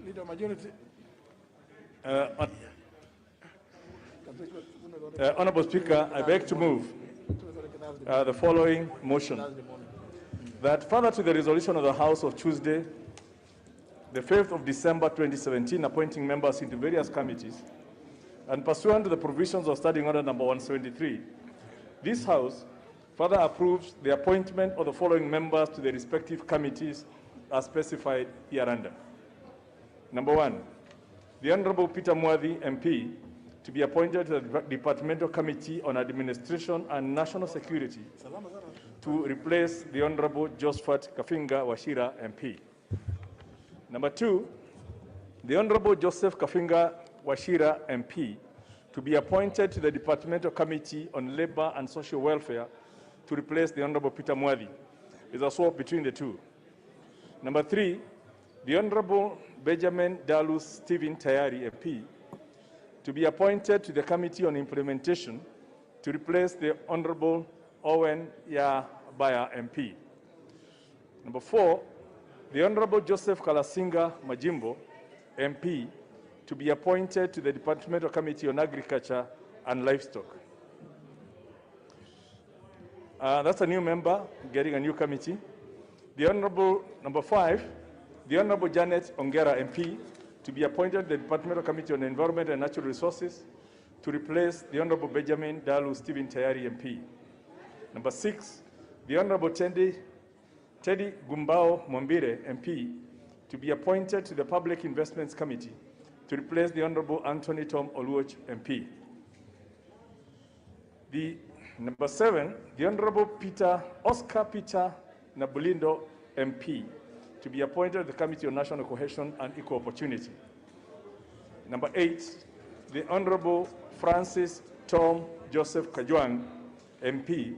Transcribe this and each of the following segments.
Leader Majority. Honorable Speaker, I beg to move the following motion. That further to the resolution of the House of Tuesday, the 5th of December 2017, appointing members into various committees, and pursuant to the provisions of Standing Order number 173, this House further approves the appointment of the following members to the respective committees as specified hereunder. Number 1, the Honorable Peter Mwadhi, MP, to be appointed to the Departmental Committee on Administration and National Security to replace the Honorable Josephat Kafinga Wachira, MP. Number 2, the Honorable Joseph Kafinga Wachira, MP, to be appointed to the Departmental Committee on Labor and Social Welfare to replace the Honorable Peter Mwadhi. There's a swap between the two. Number 3, the Honorable Benjamin Dalus Stephen Tayari, MP, to be appointed to the Committee on Implementation to replace the Honorable Owen Yabaya, MP. Number 4, the Honorable Joseph Kalasinga Majimbo, MP, to be appointed to the Departmental Committee on Agriculture and Livestock. That's a new member getting a new committee. The Honorable, number 5, the Honorable Janet Ongera, MP, to be appointed to the Departmental Committee on Environment and Natural Resources to replace the Honorable Benjamin Dalu Stephen Tayari, MP. Number 6, the Honorable Teddy Gumbao Mombire, MP, to be appointed to the Public Investments Committee to replace the Honorable Anthony Tom Oluoch, MP. Number 7, the Honorable Oscar Peter Nabulindo, MP, to be appointed to the Committee on National Cohesion and Equal Opportunity. Number 8, the Honorable Francis Tom Joseph Kajwang, MP,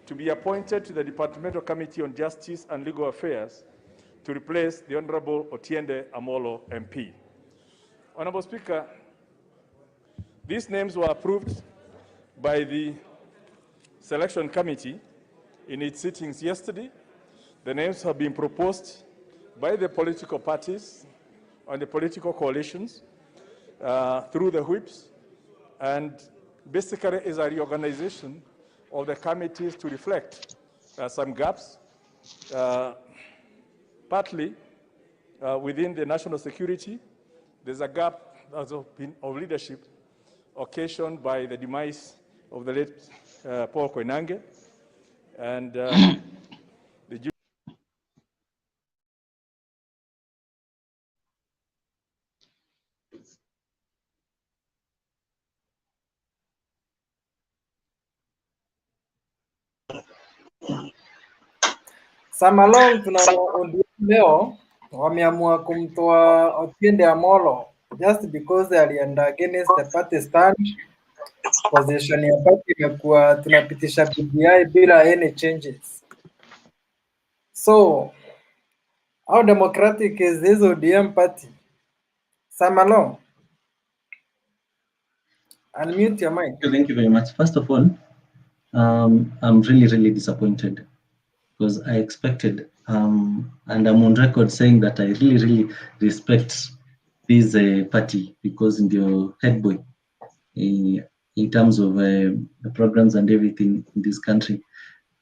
to be appointed to the Departmental Committee on Justice and Legal Affairs to replace the Honorable Otiende Amolo, MP. Honorable Speaker, these names were approved by the Selection Committee in its sittings yesterday. The names have been proposed by the political parties and the political coalitions through the whips, and basically is a reorganization of the committees to reflect some gaps, partly within the national security. There's a gap of leadership occasioned by the demise of the late Paul Koinange, and the Samalong tunaona leo wameamua kumtoa Otiende Amolo just because they are against the party stand. Position ya party imekuwa tunapitisha BBI bila any changes. So how democratic is this ODM party? Samalong, unmute your mic. Thank you very much. First of all, I'm really disappointed because I expected, and I'm on record saying that I really respect this party because in the head boy in terms of the programs and everything in this country.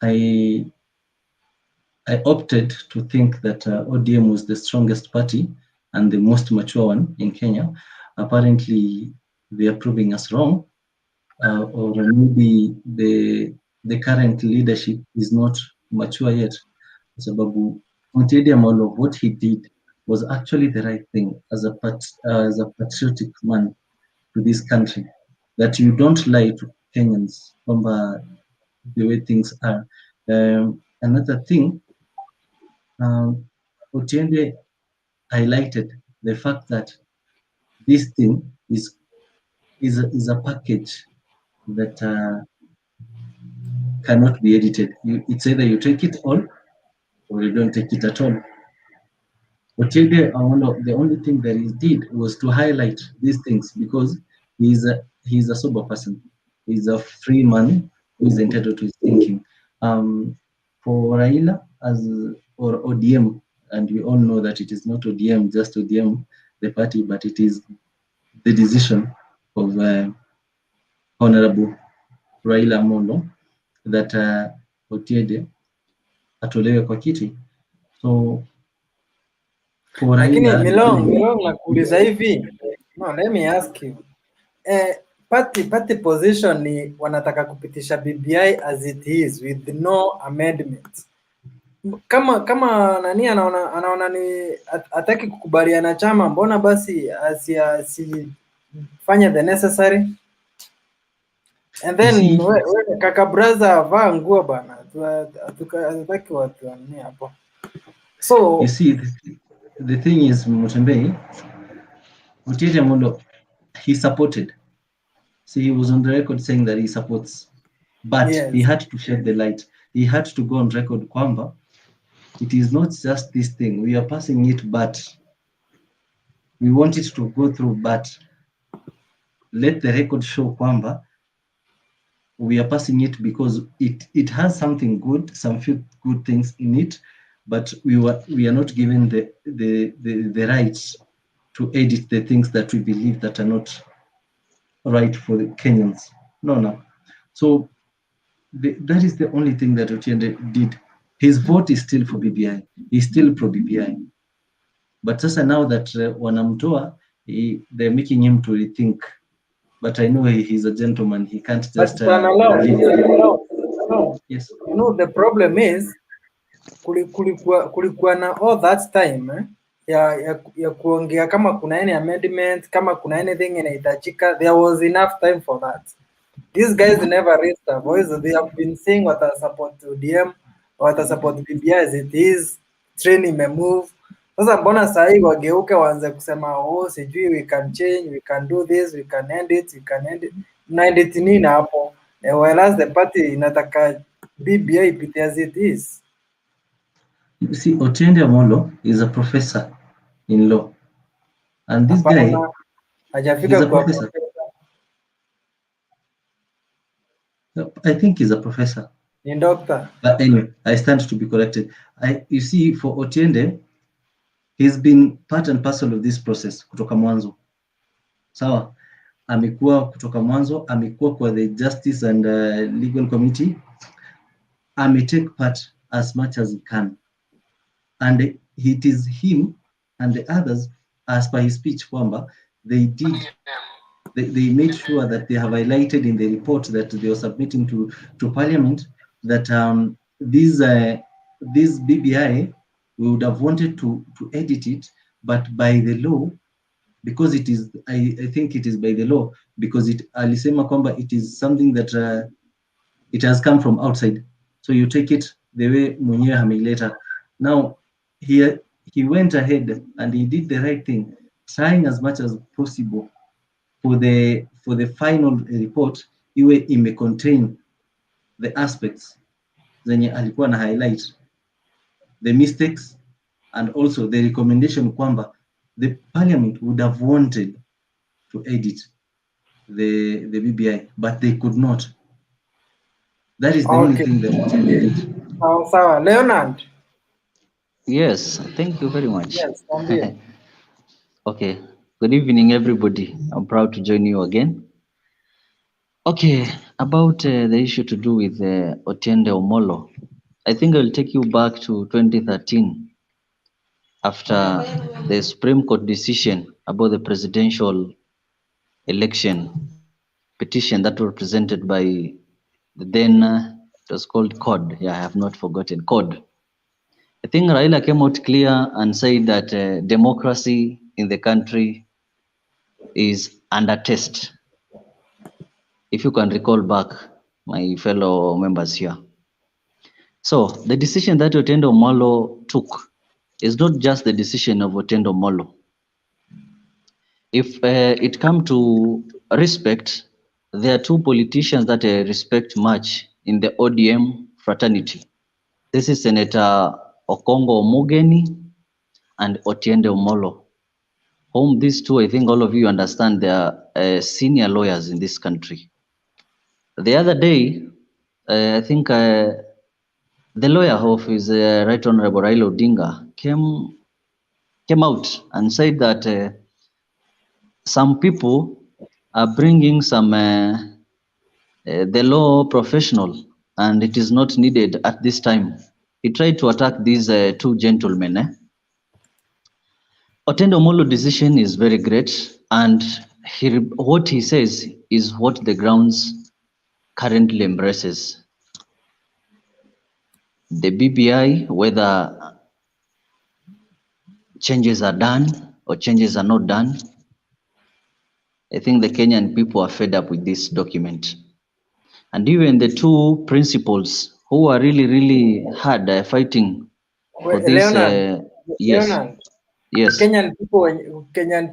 I opted to think that ODM was the strongest party and the most mature one in Kenya. Apparently, they are proving us wrong, or maybe the current leadership is not mature yet. Sababu Otiende Amolo, what he did was actually the right thing as a patriotic man to this country. That you don't lie to Kenyans about the way things are. Another thing, Otiende highlighted the fact that this thing is a package that cannot be edited. It's either you take it all or you don't take it at all. Otiende Amolo, the only thing that he did was to highlight these things because he's a sober person. He's a free man who is entitled to his thinking. For Raila or ODM and we all know that it is not ODM, just ODM, the party, but it is the decision of Honorable Raila Amolo that Otiende atolewe kwa kiti. So for Lakini Raila, Milong nakuuliza hivi. No, let me ask you. Party position ni wanataka kupitisha BBI as it is with no amendments. Kama nani anaona ni hataki kukubaliana chama, mbona basi asifanye the necessary? And then we kaka brother vaa nguo bana, hatutaki watu wanne hapo. So you see, the thing is, Mutembei, Otiende Amolo, he supported. See, he was on the record saying that he supports, but yes, he had to shed the light. He had to go on record kwamba it is not just this thing. We are passing it, but we want it to go through, but let the record show kwamba we are passing it because it has something good, some few good things in it, but we are not given the rights to edit the things that we believe that are not right for the Kenyans. No. So that is the only thing that Otiende did. His vote is still for BBI. He's still pro BBI. But sasa now that wanamtoa, they're making him to rethink. But I know he's a gentleman. He can't just Yes. You know, the problem is kulikuwa na all that time ya kuongea kama kuna any amendment, kama kuna anything inahitajika, there was enough time for that. These guys never raised their voice. They have been saying what I support ODM, what I support BBI as it is, train imemove. Sasa mbona sahi wageuke waanze kusema oh, sijui we can change, we can do this, we can end it, na end it nini hapo? Whereas the party inataka BBI ipite as it is. You see, Otiende Amolo is a professor in law, and this guy hajafika is a kwa professor. I think he's a professor. Ni doctor. But anyway, I stand to be corrected. You see, for Otiende, he's been part and parcel of this process kutoka mwanzo. Sawa, amekuwa kutoka mwanzo, amekuwa kwa the Justice and Legal Committee. Take part as much as he can. And it is him and the others, as per his speech, kwamba they made sure that they have highlighted in the report that they are submitting to Parliament that this BBI, we would have wanted to edit it, but by the law, because it is, I think it is by the law, because alisema kwamba it is something that it has come from outside. So you take it the way mwenyewe ameileta. Now, he went ahead and he did the right thing, trying as much as possible for the final report iwe ime contain the aspects zenye alikuwa na highlight, the mistakes, and also the recommendation kwamba the Parliament would have wanted to edit the BBI, but they could not. That is the only thing that we did. Sawa, Leonard. Yes, thank you very much. Yes, okay, good evening, everybody. I'm proud to join you again. Okay, about the issue to do with Otiende Amolo, I think I'll take you back to 2013 after the Supreme Court decision about the presidential election petition that was presented by the then, it was called COD. Yeah, I have not forgotten, COD. I think Raila came out clear and said that democracy in the country is under test. If you can recall back, my fellow members here. So the decision that Otiende Amolo took is not just the decision of Otiende Amolo. If it comes to respect, there are two politicians that I respect much in the ODM fraternity. This is Senator Okongo Omugeni and Otiende Amolo, whom these two, I think all of you understand, they are senior lawyers in this country. The other day, I think the lawyer of his Right Honorable Raila Odinga came out and said that some people are bringing some the law professional, and it is not needed at this time. He tried to attack these two gentlemen. Otiende Amolo decision is very great, and what he says is what the grounds currently embraces. The BBI, whether changes are done or changes are not done, I think the Kenyan people are fed up with this document. And even the two principals who are really hard fighting for this. Yes, yes. Kenyan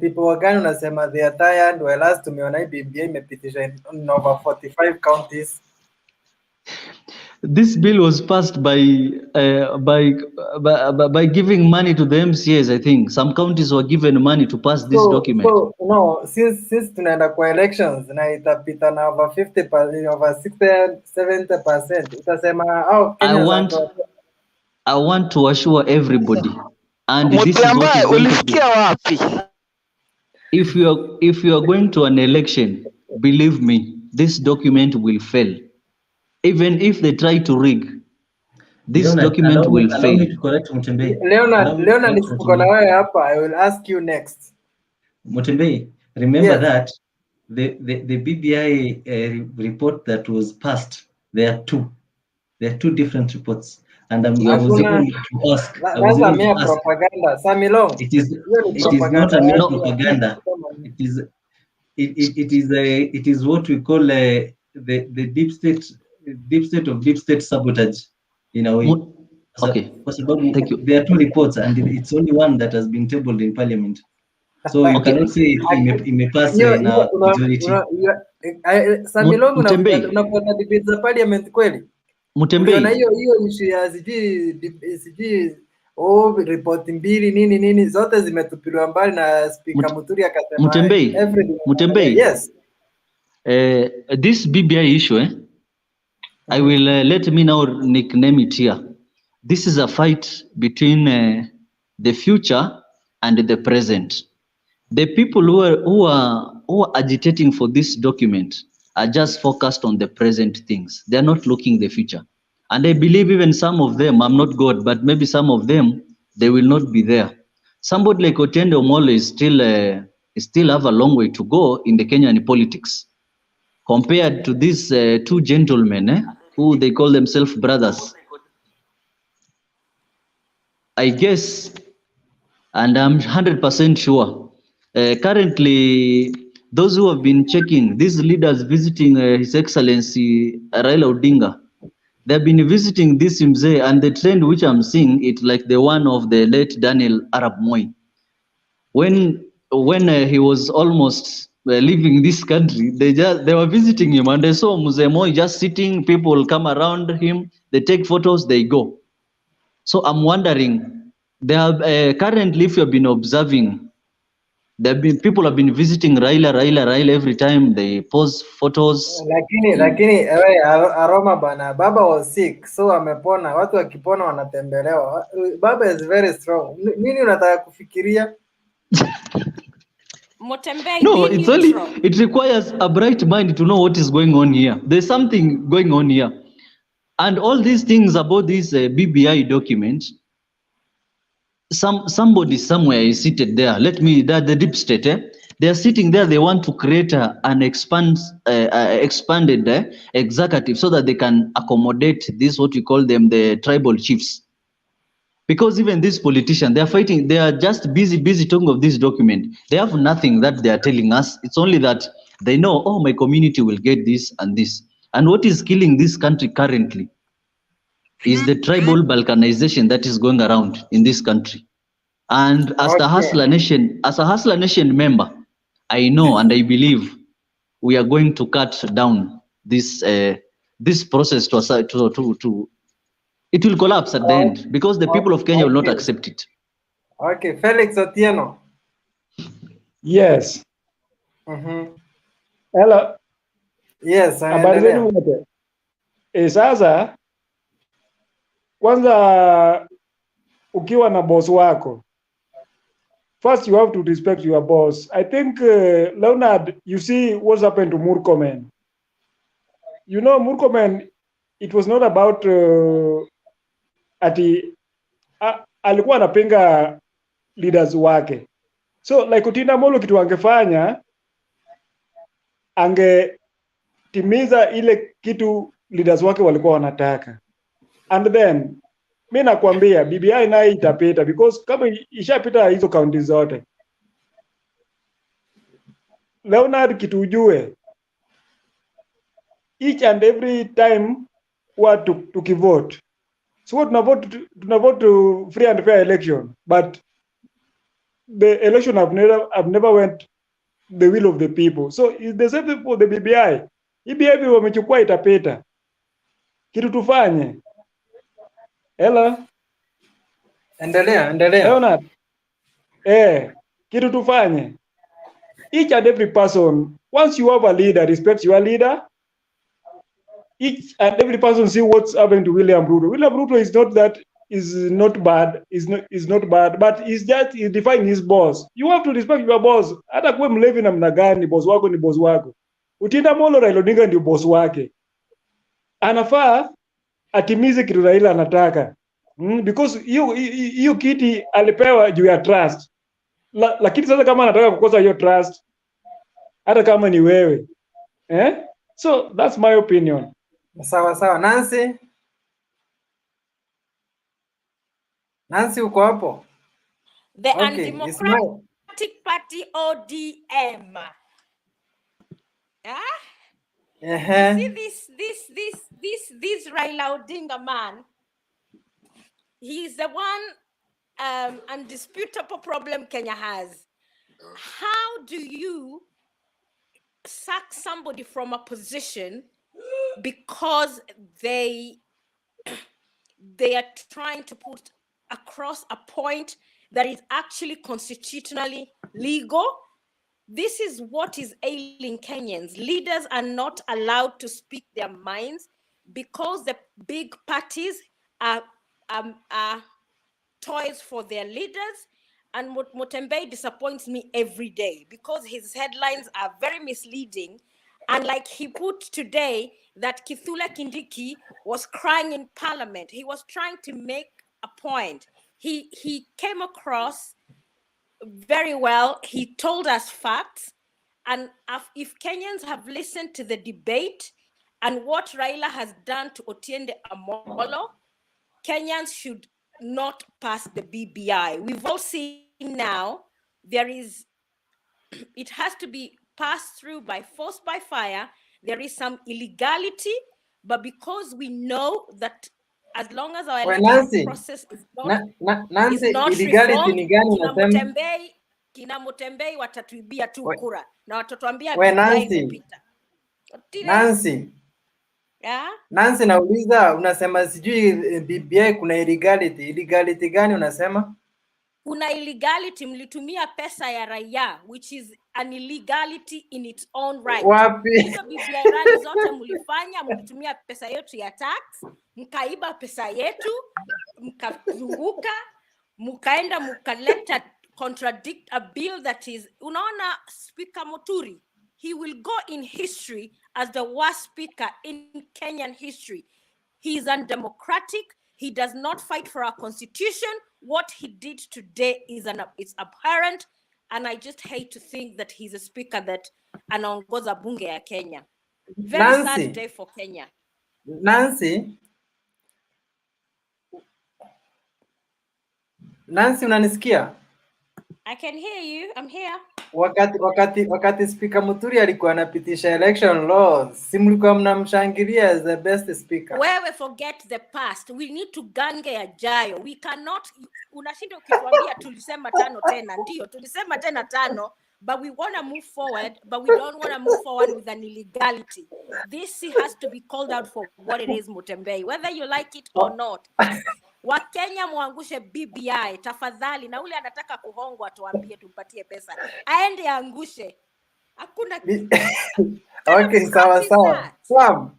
people wagani unasema they are tired, whereas tumeona hii BBI imepitishwa in over 45 counties. This bill was passed by giving money to the MCAs. I think some counties were given money to pass this document. So no, since tunaenda kwa elections na itapita na over 50%, over 60-70%, utasema Kenyans I want to assure everybody, and this is what is going to be. If you are going to an election, believe me, this document will fail. Even if they try to rig, this document will fail. Leonard, I will ask you next. Mutembe, remember that the BBI report that was passed, there are two different reports. And I was able to ask. Propaganda. Samilong. It is not a mere propaganda. It is what we call the deep state of deep state sabotage in a way. Okay. Thank you. There are two reports, and it's only one that has been tabled in Parliament. So you cannot say it may pass in a majority. Samilong, unapata debate za Parliament kweli? Mutembe. Na hiyo issue ya sijui report mbili nini zote zimetupiliwa mbali na Speaker Muturi akasema Mutembe. Yes. This BBI issue, I will let me now nickname it here. This is a fight between the future and the present. The people who are agitating for this document are just focused on the present things. They are not looking the future. And I believe even some of them, I'm not God, but maybe some of them, they will not be there. Somebody like Otiende Amolo is still have a long way to go in the Kenyan politics. Compared to these two gentlemen who they call themselves brothers. I guess, and I'm 100% sure, currently, those who have been checking, these leaders visiting His Excellency Raila Odinga, they've been visiting this Mzee, and the trend which I'm seeing, it's like the one of the late Daniel Arap Moi. When he was almost leaving this country, they were visiting him, and they saw Mzee Moi just sitting, people come around him, they take photos, they go. So I'm wondering, they have currently, if you've been observing, people have been visiting Raila every time they post photos. Lakini Aroma bana, Baba was sick, so amepona. Watu wakipona wanatembelewa. Baba is very strong. Nini unataka kufikiria? No, it requires a bright mind to know what is going on here. There's something going on here. And all these things about this BBI document, somebody somewhere is seated there. The deep state, they are sitting there. They want to create an expanded executive so that they can accommodate this, what we call them, the tribal chiefs. Because even these politicians, they are fighting. They are just busy talking of this document. They have nothing that they are telling us. It's only that they know, oh, my community will get this and this. And what is killing this country currently is the tribal balkanization that is going around in this country. And as a Hustler Nation member, I know and I believe we are going to cut down this process to it will collapse at the end because the people of Kenya will not accept it. Okay, Felix Otieno. Yes. Hello. Yes, habari zenu wote. Sasa kwanza ukiwa na boss wako, first you have to respect your boss. I think Leonard, you see what's happened to Murkomen. You know, Murkomen, it was not about ati alikuwa anapinga leaders wake. So like Otiende Amolo kitu angefanya, angetimiza ile kitu leaders wake walikuwa wanataka. And then mimi nakwambia BBI naye itapita, because kama ishapita hizo kaunti zote. Leonard, kitu ujue, each and every time watu tukivote, so tunavote to free and fair election, but the election have never went the will of the people. So it's the same thing for the BBI. BBI wamechukua itapita. Kitu tufanye. Hello? Endelea. Leonard. Kitu tufanye. Each and every person, once you have a leader, respect your leader. Each and every person see what's happened to William Ruto. William Ruto is not bad, is not bad, but he's defying his boss. You have to respect your boss. Hata kuwe mlevi namna gani, boss wako ni boss wako. Otiende Amolo, Raila Odinga ndio boss wake. Anafaa atimize kitu Raila anataka. Because hiyo kiti alipewa juu ya trust. Lakini sasa kama anataka kukosa hiyo trust, hata kama ni wewe. So that's my opinion. Sawa. Nancy uko hapo? The Undemocratic Party, ODM. See this Raila Odinga man. He is the one undisputable problem Kenya has. How do you sack somebody from a position because they are trying to put across a point that is actually constitutionally legal? This is what is ailing Kenyans. Leaders are not allowed to speak their minds because the big parties are toys for their leaders. And Mutembei disappoints me every day because his headlines are very misleading. And like he put today that Kithula Kindiki was crying in parliament. He was trying to make a point. He came across very well. He told us facts. And if Kenyans have listened to the debate and what Raila has done to Otiende Amolo, Kenyans should not pass the BBI. We've all seen now it has to be passed through by force by fire. There is some illegality, but because we know that as long as our election process is not reformed, kina Mutembei watatuibia tu kura na watatuambia BBI imepita. Nancy, nauliza, unasema sijui BBI kuna illegality gani unasema? Kuna illegality, mlitumia pesa ya raia, which is an illegality in its own right. Wapi? Hizo BBI rally zote mlifanya, mlitumia pesa yetu ya tax, mkaiba pesa yetu, mkazunguka, mkaenda mkaleta contradict a bill that is, unaona Speaker Muturi, he will go in history as the worst speaker in Kenyan history. He is undemocratic. He does not fight for our constitution. What he did today it's abhorrent, and I just hate to think that he's a speaker that anaongoza bunge ya Kenya. Very sad day for Kenya. Nancy, unanisikia? I can hear you. I'm here. Wakati Speaker Muturi alikuwa anapitisha election laws, si mlikuwa mnamshangilia as the best speaker? Wewe forget the past. We need to gange yajayo. We cannot, unashinda ukituambia tulisema tano tena. Ndio, tulisema tena tano, but we want to move forward, but we don't want to move forward with an illegality. This has to be called out for what it is, Mutembei, whether you like it or not. Wakenya muangushe BBI tafadhali, na ule anataka kuhongwa tuambie tumpatie pesa aende angushe. Hakuna okay, sawa. Swam.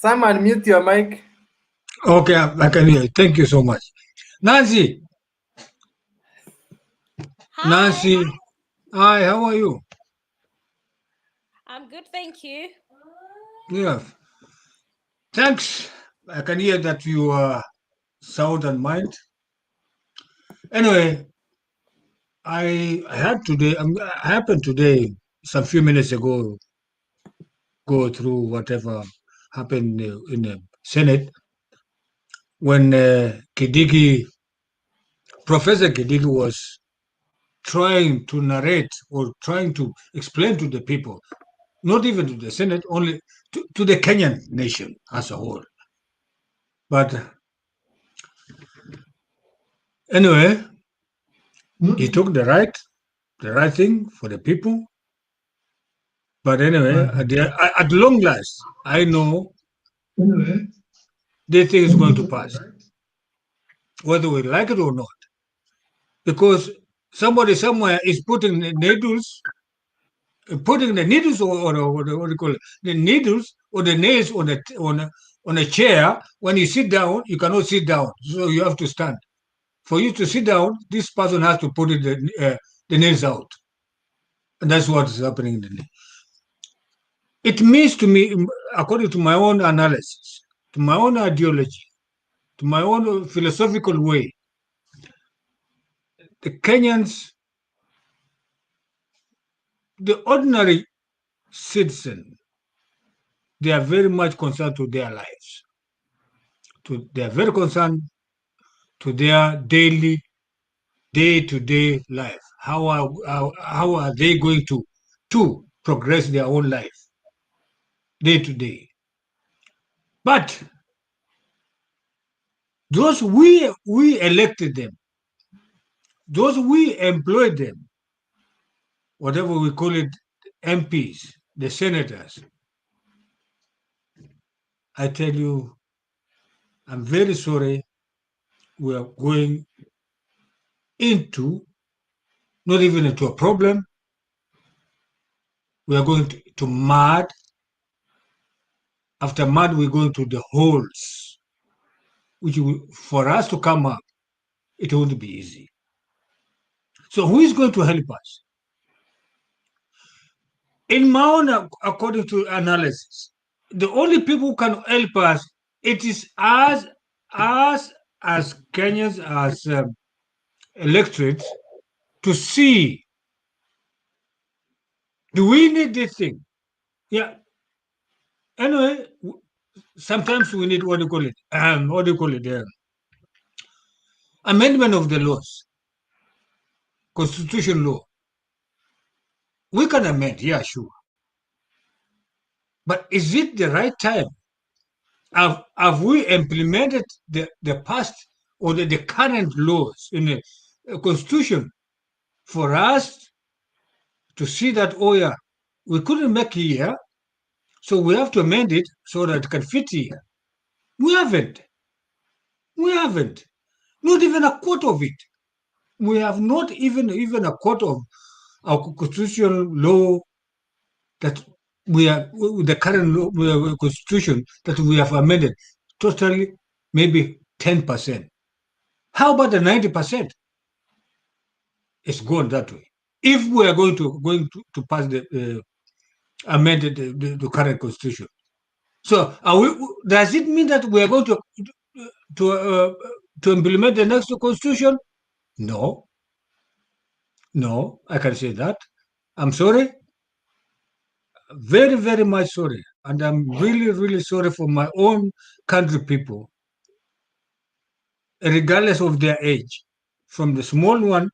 Sam, unmute your mic. Okay, I can hear you. Thank you so much. Nancy. Hi. Nancy. Hi, how are you? I'm good, thank you. Yeah. Thanks. I can hear that you are sound and mind. Anyway, I happened today, some few minutes ago, go through whatever happened in the Senate when Professor Kidigi was trying to narrate or trying to explain to the people, not even to the Senate, only to the Kenyan nation as a whole. But anyway, he took the right thing for the people. But anyway, at long last, I know this thing is going to pass, whether we like it or not, because somebody somewhere is putting the needles or what do you call it, the needles or the nails on a chair. When you sit down, you cannot sit down, so you have to stand. For you to sit down, this person has to put the nails out, and that's what is happening. It means to me, according to my own analysis, to my own ideology, to my own philosophical way, the Kenyans, the ordinary citizen, they are very much concerned to their lives. They are very concerned to their daily, day-to-day life. How are they going to progress their own life, day to day? But those we elected them, those we employed them, whatever we call it, MPs, the senators, I tell you, I'm very sorry, we are going into, not even into a problem, we are going to mud. After mud, we're going to the holes, which for us to come up, it won't be easy. So who is going to help us? In my own, according to analysis, the only people who can help us, it is us as Kenyans, as electorate, to see, do we need this thing? Yeah. Anyway, sometimes we need what do you call it? Amendment of the laws, constitution law. We can amend, yeah, sure. But is it the right time? Have we implemented the past or the current laws in the constitution for us to see that, oh yeah, we couldn't make it here, so we have to amend it so that it can fit here? We haven't. Not even a quarter of it. We have not even a quarter of our constitutional law that we are, the current law, constitution that we have amended. Totally, maybe 10%. How about the 90%? It's gone that way. If we are going to pass the amended the current constitution, so does it mean that we are going to implement the next constitution? No, I can say that. I'm sorry, very, very much sorry, and I'm really, really sorry for my own country people, regardless of their age, from the small one,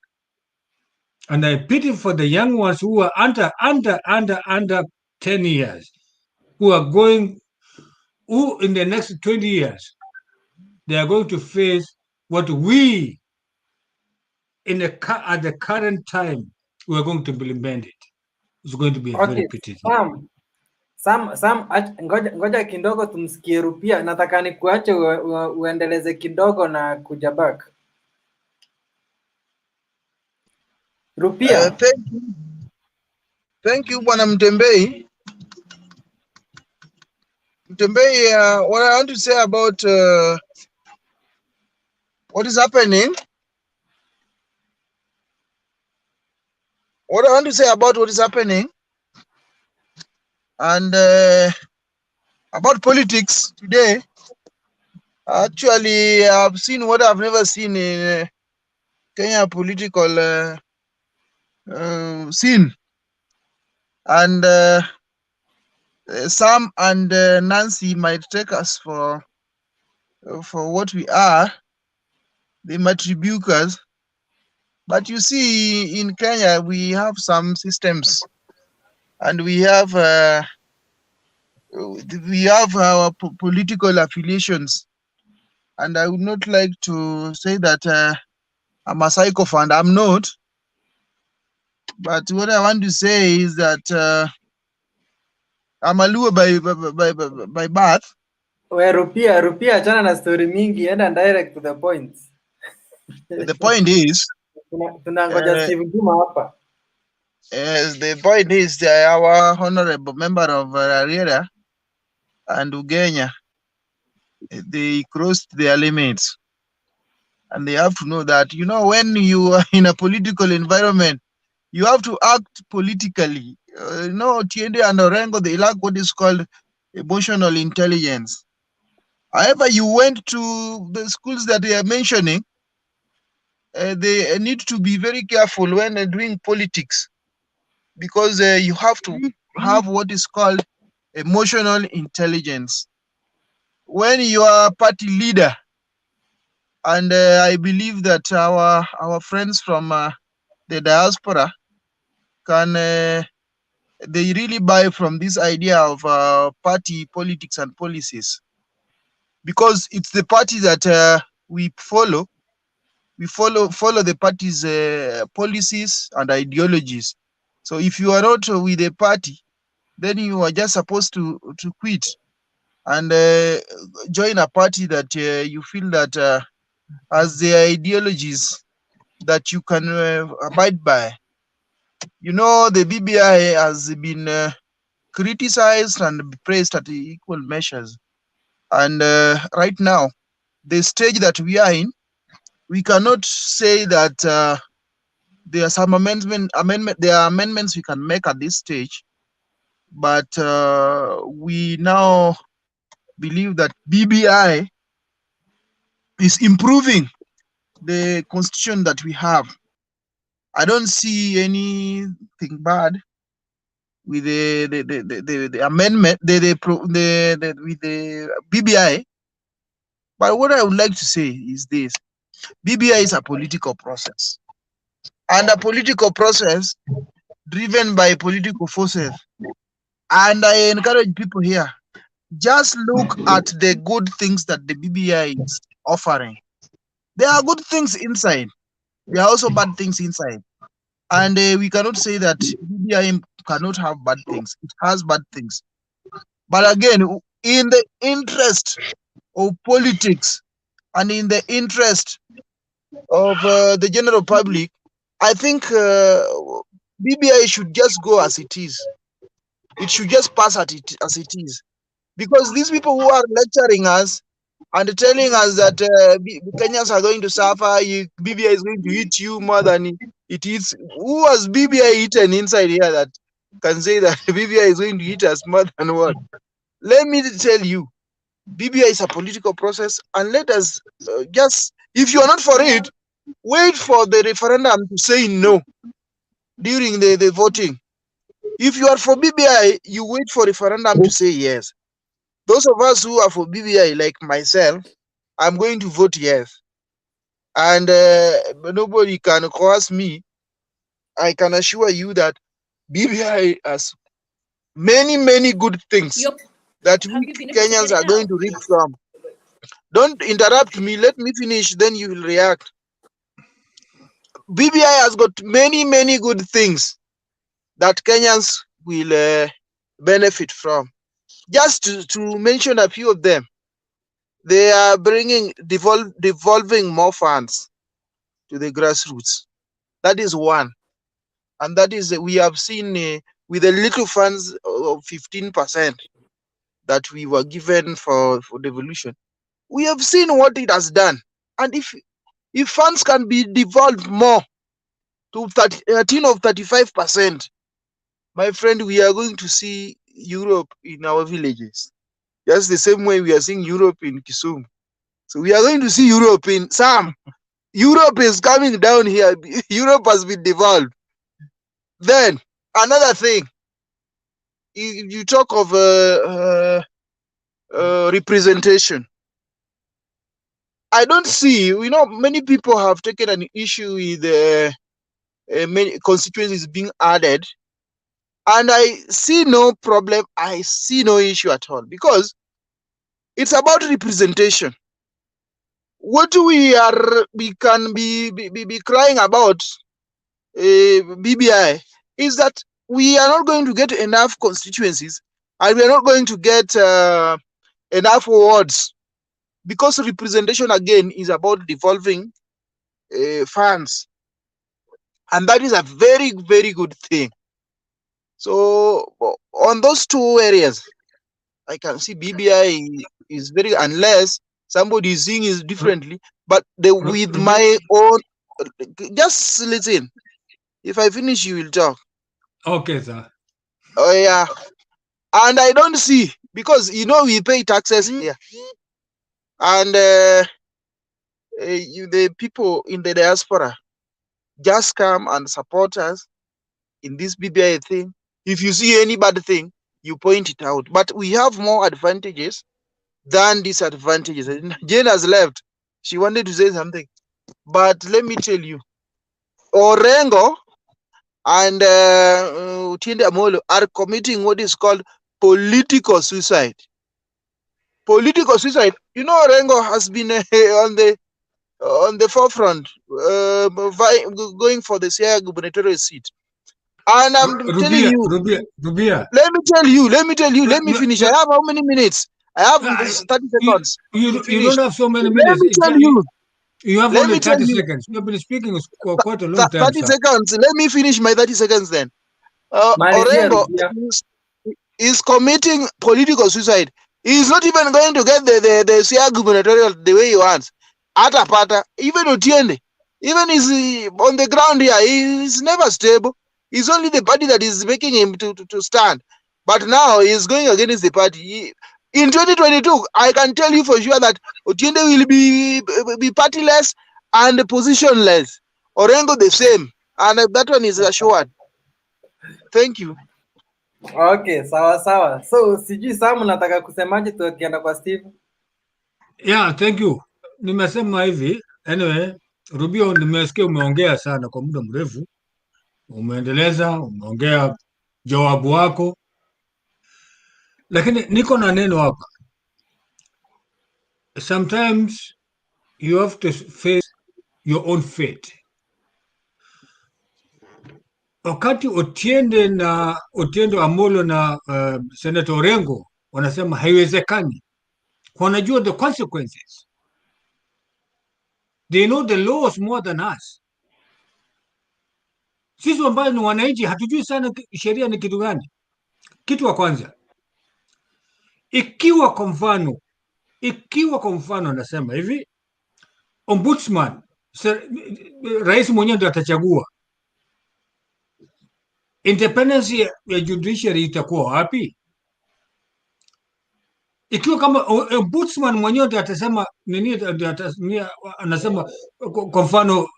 and I pity for the young ones who are under 10 years, who in the next 20 years, they are going to face what we, at the current time, we are going to implement it. It's going to be a very pity thing. Sam, ngoja kidogo tumsikie Rupia. Nataka nikuache uendeleze kidogo na kuja back. Rupia. Thank you Bwana Mtembei. Tembei, what I want to say about what is happening. What I want to say about what is happening and about politics today. Actually, I've seen what I've never seen in Kenya political scene. And Sam and Nancy might take us for what we are. They might rebuke us. But you see, in Kenya, we have some systems, and we have our political affiliations. And I would not like to say that I'm a sycophant. I'm not. But what I want to say is that I'm a Luo by birth. Rupia achana na story mingi, enda direct to the point. The point is, tunangoja Steve Juma hapa. The point is that our honorable member of Raila and Ugenya, they crossed their limits. And they have to know that, you know, when you are in a political environment, you have to act politically. You know, Otiende and Orengo, they lack what is called emotional intelligence. However, you went to the schools that they are mentioning, they need to be very careful when doing politics, because you have to have what is called emotional intelligence. When you are a party leader, and I believe that our friends from the diaspora can they really buy from this idea of party politics and policies, because it's the party that we follow. We follow the party's policies and ideologies. So if you are not with a party, then you are just supposed to quit and join a party that you feel that has the ideologies that you can abide by. You know, the BBI has been criticized and praised at equal measures. And right now, the stage that we are in, we cannot say that there are some there are amendments we can make at this stage, but we now believe that BBI is improving the constitution that we have. I don't see anything bad with the amendment, with the BBI. But what I would like to say is this: BBI is a political process, and a political process driven by political forces. And I encourage people here, just look at the good things that the BBI is offering. There are good things inside. There are also bad things inside. And we cannot say that BBI cannot have bad things. It has bad things. But again, in the interest of politics and in the interest of the general public, I think BBI should just go as it is. It should just pass as it is. Because these people who are lecturing us and telling us that Kenyans are going to suffer, BBI is going to eat you more than it eats. Who has BBI eaten inside here that can say that BBI is going to eat us more than what? Let me tell you, BBI is a political process, and let us just, if you are not for it, wait for the referendum to say no during the voting. If you are for BBI, you wait for referendum to say yes. Those of us who are for BBI, like myself, I'm going to vote yes. And nobody can coerce me. I can assure you that BBI has many, many good things that we Kenyans are going to reap from. Don't interrupt me. Let me finish, then you will react. BBI has got many, many good things that Kenyans will benefit from. Just to mention a few of them, they are bringing, devolving more funds to the grassroots. That is one. And that is, we have seen with the little funds of 15%, that we were given for devolution, we have seen what it has done. And if funds can be devolved more to 13 of 35%, my friend, we are going to see Europe in our villages. Just the same way we are seeing Europe in Kisumu. So we are going to see Europe in Sam. Europe is coming down here. Europe has been devolved. Then another thing, you talk of representation. I don't see, many people have taken an issue with many constituencies being added, and I see no problem. I see no issue at all, because it's about representation. What we can be crying about BBI is that we are not going to get enough constituencies, and we are not going to get enough wards, because representation again is about devolving funds, and that is a very, very good thing. So on those two areas, I can see BBI is very, unless somebody is seeing it differently, but with my own, just listen. If I finish, you will talk. Okay, sir. Oh yeah, and I don't see, because we pay taxes here, and the people in the diaspora just come and support us in this BBI thing. If you see any bad thing, you point it out. But we have more advantages than disadvantages. Jane has left. She wanted to say something, but let me tell you, Orengo and Otiende Amolo are committing what is called political suicide. Political suicide. Orengo has been on the forefront, going for the Sia gubernatorial seat. And I'm telling you, Rubia. Let me tell you, let me finish. I have how many minutes? I have 30 seconds. You don't have so many minutes. Let me tell you. You have only 30 seconds. You have been speaking for quite a long time. 30 seconds. Let me finish my 30 seconds then. Orengo is committing political suicide. He's not even going to get the Sia gubernatorial the way he wants. Atapata, even Otiende, even is on the ground here, he's never stable. It's only the party that is making him to stand. But now he's going against the party. In 2022, I can tell you for sure that Otiende will be partyless and positionless. Orengo the same. And that one is assured. Thank you. Okay, sawa. So, sijui Sam nataka kusemaje tukienda kwa Steve? Yeah, thank you. Nimesema hivi, anyway, Rubio, nimesikia umeongea sana kwa muda mrefu. Umeongea jawabu wako, lakini niko na neno hapa. Sometimes you have to face your own fate. Wakati Otiende Amolo na Senator Orengo wanasema haiwezekani, wanajua the consequences. They know the laws more than us. Sisi ambayo ni wananchi hatujui sana sheria ni kitu gani. Kitu wa kwanza, ikiwa kwa mfano nasema hivi, ombudsman, rais mwenyewe ndiye atachagua, independence ya judiciary itakuwa wapi? Ikiwa kama ombudsman mwenyewe ndiye atasema anasema, kwa mfano,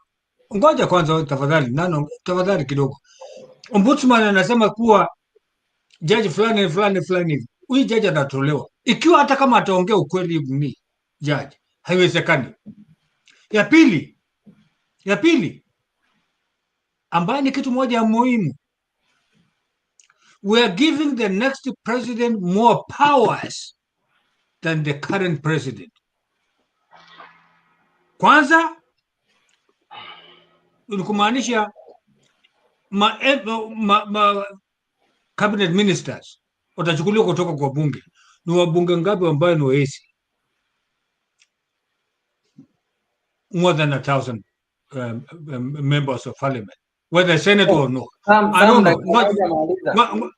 ngoja kwanza tafadhali kidogo. Ombudsman anasema kuwa jaji fulani, huyu jaji anatolewa. Ikiwa hata kama ataongea ukweli ni jaji, haiwezekani. Ya pili ambayo ni kitu moja ya muhimu, we are giving the next president more powers than the current president. Kwanza ni kumaanisha cabinet ministers watachukuliwa kutoka kwa bunge. Ni wabunge ngapi ambao ni waesi? More than 1,000 members of parliament, whether Senate or no. I don't know.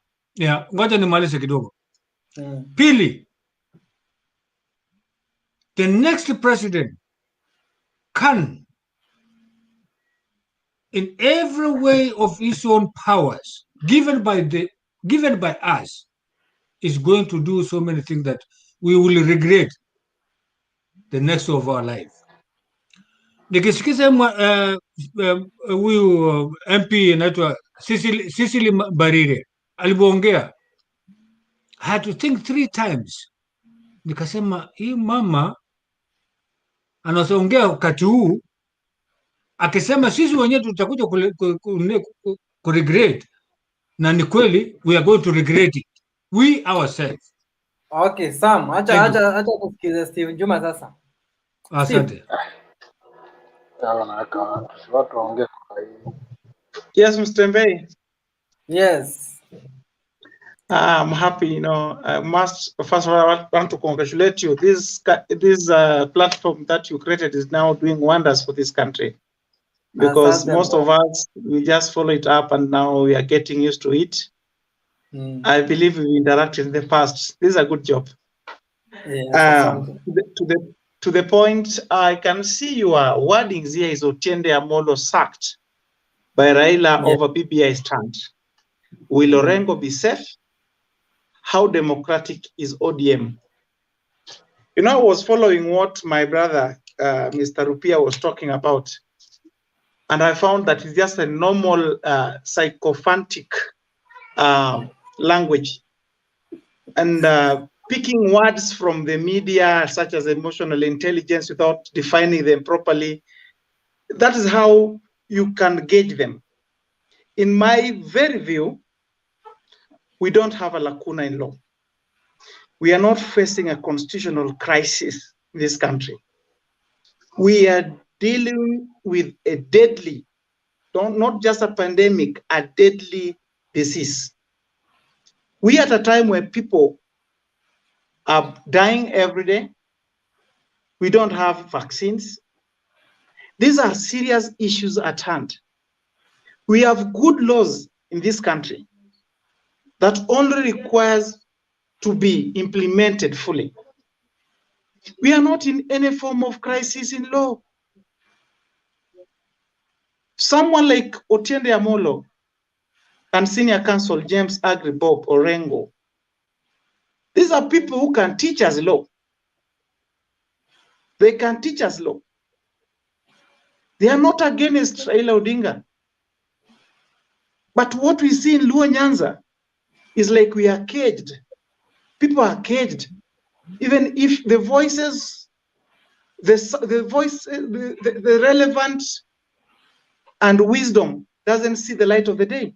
Ngoja nimalize kidogo. Pili, the next president can, in every way of his own powers, given by us, is going to do so many things that we will regret the next of our life. Nikisikiza huyu MP anaitwa Sicily Barire alipoongea, I had to think 3 times. Nikasema hii mama anaongea wakati huu akisema sisi wenyewe tutakuja kuregret, na ni kweli, we are going to regret it, we ourselves. Okay, Sam, acha kusikiza Steve Juma sasa. Asante. Yes, Mr. Mbey. Yes. I'm happy, I must, first of all, I want to congratulate you. This platform that you created is now doing wonders for this country. Because most of us, we just follow it up and now we are getting used to it. I believe we interacted in the past. This is a good job. Yes, to the point, I can see your wordings here is Otiende Amolo sacked by Raila over BBI stand. Will Orengo be safe? How democratic is ODM? I was following what my brother, Mr. Rupia, was talking about. And I found that it's just a normal sycophantic language. And picking words from the media, such as emotional intelligence, without defining them properly, that is how you can gauge them. In my very view, we don't have a lacuna in law. We are not facing a constitutional crisis in this country. We are dealing with a deadly, not just a pandemic, a deadly disease. We are at a time where people are dying every day. We don't have vaccines. These are serious issues at hand. We have good laws in this country that only requires to be implemented fully. We are not in any form of crisis in law. Someone like Otiende Amolo and Senior Counsel James Agri Bob Orengo, these are people who can teach us law. They can teach us law. They are not against Raila Odinga. But what we see in Luo Nyanza is like we are caged. People are caged. Even if the voices, the relevant and wisdom doesn't see the light of the day.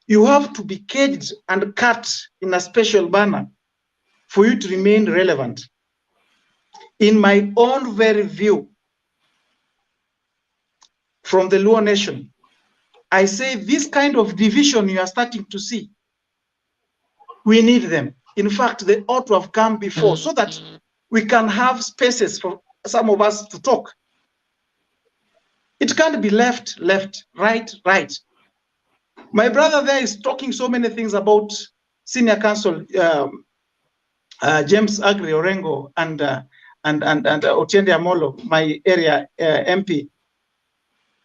You have to be caged and cut in a special banner for you to remain relevant. In my own very view, from the Luo nation, I say this kind of division you are starting to see, we need them. In fact, they ought to have come before so that we can have spaces for some of us to talk. It can't be left, right. My brother there is talking so many things about Senior Counsel James Agri Orengo and Otiende Amolo, my area MP.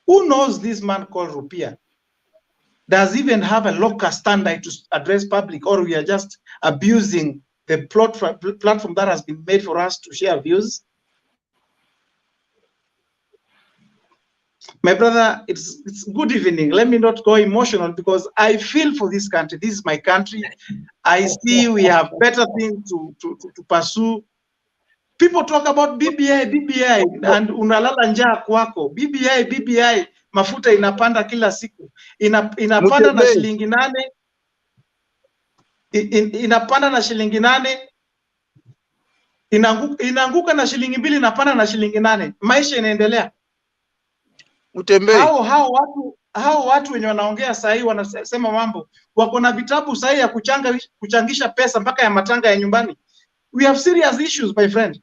Who knows this man called Rupia? Does even have a local standard to address public, or we are just abusing the platform that has been made for us to share views? My brother, it's good evening. Let me not go emotional because I feel for this country. This is my country. I see we have better things to pursue. People talk about BBI, and unalala njaa kwako. BBI, mafuta inapanda kila siku. Inapanda na shilingi 8. Inapanda na shilingi 8. Inaanguka na shilingi 2, inapanda na shilingi 8. Maisha inaendelea. Hao watu wenye wanaongea saa hii wanasema mambo, wako na vitabu saa hii ya kuchangisha pesa mpaka ya matanga ya nyumbani. We have serious issues, my friend.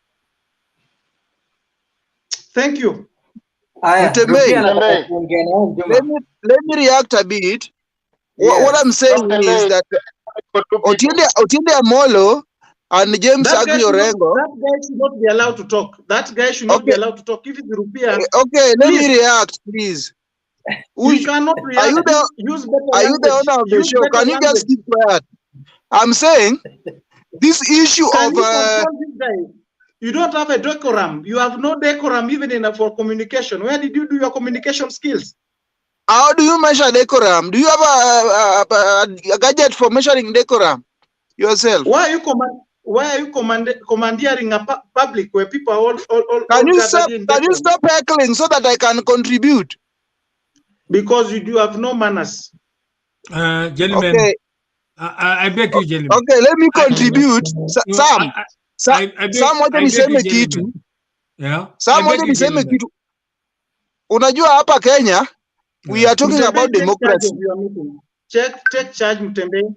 Thank you. Let me react a bit. What I'm saying is that Otiende Amolo and James Agui Orengo. That guy should not be allowed to talk. That guy should not be allowed to talk. If it's Rupia, okay, let me react, please. You cannot react. Are you the owner of the show? Can you just keep quiet? I'm saying this issue Can of you control this guy? You don't have a decorum. You have no decorum even for communication. Where did you do your communication skills? How do you measure decorum? Do you have a gadget for measuring decorum yourself? Why are you commandeering a public where people are all Can you stop heckling so that I can contribute? Because you have no manners. Gentlemen, okay. I beg you, gentlemen. Okay, let me contribute. Sam, moja niseme kitu. Yeah. Sam moja niseme kitu. Unajua hapa Kenya, we are talking about democracy. Take charge, Mutembe.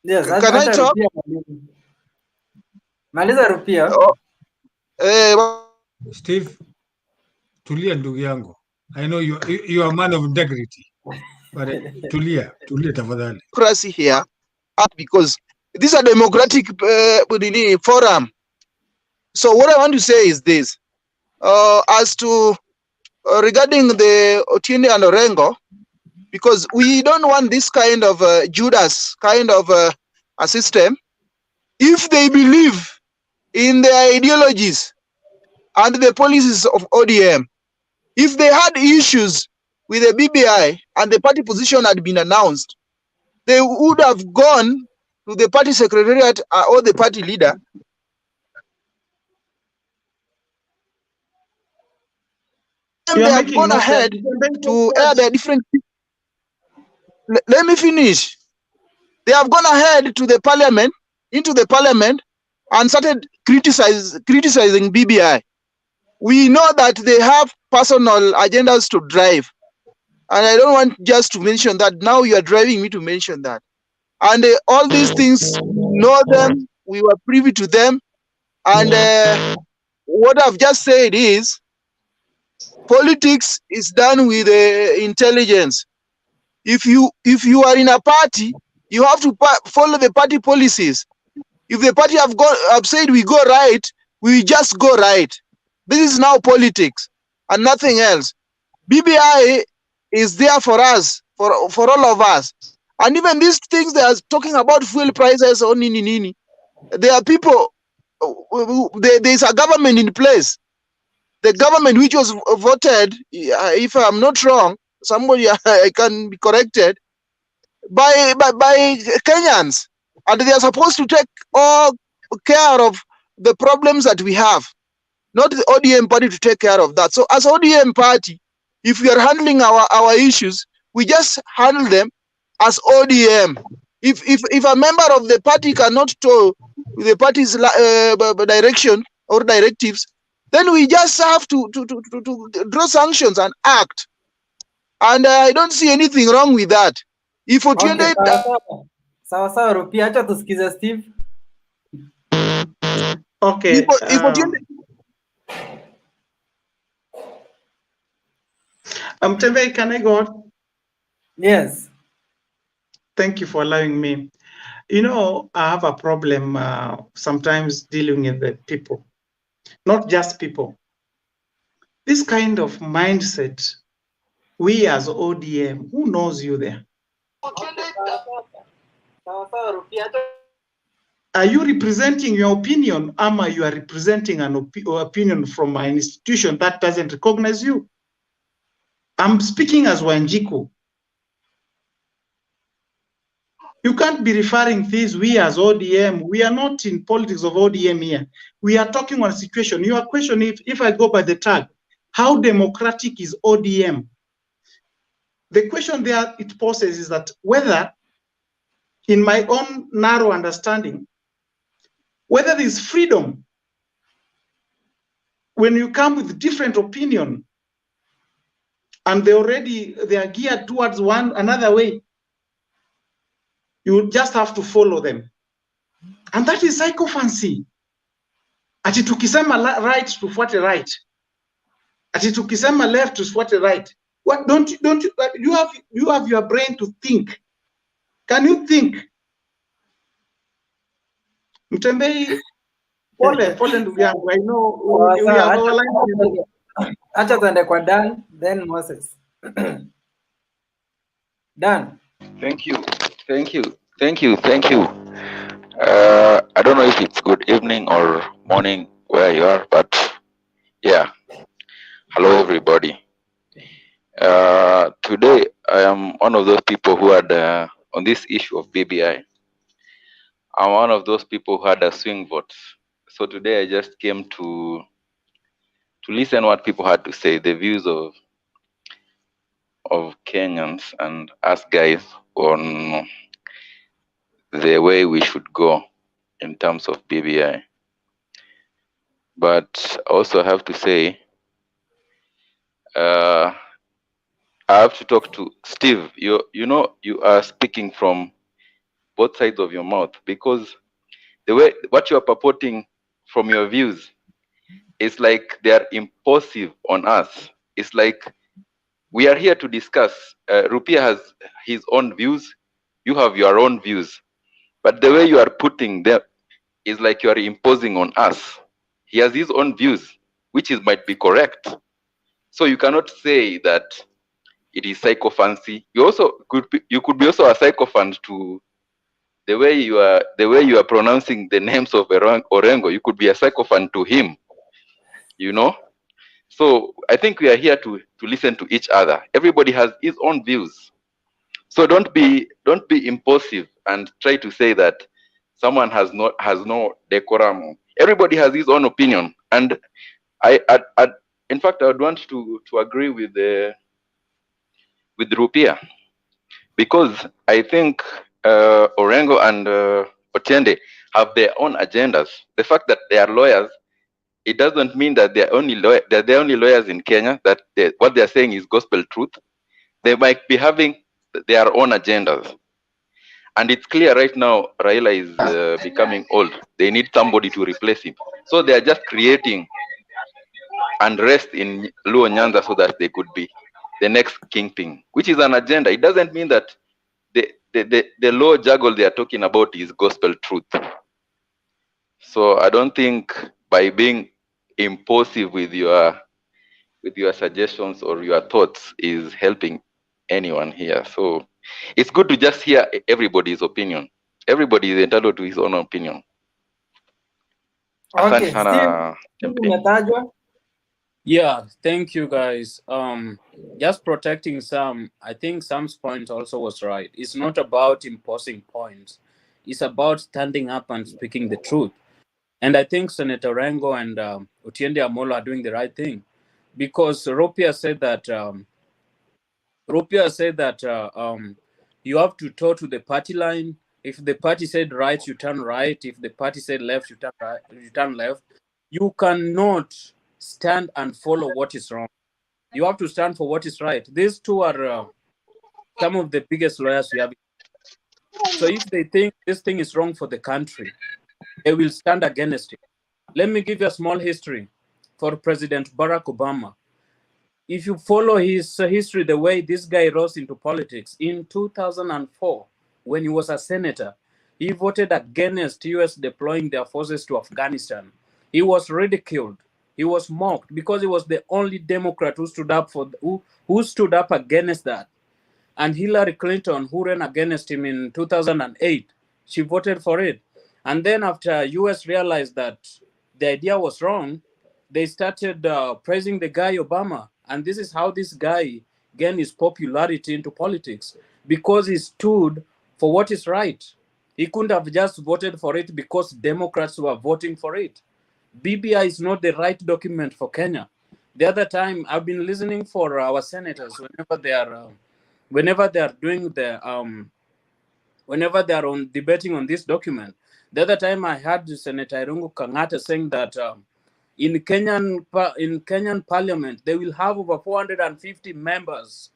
Yes, can I talk? Maliza Rupia. Steve, tulia ndugu yangu. I know you are a man of integrity. But tulia tafadhali. Democracy here, because this is a democratic forum. So what I want to say is this: as to regarding the Otiende and Orengo, because we don't want this kind of Judas kind of a system. If they believe in their ideologies and the policies of ODM, if they had issues with the BBI and the party position had been announced, they would have gone to the party secretariat or the party leader. And they have gone ahead to air their different. Let me finish. They have gone ahead to the parliament, into the parliament, and started criticizing BBI. We know that they have personal agendas to drive. And I don't want just to mention that. Now you are driving me to mention that. And all these things, know them. We were privy to them. And what I've just said is, politics is done with intelligence. If you are in a party, you have to follow the party policies. If the party have said we go right, we just go right. This is now politics and nothing else. BBI is there for us, for all of us. And even these things they are talking about fuel prices or nini. There are people, there is a government in place. The government which was voted, if I'm not wrong, somebody I can be corrected, by Kenyans. And they are supposed to take all care of the problems that we have. Not the ODM party to take care of that. So as ODM party, if we are handling our issues, we just handle them as ODM. If a member of the party cannot toe the party's direction or directives, then we just have to draw sanctions and act. And I don't see anything wrong with that. If Otiende... Sawa Rupia, acha tusikize Steve. Okay. If Otiende... Tembe, can I go on? Yes. Thank you for allowing me. You know, I have a problem sometimes dealing with the people, not just people. This kind of mindset, we as ODM, who knows you there? Are you representing your opinion, or you are representing an opinion from an institution that doesn't recognize you? I'm speaking as Wanjiku. You can't be referring this, we as ODM. We are not in politics of ODM here. We are talking on a situation. Your question, if I go by the tag, how democratic is ODM? The question there it poses is that whether, in my own narrow understanding, whether there is freedom when you come with different opinion and they are geared towards one another way, you just have to follow them. And that is sycophancy. Ati tukisema right tufuate right. Ati tukisema left tufuate right. What don't you have your brain to think Can you think? Mtembei, pole ndugu yangu. I know we have our line. Acha tuende kwa Dan, then Moses. Dan. Thank you. I don't know if it's good evening or morning where you are, but yeah. Hello, everybody. Today, I am one of those people who had, on this issue of BBI, I'm one of those people who had a swing vote. So today I just came to listen what people had to say, the views of Kenyans and us guys on the way we should go in terms of BBI. But I also have to say, I have to talk to Steve. You know, you are speaking from both sides of your mouth, because the way what you are purporting from your views is like they are imposive on us. It's like we are here to discuss. Rupia has his own views, you have your own views, but the way you are putting them is like you are imposing on us. He has his own views, which might be correct. So you cannot say that it is sycophancy. You could be also a sycophant to the way you are pronouncing the names of Orengo. You could be a sycophant to him, you know. So I think we are here to listen to each other. Everybody has his own views. So don't be impulsive and try to say that someone has no decorum. Everybody has his own opinion, and in fact I would want to agree with Rupia, because I think Orengo and Otiende have their own agendas. The fact that they are lawyers, it doesn't mean that they're the only lawyers in Kenya, that what they're saying is gospel truth. They might be having their own agendas. And it's clear right now Raila is becoming old. They need somebody to replace him. So they are just creating unrest in Luo Nyanza so that they could be the next kingpin, which is an agenda. It doesn't mean that the law juggle they are talking about is gospel truth. So I don't think by being impulsive with your suggestions or your thoughts is helping anyone here. So it's good to just hear everybody's opinion. Everybody is entitled to his own opinion. Okay, Steve, yeah, thank you guys. Just protecting Sam, I think Sam's point also was right. It's not about imposing points. It's about standing up and speaking the truth. And I think Senator Orengo and Otiende Amolo are doing the right thing, because Rupia said that you have to toe to the party line. If the party said right, you turn right. If the party said left, you turn right. You turn left. You cannot stand and follow what is wrong. You have to stand for what is right. These two are some of the biggest lawyers we have. So if they think this thing is wrong for the country, they will stand against it. Let me give you a small history for President Barack Obama. If you follow his history, the way this guy rose into politics, in 2004, when he was a senator, he voted against US deploying their forces to Afghanistan. He was ridiculed. He was mocked because he was the only Democrat who stood up who stood up against that. And Hillary Clinton, who ran against him in 2008, she voted for it. And then after US realized that the idea was wrong, they started praising the guy Obama. And this is how this guy gained his popularity into politics, because he stood for what is right. He couldn't have just voted for it because Democrats were voting for it. BBI is not the right document for Kenya. The other time, I've been listening for our senators whenever they are doing whenever they are on debating on this document. The other time, I heard Senator Irungu Kangata saying that in Kenyan Parliament, they will have over 450 members.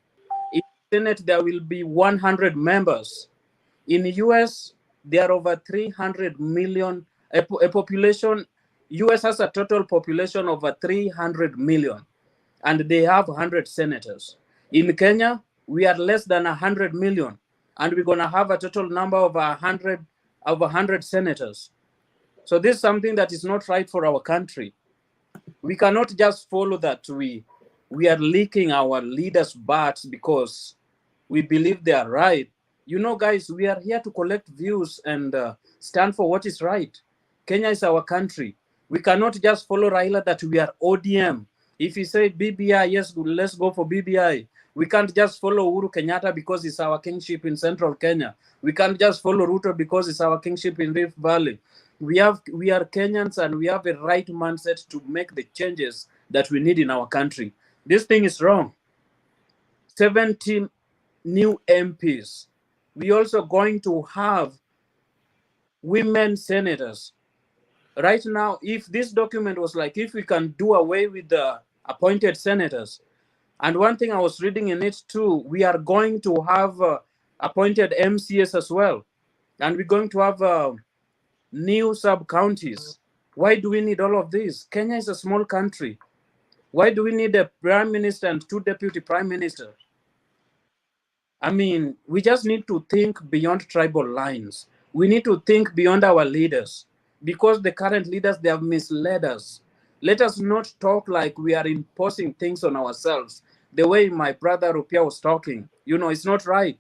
In the Senate, there will be 100 members. In the US, there are over 300 million, a population. US has a total population of over 300 million, and they have 100 senators. In Kenya, we are less than 100 million, and we're going to have a total number of 100 senators. So this is something that is not right for our country. We cannot just follow that we are leaking our leaders' butts because we believe they are right. You know, guys, we are here to collect views and stand for what is right. Kenya is our country. We cannot just follow Raila that we are ODM. If he say BBI, yes, let's go for BBI. We can't just follow Uhuru Kenyatta because it's our kingship in central Kenya. We can't just follow Ruto because it's our kingship in Rift Valley. We are Kenyans and we have a right mindset to make the changes that we need in our country. This thing is wrong. 17 new MPs. We also going to have women senators. Right now, if this document was like, if we can do away with the appointed senators, and one thing I was reading in it too, we are going to have appointed MCS as well. And we're going to have new sub-counties. Why do we need all of this? Kenya is a small country. Why do we need a prime minister and 2 deputy prime ministers? I mean, we just need to think beyond tribal lines. We need to think beyond our leaders because the current leaders, they have misled us. Let us not talk like we are imposing things on ourselves. The way my brother Rupia was talking, you know, it's not right.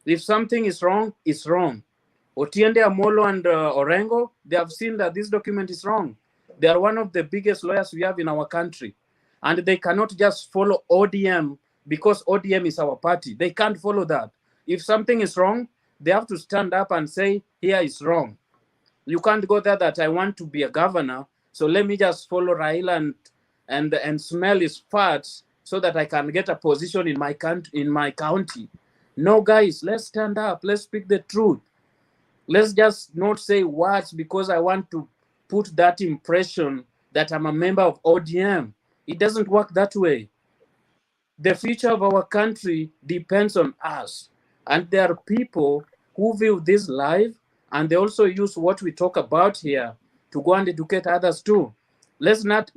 If something is wrong, it's wrong. Otiende Amolo and Orengo, they have seen that this document is wrong. They are one of the biggest lawyers we have in our country. And they cannot just follow ODM because ODM is our party. They can't follow that. If something is wrong, they have to stand up and say, here is wrong. You can't go there that I want to be a governor, so let me just follow Raila and smell his farts so that I can get a position in my county. No, guys, let's stand up. Let's speak the truth. Let's just not say words because I want to put that impression that I'm a member of ODM. It doesn't work that way. The future of our country depends on us. And there are people who view this live and they also use what we talk about here to go and educate others too. Let's not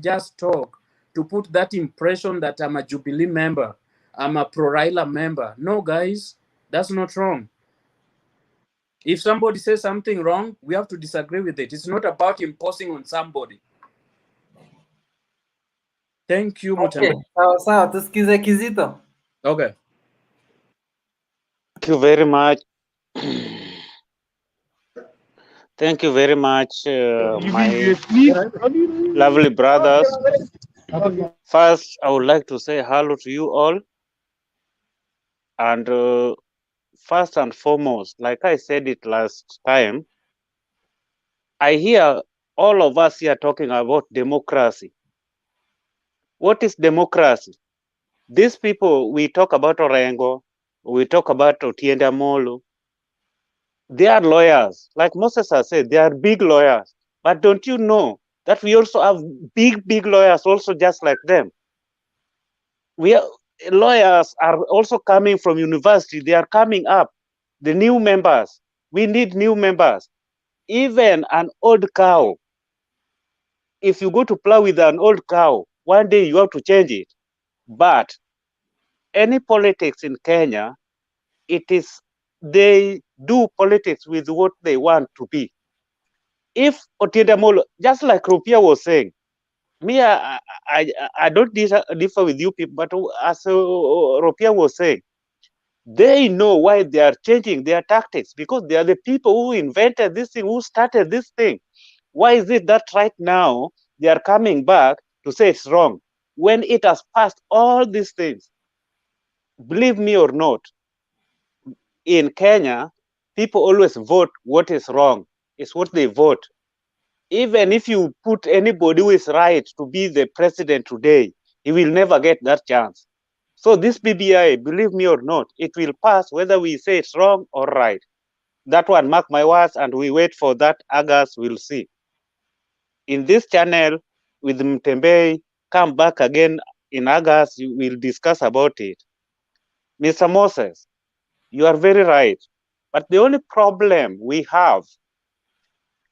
just talk to put that impression that I'm a Jubilee member, I'm a pro-Raila member. No, guys, that's not wrong. If somebody says something wrong, we have to disagree with it. It's not about imposing on somebody. Thank you, Okay, Mutembe. sawa, tusikize Kizito. Okay. Thank you very much. Thank you very much, my lovely brothers. First, I would like to say hello to you all. And first and foremost, like I said it last time, I hear all of us here talking about democracy. What is democracy? These people, we talk about Orengo, we talk about Otiende Amolo. They are lawyers. Like Moses has said, they are big lawyers. But don't you know that we also have big lawyers also just like them? Lawyers are also coming from university. They are coming up. The new members. We need new members. Even an old cow, if you go to plow with an old cow, one day you have to change it. But any politics in Kenya, they do politics with what they want to be. If Otiende Amolo, just like Rupia was saying, me, I don't differ with you people, but as Rupia was saying, they know why they are changing their tactics because they are the people who invented this thing, who started this thing. Why is it that right now they are coming back to say it's wrong when it has passed all these things? Believe me or not, in Kenya, people always vote what is wrong. It's what they vote. Even if you put anybody who is right to be the president today, he will never get that chance. So this BBI, believe me or not, it will pass whether we say it's wrong or right. That one, mark my words, and we wait for that. August, we'll see. In this channel, with Mtembe, come back again in August, we'll discuss about it. Mr. Moses, you are very right. But the only problem we have,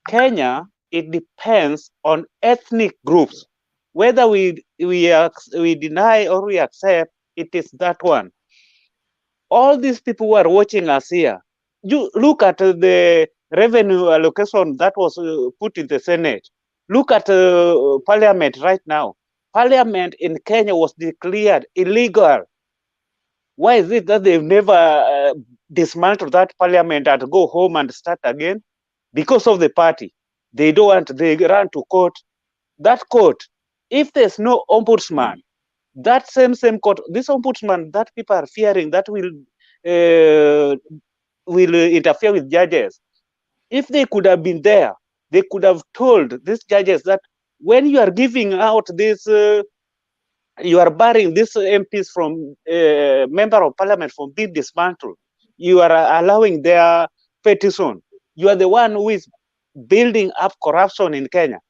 Kenya, it depends on ethnic groups. Whether we deny or we accept, it is that one. all these people who are watching us here, you look at the revenue allocation that was put in the Senate. Look at Parliament right now. Parliament in Kenya was declared illegal. Why is it that they've never dismantled that Parliament and go home and start again? Because of the party. They don't want, they run to court. That court, if there's no ombudsman, that same court, this ombudsman that people are fearing that will interfere with judges. If they could have been there, they could have told these judges that when you are giving out this, you are barring these MPs from member of parliament from being dismantled. You are allowing their petition. You are the one who is building up corruption in Kenya.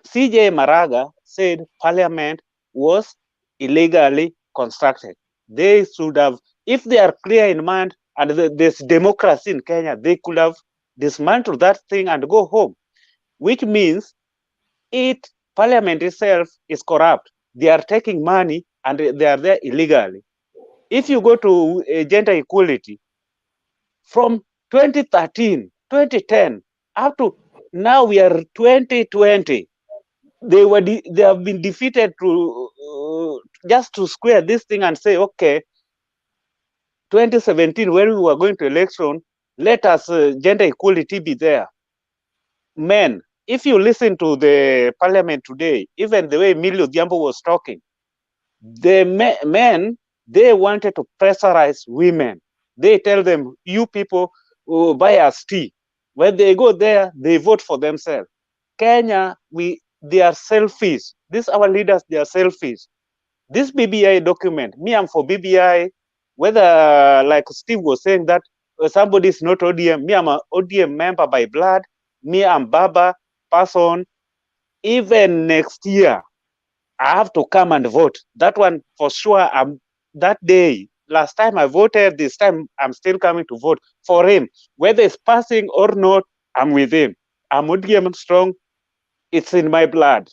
CJ Maraga said parliament was illegally constructed. They should have, if they are clear in mind and there's democracy in Kenya, they could have dismantled that thing and go home, which means parliament itself is corrupt. They are taking money and they are there illegally. If you go to gender equality, from 2013, 2010, up to now we are 2020, they have been defeated to just to square this thing and say, okay, 2017 when we were going to election, let us gender equality be there. Men, if you listen to the parliament today, even the way Emilio Diambo was talking, the men, they wanted to pressurize women. They tell them, you people buy us tea. When they go there, they vote for themselves. Kenya, they are selfish. These our leaders, they are selfish. This BBI document, me, I'm for BBI, whether like Steve was saying that somebody is not ODM, me, I'm an ODM member by blood, me, I'm Baba person. Even next year, I have to come and vote. That one for sure. That day, last time I voted, this time I'm still coming to vote for him. Whether it's passing or not, I'm with him. I'm ODM strong. It's in my blood.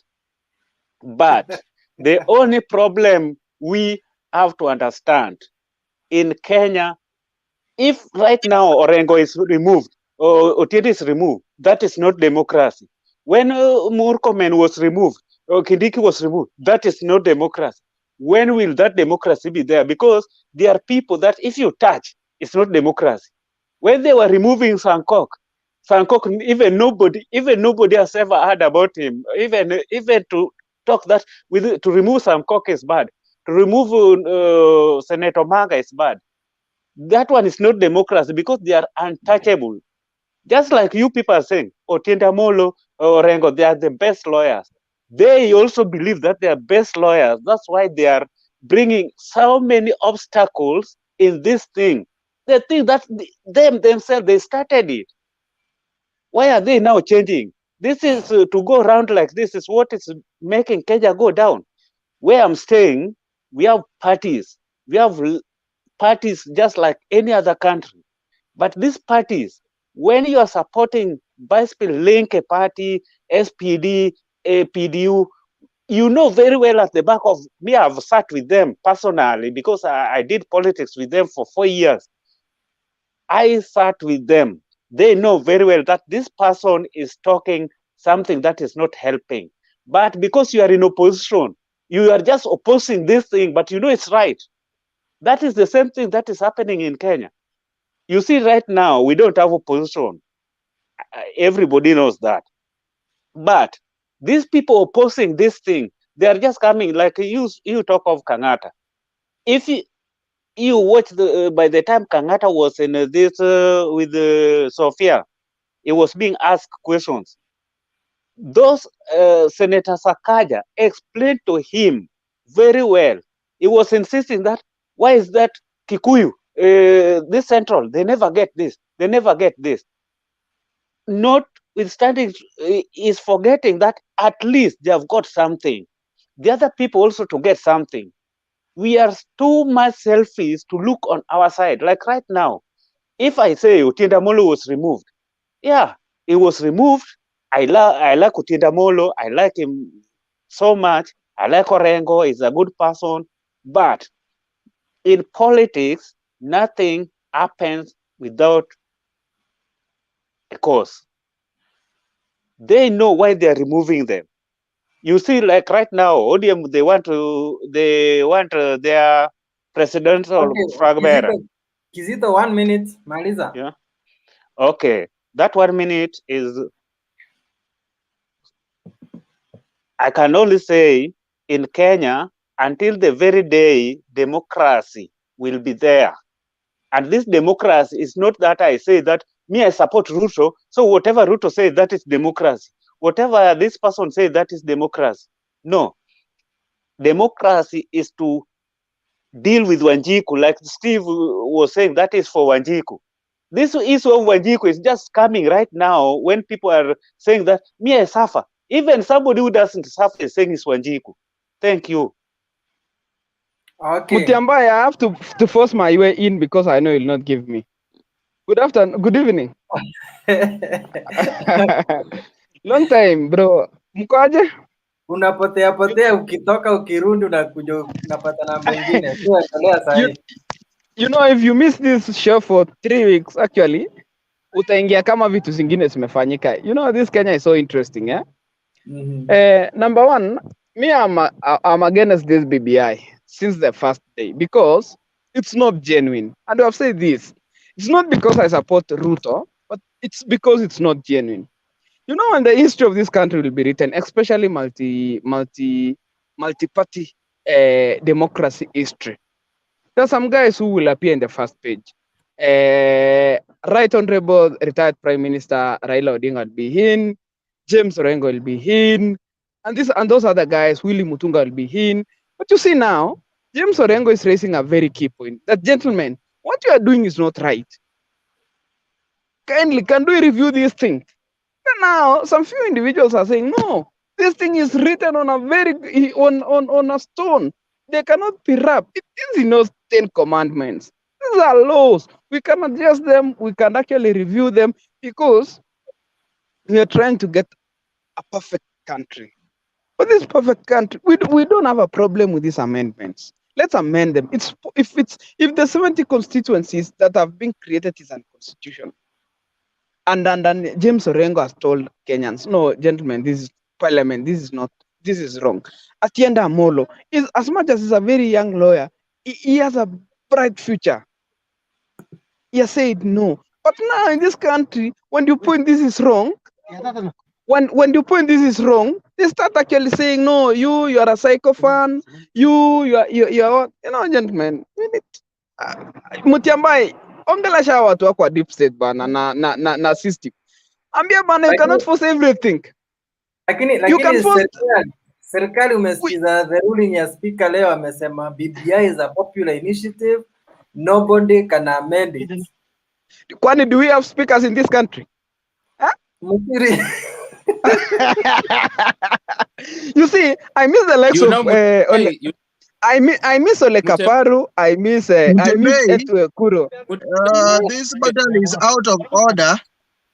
But the only problem we have to understand in Kenya, if right now Orengo is removed or Otiende is removed, that is not democracy. When Murkomen was removed, or Kindiki was removed, that is not democracy. When will that democracy be there? Because there are people that if you touch, it's not democracy. When they were removing Sankok, even nobody has ever heard about him. Even to talk that to remove Sankok is bad. To remove Senator Maga is bad. That one is not democracy because they are untouchable. Just like you people are saying, Otiende Amolo, Orengo, they are the best lawyers. They also believe that they are best lawyers. That's why they are bringing so many obstacles in this thing. They think that themselves, they started it. Why are they now changing? This is to go around like this is what is making Kenya go down. Where I'm staying, we have parties. We have parties just like any other country. But these parties, when you are supporting Bicycle Link party, SPD, PDU, you know very well at the back of me, I've sat with them personally because I did politics with them for 4 years. I sat with them. They know very well that this person is talking something that is not helping. But because you are in opposition, you are just opposing this thing, but you know it's right. That is the same thing that is happening in Kenya. You see, right now, we don't have opposition. Everybody knows that. But these people opposing this thing, they are just coming, like you talk of Kangata. If you watch by the time Kangata was in this with Sophia, he was being asked questions. Those Senator Sakaja explained to him very well. He was insisting that, why is that Kikuyu, this central, they never get this, they never get this. Notwithstanding, is forgetting that at least they have got something. The other people also to get something. We are too much selfish to look on our side. Like right now, if I say Otiende Amolo was removed, yeah, he was removed. I like Otiende Amolo. I like him so much. I like Orengo. He's a good person. But in politics, nothing happens without a cause. They know why they are removing them. You see, like right now, ODM, they want their presidential flag bearer. Kizito, 1 minute, Maliza. Yeah. Okay. That 1 minute is, I can only say, in Kenya, until the very day democracy will be there. And this democracy is not that I say that me, I support Ruto, so whatever Ruto says, that is democracy. Whatever this person says, that is democracy. No. Democracy is to deal with Wanjiku, like Steve was saying, that is for Wanjiku. This issue of Wanjiku is just coming right now when people are saying that, me, I suffer. Even somebody who doesn't suffer is saying it's Wanjiku. Thank you. Okay. Mutiambai, I have to force my way in because I know you'll not give me. Good afternoon. Good evening. Long time, bro. Mkoaje? Unapotea ukitoka ukirudi unakuja unapata namba nyingine. Sio endelea sahi. You know, if you miss this show for 3 weeks, actually, utaingia kama vitu zingine zimefanyika. You know, this Kenya is so interesting, yeah? Number one, me, I'm against this BBI since the first day because it's not genuine. And I've said this. It's not because I support Ruto, but it's because it's not genuine. You know, when the history of this country will be written, especially multi-party democracy history, there are some guys who will appear in the first page. Right Honorable retired Prime Minister Raila Odinga will be in, James Orengo will be in, and those other guys, Willie Mutunga will be in. But you see now, James Orengo is raising a very key point. That, gentlemen, what you are doing is not right. Kindly, can we review this thing? And now, some few individuals are saying, no, this thing is written on a stone. They cannot be wrapped. It is in those 10 commandments. These are laws. We can adjust them. We can actually review them because we are trying to get a perfect country. But this perfect country, we don't have a problem with these amendments. Let's amend them. If the 70 constituencies that have been created is unconstitutional, and James Orengo has told Kenyans, no, gentlemen, this is parliament. This is wrong. Otiende Amolo is, as much as he's a very young lawyer, he has a bright future. He has said no. But now in this country, when you point this is wrong, when you point this is wrong, they start actually saying, no, you are a psychophone, you are, you know, gentlemen, Mutiambai, ongelesha watu wako wa deep state bana na system. Ambia bana, you cannot force everything. Lakini serikali umesikiza the ruling ya speaker leo amesema BBI is a popular initiative, nobody can amend it. Kwani do we have speakers in this country? Huh? You see, I miss the likes of I miss Ole Kaparu, I miss Etwe Kuro. This battle is out of order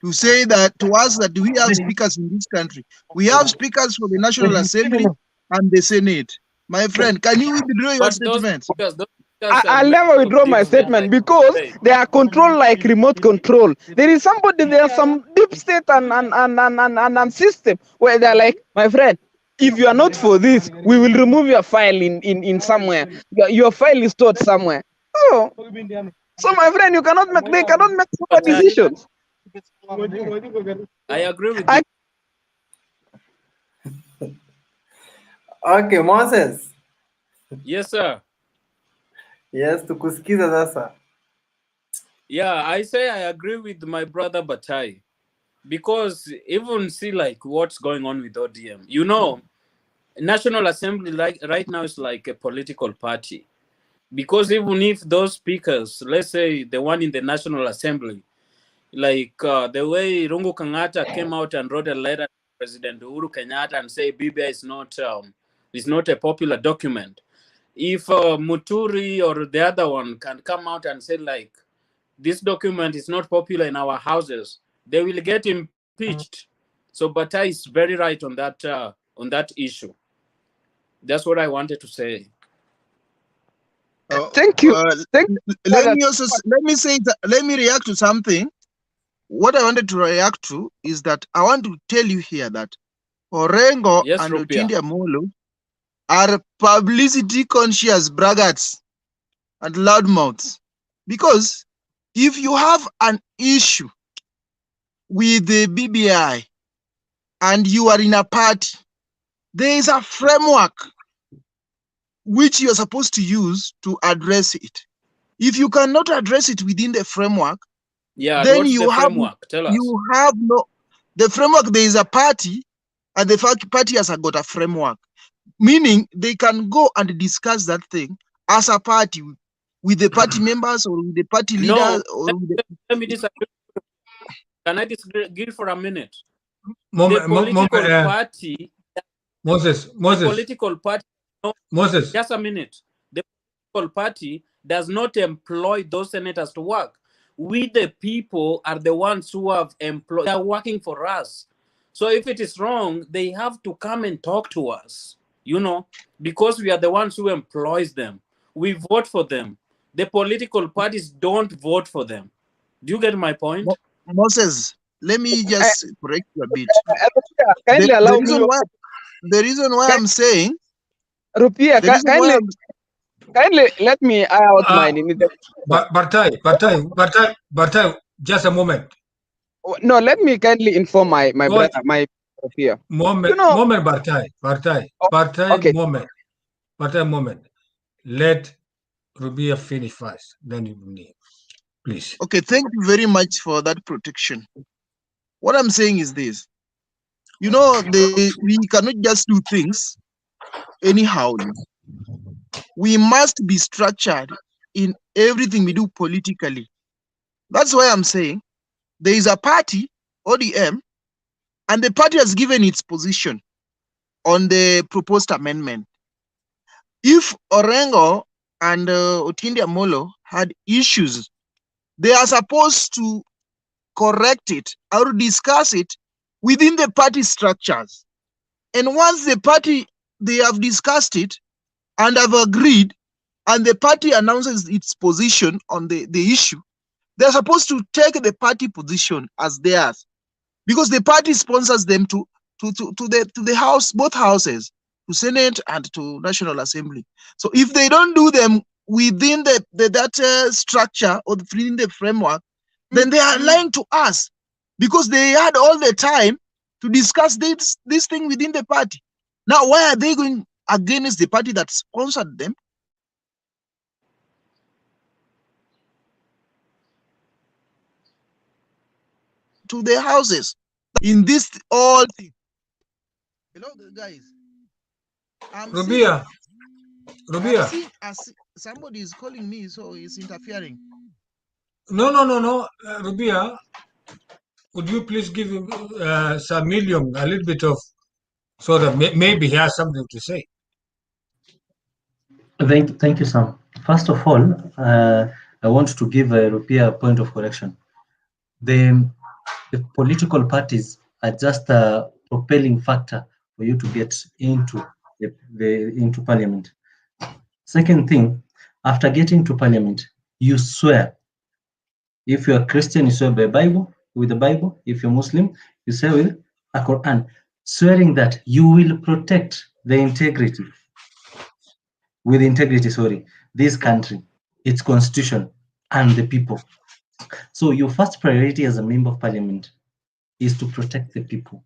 to say that to us that we have speakers in this country. We have speakers for the National Assembly and the Senate. My friend, can you withdraw your statement? I'll never withdraw my statement because they are controlled like remote control. There is some deep state and system where they're like, my friend, if you are not for this, we will remove your file in somewhere. Your file is stored somewhere. So my friend, they cannot make proper decisions. I agree with you. Okay, Moses. Yes, sir. Yes, tukusikiza sasa. Yeah, I say I agree with my brother Batai. Because even see like what's going on with ODM. You know, National Assembly right now is like a political party. Because even if those speakers, let's say the one in the National Assembly, like the way Rungu Kangata came out and wrote a letter to President Uhuru Kenyatta and say BBI is not a popular document. If Muturi or the other one can come out and say like, this document is not popular in our houses, they will get impeached. So Bata is very right on that issue. That's what I wanted to say. Thank you. Thank you. Let me react to something. What I wanted to react to is that I want to tell you here that Orengo Yes, and Rupia. Otiende Amolo are publicity conscious braggarts and loudmouths. Because if you have an issue with the BBI and you are in a party, there is a framework which you are supposed to use to address it. If you cannot address it within the framework, then what's you the have framework? Tell us. you have no the framework. There is a party, and the party has got a framework, meaning they can go and discuss that thing as a party with the party members or with the party leaders. Let me disagree. Can I disagree for a minute? The political party. Moses. Just a minute. The political party does not employ those senators to work. We, the people, are the ones who have employed. They are working for us. So if it is wrong, they have to come and talk to us, because we are the ones who employs them. We vote for them. The political parties don't vote for them. Do you get my point? Moses, let me just correct you a bit. Kindly allow me. The reason why I'm saying, Rupia, kindly let me out my name. Bartai, just a moment. No, let me kindly inform my brother, my Rupia. Moment, Bartai, okay. moment. Let Rubia finish first, then you need, please. Okay, thank you very much for that protection. What I'm saying is this. We cannot just do things anyhow. We must be structured in everything we do politically. That's why I'm saying there is a party, ODM, and the party has given its position on the proposed amendment. If Orengo and Otiende Amolo had issues, they are supposed to correct it or discuss it within the party structures. And once they have discussed it and have agreed, and the party announces its position on the issue, they're supposed to take the party position as theirs, because the party sponsors them to the house, both houses, to Senate and to National Assembly. So if they don't do them within that structure or within the framework, then they are lying to us, because they had all the time to discuss this thing within the party. Now, why are they going against the party that sponsored them? To their houses in this all thing. Hello, guys. Rubia. Somebody is calling me, so he's interfering. No. Rubia, would you please give Sir Million a little bit of, so that maybe he has something to say? Thank you, Sam. First of all, I want to give Rupia a point of correction. The political parties are just a propelling factor for you to get into into parliament. Second thing, after getting to parliament, you swear. If you're a Christian, you swear with the Bible. If you're Muslim, you swear with a Quran, swearing that you will protect the integrity, this country, its constitution, and the people. So your first priority as a member of parliament is to protect the people,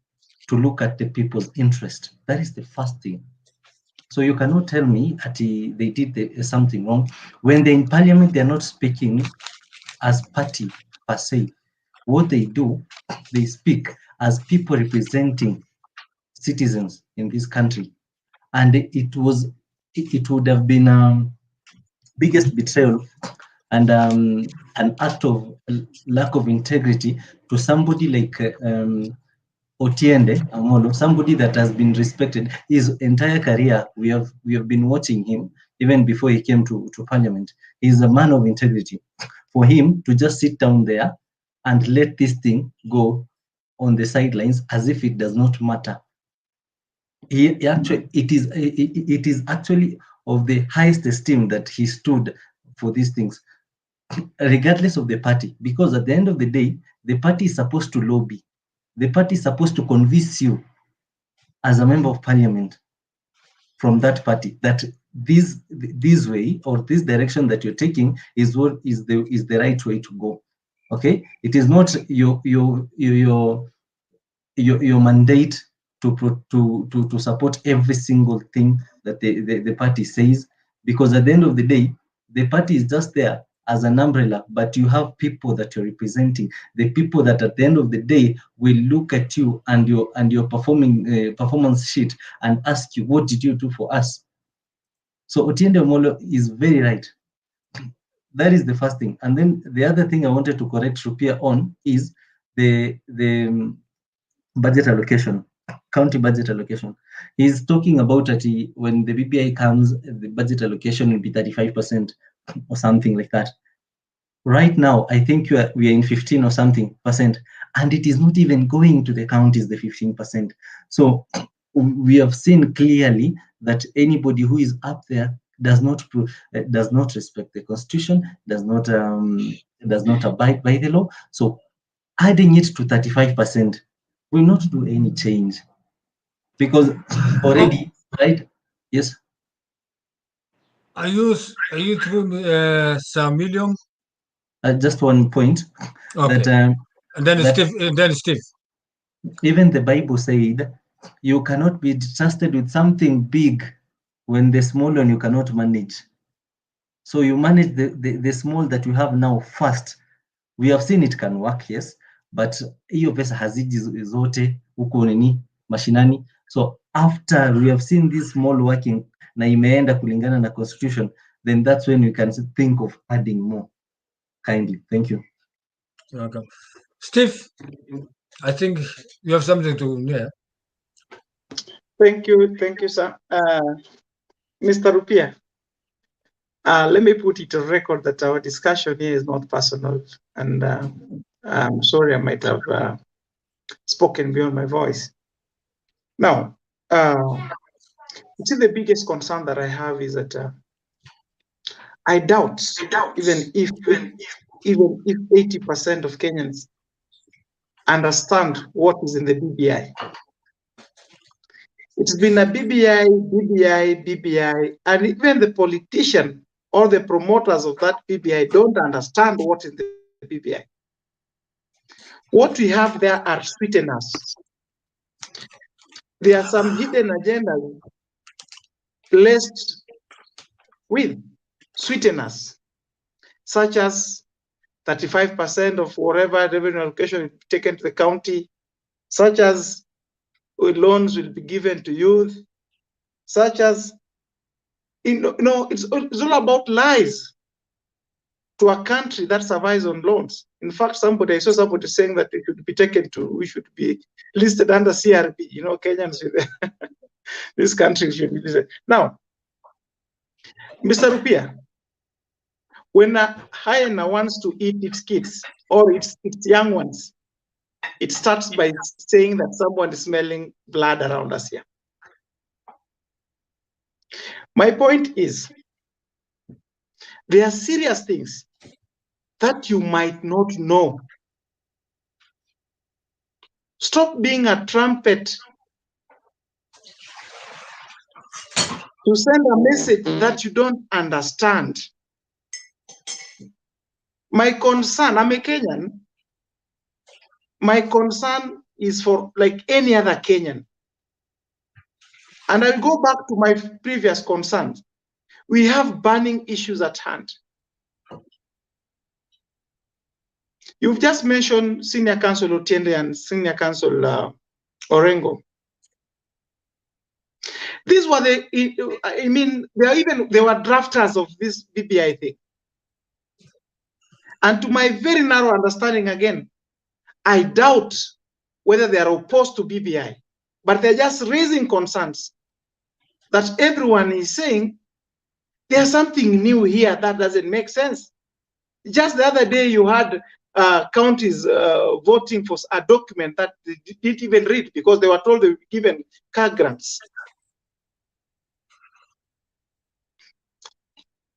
to look at the people's interest. That is the first thing. So you cannot tell me that they did something wrong. When they're in parliament, they're not speaking as party per se. What they do, they speak as people representing citizens in this country. And it would have been biggest betrayal and an act of lack of integrity to somebody like Otiende Amolo, somebody that has been respected his entire career. We have been watching him even before he came to parliament. He's a man of integrity. For him to just sit down there and let this thing go on the sidelines as if it does not matter. It is actually of the highest esteem that he stood for these things, regardless of the party, because at the end of the day, the party is supposed to lobby. The party is supposed to convince you as a member of parliament from that party that this way or this direction that you're taking is what is the right way to go. Okay, it is not your mandate to support every single thing that the party says, because at the end of the day, the party is just there as an umbrella, but you have people that you're representing, the people that at the end of the day will look at you and your performance sheet and ask you, what did you do for us? So Otiende Amolo is very right. That is the first thing. And then the other thing I wanted to correct Rupia on is the budget allocation, county budget allocation. He's talking about that when the BBI comes, the budget allocation will be 35% or something like that. Right now, I think we are in 15 or something %, and it is not even going to the counties, the 15%. So we have seen clearly that anybody who is up there does not respect the constitution, does not abide by the law. So adding it to 35% will not do any change, because already, right? Yes. Are you through, Sir Million? Just one point. Okay. That and then Steve. Even the Bible said you cannot be trusted with something big when the small one you cannot manage. So you manage the small that you have now first. We have seen it can work, yes, but hiyo pesa haziji zote huko nini mashinani. So after we have seen this small working na imeenda kulingana na constitution, then that's when we can think of adding more. Kindly, thank you. Welcome. Steve, I think you have something to Thank you, sir. Mr. Rupia, let me put it on record that our discussion here is not personal, and I'm sorry I might have spoken beyond my voice. Now, see, the biggest concern that I have is that I doubt even if 80% of Kenyans understand what is in the BBI. It's been a BBI, and even the politician or the promoters of that BBI don't understand what is the BBI. What we have there are sweeteners. There are some hidden agendas laced with sweeteners, such as 35% of whatever revenue allocation is taken to the county, such as loans will be given to youth, such as, it's all about lies to a country that survives on loans. In fact, I saw somebody saying that we should be listed under CRB. Kenyans, this country should be listed. Now, Mr. Rupia, when a hyena wants to eat its kids or its young ones, it starts by saying that someone is smelling blood around us here. My point is, there are serious things that you might not know. Stop being a trumpet to send a message that you don't understand. My concern, I'm a Kenyan, my concern is for like any other Kenyan. And I'll go back to my previous concerns. We have burning issues at hand. You've just mentioned Senior Counsel Otiende and Senior Counsel Orengo. These were they were drafters of this BBI thing. And to my very narrow understanding, again, I doubt whether they are opposed to BBI, but they're just raising concerns that everyone is saying there's something new here that doesn't make sense. Just the other day, you had counties voting for a document that they didn't even read because they were told they were given car grants.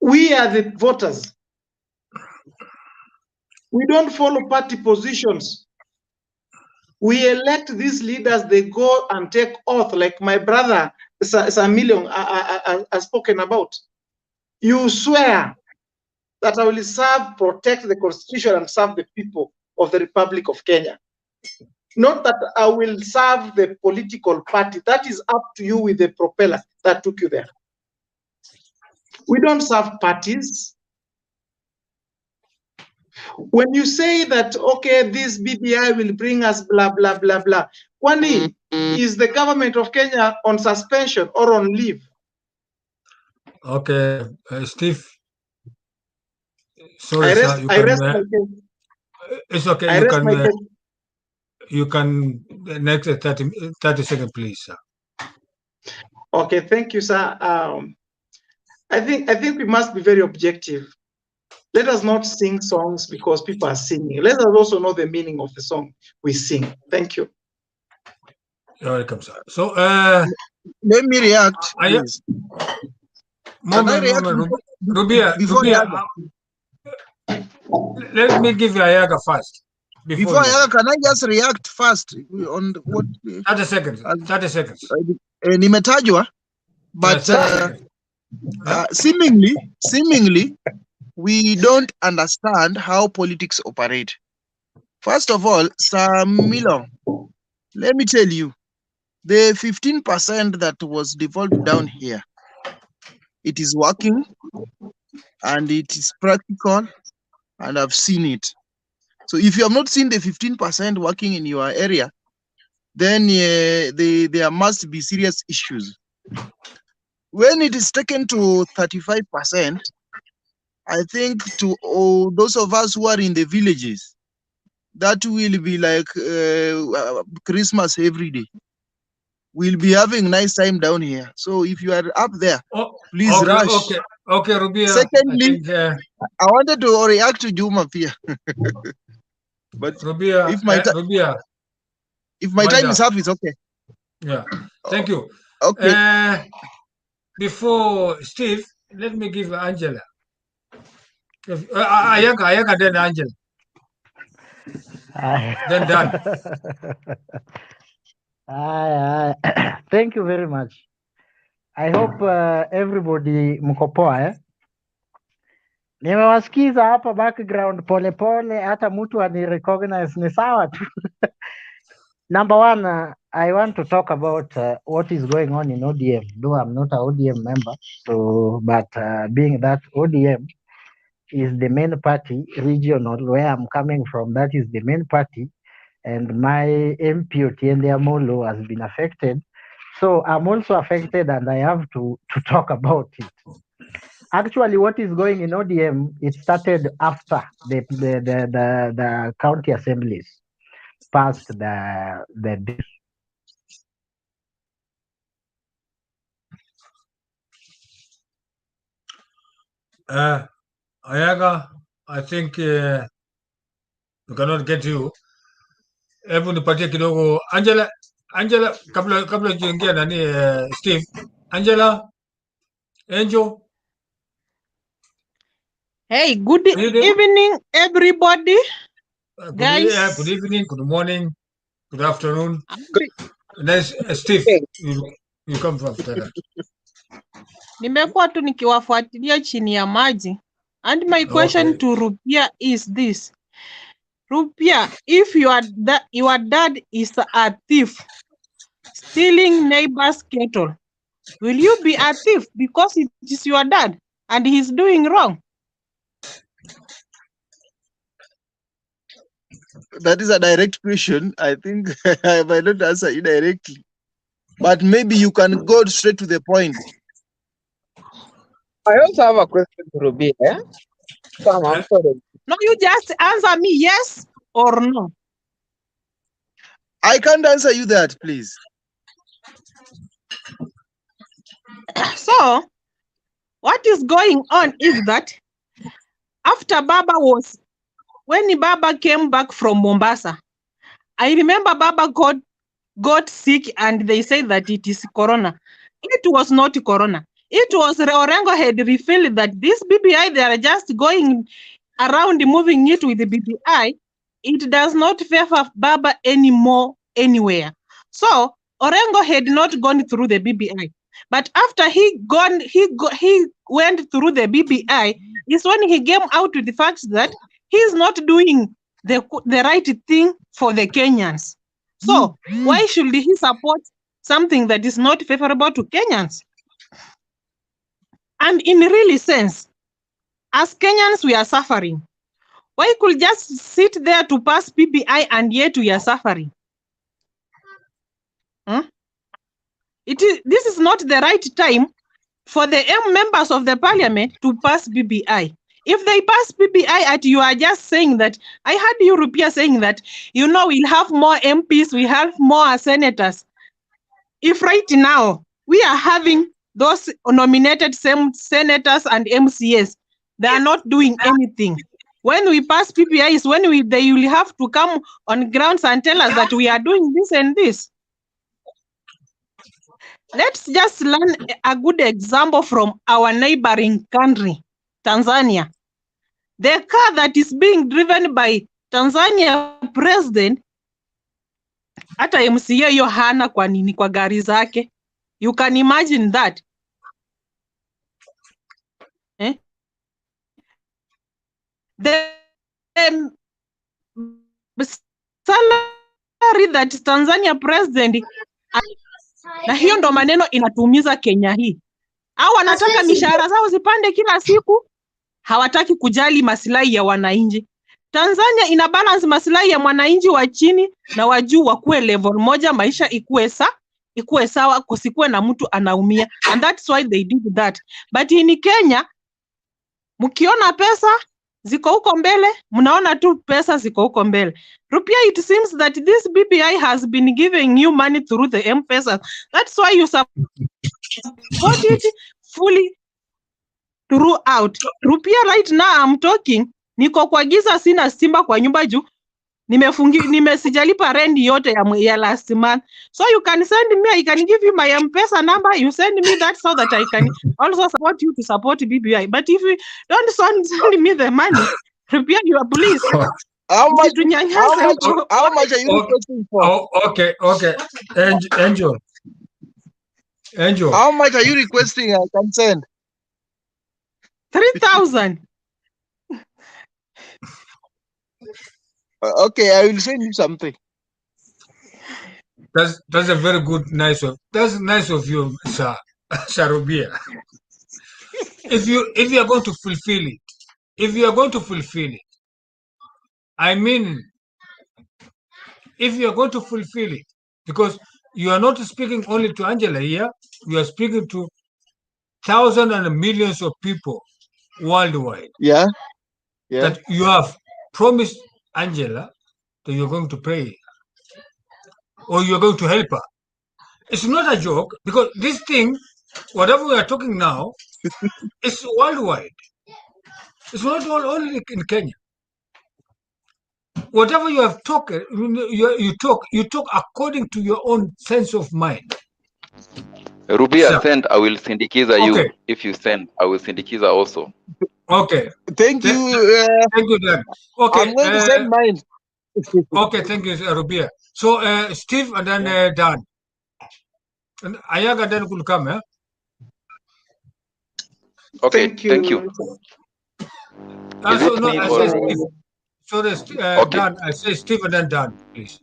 We are the voters. We don't follow party positions. We elect these leaders, they go and take oath, like my brother Samilion has spoken about. You swear that I will serve, protect the constitution and serve the people of the Republic of Kenya. Not that I will serve the political party. That is up to you with the propeller that took you there. We don't serve parties. When you say that, okay, this BBI will bring us blah, blah, blah, blah, Kwani, is the government of Kenya on suspension or on leave? Okay, Steve. Sorry, sir. You can. It's okay. You can next 30 seconds, please, sir. Okay, thank you, sir. I think we must be very objective. Let us not sing songs because people are singing. Let us also know the meaning of the song we sing. Thank you. You're welcome, sir. So, let me react, please. Rubia, let me give you Ayaga first. Before Ayaga, can I just react first on what? 30 seconds. 30 seconds. Nimetajwa, but seemingly, we don't understand how politics operate. First of all, Samilo, let me tell you, the 15% that was devolved down here, it is working and it is practical, and I've seen it. So if you have not seen the 15% working in your area, then there must be serious issues. When it is taken to 35%, I think to those of us who are in the villages, that will be like Christmas every day. We'll be having nice time down here. So if you are up there, please rush. Okay, Rubia. Secondly, I wanted to react to Juma Pia. But Rubia, if my time is up, it's okay. Yeah, thank you. Okay. Before Steve, let me give Angela. Ayaga, then Angela. Then done. Thank you very much. I hope everybody mko poa. Nimewasikiza hapa background pole, hata mtu recognize ni sawa tu. Number one, I want to talk about what is going on in ODM, though I'm not an ODM member. So, but being that ODM is the main party, regional, where I'm coming from, that is the main party, and my MP Otiende Amolo has been affected. So I'm also affected, and I have to talk about it. Actually, what is going in ODM, it started after the county assemblies passed the bill. Ayaga, I think we cannot get you. Hebu nipatie kidogo Angela, kabla jiingia nani Steve. Angela, Angel. Hey, good evening, everybody. Guys. Good evening, good morning, good afternoon. Nice, Steve, you come from there. Nimekuwa tu nikiwafuatilia chini ya maji. And my question to Rupia is this. Rupia, if your dad is a thief, stealing neighbor's cattle, will you be a thief because it is your dad and he's doing wrong? That is a direct question. I think I might not answer you directly. But maybe you can go straight to the point. I also have a question to Ruby. Sam, I'm sorry. No, you just answer me yes or no. I can't answer you that, please. So, what is going on is that after when Baba came back from Mombasa, I remember Baba got sick and they said that it is corona. It was not corona. it was Orengo had revealed that this BBI, they are just going around moving it with the BBI. It does not favor Baba anymore anywhere. So Orengo had not gone through the BBI. But after he went through the BBI, is when he came out with the fact that he's not doing the right thing for the Kenyans. So why should he support something that is not favorable to Kenyans? And in really sense, as Kenyans, we are suffering. Why could just sit there to pass PPI and yet we are suffering? This is not the right time for the members of the parliament to pass BBI. If they pass BBI and you are just saying that, I heard European saying that, you know, we'll have more MPs, we have more senators. If right now we are having those nominated senators and MCAs, they are not doing anything. When we pass PPI is when they will have to come on grounds and tell us that we are doing this and this. Let's just learn a good example from our neighboring country, Tanzania. The car that is being driven by Tanzania president, hata MCA hiyo hana kwa nini kwa gari zake. You can imagine that. The salary that Tanzania president, na hiyo ndo maneno inatumiza Kenya hii. Hao wanataka mishahara zao zipande kila siku, hawataki kujali maslahi ya wananchi. Tanzania ina balance maslahi ya mwananchi wa chini na wa juu wakuwe level moja, maisha ikuwe sawa, kusikuwe na mtu anaumia, and that's why they did that. But in Kenya, mkiona pesa ziko huko mbele, mnaona tu pesa ziko huko mbele. Rupia, it seems that this BBI has been giving you money through the M-Pesa. That's why you support it fully throughout. Rupia, right now I'm talking, niko kwa giza, sina stimba kwa nyumba juu nimesijalipa rent yote ya last month. So you can send me, I can give you my M-Pesa number, you send me that so that I can also support you to support BBI. But if you don't send me the money, prepare your please. How much are you requesting for? Okay. Angel. How much are you requesting? I can send 3,000. Okay, I will send you something. That's a very good, nice of you, sir, Sarubia. If you are going to fulfill it, I mean, if you are going to fulfill it, because you are not speaking only to Angela here, you are speaking to thousands and millions of people worldwide. Yeah. That you have promised Angela that you're going to pray or you're going to help her. It's not a joke, because this thing, whatever we are talking now, it's worldwide. It's not only in Kenya. Whatever you have talked, you talk according to your own sense of mind. Rubia, send, I will syndikiza you. If you send, I will syndikiza also. Okay. Thank you. Thank you, Dan. Okay. I'm going to send mine. Okay, thank you, Rubia. So, Steve and then Dan. And Ayaga then will come, eh? Okay, thank you. Is it me or... Sorry, Dan, I say Steve and then Dan, please.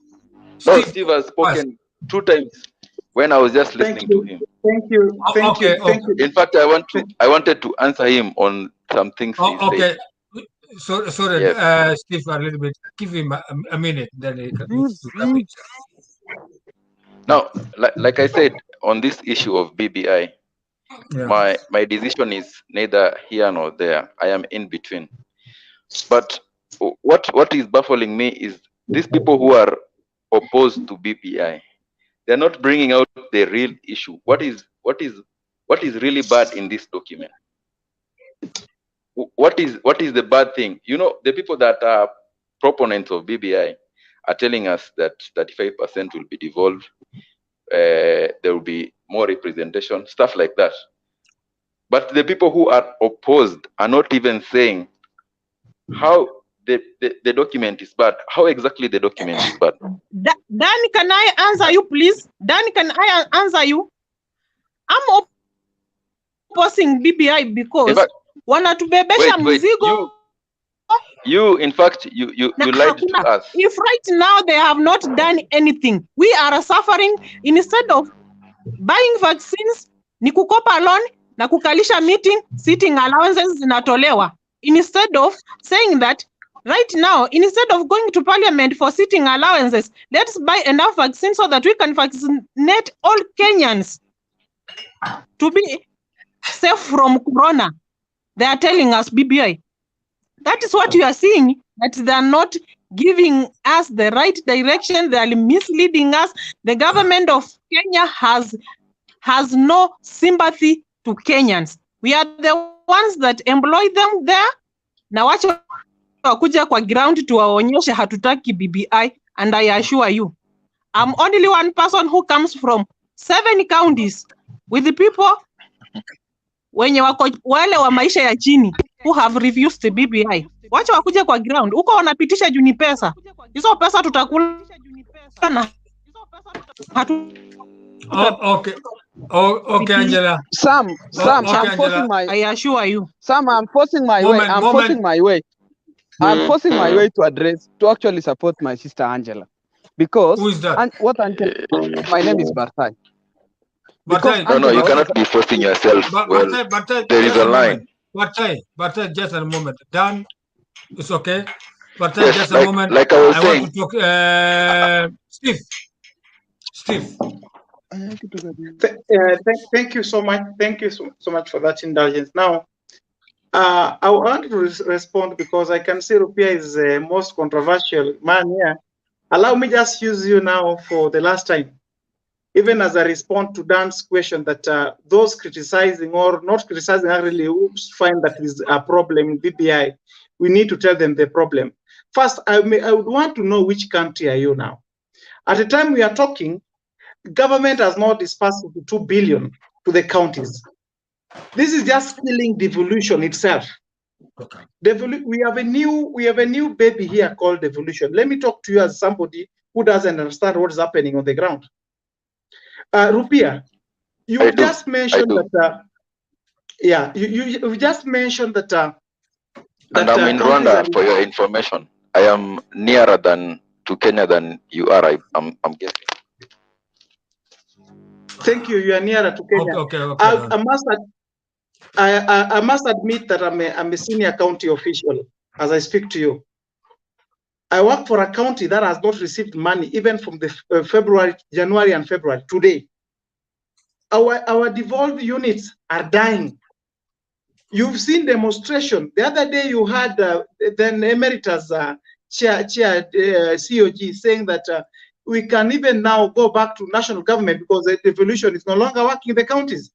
No, Steve has spoken 2 times when I was just listening to him. Thank you. Thank you. In fact, I wanted to answer him on some things he said. Sorry, yes. Steve, a little bit. Give him a minute, then he can come in. Now, like I said, on this issue of BBI, my decision is neither here nor there. I am in between. But what is baffling me is these people who are opposed to BBI, they're not bringing out the real issue. What is really bad in this document? What is the bad thing? You know, the people that are proponents of BBI are telling us that 35% will be devolved. There will be more representation, stuff like that. But the people who are opposed are not even saying how the document is bad. How exactly the document is bad. Dan, can I answer you, please? Dan, can I answer you? I'm opposing BBI because wanatubebesha mzigo. You, in fact, you lied to us. If right now they have not done anything, we are suffering. Instead of buying vaccines, ni kukopa loan na kukalisha meeting, sitting allowances zinatolewa. Instead of saying that right now, instead of going to parliament for sitting allowances, let's buy enough vaccines so that we can vaccinate all Kenyans to be safe from corona. They are telling us BBI. That is what you are seeing, that they are not giving us the right direction. They are misleading us. The government of Kenya has no sympathy to Kenyans. We are the ones that employ them there. Na wacha wakuja kwa ground tuwaonyeshe hatutaki BBI, and I assure you, I'm only one person who comes from 7 counties with the people wenye wale wa maisha ya chini who have refused the BBI. Wacha wakuja kwa ground. Uko wanapitisha juni pesa. Hizo pesa tutakula na okay. Okay, Angela. Sam, okay, I'm Angela. forcing my. I assure you. Sam, I'm forcing my way. I'm forcing my way. I'm forcing my way to actually support my sister Angela, because who is that? And what Angela? My name is Barthai. No, you cannot be forcing yourself. There is a line. Barthai, just a moment. Dan, it's okay. Barthai, Yes, just a moment. Like I was saying. Want to talk. Steve. Thank you so much. Thank you so much for that indulgence. Now, I want to respond because I can see Rupia is the most controversial man here. Allow me just use you now for the last time, even as a response to Dan's question that those criticizing or not criticizing really find that is a problem in BBI. We need to tell them the problem. First, I would want to know which country are you now? At the time we are talking, government has not dispersed 2 billion to the counties. This is just killing devolution itself. We have a new baby here called devolution. Let me talk to you as somebody who doesn't understand what is happening on the ground. Rupia, you just mentioned that. You just mentioned that. And I'm in Rwanda for your information. I am nearer to Kenya than you are. I'm guessing. Thank you. You are nearer to Kenya. Okay. I must admit that I'm a senior county official as I speak to you. I work for a county that has not received money even from the January and February today. Our devolved units are dying. You've seen demonstration. The other day you had then Emeritus Chair COG saying that we can even now go back to national government because the devolution is no longer working in the counties.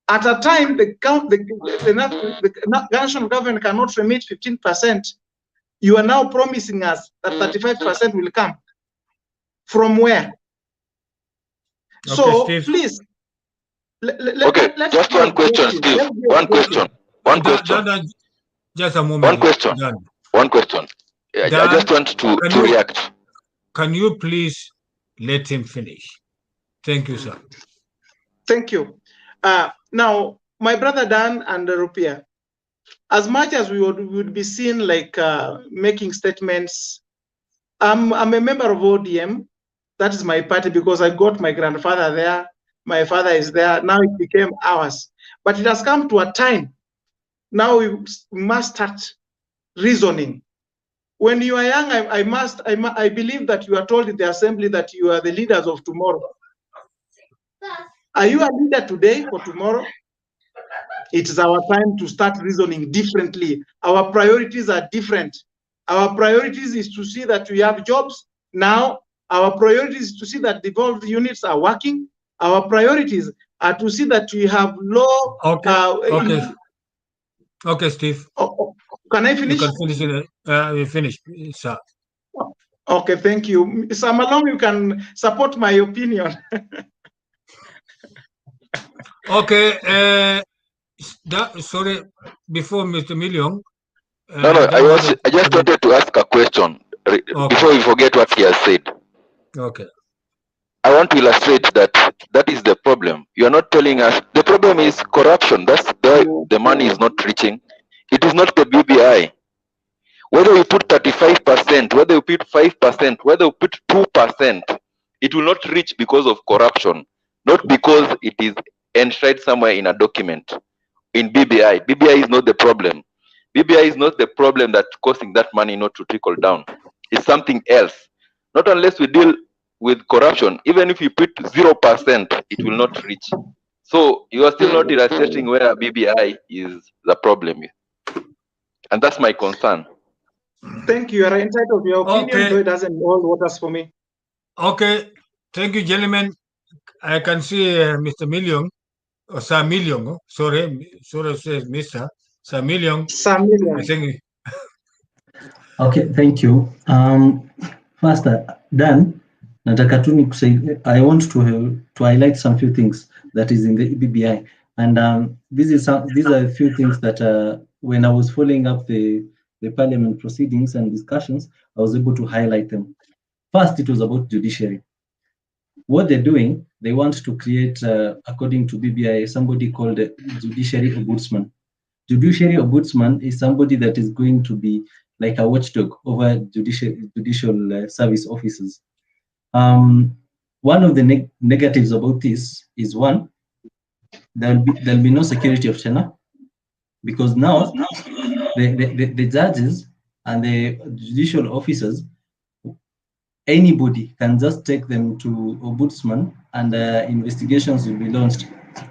At a time, the national government cannot remit 15%. You are now promising us that 35% will come. From where? Okay, so Steve. Please. Just one question, Steve. One question. Just a moment. One question. I just want to react. Can you please let him finish? Thank you, sir. Thank you. Now, my brother Dan and Rupia, as much as we would be seen like making statements, I'm a member of ODM. That is my party because I got my grandfather there. My father is there. Now it became ours. But it has come to a time. Now we must start reasoning. When you are young, I believe that you are told in the assembly that you are the leaders of tomorrow. Are you a leader today for tomorrow? It is our time to start reasoning differently. Our priorities are different. Our priorities is to see that we have jobs now. Our priorities is to see that devolved units are working. Our priorities are to see that we have low. Okay, Steve. Can I finish? You can finish. You finish, sir. Okay, thank you. Sam Along, you can support my opinion. Okay, Sorry, before Mr. Million. No, I just wanted to ask a question before we forget what he has said. Okay. I want to illustrate that is the problem. You are not telling us the problem is corruption. That's the money is not reaching. It is not the BBI. Whether you put 35%, whether you put 5%, whether you put 2%, it will not reach because of corruption, not because it is enshrined somewhere in a document. In BBI, BBI is not the problem. BBI is not the problem that's causing that money not to trickle down. It's something else. Not unless we deal with corruption, even if you put 0%, it will not reach. So you are still not illustrating where BBI is the problem. And that's my concern. Thank you. You are entitled to your opinion, though it doesn't hold waters for me. Okay. Thank you, gentlemen. I can see Mr. Million, or Sir Million. Sorry, says Mr. Sir Million. Sir Million. I think. Okay, thank you. First, Dan, nataka tu nikusaidia. I want to highlight some few things that is in the BBI, and these are a few things that when I was following up the parliament proceedings and discussions, I was able to highlight them. First, it was about judiciary. What they're doing, they want to create, according to BBI, somebody called a judiciary ombudsman. Judiciary ombudsman is somebody that is going to be like a watchdog over judicial service officers. One of the negatives about this is one, there'll be no security of tenure, because now the judges and the judicial officers, anybody can just take them to ombudsman and investigations will be launched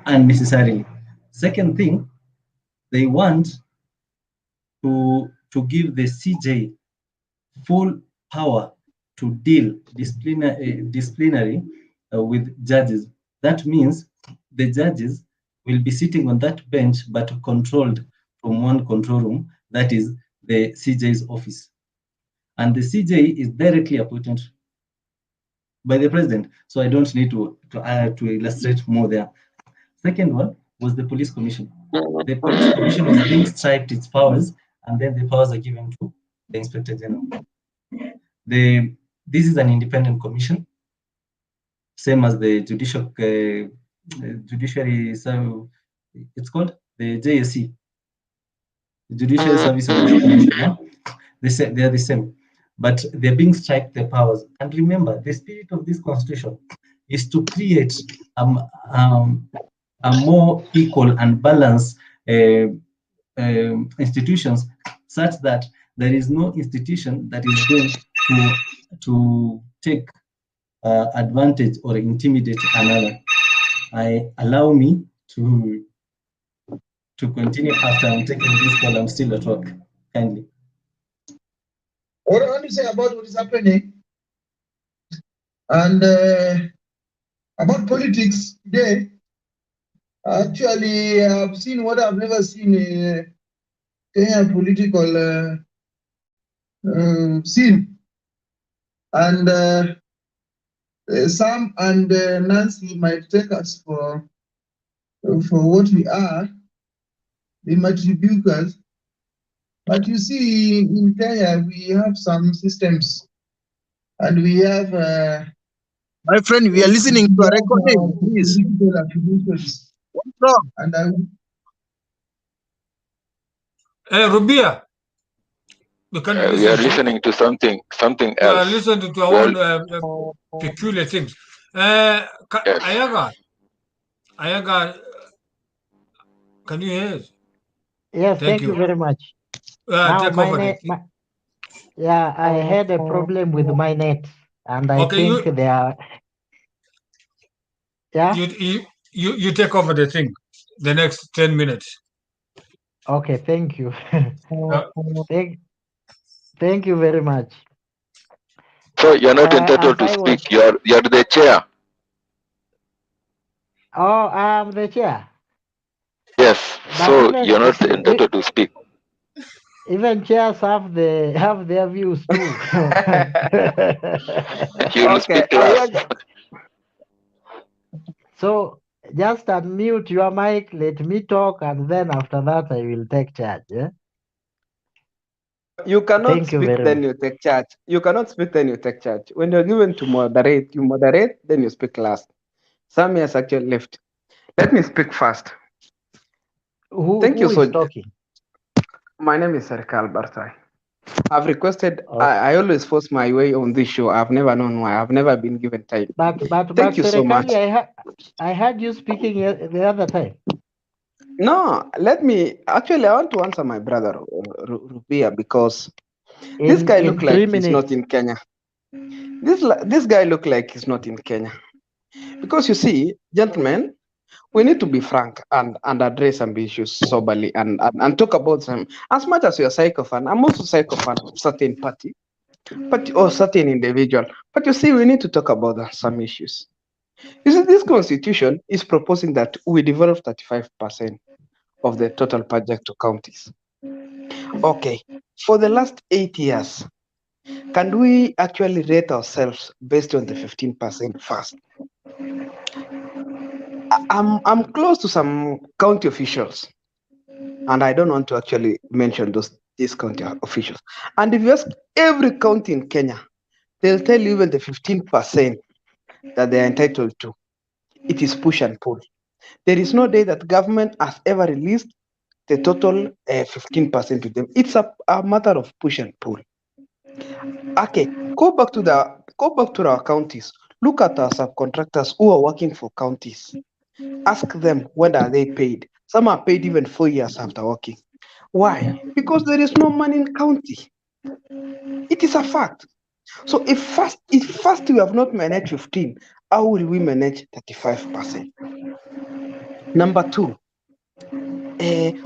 unnecessarily. Second thing, they want to give the CJ full power to deal disciplinary with judges. That means the judges will be sitting on that bench but controlled from one control room, that is the CJ's office. And the CJ is directly appointed by the president. So I don't need to illustrate more there. Second one was the police commission. The police commission is being stripped its powers, and then the powers are given to the inspector general. This is an independent commission, same as the judiciary. So it's called the JSC, the Judiciary Service Commission. Yeah? They are the same, but they're being stripped their powers. And remember, the spirit of this constitution is to create a more equal and balanced institutions, such that there is no institution that is going to take advantage or intimidate another. Allow me to continue after I'm taking this call. I'm still at work. Kindly. What I want to say about what is happening and about politics today, actually, I've seen what I've never seen in Kenyan political scene. And Sam and Nancy might take us for what we are. They might rebuke us. But you see, in Kenya, we have some systems. And we have... my friend, we are listening to a recording. Please. What's wrong? And Rubia. We are listening to something else. We are listening to our own peculiar things. Ayaga, can you hear us? Yes, thank you very much. Now Take my over net, I had a problem with my net, and I think they are. Yeah. You take over the thing. The next 10 minutes. Okay, thank you. Thank you very much. So you're not entitled to speak. You're the chair. Oh, I am the chair. Yes. So you're not entitled to speak. Even chairs have their views too. You will speak last. So Just unmute your mic, let me talk, and then after that I will take charge. Yeah? You cannot Thank you speak, very then much. you take charge. You cannot speak, then you take charge. When you're given to moderate, you moderate, then you speak last. Sammy has actually left. Let me speak first. Thank you Who so is much. talking? My name is Serikal Bartai. I've requested, I always force my way on this show. I've never known why. I've never been given time. But Thank you so much. Serikali, I heard you speaking the other time. No, let me, actually, I want to answer my brother, Rupia, because this guy In look like 3 he's not minutes. in Kenya. This guy look like he's not in Kenya. Because you see, gentlemen, we need to be frank and address some issues soberly and talk about them. As much as you're a psychophant, I'm also a psychophant of certain party, or certain individual. But you see, we need to talk about some issues. You see, this constitution is proposing that we develop 35% of the total budget to counties. Okay, for the last 8 years, can we actually rate ourselves based on the 15% first? I'm close to some county officials, and I don't want to actually mention these county officials. And if you ask every county in Kenya, they'll tell you even the 15% that they are entitled to. It is push and pull. There is no day that government has ever released the total 15% to them. It's a matter of push and pull. Okay, go back to our counties. Look at our subcontractors who are working for counties. Ask them when are they paid. Some are paid even 4 years after working. Why? Because there is no money in county. It is a fact. So if first we have not managed 15, how will we manage 35%? Number two,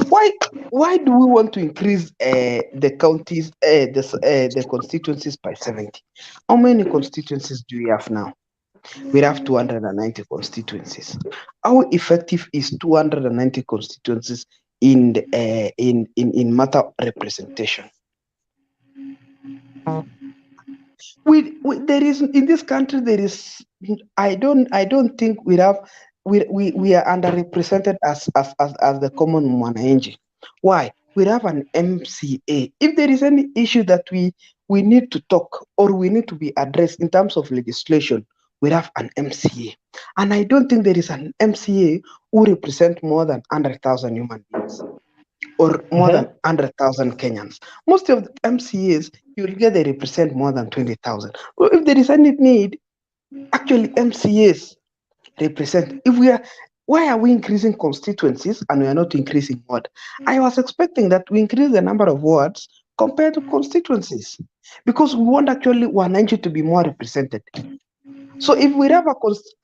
why do we want to increase the counties, the constituencies by 70? How many constituencies do we have now? We have 290 constituencies. How effective is 290 constituencies in matter of representation? There is in this country there is I don't think we are underrepresented as the common mwananchi. Why? We have an MCA. If there is any issue that we need to talk or we need to be addressed in terms of legislation, we have an MCA. And I don't think there is an MCA who represent more than 100,000 human beings or more than 100,000 Kenyans. Most of the MCAs, you'll get they represent more than 20,000. Well, if there is any need, actually MCAs represent. Why are we increasing constituencies and we are not increasing ward? I was expecting that we increase the number of wards compared to constituencies because we want actually wananchi to be more represented. So if we have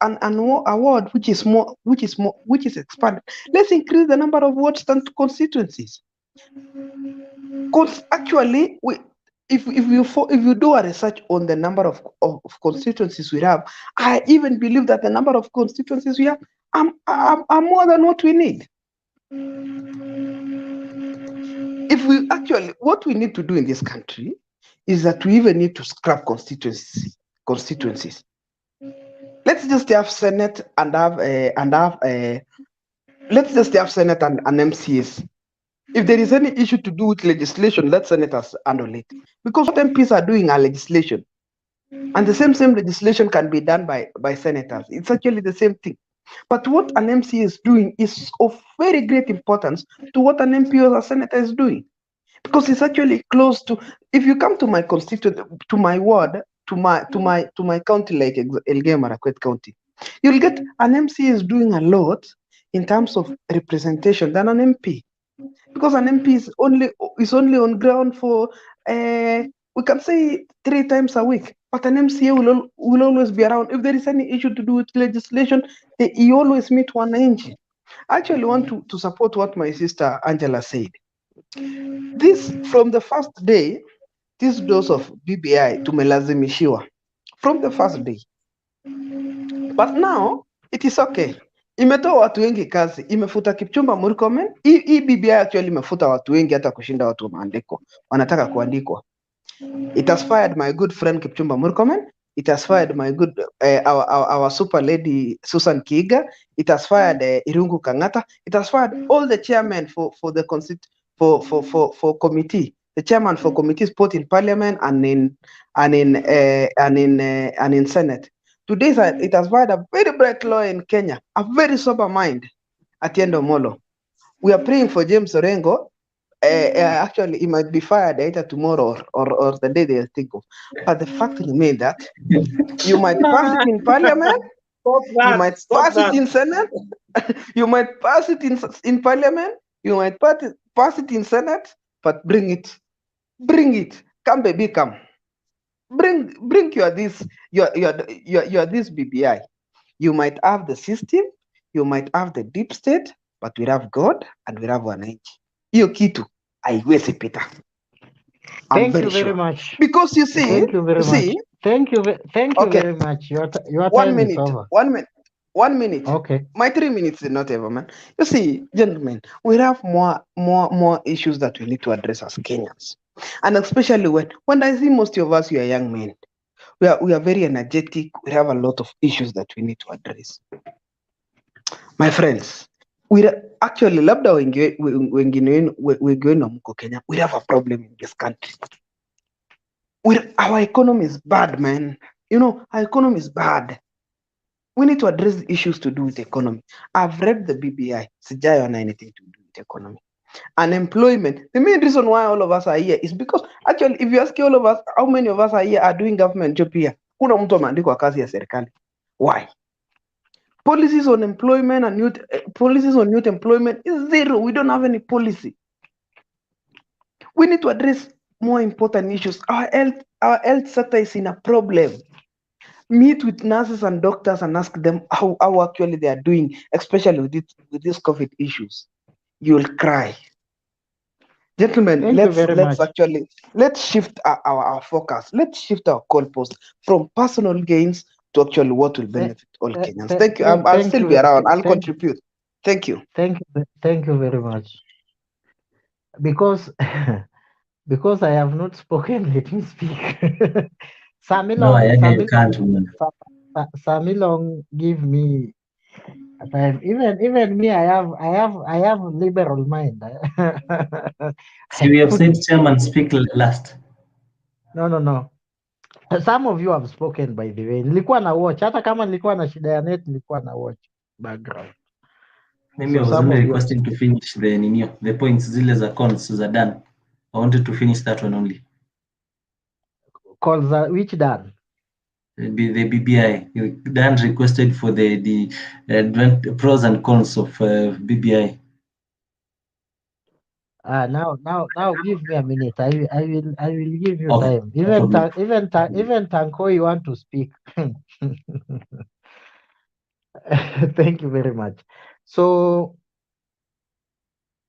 an award which is expanded, let's increase the number of wards than constituencies. Because actually, if you do a research on the number of constituencies we have, I even believe that the number of constituencies we have are more than what we need. If we actually, what we need to do in this country is that we even need to scrap constituencies. Let's just have Senate and let's just have Senate and MCAs. If there is any issue to do with legislation, let senators handle it. Because what MPs are doing are legislation. And the same legislation can be done by senators. It's actually the same thing. But what an MCA is doing is of very great importance to what an MP or a senator is doing. Because it's actually close to, if you come to my constituent, to my ward, to my county like Elgeyo Marakwet County, you'll get an MCA is doing a lot in terms of representation than an MP. Because an MP is only on ground for we can say 3 times a week, but an MCA will always be around. If there is any issue to do with legislation, he always meet one engine. I actually want to support what my sister Angela said. This from the first day, this dose of BBI tumelazimishiwa from the first day, but now it is okay. Imetoa watu wengi kazi, imefuta Kipchumba Murkomen. Hii BBI actually imefuta watu wengi hata kushinda watu maandiko wanataka kuandikwa. It has fired my good friend Kipchumba Murkomen It has fired my good our super lady Susan Kiga. It has fired Irungu Kangata. It has fired all the chairmen for the for committee. The chairman for committees both in parliament and in Senate. Today it has fired a very bright lawyer in Kenya, a very sober mind, Otiende Amolo. We are praying for James Orengo. Actually, he might be fired either tomorrow or the day they think of. But the fact remains that you might pass it in parliament, you might pass it in Senate, you might pass it in parliament, you might pass it in Senate, but bring it. Come, baby, come. Bring your this BBI. You might have the system, you might have the deep state, but we have God and we have wananchi. Hiyo kitu haiwezi pita. Thank you very much. Because you see, thank you very much. Thank you very much. Your time is over. 1 minute. Okay. My 3 minutes is not ever, man. You see, gentlemen, we have more issues that we need to address as Kenyans, and especially when I see most of us, you are young men. We are very energetic. We have a lot of issues that we need to address. My friends, we actually labda wengine na mko Kenya, we have a problem in this country. Our economy is bad, man. You know, our economy is bad. We need to address the issues to do with the economy. I've read the BBI. Sijaona anything to do with the economy. Unemployment. The main reason why all of us are here is because actually, if you ask all of us, how many of us are here are doing government job here? Kuna mtu ameandikwa kazi ya serikali. Why? Policies on employment and youth employment is zero. We don't have any policy. We need to address more important issues. Our health sector is in a problem. Meet with nurses and doctors and ask them how actually they are doing, especially with these COVID issues. You'll cry. Gentlemen, let's shift our focus. Let's shift our goalpost from personal gains to actually what will benefit all Kenyans. Thank you. I'll still be around. I'll contribute. Thank you. Thank you very much. Because I have not spoken, let me speak. Samilong give me a time. Even me, I have liberal mind. So we have said chairman speak last. No. Some of you have spoken, by the way. Nilikuwa na watch. Hata kama nilikuwa na shida ya net, nilikuwa na watch background. Maybe I was only requesting to finish the points zile za cons za Dan. I wanted to finish that one only. Calls which Dan? The BBI. Dan requested for the pros and cons of BBI. Now give me a minute. I will give you time. Even Tanko, you want to speak. Thank you very much. So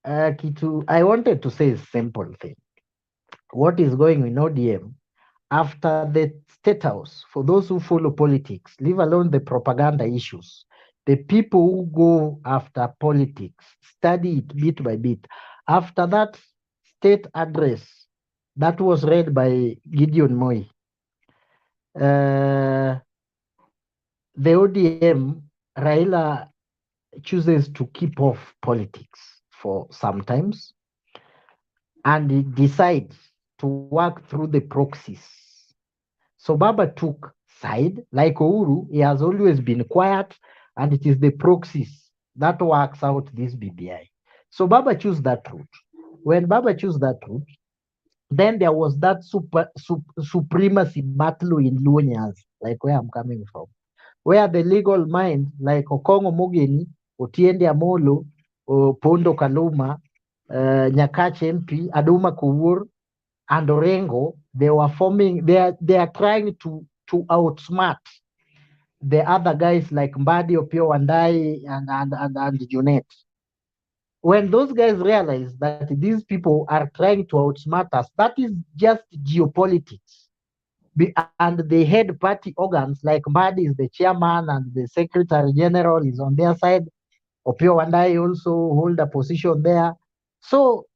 I wanted to say a simple thing. What is going in ODM after the State House, for those who follow politics, leave alone the propaganda issues, the people who go after politics, study it bit by bit. After that state address that was read by Gideon Moi, the ODM, Raila chooses to keep off politics for sometimes, and he decides to work through the proxies. So Baba took side, like Uhuru, he has always been quiet, and it is the proxies that works out this BBI. So Baba chose that route. When Baba chose that route, then there was that supremacy battle in Lunyas, like where I'm coming from, where the legal mind, like Okongo Mogeni, Otiende Amolo, Pondo Kaluma, Nyakache MP, Aduma Kuwur, and Orengo, they were forming, they are trying to outsmart the other guys like Mbadi, Opio Wandai, and Junet. When those guys realize that these people are trying to outsmart us, that is just geopolitics. And the head party organs like Mbadi is the chairman and the secretary general is on their side. Opio Wandai also hold a position there. So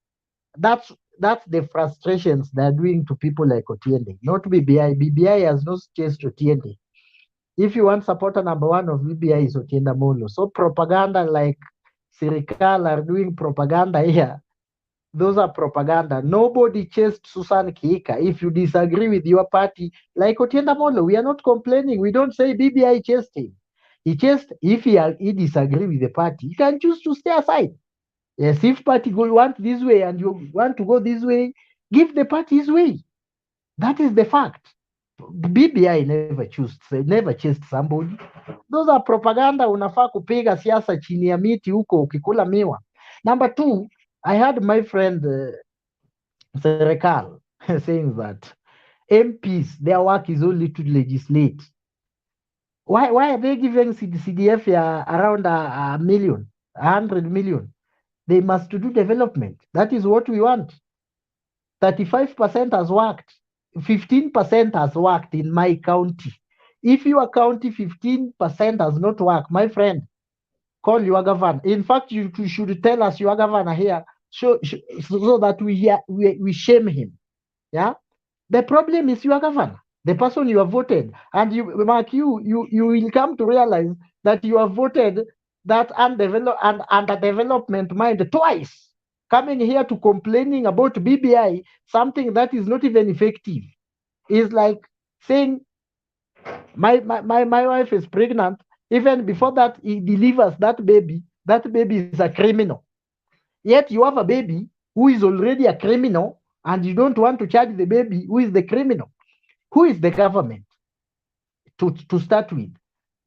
that's that's the frustrations they're doing to people like Otiende, not BBI. BBI has not chased Otiende. If you want supporter number one of BBI is Otiende Amolo. So propaganda like Sirikal are doing propaganda here. Those are propaganda. Nobody chased Susan Kika. If you disagree with your party, like Otiende Amolo, we are not complaining. We don't say BBI chased him. He chased, if he disagree with the party, he can choose to stay aside. Yes, if party want this way and you want to go this way, give the party his way. That is the fact. BBI never chased somebody. Those are propaganda. Unafaa kupiga siasa chini ya miti huko ukikula miwa. Number two, I had my friend Serekal saying that MPs, their work is only to legislate. Why are they giving CDF around a million, 100 million? They must do development. That is what we want. 35% has worked. 15% has worked in my county. If your county 15% has not worked, my friend, call your governor. In fact, you should tell us your governor here so that we shame him. Yeah. The problem is your governor, the person you have voted, and you will come to realize that you have voted that underdevelopment mind twice, coming here to complaining about BBI, something that is not even effective. Is like saying my wife is pregnant. Even before that he delivers that baby is a criminal. Yet you have a baby who is already a criminal, and you don't want to charge the baby who is the criminal. Who is the government to start with?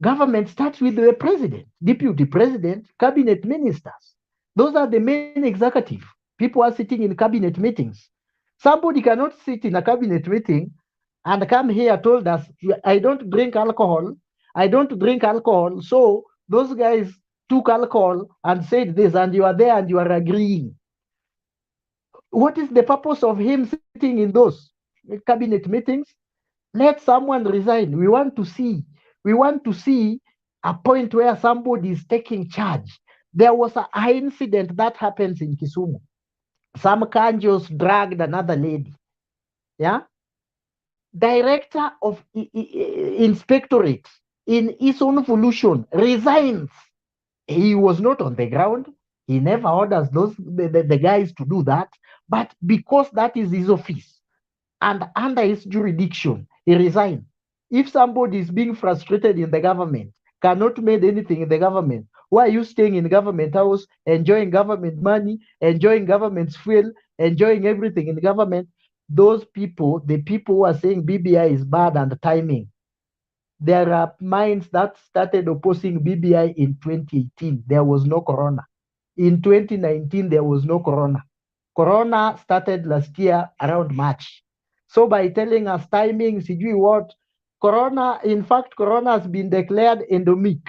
Government starts with the president, deputy president, cabinet ministers. Those are the main executive. People are sitting in cabinet meetings. Somebody cannot sit in a cabinet meeting and come here told us, I don't drink alcohol. I don't drink alcohol. So those guys took alcohol and said this, and you are there and you are agreeing. What is the purpose of him sitting in those cabinet meetings? Let someone resign. We want to see a point where somebody is taking charge. There was an incident that happens in Kisumu. Some kanjos dragged another lady. Yeah. Director of inspectorate in his own evolution resigns. He was not on the ground. He never orders the guys to do that. But because that is his office and under his jurisdiction, he resigned. If somebody is being frustrated in the government, cannot make anything in the government, why are you staying in government house, enjoying government money, enjoying government's fuel, enjoying everything in the government? Those people, the people who are saying BBI is bad and timing, there are minds that started opposing BBI in 2018. There was no corona. In 2019, there was no corona. Corona started last year around March. So by telling us timing, sijui what, corona, in fact, corona has been declared endemic.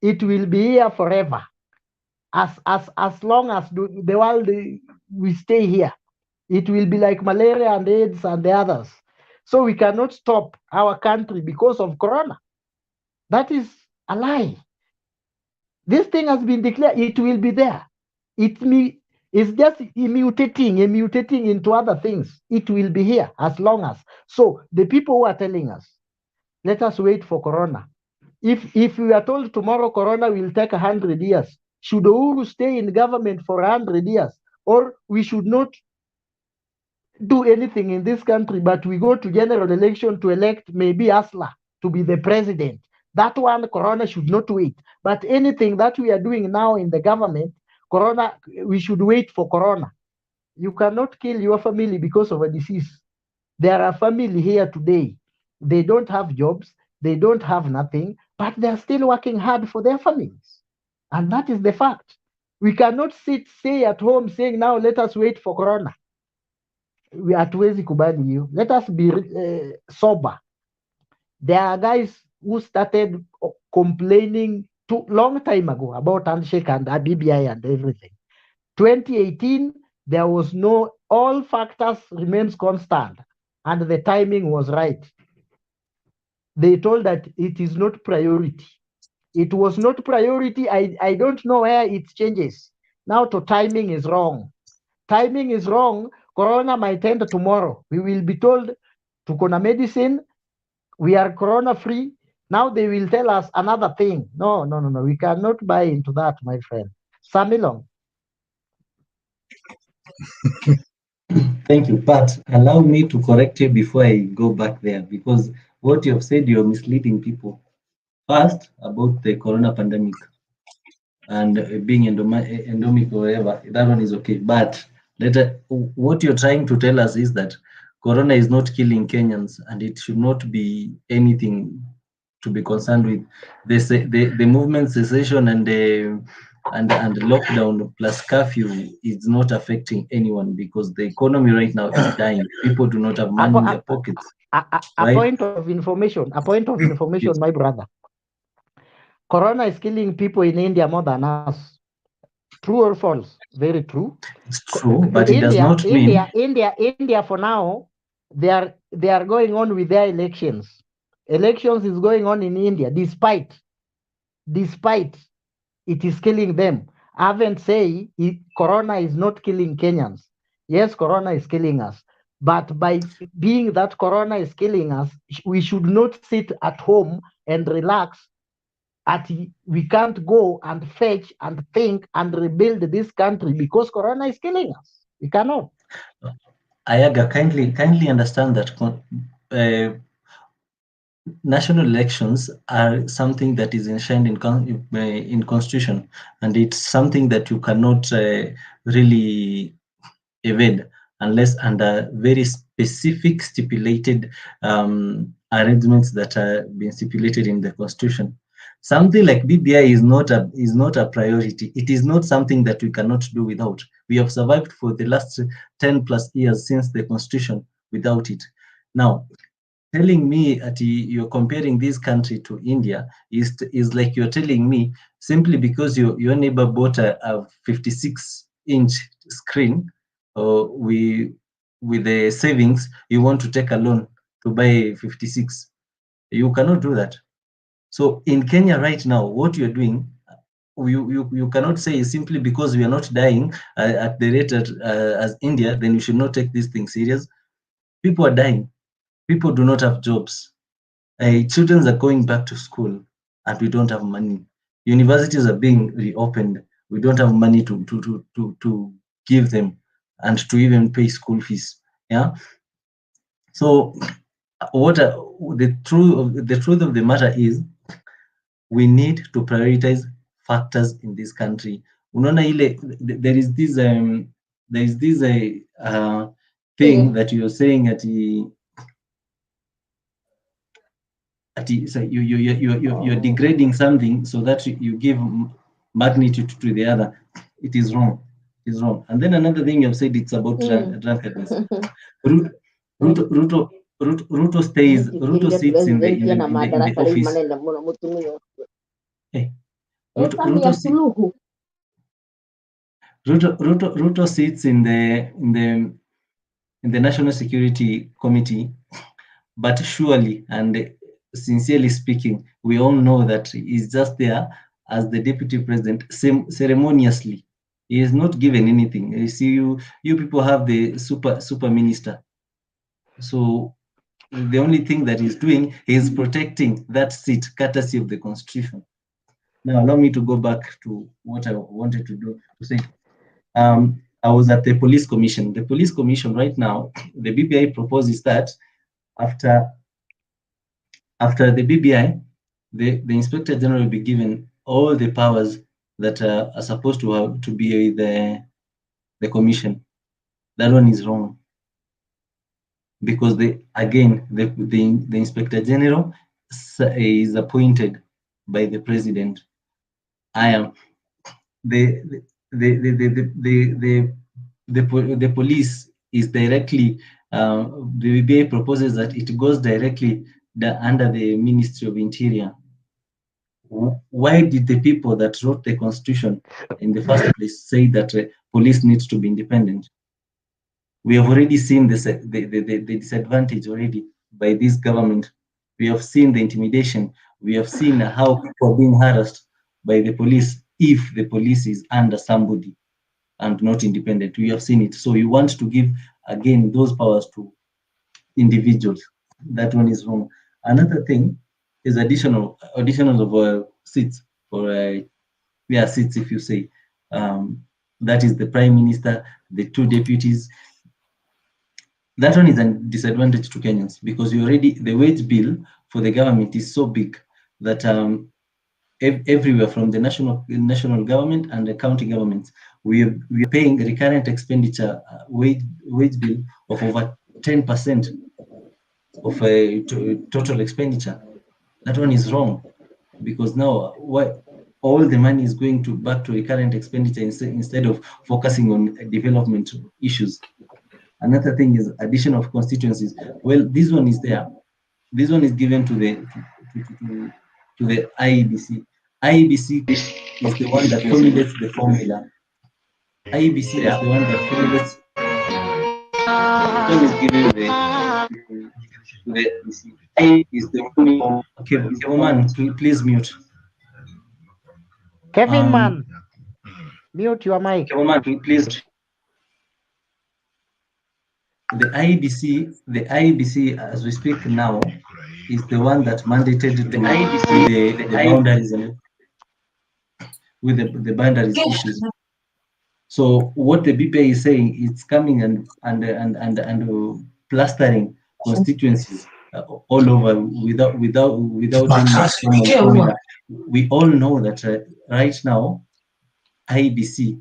It will be here forever. As long as the world we stay here, it will be like malaria and AIDS and the others. So we cannot stop our country because of corona. That is a lie. This thing has been declared, it will be there. It's just mutating into other things. It will be here as long as. So the people who are telling us, let us wait for corona. If we are told tomorrow corona will take 100 years, should Uhuru stay in government for 100 years? Or we should not do anything in this country, but we go to general election to elect maybe Asla to be the president. That one, corona should not wait. But anything that we are doing now in the government, corona, we should wait for corona. You cannot kill your family because of a disease. There are family here today. They don't have jobs. They don't have nothing, but they're still working hard for their families. And that is the fact. We cannot stay at home saying, now let us wait for corona. We hatuwezi kubali hiyo. Let us be sober. There are guys who started complaining long time ago about handshake and BBI and everything. 2018, there was no, all factors remains constant, and the timing was right. They told that it is not priority. It was not priority. I don't know where it changes. Now to timing is wrong. timing is wrong. Corona might end tomorrow. We will be told tuko na medicine, we are corona free. Now they will tell us another thing. No. We cannot buy into that, my friend. Samilong. Thank you, Pat. Allow me to correct you before I go back there, because what you have said, you're misleading people. First, about the corona pandemic and being endemic or whatever, that one is okay. But what you're trying to tell us is that corona is not killing Kenyans, and it should not be anything to be concerned with. The movement cessation and the lockdown plus curfew is not affecting anyone, because the economy right now is dying. People do not have money in their pockets. A point of information, Yes. my brother. Corona is killing people in India more than us. True or false? Very true. It's true, but it does not mean India for now, they are going on with their elections. Elections is going on in India, despite it is killing them. I haven't say corona is not killing Kenyans. Yes, corona is killing us. But by being that corona is killing us, we should not sit at home and relax. We can't go and fetch and think and rebuild this country because corona is killing us. We cannot. Ayaga, kindly understand that national elections are something that is enshrined in constitution, and it's something that you cannot really evade unless under very specific stipulated arrangements that are being stipulated in the constitution. Something like BBI is not a priority. It is not something that we cannot do without. We have survived for the last 10 plus years since the constitution without it. Now, telling me that you're comparing this country to India is like you're telling me simply because your neighbor bought a 56-inch screen with the savings, you want to take a loan to buy 56. You cannot do that. So in Kenya right now, what you're doing, you cannot say simply because we are not dying at the rate as India, then you should not take this thing serious. People are dying. People do not have jobs. Children are going back to school and we don't have money. Universities are being reopened. We don't have money to give them and to even pay school fees. Yeah. So the truth of the matter is, we need to prioritize factors in this country. Unaona there is this thing that you're saying so you're degrading something so that you give magnitude to the other. It is wrong. It is wrong. And then another thing you've said, it's about drunkenness. Ruto sits in the office. Hey, Ruto sits in the National Security Committee, but surely and sincerely speaking, we all know that he's just there as the deputy president ceremoniously. He is not given anything. You see, you people have the super minister. So the only thing that he's doing is protecting that seat, courtesy of the constitution. Now, allow me to go back to what I wanted to say. I was at the police commission. The police commission right now, the BBI proposes that after the BBI, the inspector general will be given all the powers that are supposed to be with the commission. That one is wrong, because the inspector general is appointed by the president. I am the police is directly the BBI proposes that it goes directly under the Ministry of Interior. Why did the people that wrote the constitution in the first place say that police needs to be independent? We have already seen the disadvantage already by this government. We have seen the intimidation. We have seen how people are being harassed by the police if the police is under somebody. and not independent. We have seen it. So you want to give again those powers to individuals. That one is wrong. Another thing is additional of seats for seats, if you say. That is the prime minister, the two deputies. That one is a disadvantage to Kenyans because the wage bill for the government is so big that everywhere from the national government and the county governments, we are paying recurrent expenditure wage bill of over 10% of a total expenditure. That one is wrong because now all the money is going back to recurrent expenditure instead of focusing on development issues. Another thing is addition of constituencies. Well, this one is there. This one is given to the IEBC. IEBC is the one that formulates the formula. IEBC is the one that formulates. This one is given to the IEBC is the one. Okay, man, please mute. Kevin, man, mute your mic. Kevin, man, please. The IEBC, as we speak now, is the one that mandated the boundaries with the boundaries issues. So what the BPI is saying, it's coming and plastering constituencies all over without any formula. We all know that right now, IEBC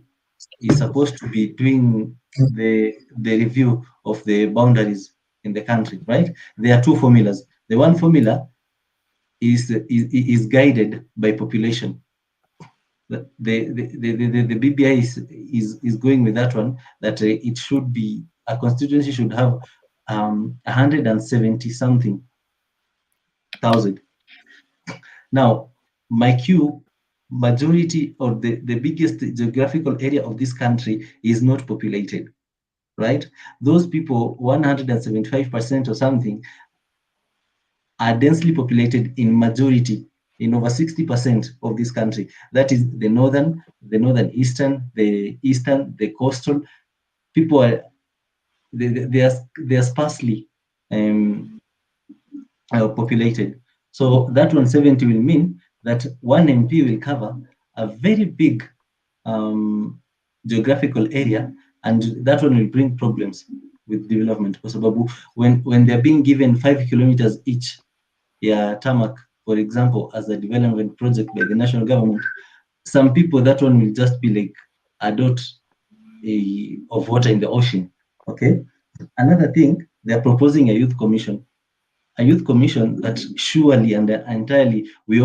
is supposed to be doing the review of the boundaries in the country, right? There are two formulas. The one formula is guided by population. The BBI is going with that one, that it should be, a constituency should have 170 something thousand. Now, majority or the biggest geographical area of this country is not populated, right? Those people, 175% or something, are densely populated in majority, in over 60% of this country. That is the northern, eastern, the coastal. People are they are sparsely populated. So that 170 will mean that one MP will cover a very big geographical area, and that one will bring problems with development. Because when they're being given 5 kilometers each, tarmac, for example, as a development project by the national government, some people, that one will just be like a dot of water in the ocean. Okay. Another thing, they're proposing a youth commission. A youth commission that surely and entirely we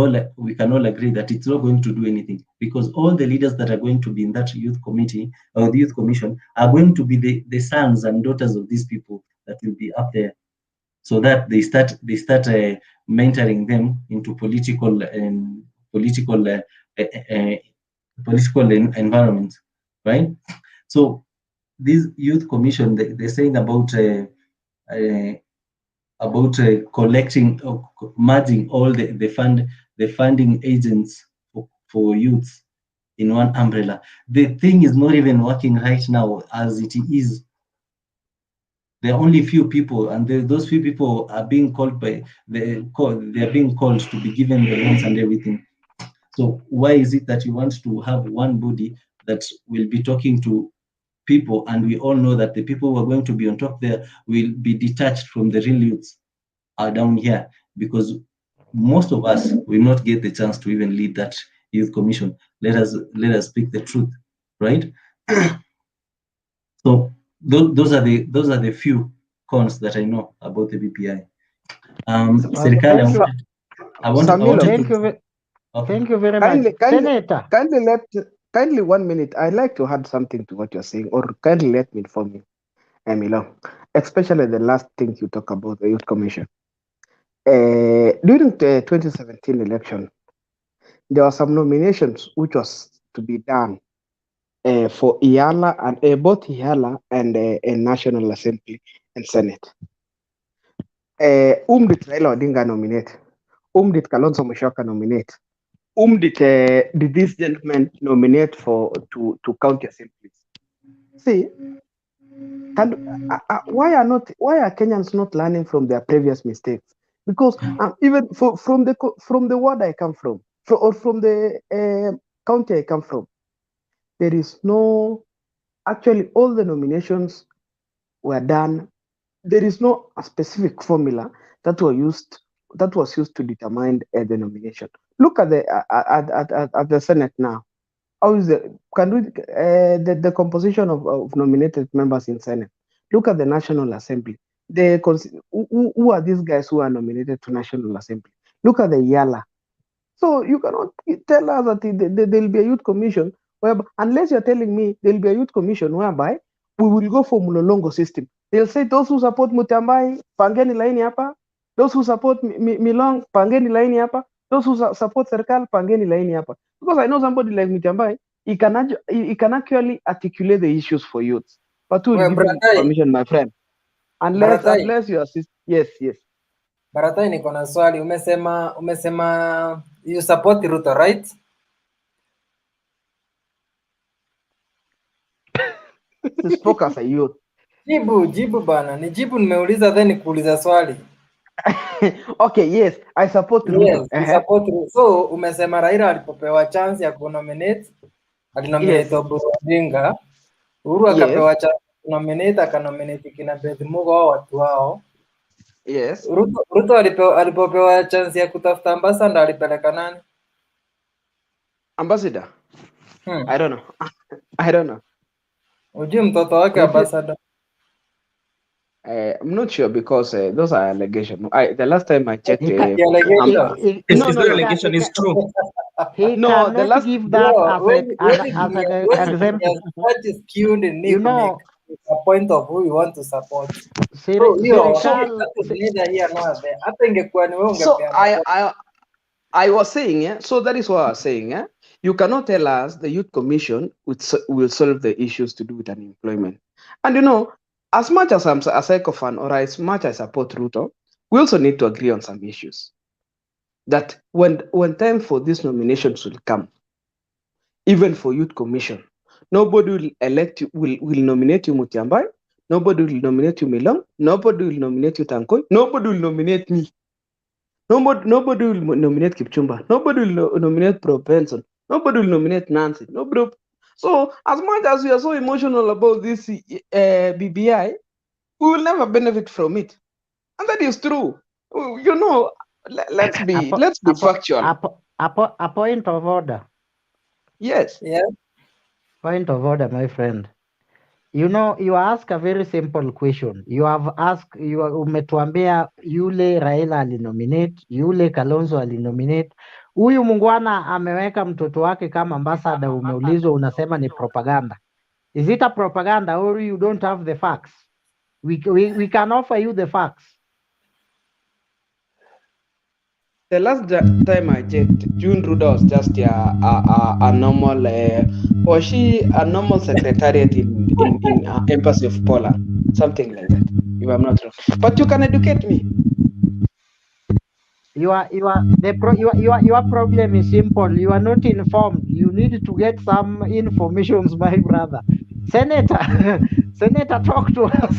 can all agree that it's not going to do anything, because all the leaders that are going to be in that youth committee or the youth commission are going to be the sons and daughters of these people that will be up there, so that they start mentoring them into political environment, right? So this youth commission, they're saying about collecting, merging all the funding agents for youths in one umbrella. The thing is not even working right now as it is. There are only few people, and those few people are being called they are being called to be given the loans and everything. So why is it that you want to have one body that will be talking to people, and we all know that the people who are going to be on top there will be detached from the real youths are down here, because most of us will not get the chance to even lead that youth commission. Let us speak the truth, right? So those are the few cons that I know about the BPI. Serikali, Thank you very much. Senator. Kindly 1 minute. I'd like to add something to what you're saying, or kindly let me inform you, Emilio, especially the last thing you talk about, the youth commission. During the 2017 election, there were some nominations which was to be done for IALA and both IALA and National Assembly and Senate. Did Raila Odinga nominate? Did Kalonzo Musyoka nominate? Did this gentleman nominate to county assemblies? See, why are Kenyans not learning from their previous mistakes? Because even from the ward I come from, or from the county I come from, there is no, actually all the nominations were done. There is no a specific formula that was used to determine the nomination. Look at the Senate now. How is the composition of nominated members in Senate? Look at the National Assembly. Who are these guys who are nominated to National Assembly? Look at the Yala. So you cannot tell us that there will be a youth commission, whereby, unless you're telling me there will be a youth commission whereby we will go for Mlolongo system. They'll say those who support Mutambai, pangeni laini hapa. Those who support Milong, pangeni laini hapa. Those who support Serkal, pangeni laini hapa. Because I know somebody like Mutambai, he can actually articulate the issues for youths. But who will give him permission, my friend? Unless you assist. Yes. Baratai, niko na swali. Umesema you support Ruto, right? You spoke as a youth. Jibu bana. Nijibu, nimeuliza then nikuuliza swali. Okay, yes, I support Ruto. Yes, you support Ruto. So umesema Raila alipopewa chance ya kunominate, alinominate Oburu Odinga. Uhuru akapewa chance kunominate, akanominate kina Beth Mugo au watu wao. Yes. Ruto alipopewa chance ya kutafuta ambassador alipeleka nani? Ambassador? I don't know. Ujui mtoto wake ambassador? I'm not sure because those are allegations. The last time I checked, no, allegation is true. No, the last give that as an example. That is skewed in need to make a point of who you want to support. So I was saying, so that is what I was saying. You cannot tell us the Youth Commission will solve the issues to do with unemployment. And as much as I'm a psycho fan or as much as I support Ruto, we also need to agree on some issues. That when time for these nominations will come, even for Youth Commission, nobody will elect you, will nominate you Mutiambai, nobody will nominate you Milong, nobody will nominate you Tankoi, nobody will nominate me. Nobody will nominate Kipchumba, nobody will nominate Pro Benson, nobody will nominate Nancy, nobody. So as much as we are so emotional about this BBI, we will never benefit from it, and that is true. Let's be factual. A point of order. Yes. Yeah. Point of order, my friend. You ask a very simple question. You have asked, umetuambia yule Raila alinominate, yule Kalonzo alinominate. Huyu mungwana ameweka mtoto wake kama ambassador, umeulizwa unasema ni propaganda. Is it a propaganda or you don't have the facts? We can offer you the facts. The last time I checked, June Ruda was just a normal, was she a normal secretariat in Embassy of Poland, something like that, if I'm not wrong. But you can educate me. Your problem is simple. You are not informed. You need to get some information, my brother. Senator, talk to us.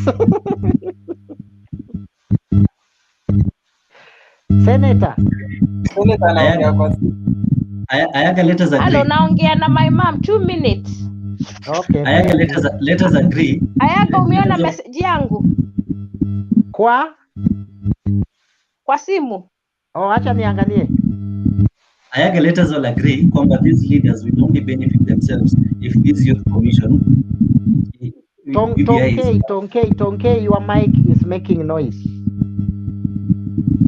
Senator. Ayaga, let us agree. Hello, naongea na my mom 2 minutes. Okay. Ayaga, let us agree. Ayaga, umeona message yangu? Kwa simu. Acha niangalie. Ayaga, let us all agree kwamba these leaders will only benefit themselves if this youth commission. Tonke, your mic is making noise.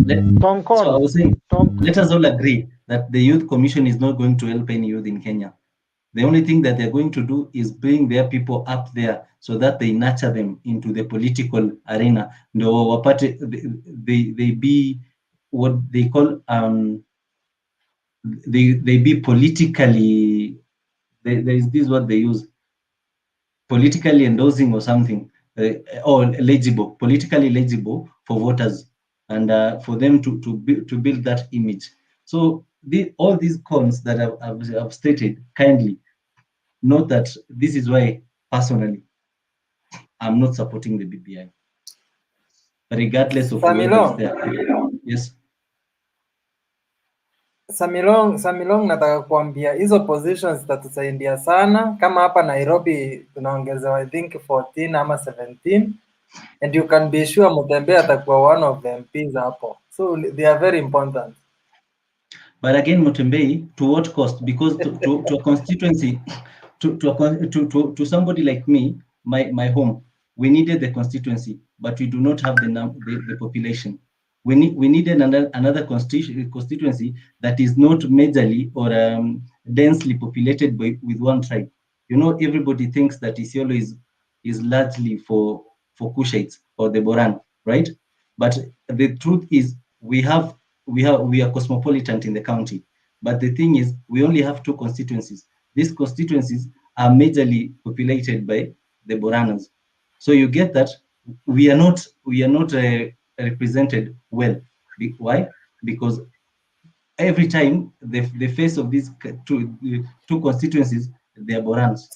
So I was saying, let us all agree that the youth commission is not going to help any youth in Kenya. The only thing that they're going to do is bring their people up there so that they nurture them into the political arena. They be what they call they be politically. There is this what they use, politically endorsing or something, or politically legible for voters, and for them to build that image. So all these cons that I've stated kindly, note that this is why personally I'm not supporting the BBI, regardless of whoever is there. Yes. Samilong, nataka kuambia hizo positions zitatusaidia sana. Kama hapa Nairobi tunaongezewa I think 14 ama 17, and you can be sure Mutembe atakuwa one of the MPs hapo, so they are very important. But again, Mutembe, to what cost? Because to a constituency, to somebody like me, my home, we needed the constituency, but we do not have the population. We needed another constituency that is not majorly or densely populated with one tribe. You know, everybody thinks that Isiolo is largely for Kushites or the Boran, right? But the truth is we are cosmopolitan in the county. But the thing is, we only have 2 constituencies. These constituencies are majorly populated by the Boranas. So you get that we are not represented well. Why? Because every time the face of these two constituencies, they are Borans.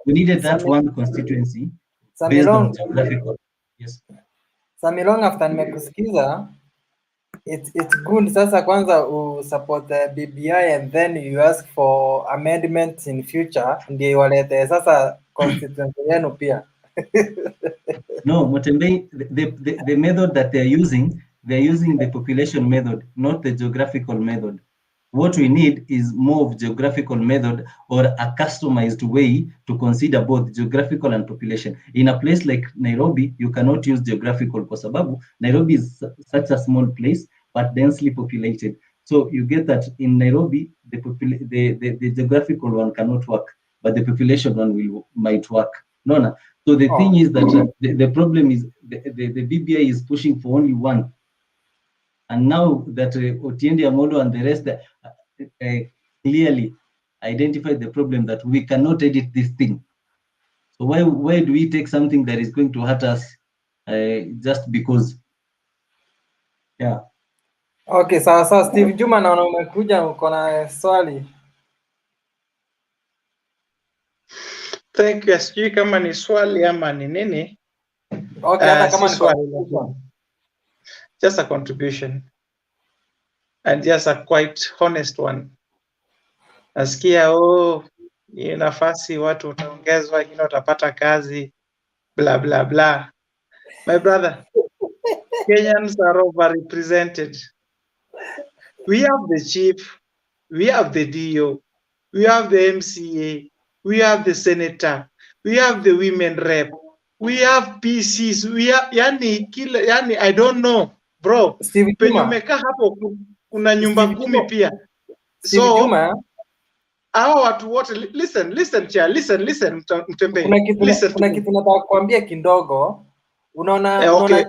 We needed that one constituency based on geographical. Yes. Samilong, after nimekusikiza, it's good sasa kwanza support the BBI and then you ask for amendments in future ndio walete sasa constituency yenu pia. No, Mutembe, the method that they're using the population method, not the geographical method. What we need is more of geographical method or a customized way to consider both geographical and population. In a place like Nairobi, you cannot use geographical kwa sababu Nairobi is such a small place, but densely populated. So you get that in Nairobi, the geographical one cannot work, but the population one might work. No. So the thing is that the problem is the BBI is pushing for only one. And now that Otiende Amolo and the rest clearly identified the problem that we cannot edit this thing. So why do we take something that is going to hurt us just because? Yeah. Okay, sawa. Steve Juma, naona umekuja uko na swali. Thank you. Sijui kama ni swali ama ni nini. Okay, hata kama ni swali. Just a contribution. And just a quite honest one. Nasikia hii nafasi watu utaongezwa, wengine watapata kazi, blah blah blah. My brother, Kenyans are overrepresented. We have the chief, we have the DO, we have the MCA, we have the senator, we have the women rep, we have PCs, we have yani I don't know, bro. Penye umekaa hapo kuna nyumba 10 pia. So hawa watu wote listen Mtembe. Kuna kitu nataka kuambia kidogo. Unaona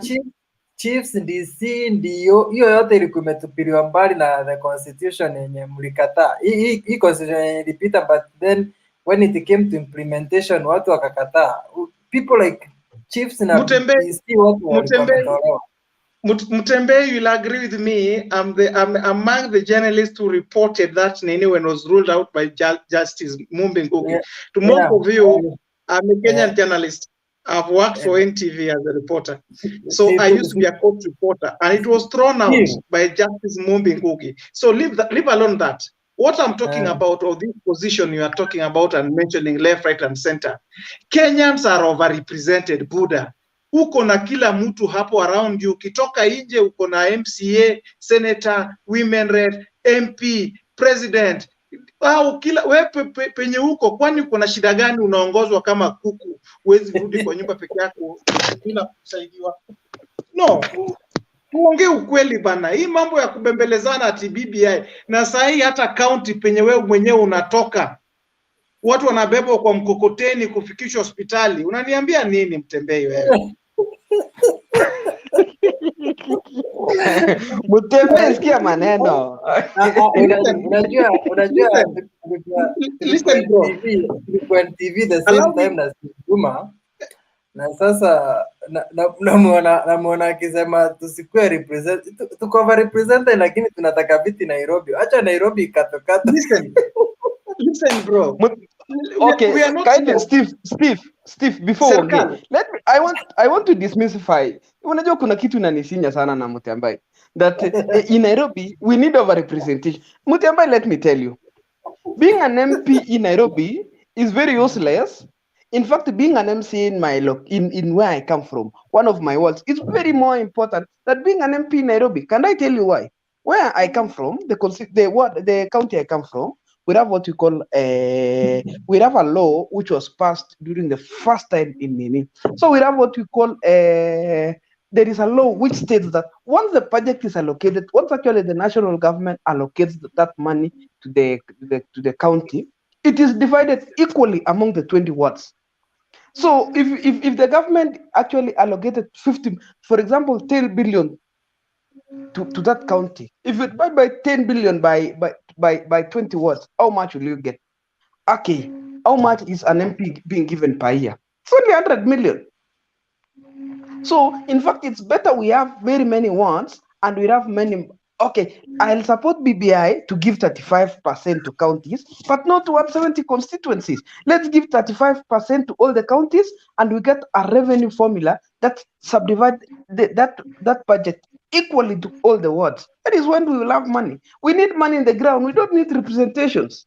chiefs DC ndio hiyo yote ilikuwa imetupiliwa mbali na the constitution yenye mlikataa. Hii constitution ilipita, but then when it came to implementation watu wakakataa. People like chiefs na DC watu walitolewa. Mutembe, you'll agree with me. I'm among the journalists who reported that Nene when was ruled out by Justice Mumbi Ngugi. To most of you, I'm a Kenyan journalist. I've worked for NTV as a reporter. So I used to be a court reporter, and it was thrown out by Justice Mumbi Ngugi. So leave alone that. What I'm talking about, or this position you are talking about and mentioning left, right, and center, Kenyans are overrepresented, Buddha. Uko na kila mtu hapo around you. Ukitoka nje uko na MCA, senator, women rep, MP, president. Au kila wewe penye uko, kwani uko na shida gani? Unaongozwa kama kuku, huwezi rudi kwa nyumba peke yako bila kusaidiwa? No, tuongee ukweli bana. Hii mambo ya kubembelezana ati BBI na saa hii hata county penye wewe mwenyewe unatoka, watu wanabebwa kwa mkokoteni kufikishwa hospitali. Unaniambia nini Mtembei wewe? Mutembe, sikia maneno. Unajua listen bro, kwa TV the same time na Juma, na sasa namuona akisema tusikue represent, tuko over represented, lakini tunataka viti Nairobi. Acha Nairobi katokata. Listen bro. Okay, kindly Steve, Steve, before Serikali. uongee, I want to dismissify. Unajua kuna kitu inanisinya sana na Mutyambai that in Nairobi we need overrepresentation. Mutyambai, let me tell you, being an MP in Nairobi is very useless. In fact, being an MC in in where I come from, one of my wards, is very more important than being an MP in Nairobi. Can I tell you why? Where I come from, the county I come from, we have what we call we have a law which was passed during the first time in Nini. So we have what we call there is a law which states that once the project is allocated, once actually the national government allocates that money to the county, it is divided equally among the 20 wards. So if the government actually allocated 50, for example, 10 billion to that county, if you divide by 10 billion by 20 wards, how much will you get? Okay, how much is an MP being given per year? It's only 100 million. So in fact, it's better we have very many wards and we have many. Okay, I'll support BBI to give 35% to counties, but not to 170 constituencies. Let's give 35% to all the counties, and we get a revenue formula that subdivide that budget equally to all the wards. That is when we will have money. We need money in the ground. We don't need representations.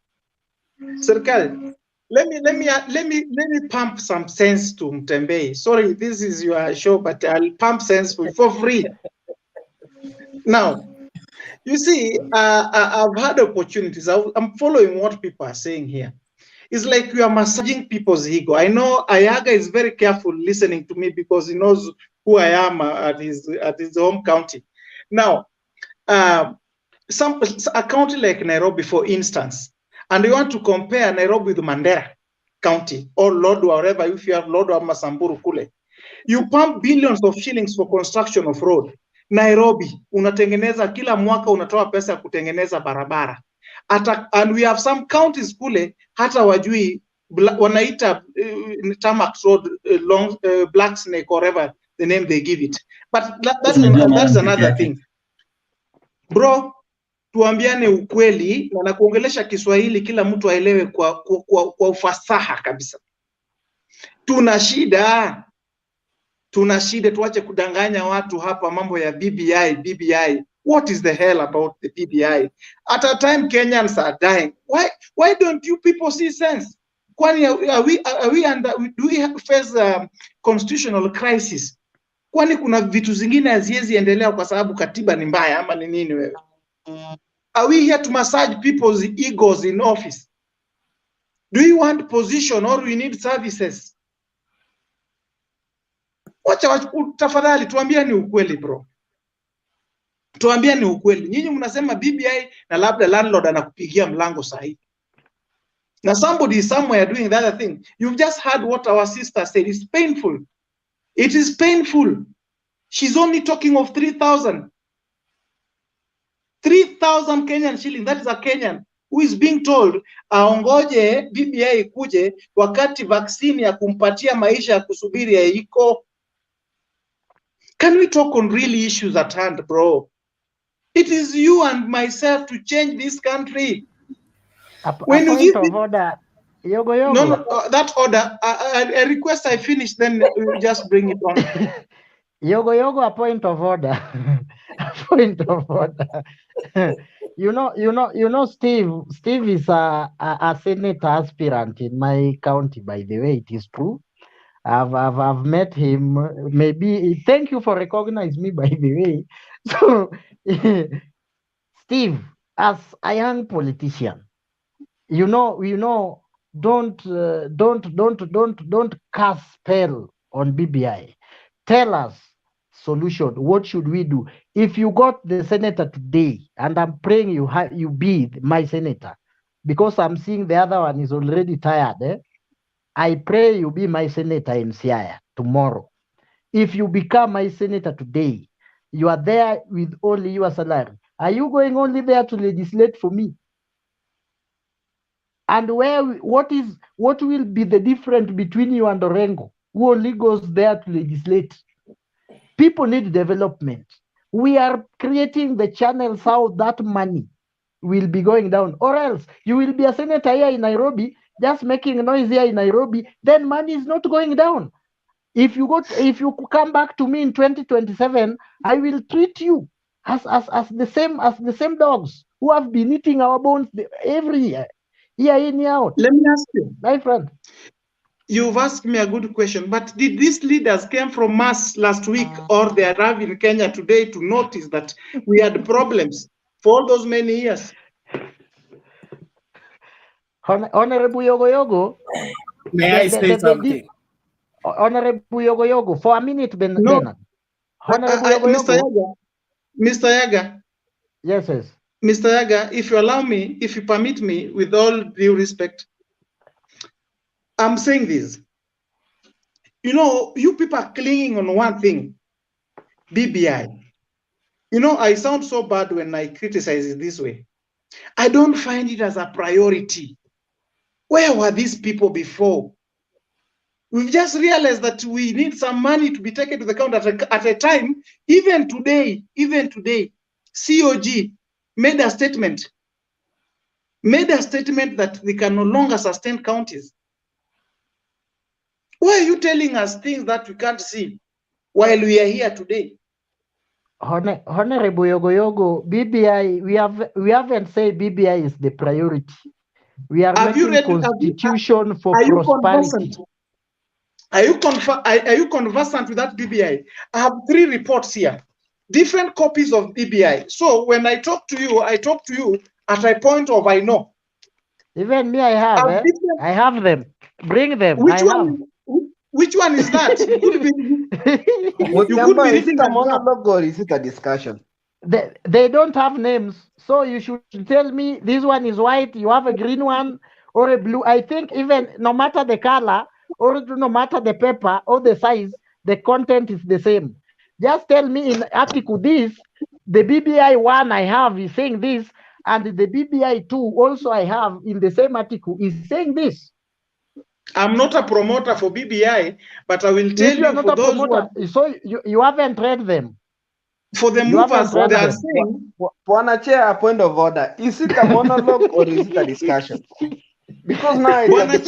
Serikali, let me pump some sense to Mtembei. Sorry, this is your show, but I'll pump sense for free. Now, you see, I've had opportunities. I'm following what people are saying here. It's like you are massaging people's ego. I know Ayaga is very careful listening to me because he knows who I am at his home county. Now, a county like Nairobi, for instance, and you want to compare Nairobi with Mandera County or Lodwar, wherever, if you have Lodwar, Masamburu, Kule, you pump billions of shillings for construction of road. Nairobi, unatengeneza kila mwaka unatoa pesa ya kutengeneza barabara. And we have some counties kule, hata wajui, wanaita tarmac road, Black Snake, or whatever the name they give it. But that's another thing. Bro, tuambiane ukweli na kuongelesha Kiswahili kila mtu aelewe kwa ufasaha kabisa. Tuna shida, tuache kudanganya watu hapa mambo ya BBI. What is the hell about the BBI? At a time Kenyans are dying. Why don't you people see sense? Kwani do we face a constitutional crisis? Kwani kuna vitu zingine haziwezi endelea kwa sababu katiba ni mbaya ama ni nini wewe? Are we here to massage people's egos in office? Do you want position or we need services? Wacha tafadhali tuambiane ukweli bro. Tuambiane ukweli. Nyinyi mnasema BBI na labda landlord anakupigia mlango sahihi. Now somebody is somewhere doing the other thing. You've just heard what our sister said. It's painful. It is painful. She's only talking of 3,000. 3,000 Kenyan shillings. That is a Kenyan who is being told aongoje BBI ikuje wakati vaccine ya kumpatia maisha ya kusubiri haiko. Can we talk on real issues at hand, bro? It is you and myself to change this country. When you give order, Yogo. No, that order. I request I finish, then you just bring it on. Yogo, a point of order. A point of order. you know, Steve is a Senate aspirant in my county, by the way. It is true. I've met him. Maybe thank you for recognizing me, by the way. So, Steve, as a young politician, you know, don't cast spell on BBI. Tell us solution. What should we do? If you got the senator today, and I'm praying you be my senator, because I'm seeing the other one is already tired. I pray you be my senator in Siaya tomorrow. If you become my senator today, you are there with only your salary. Are you going only there to legislate for me? And what will be the difference between you and Orengo, who only goes there to legislate? People need development. We are creating the channels how that money will be going down, or else you will be a senator here in Nairobi. just making noise here in Nairobi, then money is not going down. If you come back to me in 2027, I will treat you as the same dogs who have been eating our bones every year in, year out. Let me ask you, my friend. You've asked me a good question, but did these leaders came from us last week, or they arrived in Kenya today to notice that we had problems for all those many years? Honorable Yogo, may I say something? Honorable Yogo, for a minute, Bernard. Honorable Mr. Yaga. Yes. Mr. Yaga, if you allow me, if you permit me, with all due respect, I'm saying this. You know, you people are clinging on one thing, BBI. You know, I sound so bad when I criticize it this way. I don't find it as a priority. Where were these people before? We've just realized that we need some money to be taken to the counter at a time. Even today, COG made a statement that they can no longer sustain counties. Why are you telling us things that we can't see while we are here today? Honorable Yogo, BBI, we haven't said BBI is the priority. We are making constitution for prosperity. Are you conversant with that BBI? I have 3 reports here, different copies of BBI. So when I talk to you at a point of I know. Even me, I have. I have them. Bring them. Which one is that? You could be reading a monologue or is it a discussion? They don't have names, so you should tell me this one is white, you have a green one or a blue. I think even no matter the color or no matter the paper or the size, the content is the same. Just tell me in article this, the BBI 1 I have is saying this, and the BBI 2 also I have in the same article is saying this. I'm not a promoter for BBI, but I will tell you for those promoter, so you haven't read them. For the movers, they are saying, Wanna chair a point of order. Is it a monologue or is it a discussion? Because now Wanna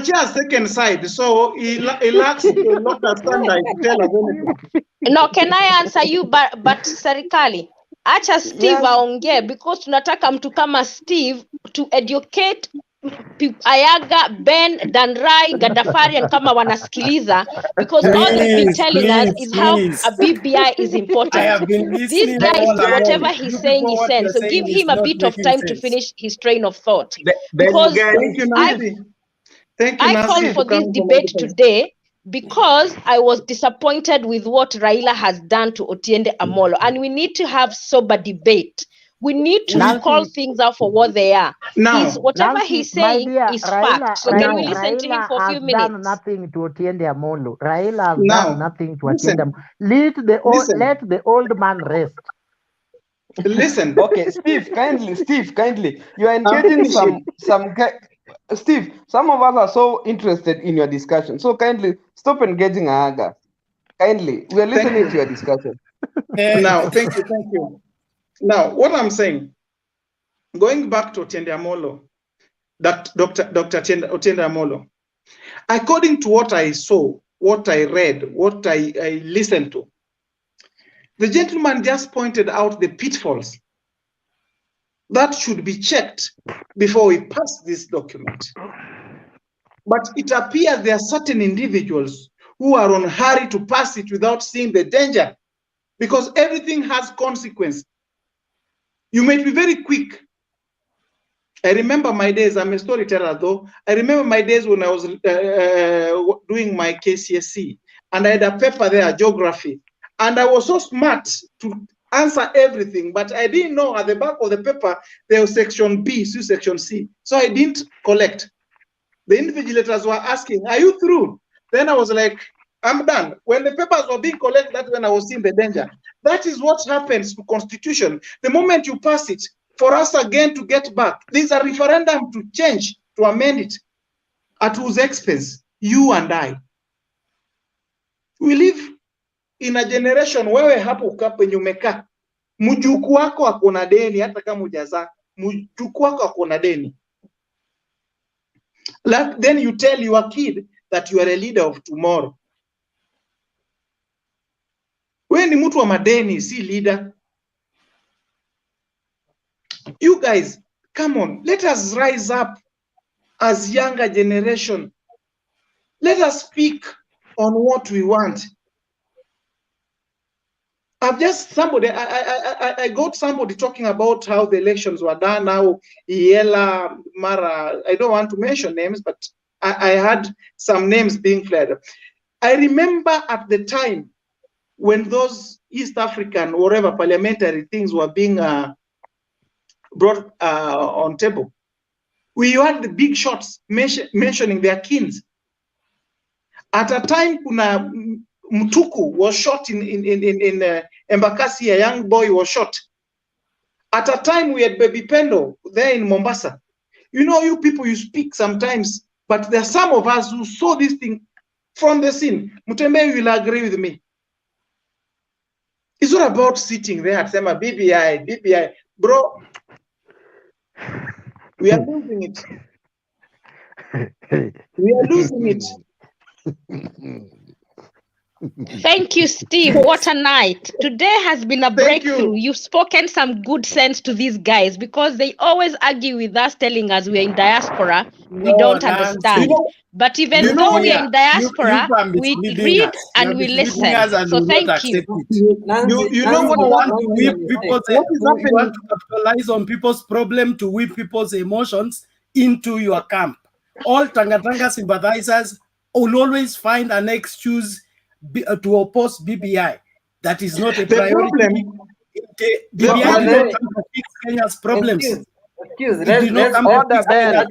chair has taken side, so he lacks the local standard to tell us anything. No, can I answer you? But serikali, acha Steve aongee, because tunataka mtu kama Steve to educate Ayaga, Ben, Danrai, Gadafarian kama wanasikiliza, because all they've been telling us is how a BBI is important. This guy, whatever he's saying, he says. So give him a bit of time to finish his train of thought. Because I called for this debate today because I was disappointed with what Raila has done to Otiende Amolo, and we need to have sober debate. We need to call things out for what they are. Whatever he's saying is fact. So can we listen to him for a few minutes? Raila has done nothing to Otiende Amolo. Raila has done nothing to Otiende Amolo. Let the old man rest. Listen. Okay, Steve, kindly. You are engaging Steve, some of us are so interested in your discussion. So kindly stop engaging Aga. Kindly, we are listening to your discussion. Now, thank you. Now, what I'm saying, going back to Otiende Amolo, that Dr. Otiende Amolo, according to what I saw, what I read, what I listened to, the gentleman just pointed out the pitfalls that should be checked before we pass this document. But it appears there are certain individuals who are on hurry to pass it without seeing the danger, because everything has consequence. You might be very quick. I remember my days, I'm a storyteller though. I remember my days when I was doing my KCSE, and I had a paper there, Geography. And I was so smart to answer everything, but I didn't know at the back of the paper, there was section B, section C. So I didn't collect. The invigilators were asking, are you through? Then I was like, I'm done. When the papers were being collected, that's when I was seeing the danger. That is what happens to Constitution. The moment you pass it, for us again to get back, there's a referendum to change, to amend it. At whose expense? You and I. We live in a generation, wewe hapo penye umekaa, mjukuu wako akona deni, hata kama hujazaa, mjukuu wako akona deni. Then you tell your kid that you are a leader of tomorrow. Wewe ni mtu wa madeni, si leader. You guys, come on, let us rise up as younger generation. Let us speak on what we want. I got somebody talking about how the elections were done, how Iela, Mara, I don't want to mention names, but I had some names being flared. I remember at the time when those East African, whatever parliamentary things were being brought on table, we had the big shots mentioning their kins. At a time, kuna Mtuku was shot in Embakasi, a young boy was shot. At a time, we had Baby Pendo there in Mombasa. You know, you people, you speak sometimes, but there are some of us who saw this thing from the scene. Mutembe will agree with me. It's not about sitting there at Sema BBI. Bro, we are losing it. We are losing it. Thank you, Steve. What a night. Today has been a breakthrough. You've spoken some good sense to these guys because they always argue with us, telling us we're in diaspora. We don't understand. But even though we are in diaspora, we read and we listen. So thank you. You don't want to whip people's, you want to capitalize on people's problem to whip people's emotions into your camp. All Tanga sympathizers will always find an excuse to oppose BBI. That is not a priority. BBI did not come to fix Kenya's problems. Let's order Ben.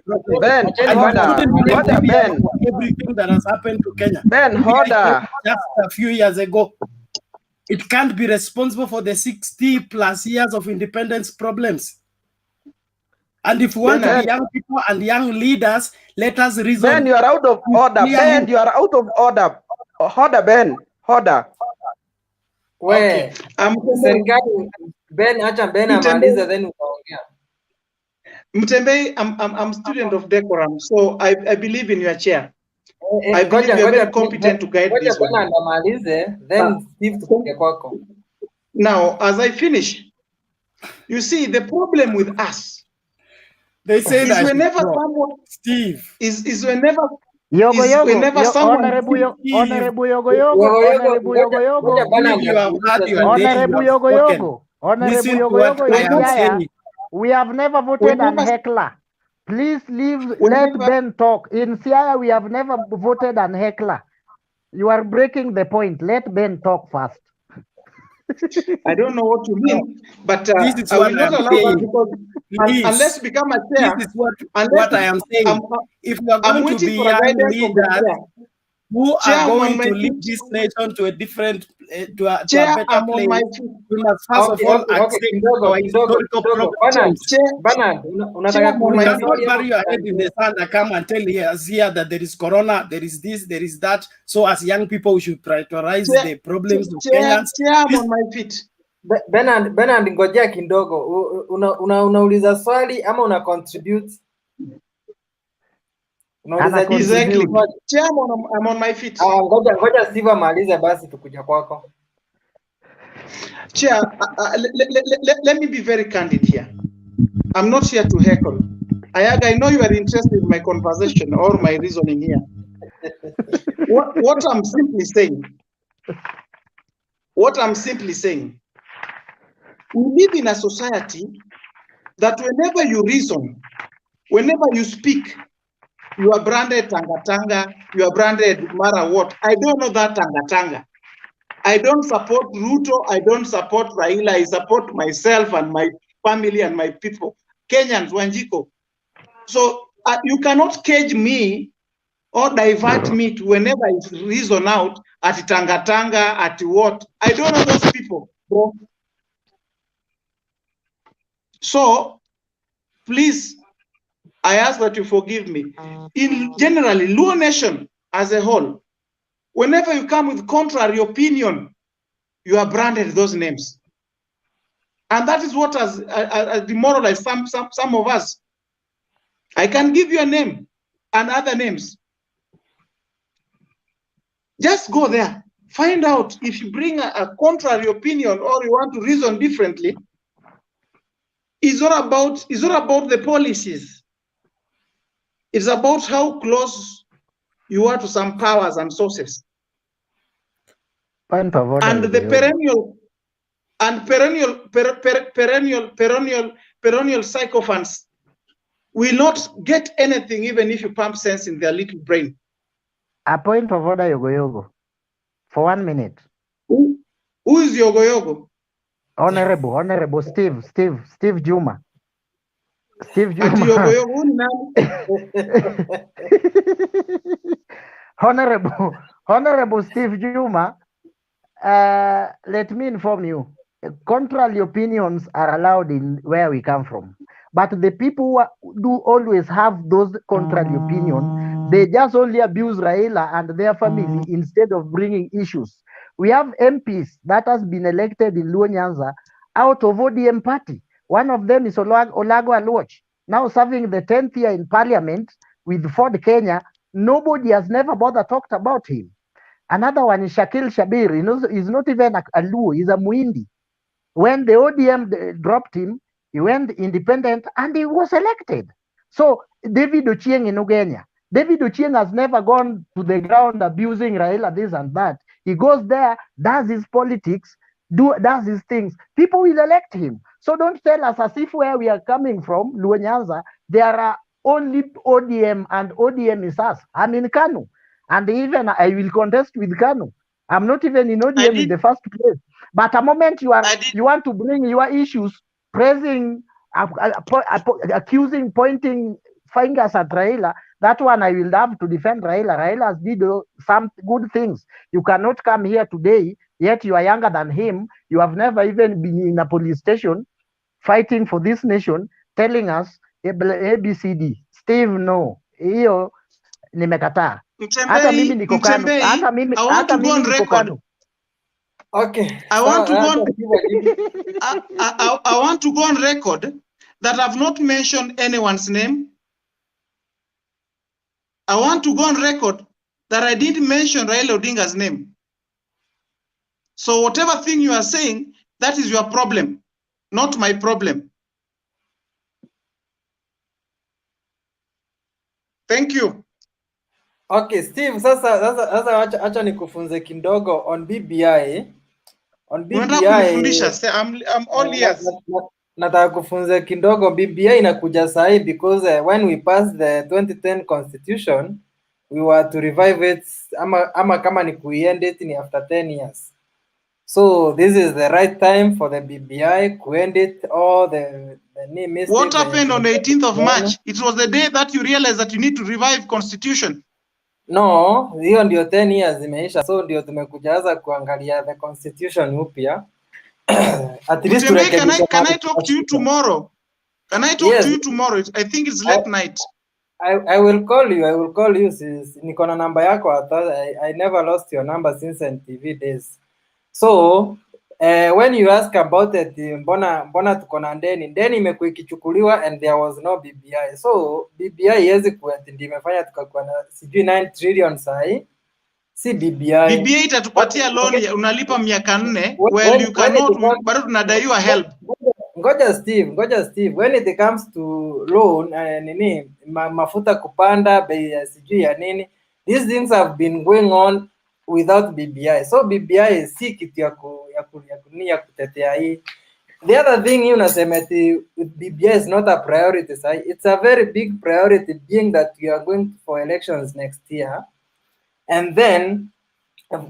Everything that has happened to Kenya. Ben, order. Just a few years ago. It can't be responsible for the 60 plus years of independence problems. And if we want to be young people and young leaders, let us reason. Ben, you are out of order. Ben, you are out of order. Order, Ben. Order. Okay. Serikali Ben, acha Ben amalize then utaongea. Mtembei, I'm student of decorum, so I believe in your chair. I believe you are very competent to guide this one. Then Steve tukuke kwako. Now, as I finish, you see the problem with us. They say is that whenever someone Steve is whenever Yogo is Yogo, whenever someone Honorable Yogo Yogo, Honorable Yogo Yogo, you have had your Honorable Yogo Yogo, Honorable Listen to Yogo what Yogo, I am saying. we have never voted an heckler. Please let Ben talk. In Siaya, we have never voted an heckler. You are breaking the point. Let Ben talk first. I don't know what you mean, but this is I what will not I'm allow saying. that because unless you become a chair. This is what I am saying. If we are going to be young leaders who are going to lead this nation to a different, to a better place, we must first of all accept our historical problems. We cannot bury your head in the sand and come and tell us here that there is corona, there is this, there is that. So as young people, we should prioritize the problems of Kenyans. I'm on my feet. Bernard, ngojea kidogo. Unauliza swali ama una contribute? Exactly. I'm on my feet. Ngoja Steve amalize basi tukuja kwako. Chair, let me be very candid here. I'm not here to heckle. I know you are interested in my conversation or my reasoning here. What I'm simply saying, we live in a society that whenever you reason, whenever you speak, you are branded Tanga, you are branded Mara what. I don't know that Tanga. I don't support Ruto, I don't support Raila, I support myself and my family and my people, Kenyans, Wanjiko. So you cannot cage me or divert me to whenever I reason out at Tanga, at what. I don't know those people, bro. So please, I ask that you forgive me. In generally, Luo Nation as a whole, whenever you come with contrary opinion, you are branded those names. And that is what has demoralized some of us. I can give you a name. and other names. Just go there. Find out if you bring a contrary opinion or you want to reason differently. It's not about the policies. It's about how close you are to some powers and sources. And the perennial sycophants will not get anything even if you pump sense in their little brain. A point of order, Yogo. For 1 minute. Who is Yogo? Honorable Steve Juma. Steve Juma. Honorable Steve Juma, let me inform you, contrary opinions are allowed in where we come from. But the people who do always have those contrary opinions, they just only abuse Raila and their family instead of bringing issues. We have MPs that has been elected in Luo Nyanza out of ODM party. One of them is Olago Aluoch, now serving the 10th year in parliament with Ford Kenya. Nobody has never bothered talked about him. Another one is Shakil Shabir. He's not even a Luo, he's a Muindi. When the ODM dropped him, he went independent and he was elected. So David Ochieng in Ugenya. David Ochieng has never gone to the ground abusing Raila, this and that. He goes there, does his politics, does his things. People will elect him. So don't tell us as if where we are coming from, Luo Nyanza, there are only ODM and ODM is us. I'm in Kanu. And even I will contest with Kanu. I'm not even in ODM in the first place. But a moment you want to bring your issues, praising, accusing, pointing fingers at Raila, that one I will have to defend Raila. Raila has did some good things. You cannot come here today, yet you are younger than him. You have never even been in a police station fighting for this nation, telling us ABCD. Steve, no. Hiyo nimekataa. Hata mimi niko Kanu. Hata mimi niko Kanu. Okay. I want to go on record that I've not mentioned anyone's name. I want to go on record that I didn't mention Raila Odinga's name. So whatever thing you are saying, that is your problem, not my problem. Thank you. Okay, Steve, sasa acha nikufunze kidogo on BBI. On BBI, I'm all ears. Nataka kufunza kidogo. BBI inakuja sahi because when we passed the 2010 constitution, we were to revive it ama kama ni kuend it ni after 10 years. So this is the right time for the BBI to end it all the mistakes. What happened on the 18th of March? It was the day that you realized that you need to revive constitution. No, hiyo ndio 10 years imeisha, so ndio tumekujaza kuangalia the constitution upya. At least can I talk to you tomorrow? Can I talk to you tomorrow? I think it's late night. I will call you. Niko na namba yako hata. I never lost your number since NTV days. So when you ask about it, mbona tuko na ndeni imekuwa ikichukuliwa and there was no BBI. So BBI haiwezi kuwa ndio imefanya tukakuwa na sijui 9 trillion sahi. Si BBI. BBI itatupatia loan unalipa miaka 4 well you cannot bado tunadaiwa help. Ngoja Steve, when it comes to loan mafuta kupanda, bei ya sijui ya nini, these things have been going on without BBI. So BBI si kitu ya kutetea hii. The other thing unasema ati BBI is not a priority. It's a very big priority being that we are going for elections next year. And then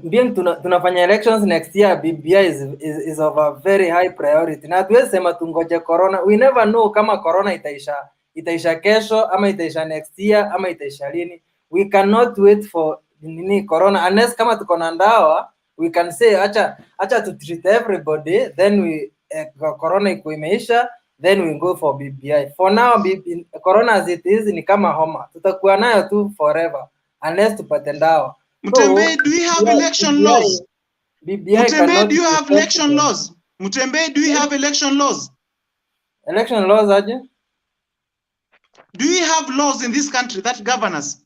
being tunafanya elections next year, BBI is of a very high priority. Na tuwezi sema tungoje corona. We never know kama corona itaisha kesho ama itaisha next year ama itaisha lini. We cannot wait for corona unless kama tuko na ndawa, we can say acha to treat everybody, then we corona iko imeisha, then we go for BBI. For now corona as it is ni kama homa, tutakuwa nayo tu forever unless tupate ndawa. Mutembe, do we have election laws? Mutembe, do you have election laws? Mutembe, do we have election laws? Election laws aje? Do we have laws in this country that govern us?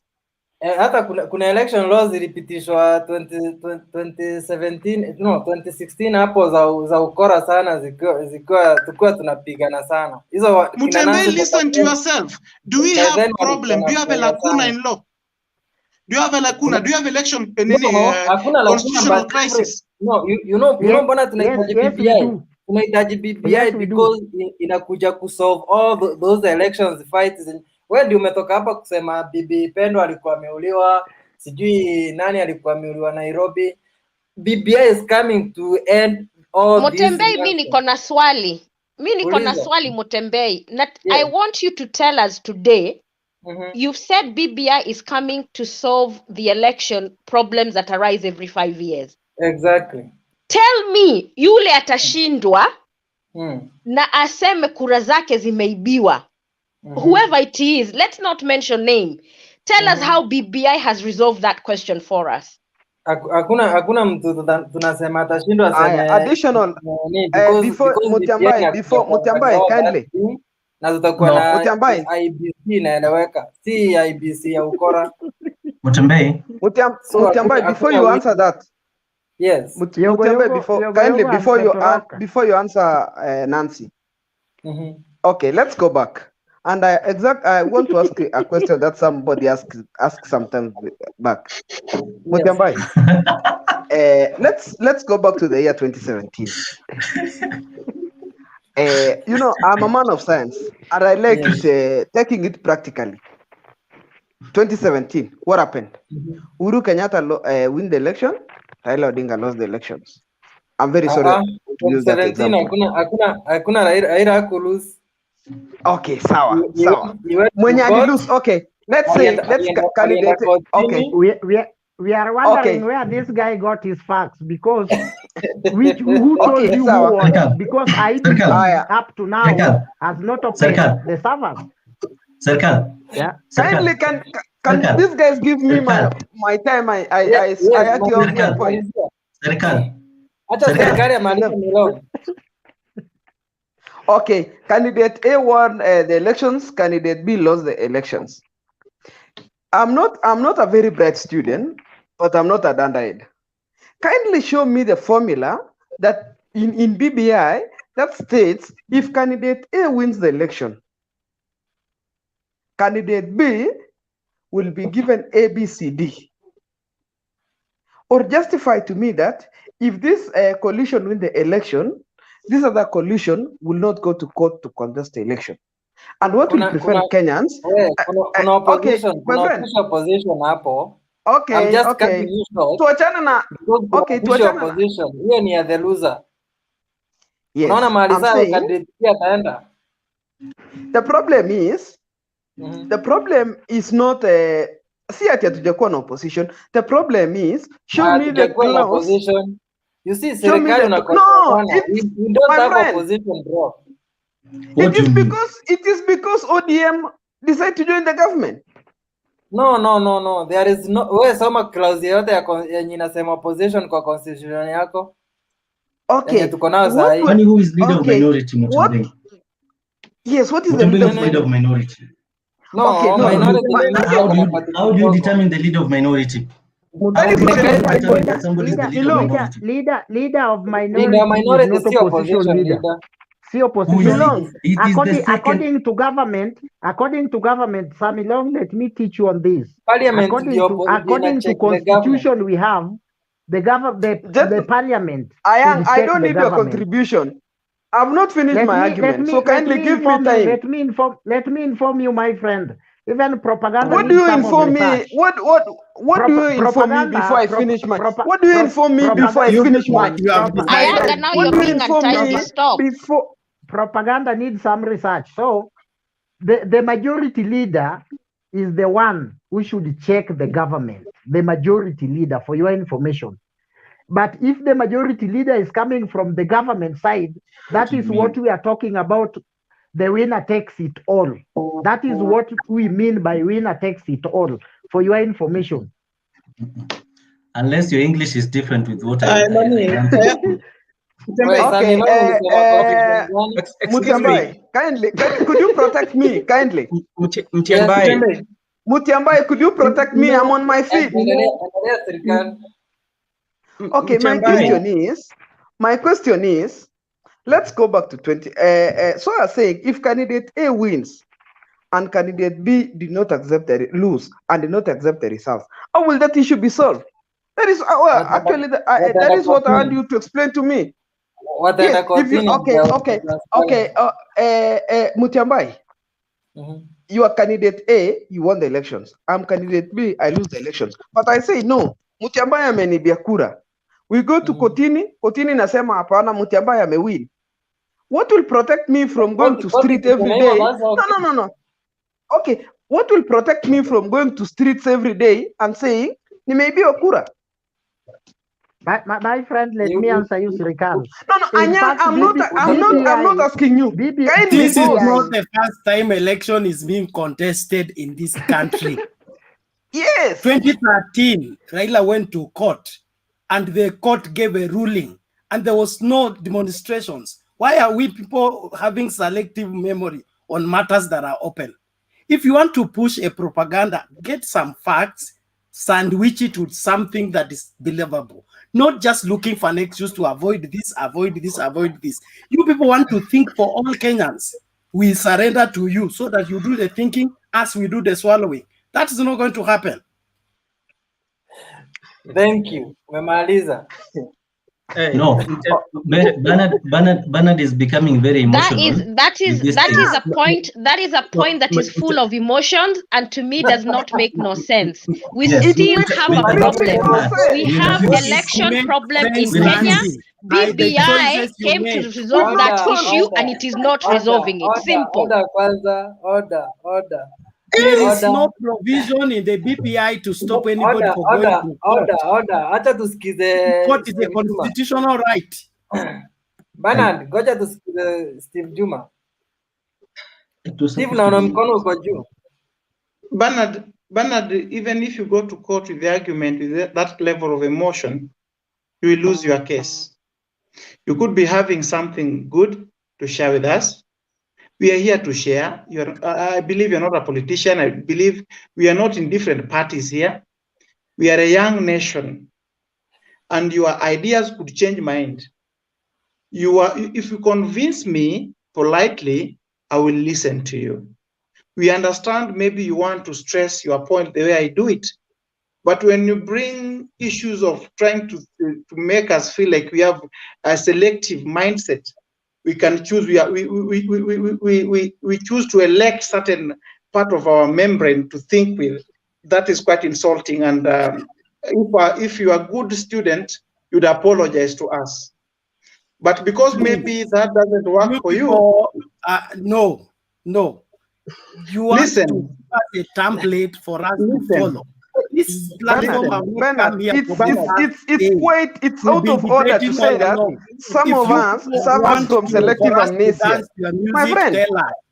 Hata kuna election laws zilipitishwa 2017 no 2016 hapo za ukora sana zikiwa tukua tunapigana sana hizo. Mutembe, listen to yourself. Do we have problem? Do you have a lacuna in law? Do you have a lacuna? Do you have election constitutional crisis? No, you know mbona tunahitaji BBI? Tunahitaji BBI because inakuja kusolve all those elections fights. Wewe ndio umetoka hapa kusema Bibi Pendo alikuwa ameuliwa, sijui nani alikuwa ameuliwa Nairobi. BBI is coming to end all Mutembei, this. mimi niko na swali. Mutembei. I want you to tell us today. You've said BBI is coming to solve the election problems that arise every 5 years. Exactly. Tell me, yule atashindwa na aseme kura zake zimeibiwa. Whoever it is, let's not mention name. Tell us how BBI has resolved that question for us. Hakuna mtu tunasema atashindwa aseme. Additional before Mutembai kindly. Na tutakuwa na IBC inaeleweka, si IBC ya ukora. Mutembai, before you answer that. Yes. Mutembai, before you answer Nancy. Okay, let's go back. And I want to ask a question that somebody asked sometimes back. Mutembai, let's go back to the year 2017. You know, I'm a man of science, and I like taking it practically. 2017, what happened? Uhuru Kenyatta win the election. Raila Odinga lost the elections. I'm very sorry. 2017, hakuna Raila lose. Okay, sawa. Mwenye lose. Okay, let's candidate. Okay, we are wondering where this guy got his facts, because who told you who won? Because IBC up to now has not opened the servers. Kindly, can these guys give me my time? I argue on your point. Okay, candidate A won the elections, candidate B lost the elections. I'm not a very bright student, but I'm not a dandide. Kindly show me the formula that in BBI that states if candidate A wins the election, candidate B will be given A, B, C, D. Or justify to me that if this coalition win the election, this other coalition will not go to court to contest the election. And what will prevent Kenyans? Opposition hapo. Okay, I'm just cutting you short. Tuachana na opposition. Hiyo ni ya the loser. Yes. Unaona maliza candidate ataenda. The problem is not si ati hatujakuwa na opposition. The problem is show me the opposition. You see, serikali we don't have opposition, bro. It is because ODM decide to join the government. No. There is no. Wewe soma clause yote yenye inasema opposition kwa constitution yako. Okay. Tuko nao sahi. Who is leader of minority? Yes, what is the leader of minority? No, okay, minority. How do you determine the leader of minority? Leader of minority is not opposition leader. See opposition. According to government, Sammy Long, let me teach you on this. According to constitution we have, the parliament. I don't need your contribution. I've not finished my argument, so kindly give me time. Let me inform you, my friend. Even propaganda. What do you inform me? What do you inform me before I finish my? What do you inform me before I finish my? Now you're being untidy. Stop. Before propaganda needs some research. So the majority leader is the one who should check the government. The majority leader, for your information. But if the majority leader is coming from the government side, that is what we are talking about. The winner takes it all. That is what we mean by winner takes it all, for your information. Unless your English is different with what Okay, Mutiambai, kindly, could you protect me, kindly? Mutiambai. Mutiambai, could you protect me? I'm on my feet. Okay, my question is, let's go back to 20. So I'm saying, if candidate A wins and candidate B did not accept lose and did not accept the results, how will that issue be solved? That is actually that is what I want you to explain to me. Yes, if you okay, Mutiambai, you are candidate A, you won the elections. I'm candidate B, I lose the elections. But I say no, Mutiambai amenibia kura. We go to Kotini nasema hapana, Mutiambai amewin. What will protect me from going to street every day? No. Okay, what will protect me from going to streets every day and saying nimeibiwa kura? My friend, let me answer you, Sirikal. No, I'm not asking you. This is not the first time election is being contested in this country. Yes. 2013, Raila went to court and the court gave a ruling and there was no demonstrations. Why are we people having selective memory on matters that are open? If you want to push a propaganda, get some facts, sandwich it with something that is believable. Not just looking for an excuse to avoid this. You people want to think for all Kenyans. We surrender to you so that you do the thinking as we do the swallowing. That is not going to happen. Thank you. Memaliza. No, Bernard is becoming very emotional. That is a point that is full of emotions, and to me does not make no sense. We still have a problem. We have election problem in Kenya. BBI came to resolve that issue, and it is not resolving it. Simple. There is no provision in the BPI to stop anybody from going to court. Court is a constitutional right. Bernard, goja tusikize Steve Juma. Steve, naona mkono uko juu. Bernard, even if you go to court with the argument with that level of emotion, you will lose your case. You could be having something good to share with us. We are here to share. I believe you're not a politician. I believe we are not in different parties here. We are a young nation, and your ideas could change mind. If you convince me politely, I will listen to you. We understand maybe you want to stress your point the way I do it, but when you bring issues of trying to make us feel like we have a selective mindset, we can choose. We choose to elect certain part of our membrane to think with. That is quite insulting. And if you are a good student, you'd apologize to us. But because maybe that doesn't work for you, no. You want to give a template for us to follow. This platform, Bernard, it's out of order to say that some of us suffer from selective amnesia. My friend,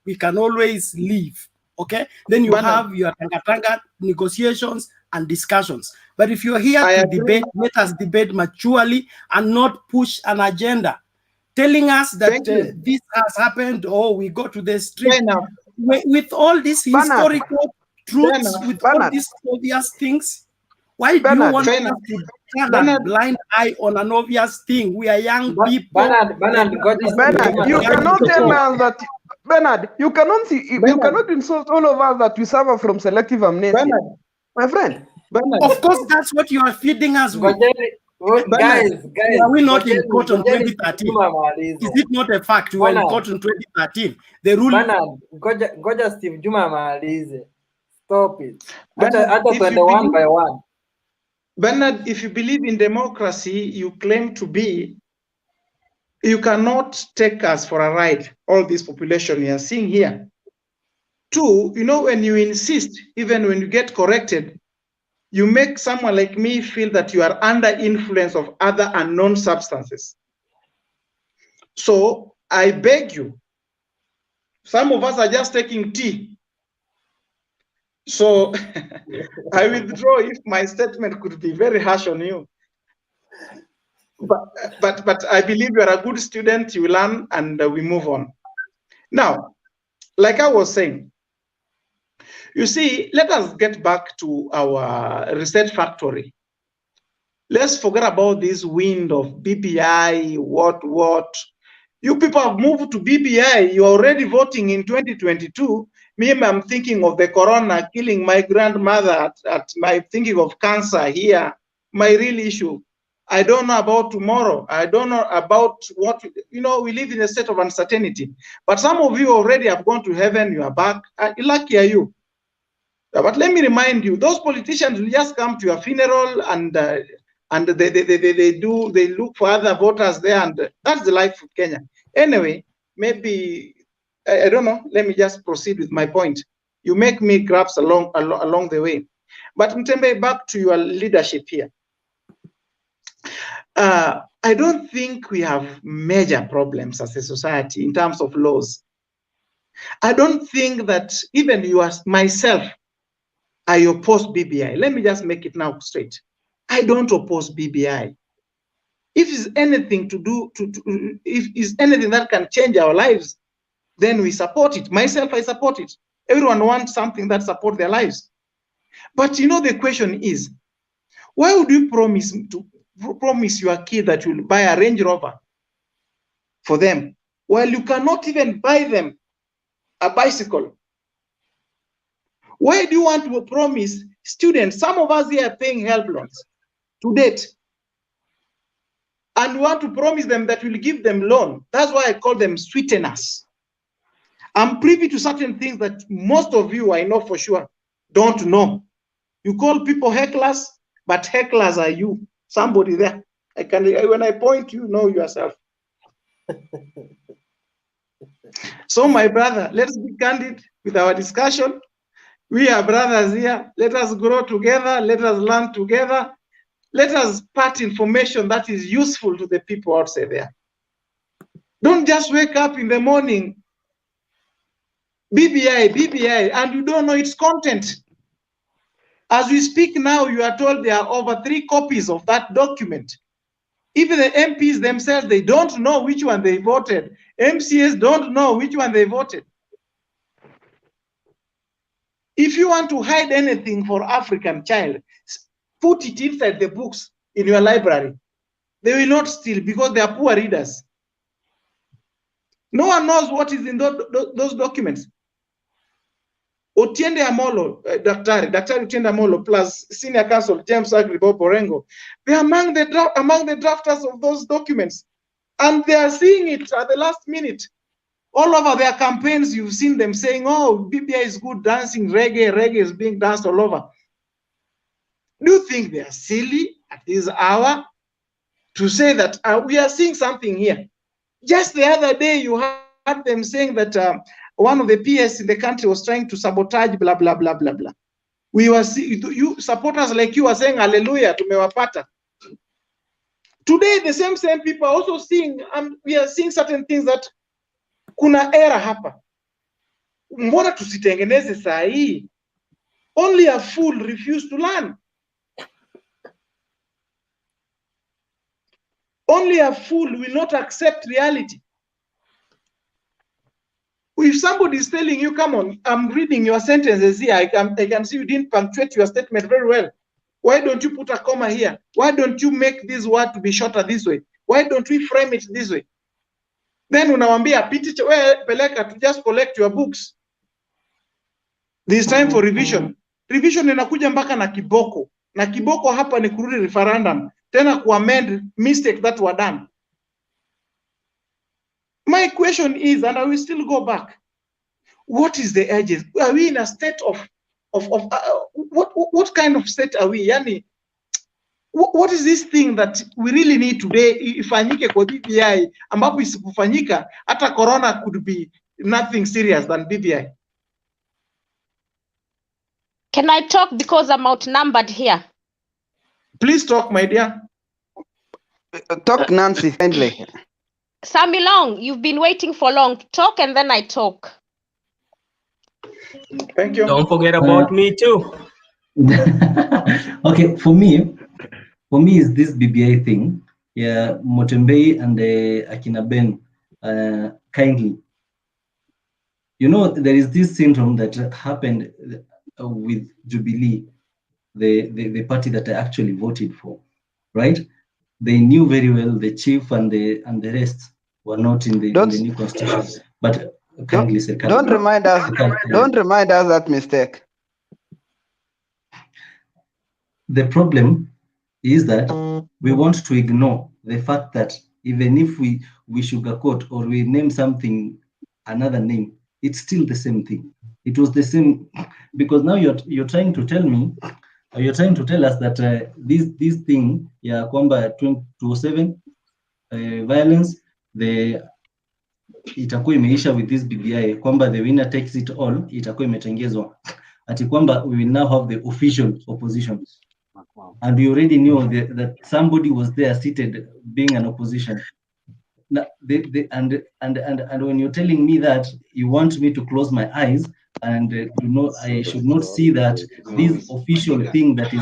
we can always leave. Okay, then you have your tanga negotiations and discussions. But if you're here to debate, let us debate maturely and not push an agenda telling us that this has happened or we go to the street with all these historical truths, with all these obvious things. Why do you want us to turn a blind eye on an obvious thing? We are young people. Bernard, you cannot tell us that. Bernard, you cannot insult all of us that we suffer from selective amnesia. My friend. Of course, that's what you are feeding us with. Guys, are we not in court on 2013? Is it not a fact we were in court in 2013? The rule. Goja Steve Juma maalize. Stop it. One by one. Bernard, if you believe in democracy, you claim to be, you cannot take us for a ride, all this population you are seeing here. Two, when you insist, even when you get corrected, you make someone like me feel that you are under influence of other unknown substances. So I beg you, some of us are just taking tea. So I withdraw if my statement could be very harsh on you. But I believe you are a good student. You learn, and we move on. Now, like I was saying, you see, let us get back to our research factory. Let's forget about this wind of BBI, what. You people have moved to BBI. You're already voting in 2022. Me, I'm thinking of the corona killing my grandmother at my thinking of cancer here. My real issue. I don't know about tomorrow. I don't know about what, we live in a state of uncertainty. But some of you already have gone to heaven. You are back. Lucky are you. But let me remind you, those politicians will just come to your funeral and they look for other voters there, and that's the life of Kenya. Anyway, maybe I don't know. Let me just proceed with my point. You make me grasp along the way. But Mtembe, back to your leadership here. I don't think we have major problems as a society in terms of laws. I don't think that even you as myself, I oppose BBI. Let me just make it now straight. I don't oppose BBI. If it's anything to do, if it's anything that can change our lives, then we support it. Myself, I support it. Everyone wants something that supports their lives. But the question is, why would you promise your kid that you'll buy a Range Rover for them, while you cannot even buy them a bicycle? Why do you want to promise students? Some of us here are paying help loans to date, and want to promise them that we'll give them loan. That's why I call them sweeteners. I'm privy to certain things that most of you, I know for sure, don't know. You call people hecklers, but hecklers are you. Somebody there. When I point, you know yourself. So, my brother, let's be candid with our discussion. We are brothers here. Let us grow together. Let us learn together. Let us part information that is useful to the people outside there. Don't just wake up in the morning, BBI, and you don't know its content. As we speak now, you are told there are over 3 copies of that document. Even the MPs themselves, they don't know which one they voted. MCAs don't know which one they voted. If you want to hide anything for African child, put it inside the books in your library. They will not steal because they are poor readers. No one knows what is in those documents. Otiende Amolo, Dr. Otiende Amolo, plus Senior Counsel James Bob Orengo, they are among the drafters of those documents. And they are seeing it at the last minute. All over their campaigns, you've seen them saying, oh, BBI is good dancing, reggae is being danced all over. Do you think they are silly at this hour to say that we are seeing something here? Just the other day, you had them saying that one of the PS in the country was trying to sabotage, blah, blah, blah, blah, blah. We were you supporters like you are saying, hallelujah, tumewapata. Today, the same people are also seeing, we are seeing certain things that kuna error hapa. Mbona tusitengeneze saa hii? Only a fool refused to learn. Only a fool will not accept reality. If somebody is telling you, come on, I'm reading your sentences here, I can see you didn't punctuate your statement very well. Why don't you put a comma here? Why don't you make this word to be shorter this way? Why don't we frame it this way? Then unawambia piti peleka to just collect your books. This time for revision. Revision inakuja mpaka na kiboko. Na kiboko hapa ni kurudi referendum. Tena kuamend mistakes that were done. My question is, and I will still go back, what is the edges? Are we in a state of what kind of state are we? Yani, what is this thing that we really need today? Ifanyike kwa BBI, ambapo isipofanyika, hata corona could be nothing serious than BBI. Can I talk because I'm outnumbered here? Please talk, my dear. Talk, Nancy, kindly. Sammy Long, you've been waiting for long. Talk and then I talk. Thank you. Don't forget about me too. Okay, for me is this BBI thing. yeah, Motembei and Akina Ben kindly. You know, there is this syndrome that happened with Jubilee, the party that I actually voted for, right? They knew very well the chief and the rest were not in the new constitution. But kindly, sir, don't remind us. Don't remind us that mistake. The problem is that we want to ignore the fact that even if we sugarcoat or we name something another name, it's still the same thing. It was the same, because now you're trying to tell me, or you're trying to tell us that this thing, yeah, kwamba 207 violence, itakuwa imeisha with this BBI, kwamba the winner takes it all, itakuwa imetengezwa, ati kwamba we will now have the official opposition. And we already knew that somebody was there seated being an opposition. Now, and when you're telling me that you want me to close my eyes and I should not see that this official thing that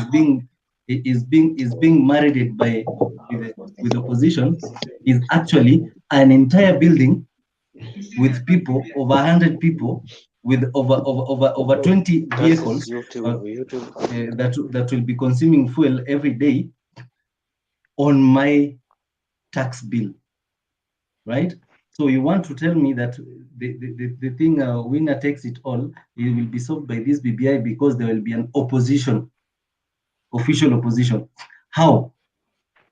is being married by with opposition is actually an entire building with people, over 100 people, with over 20 vehicles that will be consuming fuel every day on my tax bill, right? So you want to tell me that the thing winner takes it all, it will be solved by this BBI because there will be an opposition, official opposition. How?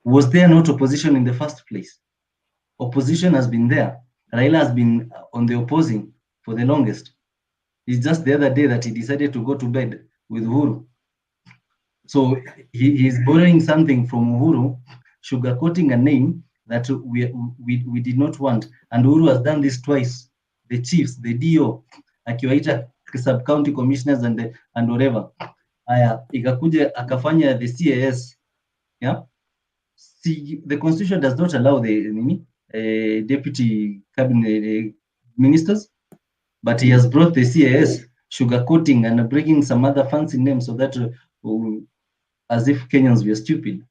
Was there not opposition in the first place? Opposition has been there. Raila has been on the opposing for the longest. It's just the other day that he decided to go to bed with Uhuru. So he's borrowing something from Uhuru, sugarcoating a name that we did not want. And Uhuru has done this twice. The chiefs, the DO, akiwaita sub-county commissioners and whatever. Aya, ikakuja akafanya the CAS. Yeah. See, the constitution does not allow the deputy cabinet ministers, but he has brought the CAS, sugarcoating and bringing some other fancy names so that as if Kenyans were stupid.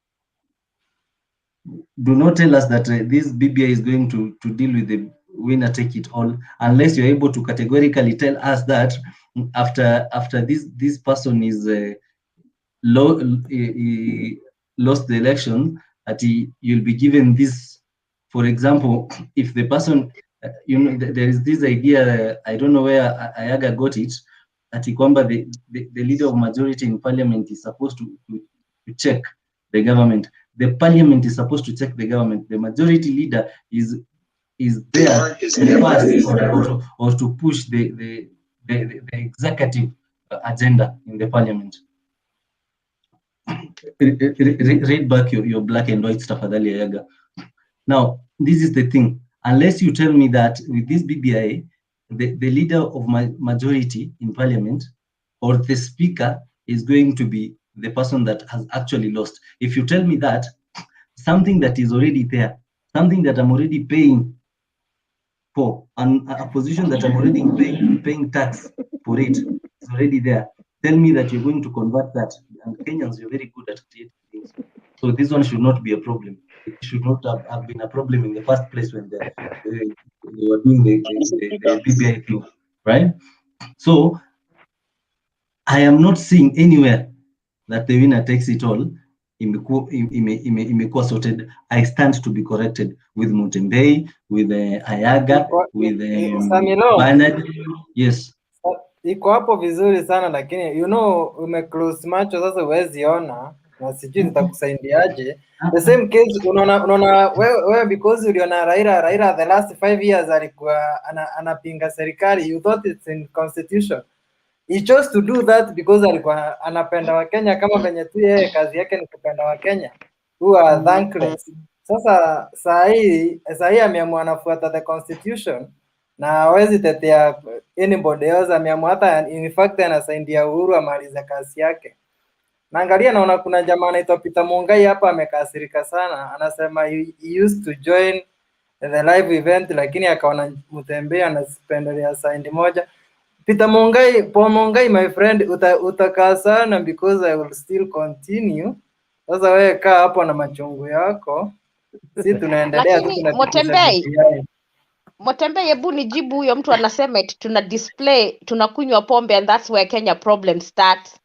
Do not tell us that this BBI is going to deal with the winner take it all, unless you're able to categorically tell us that after this person is lost the election, that you'll be given this. For example, if the person, there is this idea, I don't know where Ayaga got it, that the leader of majority in parliament is supposed to check the government. The parliament is supposed to check the government. The majority leader is there or to push the executive agenda in the parliament. Read back your black and white stuff, Adali Ayaga. Now, this is the thing. Unless you tell me that with this BBI, the leader of my majority in parliament or the speaker is going to be the person that has actually lost. If you tell me that, something that is already there, something that I'm already paying for, and a position that I'm already paying tax for it is already there. Tell me that you're going to convert that. And Kenyans, you're very good at creating things. So this one should not be a problem. It should not have been a problem in the first place when they were doing the BBI thing, right? So I am not seeing anywhere that the winner takes it all. Imekuwa sorted. I stand to be corrected with Mutembei, with Ayaga, with Bernard. Yes. Iko hapo vizuri sana lakini umeclose macho sasa, huwezi ona na sijui zitakusaidiaje. The same case unaona wewe because uliona Raila the last 5 years alikuwa anapinga serikali, you thought it's in constitution. He chose to do that because alikuwa anapenda Wakenya, kama venye tu yeye kazi yake ni kupenda Wakenya who are thankless. Sasa saa hii ameamua anafuata the constitution na hawezi tetea anybody else, ameamua hata in fact anasaidia Uhuru amalize kazi yake. Naangalia naona kuna jamaa anaitwa Peter Mungai hapa amekasirika sana, anasema he used to join the live event lakini akaona Mutembea anasipendelea side moja. Peter Mungai, Paul Mungai, my friend, utakaa sana because I will still continue. Sasa wewe kaa hapo na machungu yako. Si tunaendelea tu Lakini tunapitisha Motembei, BBI. Motembei, hebu nijibu huyo mtu anasema eti tuna display tunakunywa pombe and that's where Kenya problem starts.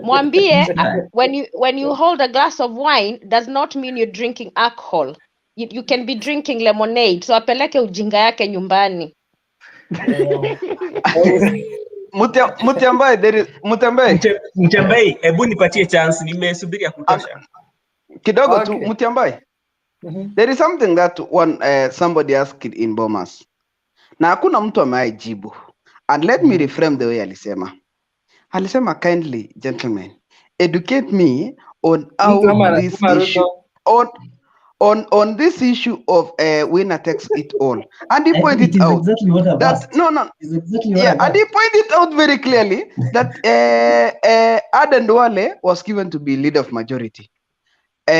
Mwambie when you hold a glass of wine does not mean you're drinking alcohol. You can be drinking lemonade. So apeleke ujinga yake nyumbani. Mutembei, hebu nipatie chance, nimesubiri ya kutosha. Kidogo tu Mutiambai. There is something that somebody asked in Bomas. Na hakuna mtu amejibu. And let me reframe the way alisema. Alisema, kindly gentlemen, educate me on how this issue on this issue of winner takes it all. And he pointed out exactly what I've that asked. Exactly what I've and he pointed out very clearly that Aden Duale was given to be leader of majority. Who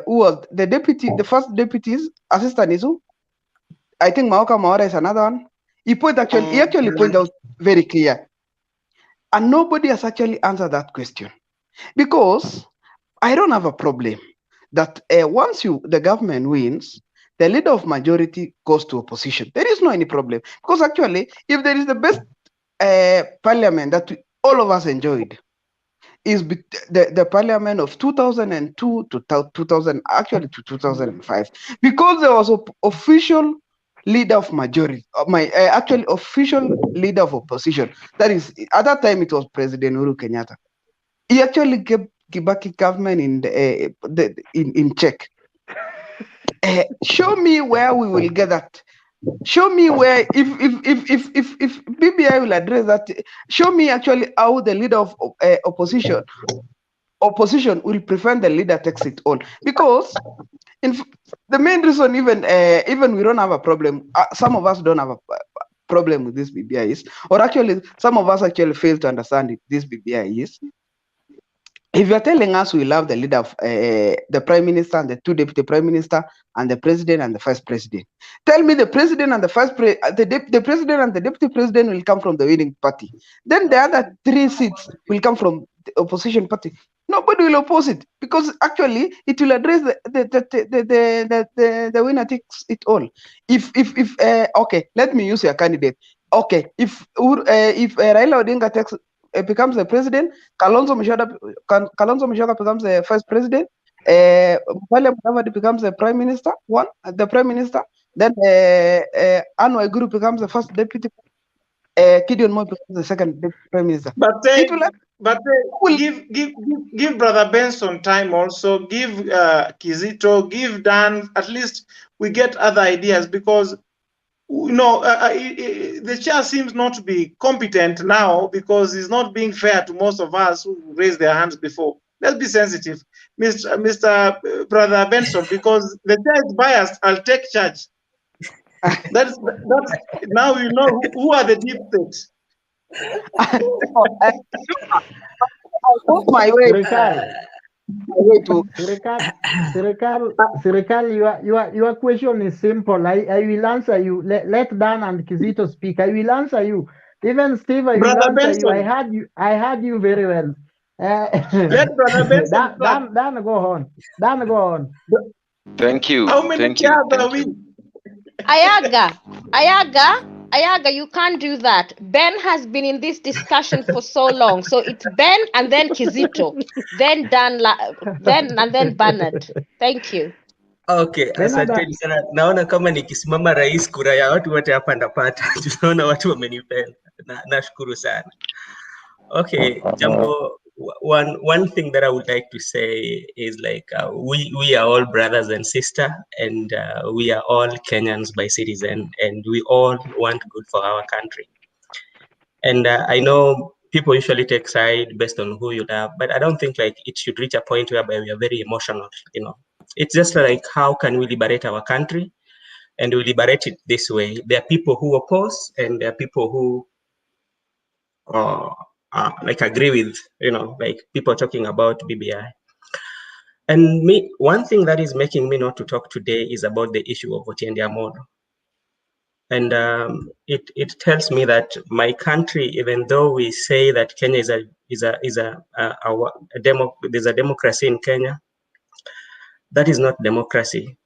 was the deputy, the first deputy's assistant is who? I think Maoka Maora is another one. He actually pointed out very clear. And nobody has actually answered that question. Because I don't have a problem that once the government wins, the leader of majority goes to opposition. There is no any problem. Because actually, if there is the best parliament that all of us enjoyed, is the parliament of 2002 to 2005, because there was an official leader of majority, actually official leader of opposition. That is, at that time it was President Uhuru Kenyatta. He actually kept Kibaki government in check. Show me where we will get that. Show me where if BBI will address that. Show me actually how the leader of opposition will prevent the leader takes it all. Because the main reason even we don't have a problem. Some of us don't have a problem with this BBI is, or actually some of us actually fail to understand it. This BBI is. If you're telling us we love the leader of the prime minister and the two deputy prime minister and the president and the vice president, tell me the president and the the president and the deputy president will come from the winning party. Then the other 3 seats will come from the opposition party. Nobody will oppose it because actually it will address the winner takes it all. If okay, let me use your candidate. Okay, if Raila Odinga becomes the president, Kalonzo Musyoka becomes the first president, Musalia Mudavadi becomes the prime minister, then Anne Waiguru becomes the first deputy, Gideon Moi becomes the second deputy prime minister. But give Brother Benson time also, give Kizito, give Dan, at least we get other ideas, because the chair seems not to be competent now because he's not being fair to most of us who raised their hands before. Let's be sensitive, Mr. Brother Benson, because the chair is biased. I'll take charge. That's now you know who are the deep states. My way. Sirikal, your question is simple. I will answer you. Let Dan and Kizito speak. I will answer you. Even Steve, I will answer Benson. you. I heard you very well. Let Brother Benson Dan, go on. Dan, go on. Thank you. How many chairs are we? Ayaga, you can't do that. Ben has been in this discussion for so long. So it's Ben and then Kizito, then Dan, and then Bernard. Thank you. Okay, asanteni sana. Naona kama nikisimama rais, kura ya watu wote hapa ndapata. Tunaona watu wamenipenda. Nashukuru sana. Okay, jambo, one thing that I would like to say is like we are all brothers and sisters, and we are all Kenyans by citizen, and we all want good for our country. And I know people usually take side based on who you love, but I don't think like it should reach a point whereby we are very emotional. It's just like, how can we liberate our country? And we liberate it this way. There are people who oppose, and there are people who like agree with, like people talking about BBI. And one thing that is making me not to talk today is about the issue of Otiende Amolo. And it tells me that my country, even though we say that Kenya there's a democracy in Kenya, That is not democracy.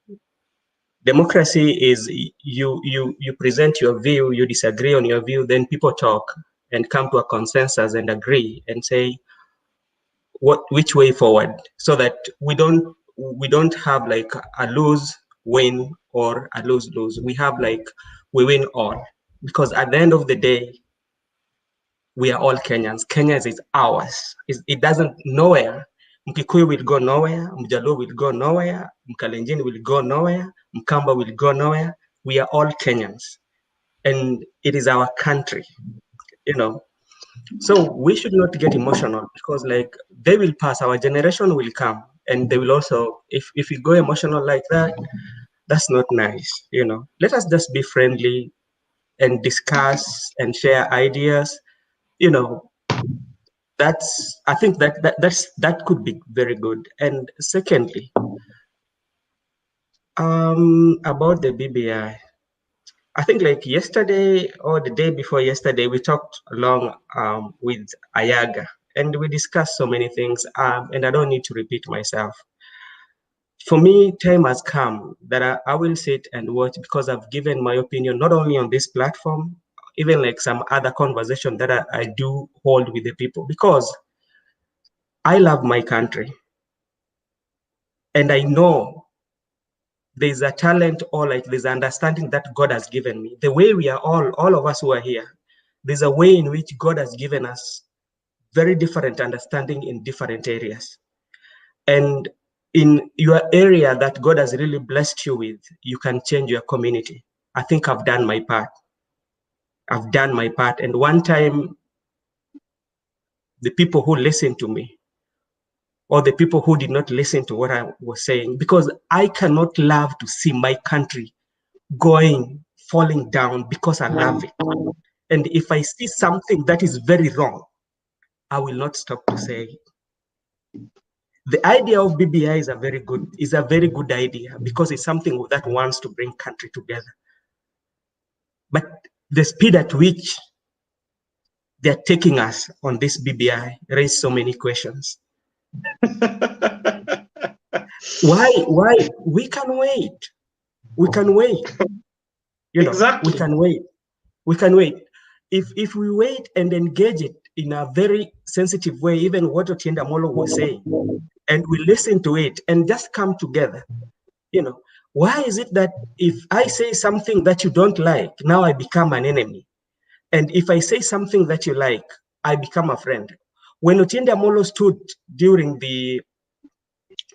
Democracy is you present your view, you disagree on your view, then people talk and come to a consensus and agree and say which way forward, so that we don't have like a lose win or a lose lose. We have like we win all, because at the end of the day we are all Kenyans. Kenya is ours. It doesn't nowhere. Mkikuyu will go nowhere. Mjaluo will go nowhere. Mkalenjin will go nowhere. Mkamba will go nowhere. We are all Kenyans, and it is our country, you know. So we should not get emotional, because like they will pass, our generation will come, and they will also, if we go emotional like that, that's not nice, you know. Let us just be friendly and discuss and share ideas, you know. I think that could be very good. And secondly, about the BBI, I think like yesterday or the day before yesterday, we talked along with Ayaga, and we discussed so many things, and I don't need to repeat myself. For me, time has come that I will sit and watch, because I've given my opinion, not only on this platform, even like some other conversation that I do hold with the people, because I love my country. And I know there's a talent, or like there's understanding that God has given me. The way we are all of us who are here, there's a way in which God has given us very different understanding in different areas. And in your area that God has really blessed you with, you can change your community. I think I've done my part. I've done my part. And one time, the people who listened to me, or the people who did not listen to what I was saying, because I cannot love to see my country falling down, because I love it. And if I see something that is very wrong, I will not stop to say it. The idea of BBI is a very good idea, because it's something that wants to bring country together. But the speed at which they're taking us on this BBI raises so many questions. Why? We can wait. We can wait. You know, exactly. We can wait. If we wait and engage it in a very sensitive way, even what Otiende Amolo was saying, and we listen to it and just come together, you know, why is it that if I say something that you don't like, now I become an enemy? And if I say something that you like, I become a friend. When Otiende Amolo stood during the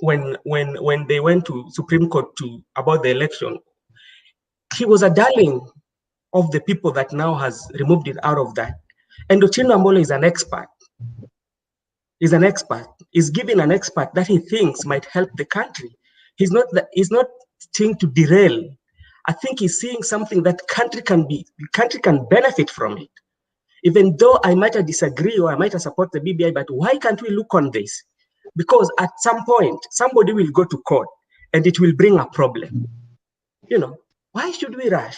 when they went to Supreme Court about the election, he was a darling of the people that now has removed it out of that. And Otiende Amolo is an expert. He's giving an expert that he thinks might help the country. He's not seeing to derail. I think he's seeing something that country can benefit from it. Even though I might disagree or I might support the BBI, but why can't we look on this? Because at some point, somebody will go to court and it will bring a problem. You know, why should we rush?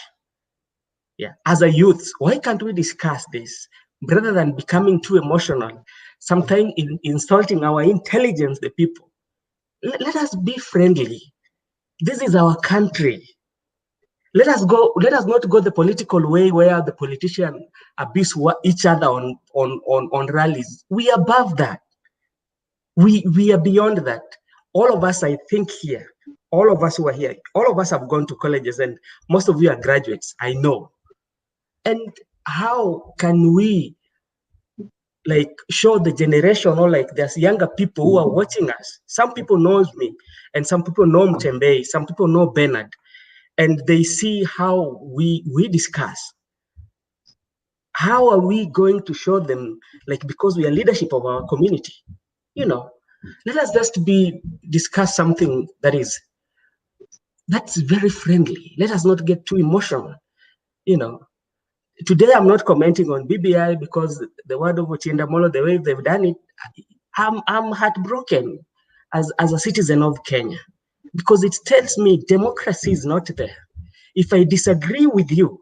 Yeah, as a youth, why can't we discuss this rather than becoming too emotional, sometimes insulting our intelligence, the people? Let us be friendly. This is our country. Let us not go the political way where the politicians abuse each other on rallies. We are above that. We are beyond that. All of us, I think here, all of us who are here, all of us have gone to colleges, and most of you are graduates, I know. And how can we like show the generation, or like there's younger people who are watching us? Some people knows me, and some people know Mtembe, some people know Bernard, and they see how we discuss. How are we going to show them, like, because we are leadership of our community, you know? Let us just discuss something that's very friendly. Let us not get too emotional, you know. Today, I'm not commenting on BBI because the word of Otiende Amolo, the way they've done it, I'm heartbroken as a citizen of Kenya, because it tells me democracy is not there. If I disagree with you,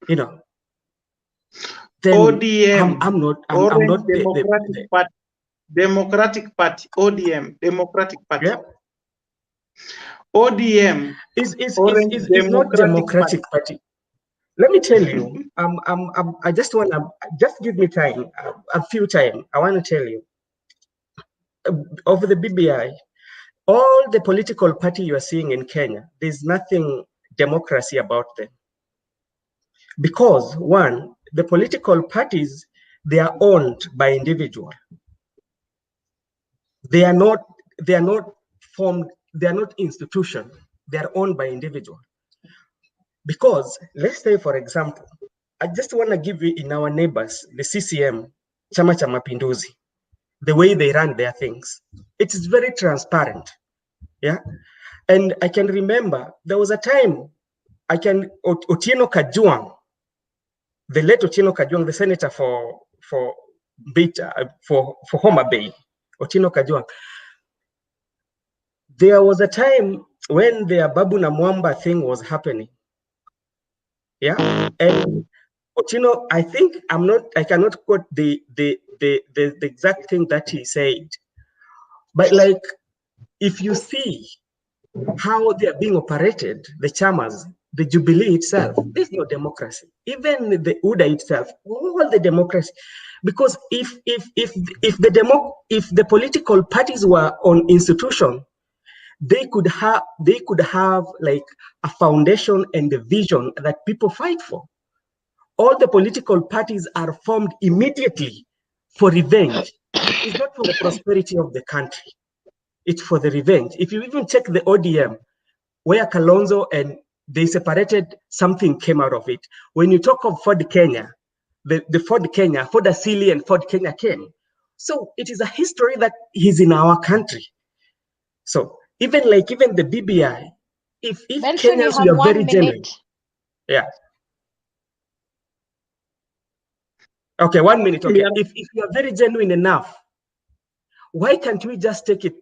you know, then ODM, I'm not Orange Democratic Party. Democratic Party, ODM, Democratic Party. Yeah. ODM, Is Orange not Democratic Democratic Party. Let me tell you, I just want to, just give me time, a few time. I want to tell you, of the BBI, all the political party you are seeing in Kenya, there's nothing democracy about them. Because one, the political parties, they are owned by individual. They are not formed, they are not institution. They are owned by individual. Because let's say, for example, I just want to give you in our neighbors, the CCM, Chama cha Mapinduzi, the way they run their things. It is very transparent. Yeah. And I can remember there was a time Otieno Kajwang, the late Otieno Kajwang, the senator for Homa Bay, Otieno Kajwang. There was a time when the Babu na Mwamba thing was happening. Yeah. And Otieno, I think I cannot quote the exact thing that he said. But like, if you see how they are being operated, the chamas, the Jubilee itself, there's no democracy. Even the UDA itself, all the democracy, because if the political parties were on institution, they could have like a foundation and a vision that people fight for. All the political parties are formed immediately for revenge. It's not for the prosperity of the country. It's for the revenge. If you even check the ODM, where Kalonzo and they separated, something came out of it. When you talk of Ford Kenya, the Ford Kenya, Ford Asili and Ford Kenya came. So it is a history that is in our country. So even the BBI, if Benson, you Kenyans have were 1 very minute. genuine, yeah. Okay, 1 minute. Okay, if you are very genuine enough, why can't we just take it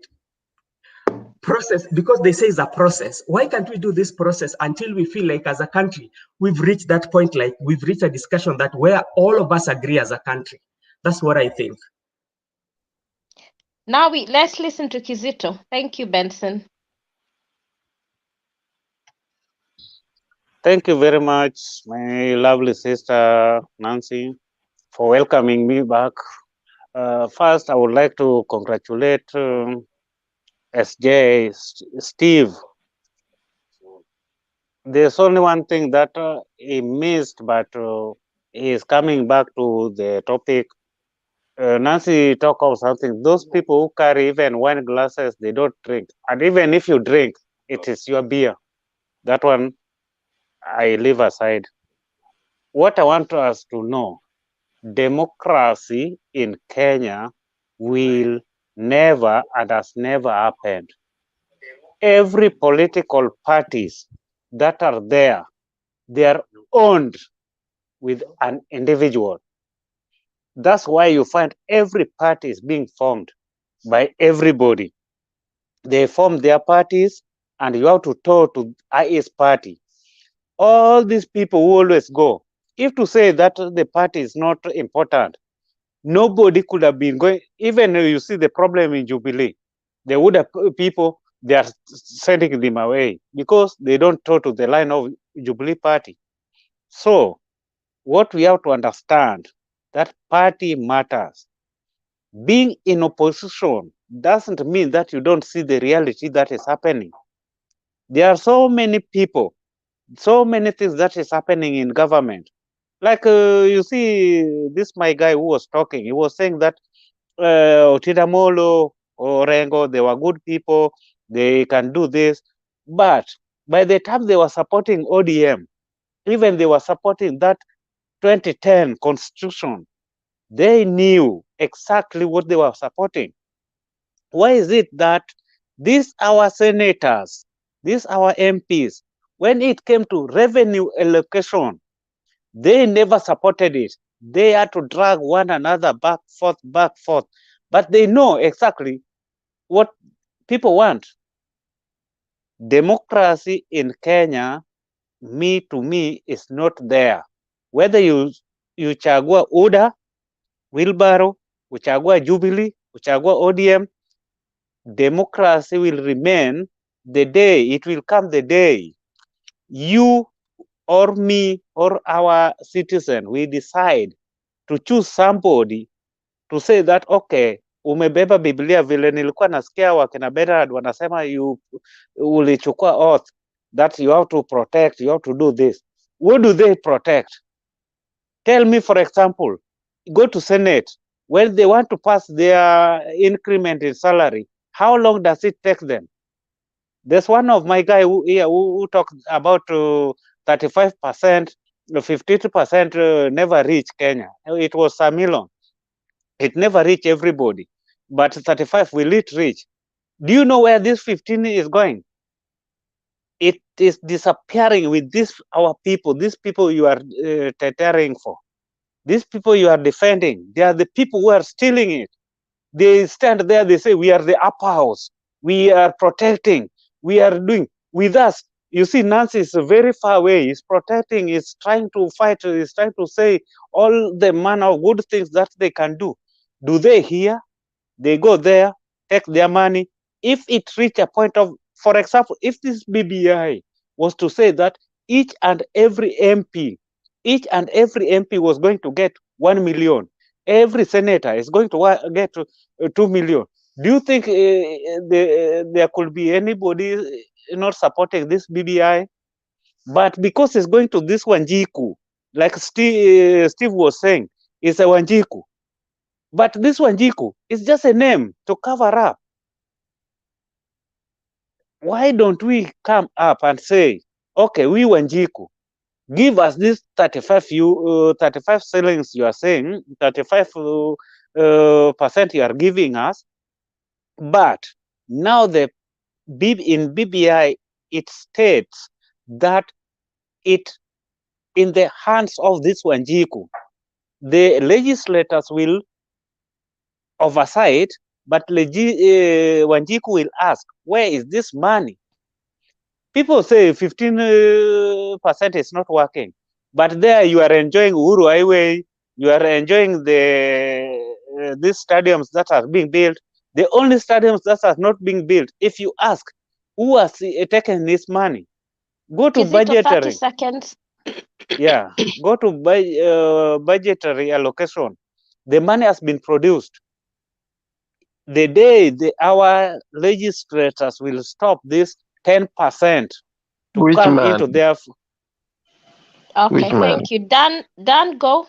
process, because they say it's a process. Why can't we do this process until we feel like as a country we've reached that point, like we've reached a discussion that where all of us agree as a country? That's what I think. Now let's listen to Kizito. Thank you, Benson. Thank you very much, my lovely sister Nancy, for welcoming me back. First, I would like to congratulate SJ, Steve. There's only one thing that he missed, but he is coming back to the topic. Nancy talked of something. Those people who carry even wine glasses, they don't drink. And even if you drink, it is your beer. That one, I leave aside. What I want us to know, democracy in Kenya will never and has never happened. Every political parties that are there, they are owned with an individual. That's why you find every party is being formed by everybody. They form their parties and you have to talk to IS party. All these people who always go. If to say that the party is not important, nobody could have been going. Even you see the problem in Jubilee, they would have people, they are sending them away because they don't talk to the line of Jubilee party. So what we have to understand, that party matters. Being in opposition doesn't mean that you don't see the reality that is happening. There are so many people, so many things that is happening in government. Like you see, this my guy who was talking, he was saying that Otiende Amolo, Orengo, they were good people, they can do this. But by the time they were supporting ODM, even they were supporting that 2010 constitution, they knew exactly what they were supporting. Why is it that these our senators, these our MPs, when it came to revenue allocation, they never supported it. They had to drag one another back, forth. But they know exactly what people want. Democracy in Kenya, to me, is not there. Whether you chagua UDA, Wilbaro, uchagua Jubilee, kuchagua ODM, democracy will remain. The day, it will come the day, you or me or our citizen, we decide to choose somebody to say that, okay, umebeba Biblia vile nilikuwa nasikia wakina Bernard wanasema ulichukua oath that you have to protect, you have to do this. What do they protect? Tell me, for example, go to Senate, when they want to pass their increment in salary, how long does it take them? There's one of my guy who talked about 35%, 52% never reach Kenya. It was Samilon. It never reach everybody, but 35 will it reach? Do you know where this 15 is going? It is disappearing with this our people. These people you are tearing for. These people you are defending. They are the people who are stealing it. They stand there. They say we are the upper house. We are protecting. We are doing with us. You see, Nancy is very far away. He's protecting. He's trying to fight. He's trying to say all the manner of good things that they can do. Do they hear? They go there, take their money. If it reach a point of, for example, if this BBI was to say that each and every MP was going to get 1 million, every senator is going to get 2 million. Do you think there could be anybody not supporting this BBI? But because it's going to this Wanjiku, like Steve was saying, it's a Wanjiku. But this Wanjiku is just a name to cover up. Why don't we come up and say, okay, we Wanjiku, give us this 35 shillings you are saying, 35% you are giving us, but now in BBI it states that it in the hands of this Wanjiku, the legislators will oversight, but Wanjiku will ask, where is this money? People say 15% is not working, but there you are enjoying Uhuru Highway, you are enjoying these stadiums that are being built. The only stadiums that are not being built, if you ask, who has taken this money? Go to budgetary. 30 seconds. Yeah, go to budgetary allocation. The money has been produced. The day our legislators will stop this 10% to Which come man? into their... Okay, Which man? thank you. Dan, go.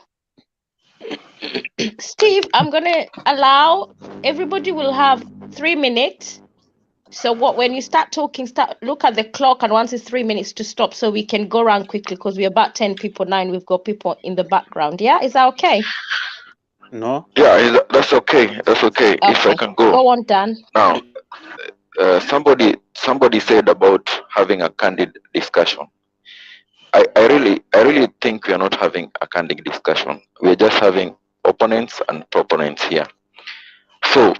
Steve, I'm going to allow, everybody will have 3 minutes. So when you start talking, look at the clock, and once it's 3 minutes to stop, so we can go around quickly, because we're about 10 people now and we've got people in the background. Yeah, is that okay? No. Yeah, that's okay. That's okay. If I can go. Go on, Dan. Now, somebody said about having a candid discussion. I really think we are not having a candid discussion. We are just having opponents and proponents here. So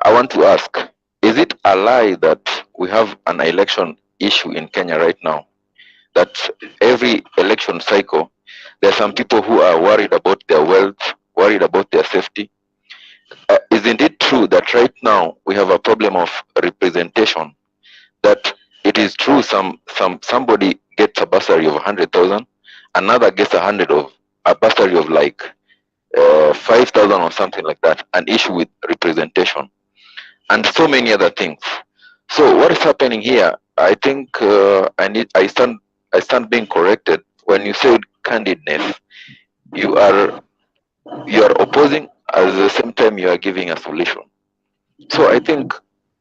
I want to ask, is it a lie that we have an election issue in Kenya right now? That every election cycle, there are some people who are worried about their wealth, worried about their safety. Isn't it true that right now we have a problem of representation? That it is true somebody gets a bursary of 100,000, another gets a bursary of like 5,000 or something like that, an issue with representation, and so many other things. So what is happening here? I think I stand being corrected when you said candidness. You are opposing, at the same time you are giving a solution. So I think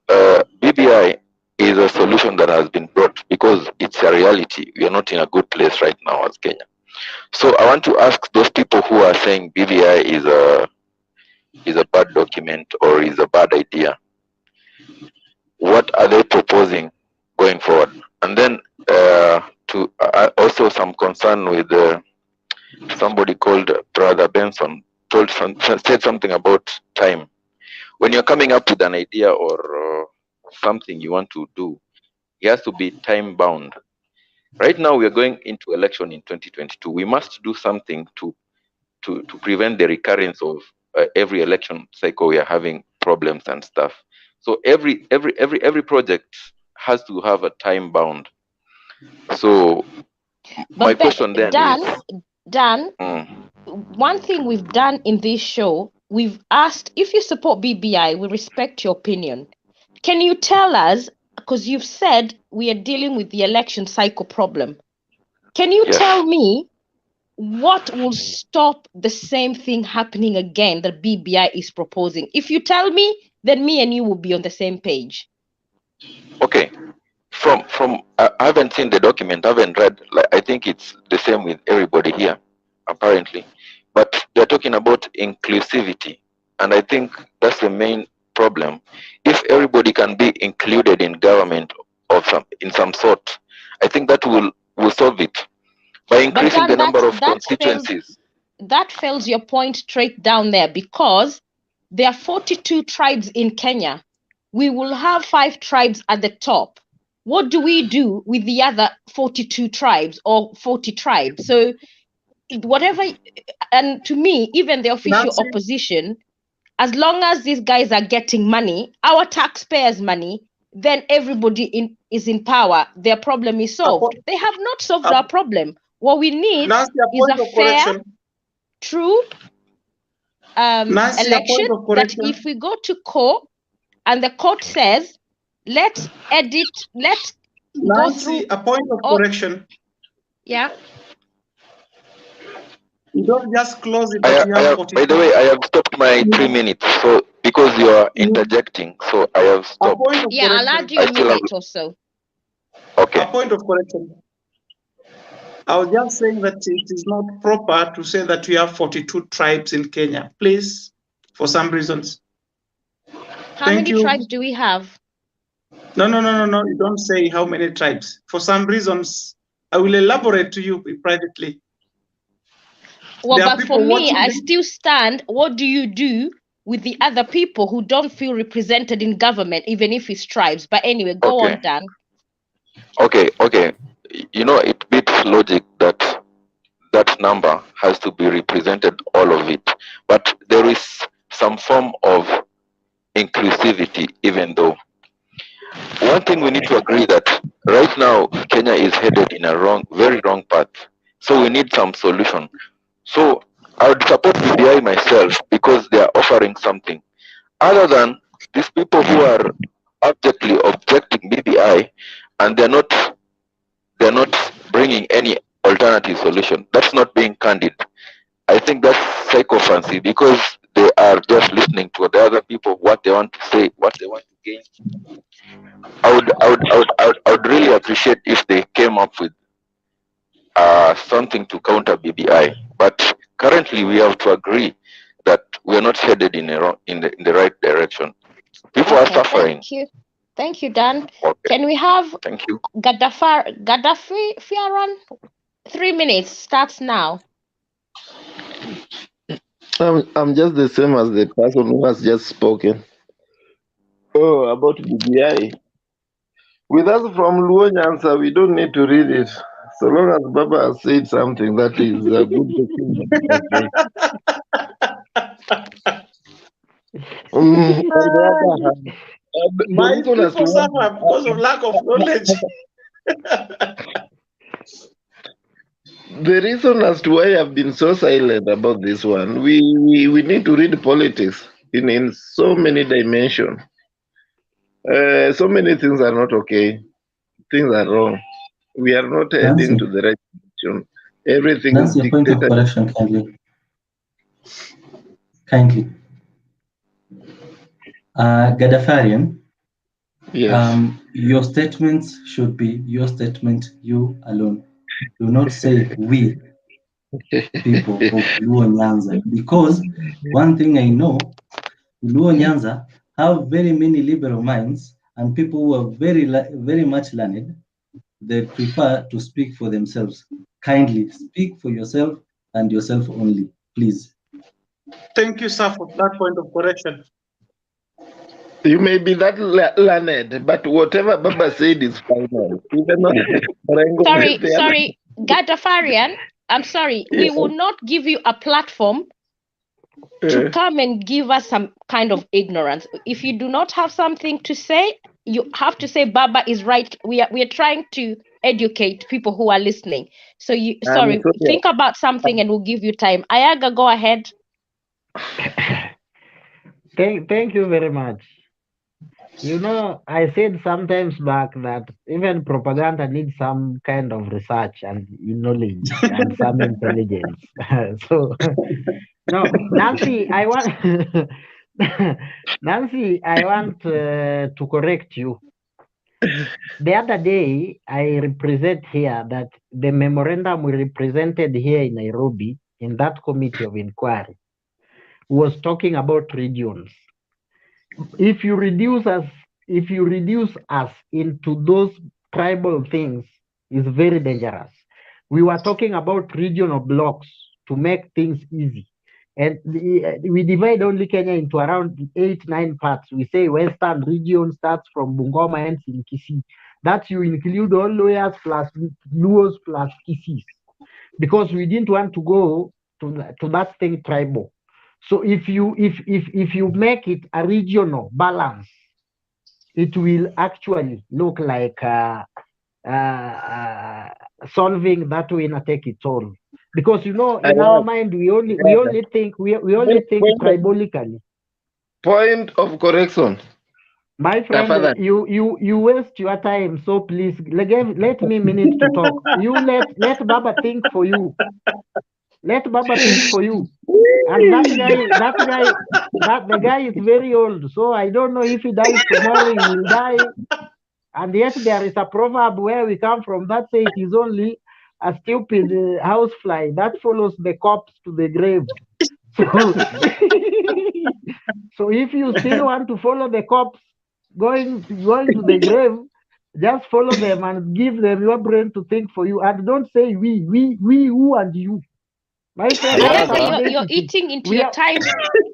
BBI is a solution that has been brought because it's a reality. We are not in a good place right now as Kenya. So I want to ask those people who are saying BBI is a bad document or is a bad idea, what are they proposing going forward? And then also some concern with somebody called Brother Benson said something about time. When you're coming up with an idea or something you want to do, it has to be time bound. Right now we are going into election in 2022. We must do something to prevent the recurrence of every election cycle we are having problems and stuff. So every project has to have a time bound. So my question then Dan, one thing we've done in this show, we've asked if you support BBI, we respect your opinion. Can you tell us, because you've said we are dealing with the election cycle problem, can you tell me what will stop the same thing happening again that BBI is proposing? If you tell me, then me and you will be on the same page. Okay. From I haven't seen the document, I haven't read, like, I think it's the same with everybody here, apparently. But they're talking about inclusivity. And I think that's the main problem. If everybody can be included in government of some sort, I think that will solve it. By increasing the number of constituencies. That fails your point straight down there, because there are 42 tribes in Kenya. We will have 5 tribes at the top. What do we do with the other 42 tribes or 40 tribes? So whatever, and to me, even the official opposition, as long as these guys are getting money, our taxpayers' money, then everybody is in power. Their problem is solved. They have not solved our problem. What we need is a fair, true election, that if we go to court and the court says, let's go through a point of correction. Yeah. You don't just close it. By the way, I have stopped my 3 minutes, so because you are interjecting, so I have stopped. I'll add you a minute or so. Okay. A point of correction. I was just saying that it is not proper to say that we have 42 tribes in Kenya, please, for some reasons. How many tribes do we have? No. You don't say how many tribes. For some reasons, I will elaborate to you privately. Well, but for me, I still stand. What do you do with the other people who don't feel represented in government, even if it's tribes? But anyway, go on, Dan. Okay. You know, it beats logic that that number has to be represented, all of it. But there is some form of inclusivity, even though. One thing we need to agree that right now, Kenya is headed in a very wrong path. So we need some solution. So I would support BBI myself because they are offering something. Other than these people who are objectively objecting BBI and they're not bringing any alternative solution. That's not being candid. I think that's psychophancy because they are just listening to the other people, what they want to say, what they want to gain. I would really appreciate if they came up with something to counter BBI. But currently, we have to agree that we are not headed in the right direction. People are suffering. Thank you, Dan. Okay. Can we have Gaddafi Fiaran? 3 minutes starts now. I'm just the same as the person who has just spoken. Oh, about BBI. With us from Luo Nyanza, we don't need to read it. So long as Baba has said something, that is a good document. My people suffer because of lack of knowledge. The reason as to why I've been so silent about this one, we need to read politics in so many dimensions. So many things are not okay. Things are wrong. We are not heading to the right direction. Everything is That's your point of correction, kindly. Gaddafarian, yes. Your statements should be your statement, you alone. Do not say we people of Luo Nyanza, because one thing I know, Luo Nyanza have very many liberal minds and people who are very much learned. They prefer to speak for themselves. Kindly speak for yourself and yourself only, please. Thank you, sir, for that point of correction. You may be that learned, but whatever Baba said is final. Sorry, Gaddafarian, I'm sorry. Yes. We will not give you a platform to come and give us some kind of ignorance. If you do not have something to say, you have to say Baba is right. We are trying to educate people who are listening. So think about something and we'll give you time. Ayaga, go ahead. Thank you very much. You know, I said sometimes back that even propaganda needs some kind of research and knowledge and some intelligence. So, no, Nancy, I want Nancy, I want to correct you. The other day, I represent here that the memorandum we represented here in Nairobi in that committee of inquiry was talking about regions. If you reduce us into those tribal things, it's very dangerous. We were talking about regional blocks to make things easy. And we divide only Kenya into around 8-9 parts. We say Western region starts from Bungoma and in Kisii. That you include all lawyers plus Luos plus Kisis. Because we didn't want to go to that thing tribal. So if you make it a regional balance, it will actually look like solving that way and take it all. Because you know, in our mind, we only think tribalically. Point of correction. My friend, you waste your time, so please let me a minute to talk. You let Baba think for you. Let Baba think for you. And the guy is very old, so I don't know if he dies tomorrow, he will die. And yet there is a proverb where we come from that says it is only a stupid housefly that follows the corpse to the grave. So, so if you still want to follow the corpse going to the grave, just follow them and give them your brain to think for you. And don't say we, who, and you. My friend, you're eating into your time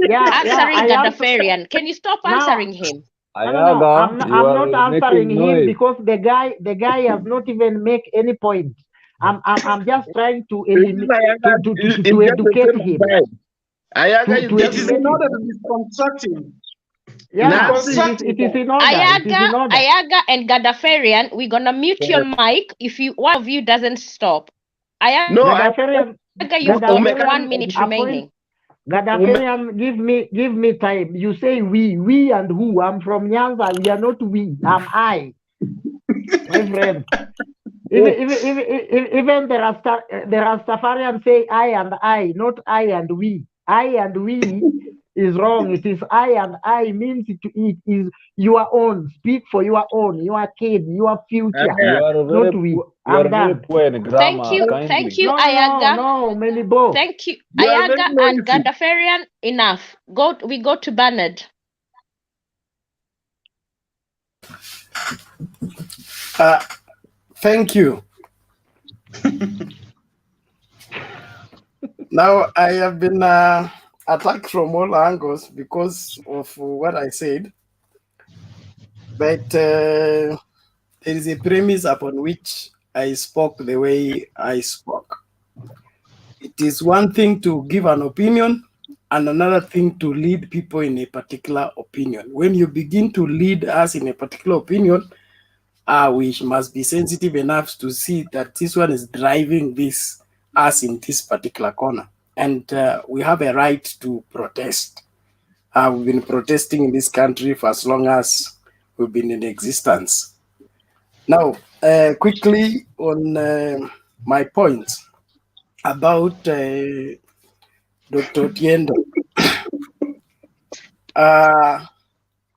answering Gadafarian. Can you stop answering him? No, I'm not answering him because the guy has not even make any point. I'm just trying to educate him. It is in order to be constructive. Yeah, it is in order. Ayaga and Gadafarian, we're gonna mute your mic if one of you doesn't stop. Ayaga, no, Gadafarian, you have 1 minute remaining. Gadafarian, give me time. You say we and who? I'm from Nyanza. We are not we. I'm I. My friend. Even the Rastafarians say I and I, not I and we. I and we is wrong. It is I and I means it is your own. Speak for your own, your kid, your future. Not we. I'm done. Thank you, Ayaga. No, Melibo. Thank you, Ayaga and Gadafarian. Enough. We go to Bernard. Thank you. Now I have been attacked from all angles because of what I said, but there is a premise upon which I spoke the way I spoke. It is one thing to give an opinion and another thing to lead people in a particular opinion. When you begin to lead us in a particular opinion, we must be sensitive enough to see that this one is driving us in this particular corner. And we have a right to protest. We've been protesting in this country for as long as we've been in existence. Now, quickly on my point about Dr. Otiende.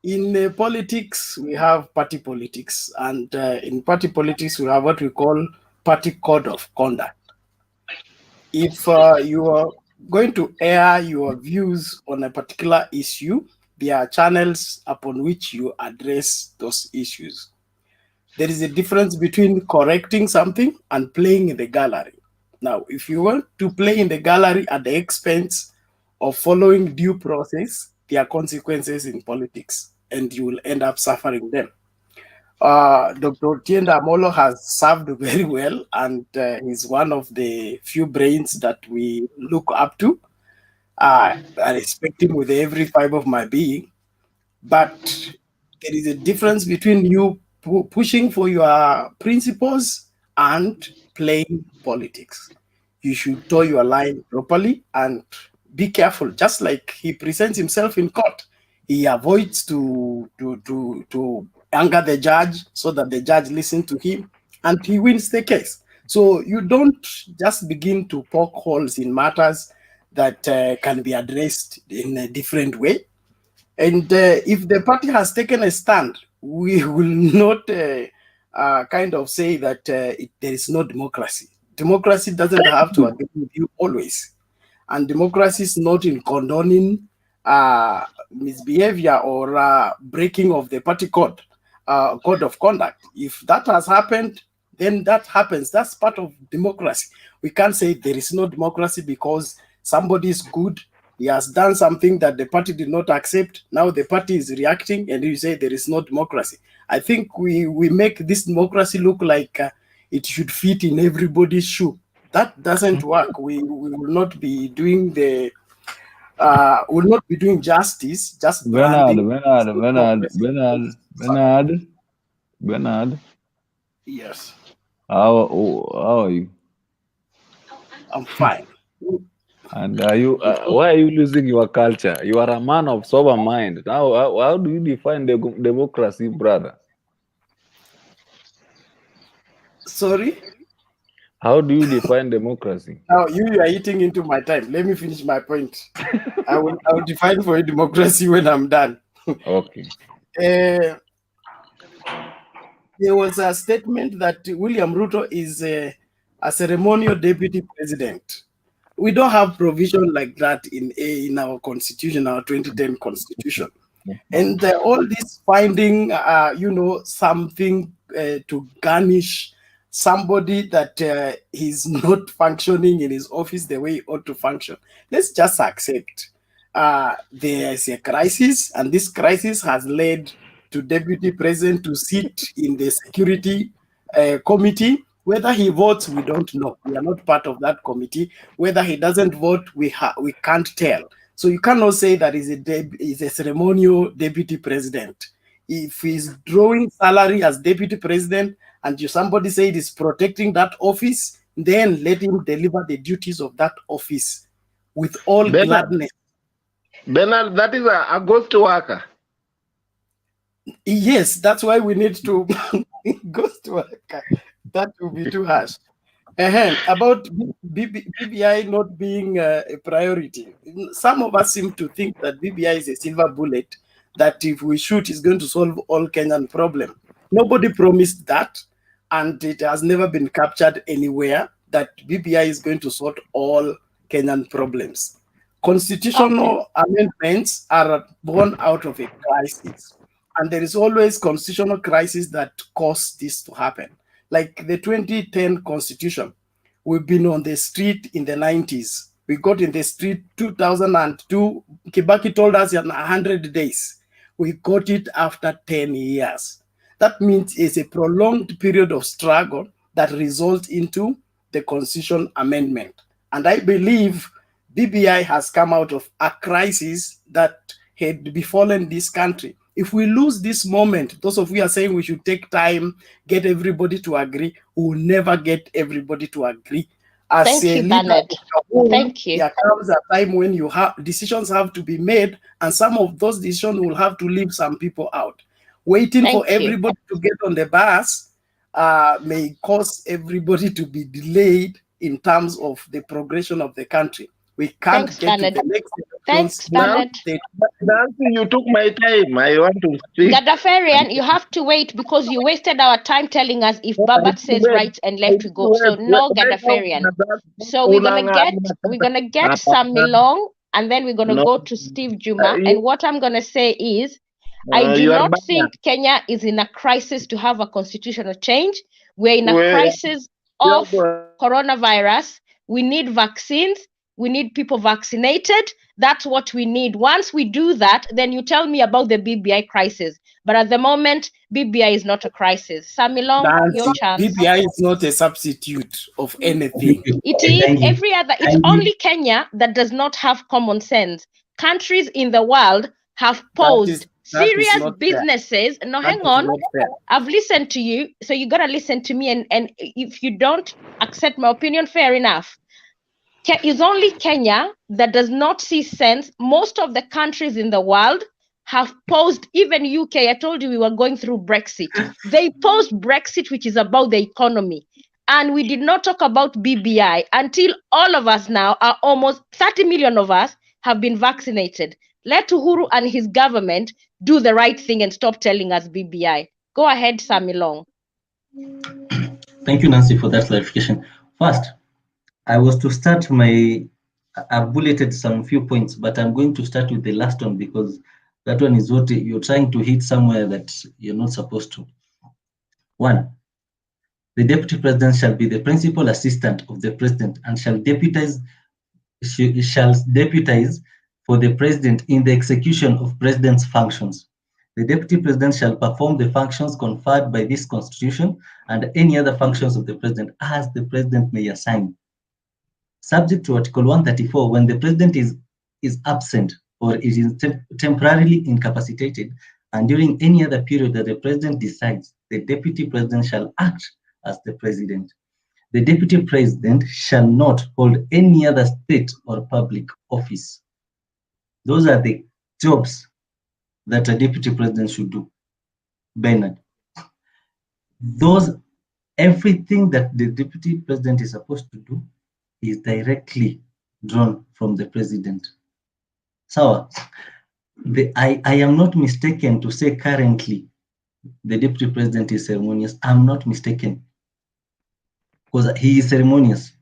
In politics, we have party politics. And in party politics, we have what we call party code of conduct. If you are going to air your views on a particular issue, there are channels upon which you address those issues. There is a difference between correcting something and playing in the gallery. Now, if you want to play in the gallery at the expense of following due process, there are consequences in politics, and you will end up suffering them. Dr. Otiende Amolo has served very well, and he's one of the few brains that we look up to. I respect him with every fiber of my being, but there is a difference between you pushing for your principles and playing politics. You should toe your line properly and be careful. Just like he presents himself in court, he avoids to anger the judge so that the judge listens to him and he wins the case. So you don't just begin to poke holes in matters that can be addressed in a different way. And if the party has taken a stand, we will not kind of say that there is no democracy. Democracy doesn't have to agree with you always. And democracy is not in condoning misbehavior or breaking of the party code of conduct. If that has happened, then that happens. That's part of democracy. We can't say there is no democracy because somebody is good. He has done something that the party did not accept. Now the party is reacting, and you say there is no democracy. I think we make this democracy look like it should fit in everybody's shoe. That doesn't work. We will not be doing will not be doing justice. Just branding. Bernard. Yes. How are you? I'm fine. And why are you losing your culture? You are a man of sober mind. Now, how do you define democracy, brother? Sorry? How do you define democracy? Now you are eating into my time. Let me finish my point. I will define for you democracy when I'm done. Okay. There was a statement that William Ruto is a ceremonial deputy president. We don't have provision like that in our constitution, our 2010 constitution. And all this finding, something to garnish somebody that he's not functioning in his office the way he ought to function. Let's just accept there is a crisis, and this crisis has led to deputy president to sit in the security committee. Whether he votes, we don't know. We are not part of that committee. Whether he doesn't vote, we can't tell. So you cannot say that he's a ceremonial deputy president. If he's drawing salary as deputy president and somebody said he's protecting that office, then let him deliver the duties of that office with all gladness. Bernard, that is a ghost worker. Yes, that's why we need to ghost worker. That will be too harsh. About BBI not being a priority, some of us seem to think that BBI is a silver bullet, that if we shoot, it's going to solve all Kenyan problems. Nobody promised that, and it has never been captured anywhere that BBI is going to sort all Kenyan problems. Constitutional amendments are born out of a crisis, and there is always constitutional crisis that cause this to happen. Like the 2010 constitution, we've been on the street in the 90s. We got in the street 2002. Kibaki told us in 100 days. We got it after 10 years. That means it's a prolonged period of struggle that results into the constitution amendment. And I believe BBI has come out of a crisis that had befallen this country. If we lose this moment, those of you are saying we should take time, get everybody to agree, we will never get everybody to agree. As Thank a you, leader Bernard. Thank you. There comes a time when decisions have to be made, and some of those decisions will have to leave some people out. Waiting for everybody to get on the bus may cause everybody to be delayed in terms of the progression of the country. We can't get to the next. Thanks, Bernard. Nancy, you took my time. I want to speak. Gadafarian, you have to wait because you wasted our time telling us if Babat says right and left we go. So no, Gadafarian. So we're gonna get Sam Milong, and then we're gonna go to Steve Juma. And what I'm gonna say is, I do not think Kenya is in a crisis to have a constitutional change. We're in a crisis of coronavirus. We need vaccines. We need people vaccinated. That's what we need. Once we do that, then you tell me about the BBI crisis. But at the moment, BBI is not a crisis. Samilong, your chance. BBI is not a substitute of anything. It is every other. It's only Kenya that does not have common sense. Countries in the world have paused serious businesses. No, hang on. I've listened to you, so you gotta listen to me. And if you don't accept my opinion, fair enough. It's only Kenya that does not see sense. Most of the countries in the world have paused. Even UK. I told you we were going through Brexit. They paused Brexit, which is about the economy. And we did not talk about BBI until all of us now are almost 30 million of us have been vaccinated. Let Uhuru and his government do the right thing and stop telling us BBI. Go ahead, Samilong. Thank you, Nancy, for that clarification. First, I was to start I've bulleted some few points, but I'm going to start with the last one because that one is what you're trying to hit somewhere that you're not supposed to. 1. The deputy president shall be the principal assistant of the president and shall deputize for the president in the execution of president's functions. The deputy president shall perform the functions conferred by this constitution and any other functions of the president as the president may assign. Subject to Article 134, when the president is absent or is temporarily incapacitated, and during any other period that the president decides, the deputy president shall act as the president. The deputy president shall not hold any other state or public office. Those are the jobs that a deputy president should do. Bernard. Everything that the deputy president is supposed to do is directly drawn from the president. So, I am not mistaken to say currently the deputy president is ceremonious. I'm not mistaken because he is ceremonious.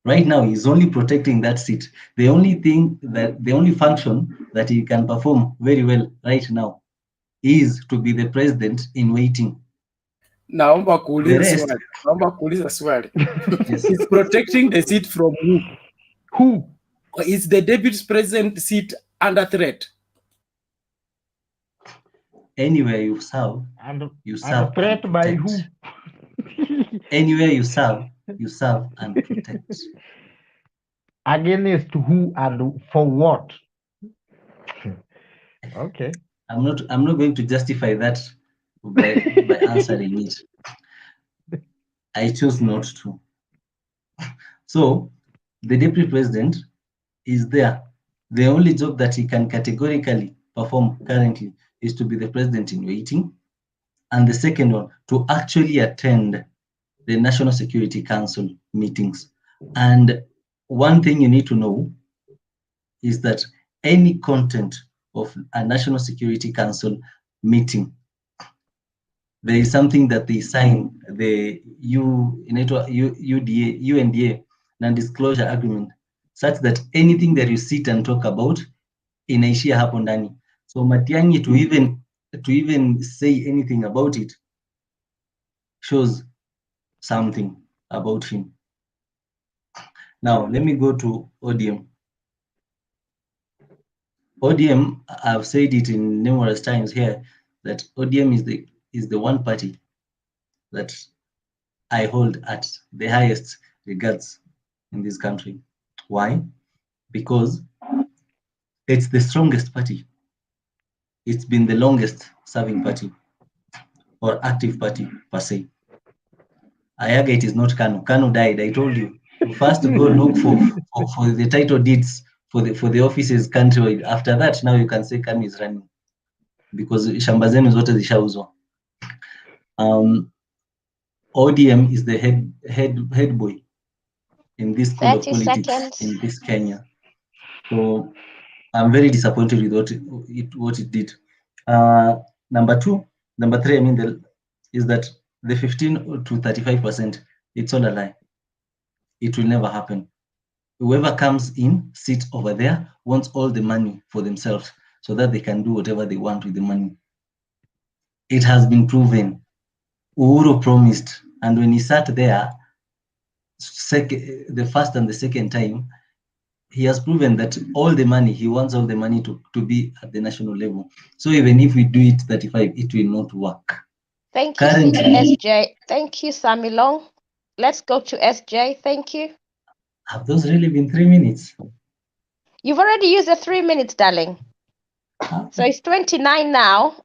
Right now, he's only protecting that seat. The only function that he can perform very well right now is to be the president in waiting. Naomba kuuliza swali. He's protecting the seat from who? Who? Is the deputy president seat under threat? Anywhere you serve, you serve. Under threat by who? Anywhere you serve and protect. Against who and for what? Okay. I'm not going to justify that by answering it. I chose not to. So the deputy president is there. The only job that he can categorically perform currently is to be the president in waiting. And the second one, to actually attend the National Security Council meetings. And one thing you need to know is that any content of a National Security Council meeting, there is something that they sign, the UNDA, non-disclosure agreement, such that anything that you sit and talk about inaishia hapo ndani. So Matiang'i to even say anything about it shows something about him. Now let me go to ODM. ODM, I've said it in numerous times here that ODM is the one party that I hold at the highest regards in this country. Why? Because it's the strongest party. It's been the longest serving party or active party per se. Ayaga, it is not Kanu. Kanu died. I told you. First, go look for the title deeds for the offices countrywide. After that, now you can say Kanu is running because shamba zenu zote zishauzwa. ODM is the head boy in this school of politics in this Kenya. So I'm very disappointed with what it did. Number three, I mean, is that the 15 to 35%, it's all a lie. It will never happen. Whoever comes in, sits over there, wants all the money for themselves so that they can do whatever they want with the money. It has been proven. Uhuru promised, and when he sat there, the first and the second time, he has proven that all the money, he wants all the money to be at the national level. So even if we do it 35, it will not work. Thank you, SJ. Thank you, Samilong. Let's go to SJ. Thank you. Have those really been 3 minutes? You've already used the 3 minutes, darling. So it's 29 now.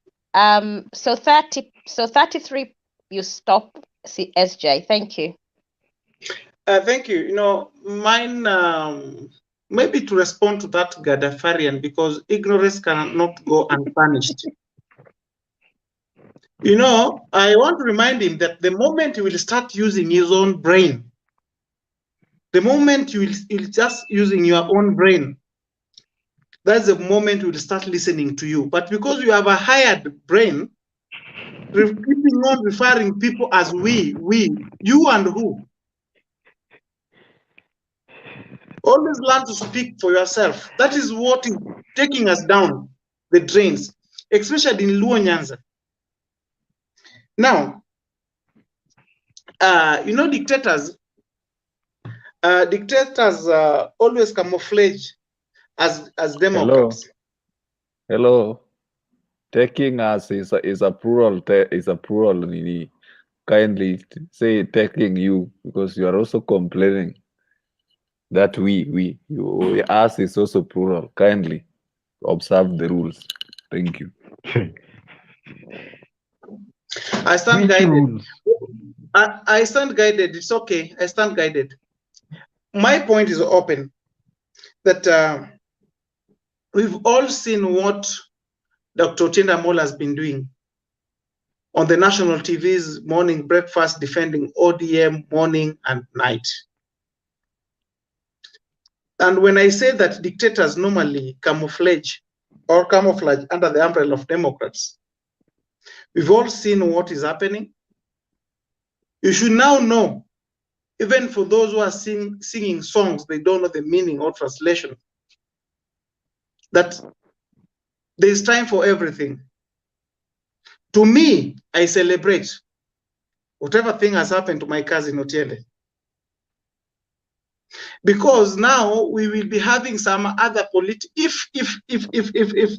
So 33. You stop, SJ. Thank you. Thank you. You know, mine, maybe to respond to that Gaddafarian, because ignorance cannot go unpunished. You know, I want to remind him that the moment he will start using his own brain, the moment you will just using your own brain, that's the moment we will start listening to you. But because you have a hired brain, keeping on referring people as we, you and who. Always learn to speak for yourself. That is what is taking us down the drains, especially in Luo Nyanza. Now, you know, dictators always camouflage as Democrats. Hello. Taking us is a plural. Is a plural. Kindly say taking you, because you are also complaining that us is also plural. Kindly observe the rules. Thank you. I stand guided. I stand guided. It's okay. I stand guided. My point is open. That we've all seen what Dr. Otiende Amolo has been doing on the national TV's morning breakfast, defending ODM morning and night. And when I say that dictators normally camouflage under the umbrella of Democrats, we've all seen what is happening. You should now know, even for those who are singing songs, they don't know the meaning or translation, that there is time for everything. To me, I celebrate whatever thing has happened to my cousin Otiende, because now we will be having some other if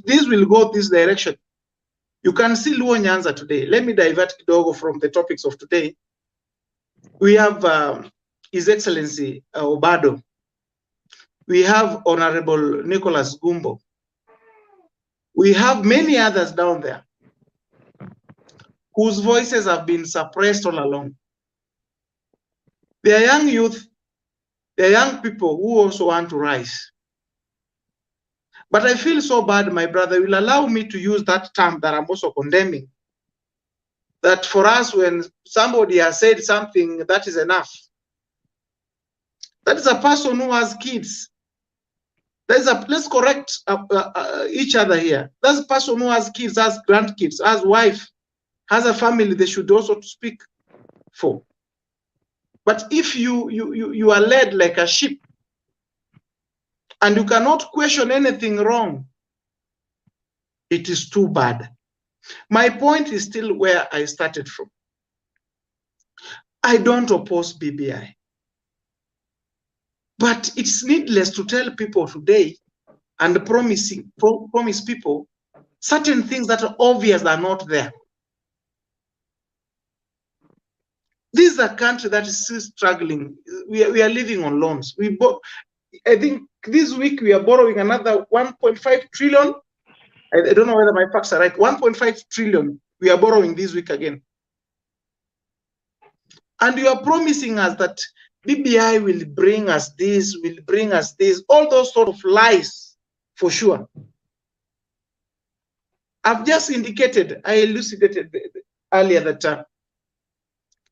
this will go this direction. You can see Luo Nyanza today. Let me divert kidogo from the topics of today. We have His Excellency Obado. We have Honorable Nicholas Gumbo. We have many others down there whose voices have been suppressed all along. They are young youth, they are young people who also want to rise. But I feel so bad, my brother, will allow me to use that term that I'm also condemning. That for us, when somebody has said something, that is enough. That is a person who has kids. Let's correct each other here. That's a person who has kids, has grandkids, has wife, has a family they should also speak for. But if you are led like a sheep and you cannot question anything wrong, it is too bad. My point is still where I started from. I don't oppose BBI. But it's needless to tell people today and promise people certain things that are obvious are not there. This is a country that is still struggling. We are living on loans. I think this week we are borrowing another 1.5 trillion. I don't know whether my facts are right. 1.5 trillion we are borrowing this week again. And you are promising us that BBI will bring us this, all those sort of lies for sure. I've just indicated, I elucidated earlier that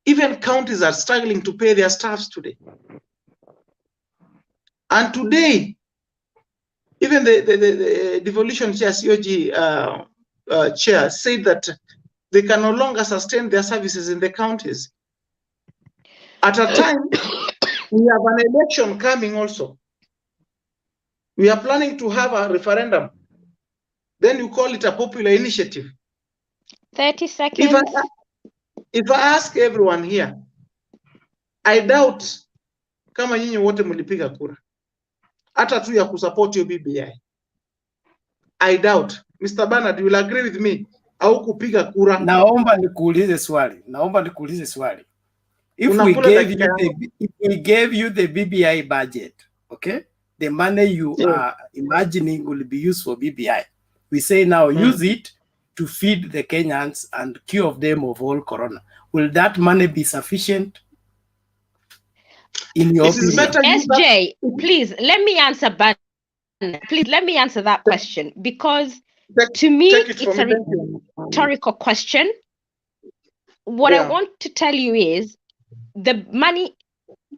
even counties are struggling to pay their staffs today. And today, even the Devolution chair, COG chair, said that they can no longer sustain their services in the counties. At a time, we have an election coming also. We are planning to have a referendum. Then you call it a popular initiative. 30 seconds. If I ask everyone here, I doubt kama nyinyi wote mlipiga kura. hata tu ya kusupport hiyo BBI. I doubt. Mr. Bernard, you will agree with me. Au kupiga kura. Naomba nikuulize swali. If we gave you the BBI budget, okay? The money you are imagining will be used for BBI. We say now use it to feed the Kenyans and cure them of all corona. Will that money be sufficient? In your opinion? SJ, please let me answer, please let me answer that question, because to me it's a rhetorical question. What I want to tell you is the money,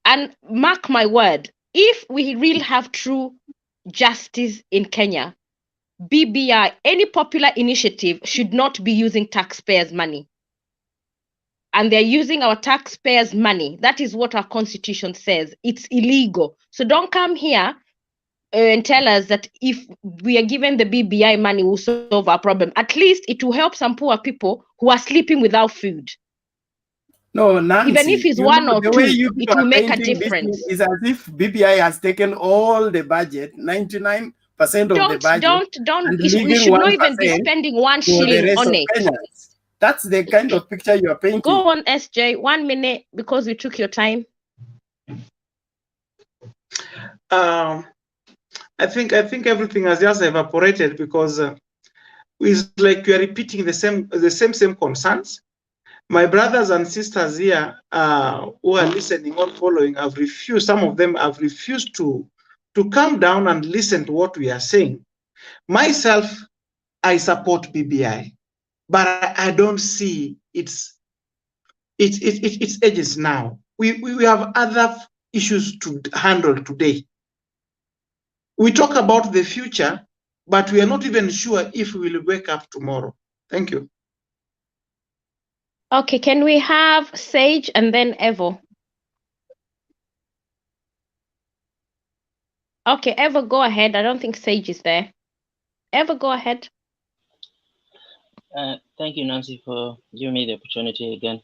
and mark my word, if we really have true justice in Kenya, BBI, any popular initiative should not be using taxpayers' money. And they're using our taxpayers' money. That is what our constitution says. It's illegal. So don't come here and tell us that if we are given the BBI money, we'll solve our problem. At least it will help some poor people who are sleeping without food. No, Nancy, even if it's one or the two, way you it will make a painting this difference. is as if BBI has taken all the budget, 99% of the budget, and we leaving should not even 1% be spending 1 for the shilling rest on of it. Kenyans. That's the kind of picture you are painting. Go on, SJ, 1 minute, because we took your time. I think everything has just evaporated, because it's like we are repeating the same concerns. My brothers and sisters here who are listening or following have refused. Some of them have refused to come down and listen to what we are saying. Myself, I support BBI, but I don't see its edges now. We have other issues to handle today. We talk about the future, but we are not even sure if we will wake up tomorrow. Thank you. Okay, can we have Sage and then Evo? Okay, Evo, go ahead. I don't think Sage is there. Evo, go ahead. Thank you, Nancy, for giving me the opportunity again.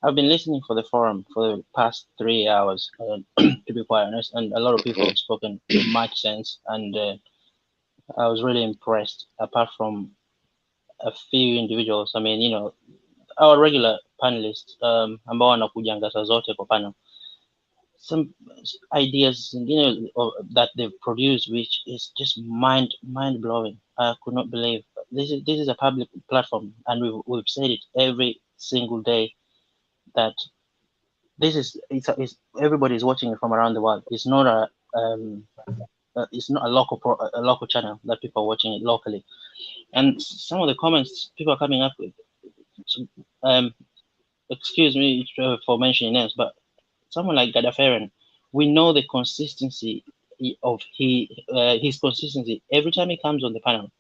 I've been listening for the forum for the past 3 hours, to be quite honest, and a lot of people have spoken much sense, and I was really impressed, apart from a few individuals. I mean, you know, our regular panelists, ambao wanakujanga saa zote kwa panel, some ideas, you know, that they've produced, which is just mind blowing. I could not believe this is a public platform, and we've said it every single day that this is it's everybody is watching it from around the world. It's not a local channel that people are watching it locally. And some of the comments people are coming up with, excuse me for mentioning names, but someone like Gadafarian, we know the consistency of his consistency every time he comes on the panel.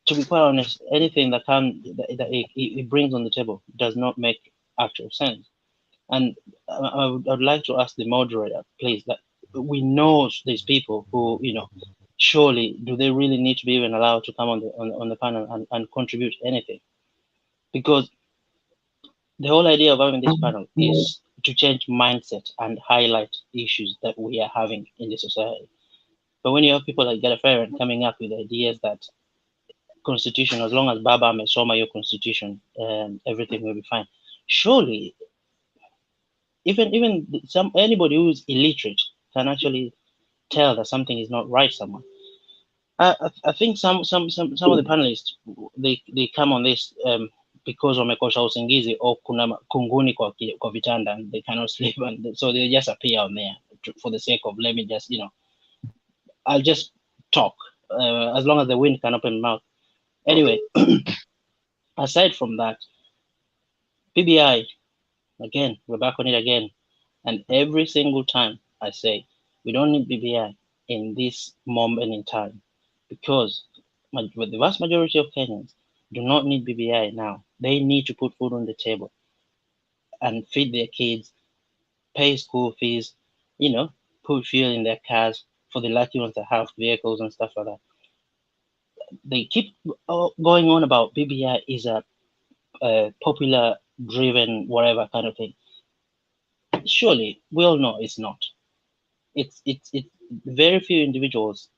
To be quite honest, anything that he brings on the table does not make actual sense. And I would like to ask the moderator, please, that we know these people who, you know, surely do they really need to be even allowed to come on the panel and contribute anything? Because the whole idea of having this panel is to change mindset and highlight issues that we are having in the society. But when you have people like Gadafarian coming up with ideas that constitution, as long as Baba amesoma your constitution, everything will be fine. Surely, even anybody who's illiterate can actually tell that something is not right somewhere. I think some of the panelists they come on this because wamekosha usingizi or kuna kunguni kwa vitanda and they cannot sleep, and so they just appear on there for the sake of, let me just, you know, I'll just talk as long as the wind can open my mouth. Anyway, aside from that, PBI, again, we're back on it again, and every single time I say we don't need BBI in this moment in time, because the vast majority of Kenyans do not need BBI now. They need to put food on the table and feed their kids, pay school fees, you know, put fuel in their cars for the lucky ones that have vehicles and stuff like that. They keep going on about BBI is a popular driven whatever kind of thing. Surely we all know it's not. It's very few individuals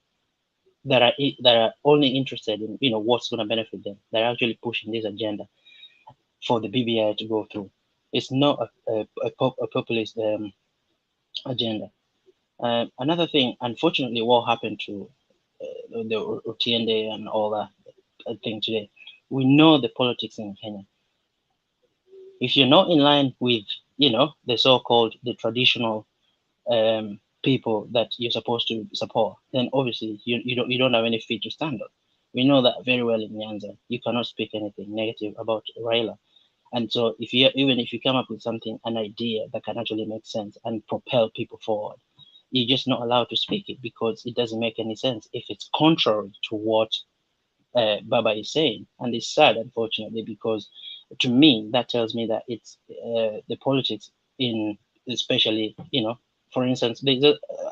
that are only interested in what's going to benefit them. They're actually pushing this agenda for the BBI to go through. It's not a populist agenda. Another thing, unfortunately, what happened to the Otiende and all that thing today, we know the politics in Kenya. If you're not in line with, the so-called the traditional people that you're supposed to support, then obviously you don't have any feet to stand on. We know that very well in Nyanza. You cannot speak anything negative about Raila. And so even if you come up with something, an idea that can actually make sense and propel people forward, you're just not allowed to speak it because it doesn't make any sense if it's contrary to what Baba is saying. And it's sad, unfortunately, because to me, that tells me that it's the politics in, especially, for instance, there's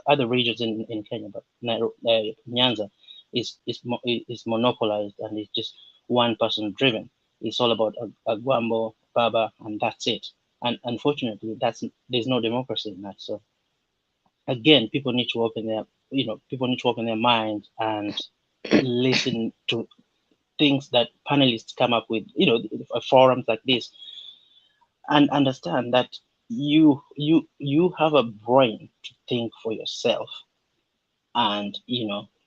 other regions in Kenya, but Nyanza is monopolized and it's just one person driven. It's all about Agwambo, Baba, and that's it. And unfortunately, there's no democracy in that. So again, people need to open their minds and listen to things that panelists come up with, forums like this, and understand that you have a brain to think for yourself and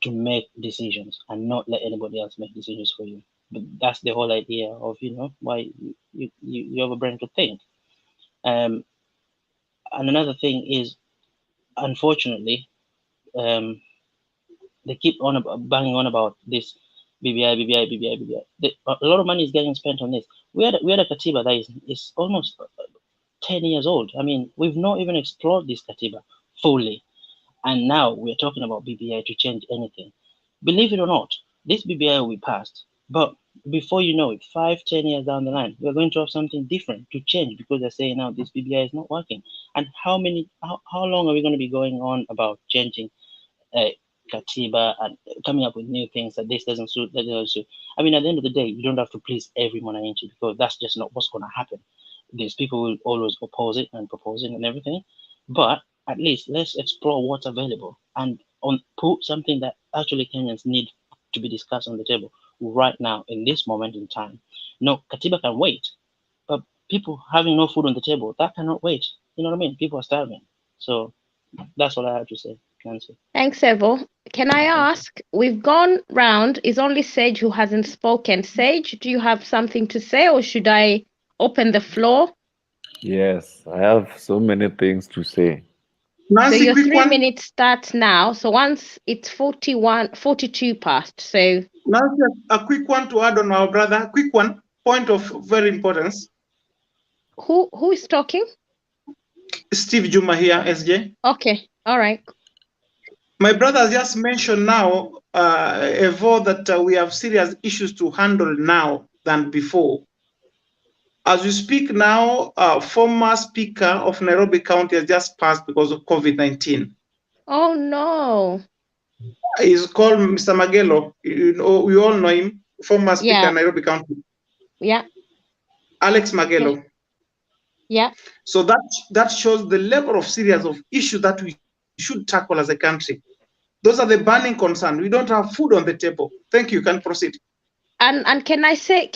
to make decisions and not let anybody else make decisions for you. But that's the whole idea of why you have a brain to think. And another thing is, unfortunately, they keep on banging on about this BBI. A lot of money is getting spent on this. We had a Katiba that is almost 10 years old. I mean, we've not even explored this Katiba fully. And now we're talking about BBI to change anything. Believe it or not, this BBI will be passed. But before you know it, 5-10 years down the line, we're going to have something different to change because they're saying now this BBI is not working. And how long are we going to be going on about changing Katiba and coming up with new things that this doesn't suit, that doesn't suit? I mean, at the end of the day, you don't have to please every Mwananchi because that's just not what's going to happen. These people will always oppose it and propose it and everything. But at least let's explore what's available and put something that actually Kenyans need to be discussed on the table right now in this moment in time. No, Katiba can wait, but people having no food on the table, that cannot wait. You know what I mean? People are starving. So that's all I have to say, Nancy. Thanks, Evo. Can I ask, we've gone round, it's only Sage who hasn't spoken. Sage, do you have something to say or should I open the floor? Yes, I have so many things to say. Nancy, so your 3 minutes starts now. So once it's 42 past. So Nancy, a quick one to add on our brother. Quick one, point of very importance. Who is talking? Steve Juma here, SJ. Okay, all right. My brother just mentioned now, Evo, that we have serious issues to handle now than before. As we speak now, former Speaker of Nairobi County has just passed because of COVID-19. Oh, no. He's called Mr. Magelo. We all know him, former Speaker of Nairobi County. Yeah. Alex Magelo. Yeah. So that shows the level of serious of issues that we should tackle as a country. Those are the burning concerns. We don't have food on the table. Thank you. You can proceed. And can I say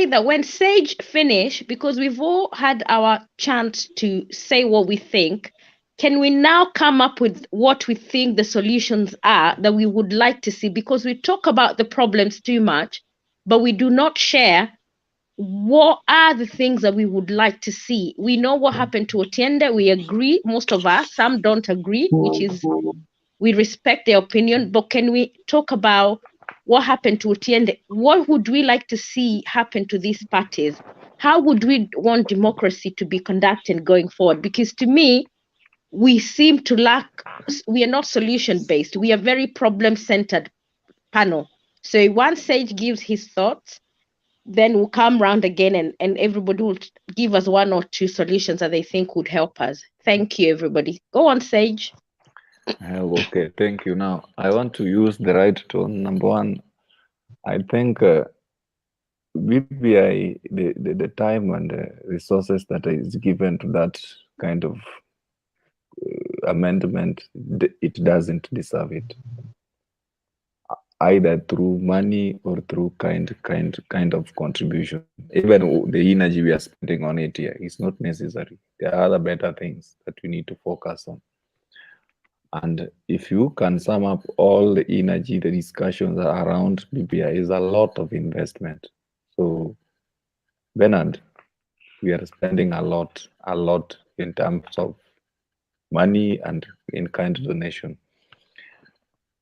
that when Sage finish, because we've all had our chance to say what we think, can we now come up with what we think the solutions are that we would like to see? Because we talk about the problems too much, but we do not share what are the things that we would like to see. We know what happened to Otiende. We agree, most of us. Some don't agree, which is, we respect their opinion. But can we talk about what happened to Otiende? What would we like to see happen to these parties? How would we want democracy to be conducted going forward? Because to me, we seem to lack, we are not solution-based. We are very problem-centered panel. So once Sage gives his thoughts, then we'll come round again and everybody will give us one or two solutions that they think would help us. Thank you, everybody. Go on, Sage. Okay, thank you. Now, I want to use the right tone. Number one, I think BBI, the time and the resources that is given to that kind of amendment, it doesn't deserve it, either through money or through kind of contribution. Even the energy we are spending on it here is not necessary. There are other better things that we need to focus on. And if you can sum up all the energy, the discussions around BBI is a lot of investment. So, Bernard, we are spending a lot in terms of money and in kind of donation.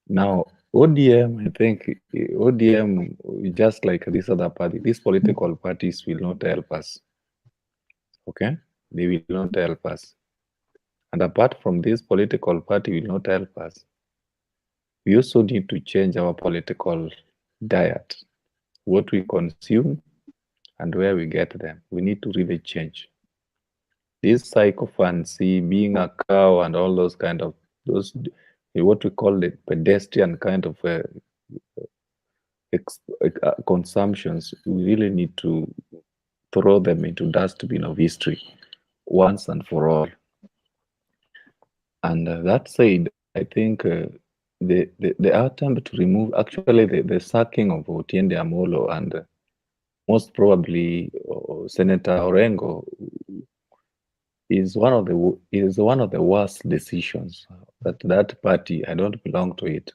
Now, ODM, I think ODM, just like this other party, these political parties will not help us. Okay? They will not help us. And apart from this political party will not help us, we also need to change our political diet, what we consume and where we get them. We need to really change. This psychophancy, being a cow and all those kind of, those, what we call the pedestrian kind of consumptions, we really need to throw them into dustbin of history once and for all. And that said, I think the attempt to remove actually the sacking of Otiende Amolo and most probably Senator Orengo is one of the worst decisions that party, I don't belong to it,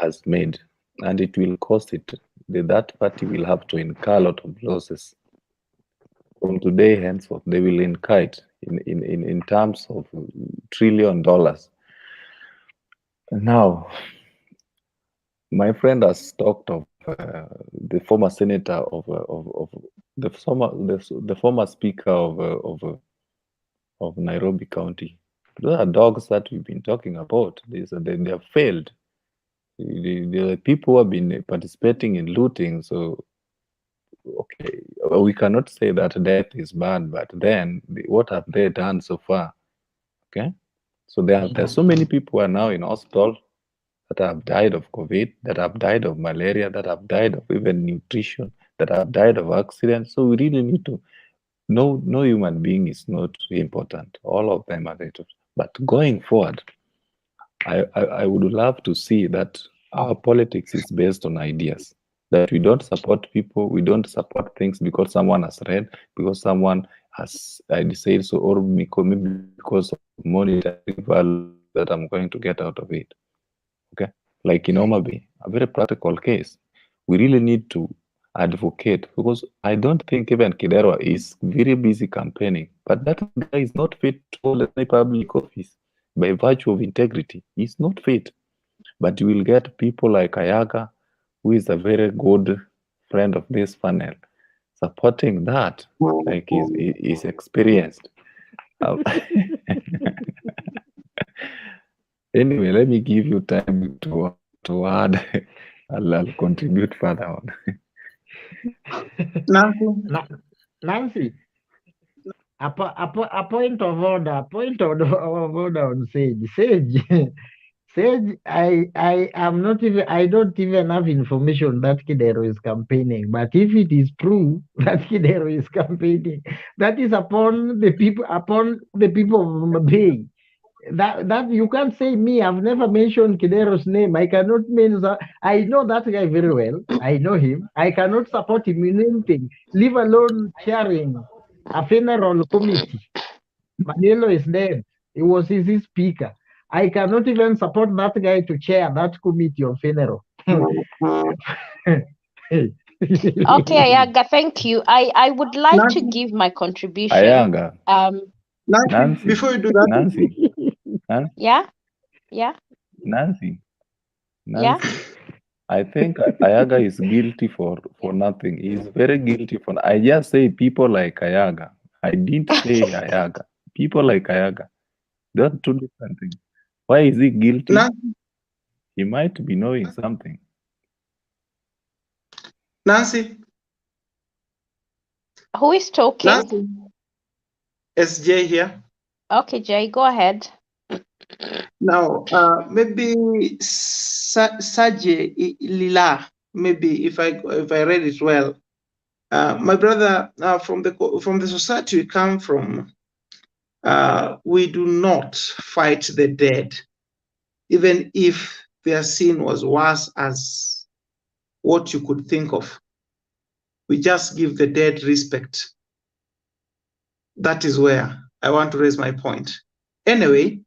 has made, and it will cost it. That party will have to incur a lot of losses. From today henceforth, they will incur it in terms of $1 trillion. Now, my friend has talked of the former senator of the former speaker of Nairobi County. Those are dogs that we've been talking about. They have failed. The people who have been participating in looting. So, okay, we cannot say that death is bad, but then what have they done so far? Okay, so there's so many people who are now in hospital that have died of COVID, that have died of malaria, that have died of even nutrition, that have died of accidents. So we really need to, no human being is not important. All of them are vital. But going forward, I would love to see that our politics is based on ideas, that we don't support people, we don't support things because someone has read, because someone has said so, or maybe because of monetary value that I'm going to get out of it. Okay, like in Omabe, a very practical case. We really need to advocate, because I don't think even Kidero is very busy campaigning, but that guy is not fit to hold any public office by virtue of integrity. He's not fit. But you will get people like Ayaga, who is a very good friend of this panel, supporting that, like he's experienced. Anyway, let me give you time to add. I'll contribute further on. Nancy, a point of order on Sage. Sage, I am not even, I don't even have information that Kidero is campaigning. But if it is true that Kidero is campaigning, that is upon the people of Mabey. That you can't say me. I've never mentioned Kidero's name. I cannot mention. I know that guy very well. I know him. I cannot support him in anything, leave alone chairing a funeral committee. Manielo is dead. He was his speaker. I cannot even support that guy to chair that committee on funeral. Okay, Ayaga, thank you. I would like to give my contribution. Ayaga. Nancy, before you do that, Nancy. Yeah. Nancy. I think Ayaga is guilty for nothing. He's very guilty for. I just say people like Ayaga. I didn't say Ayaga. People like Ayaga. They're two different things. Why is he guilty? He might be knowing something. Nancy. Who is talking? Nancy. It's Jay here. Okay, Jay, go ahead. Now, maybe Sajay Lila, maybe if I read it well. My brother, from the society we come from, we do not fight the dead, even if their sin was worse as what you could think of. We just give the dead respect. That is where I want to raise my point. Anyway,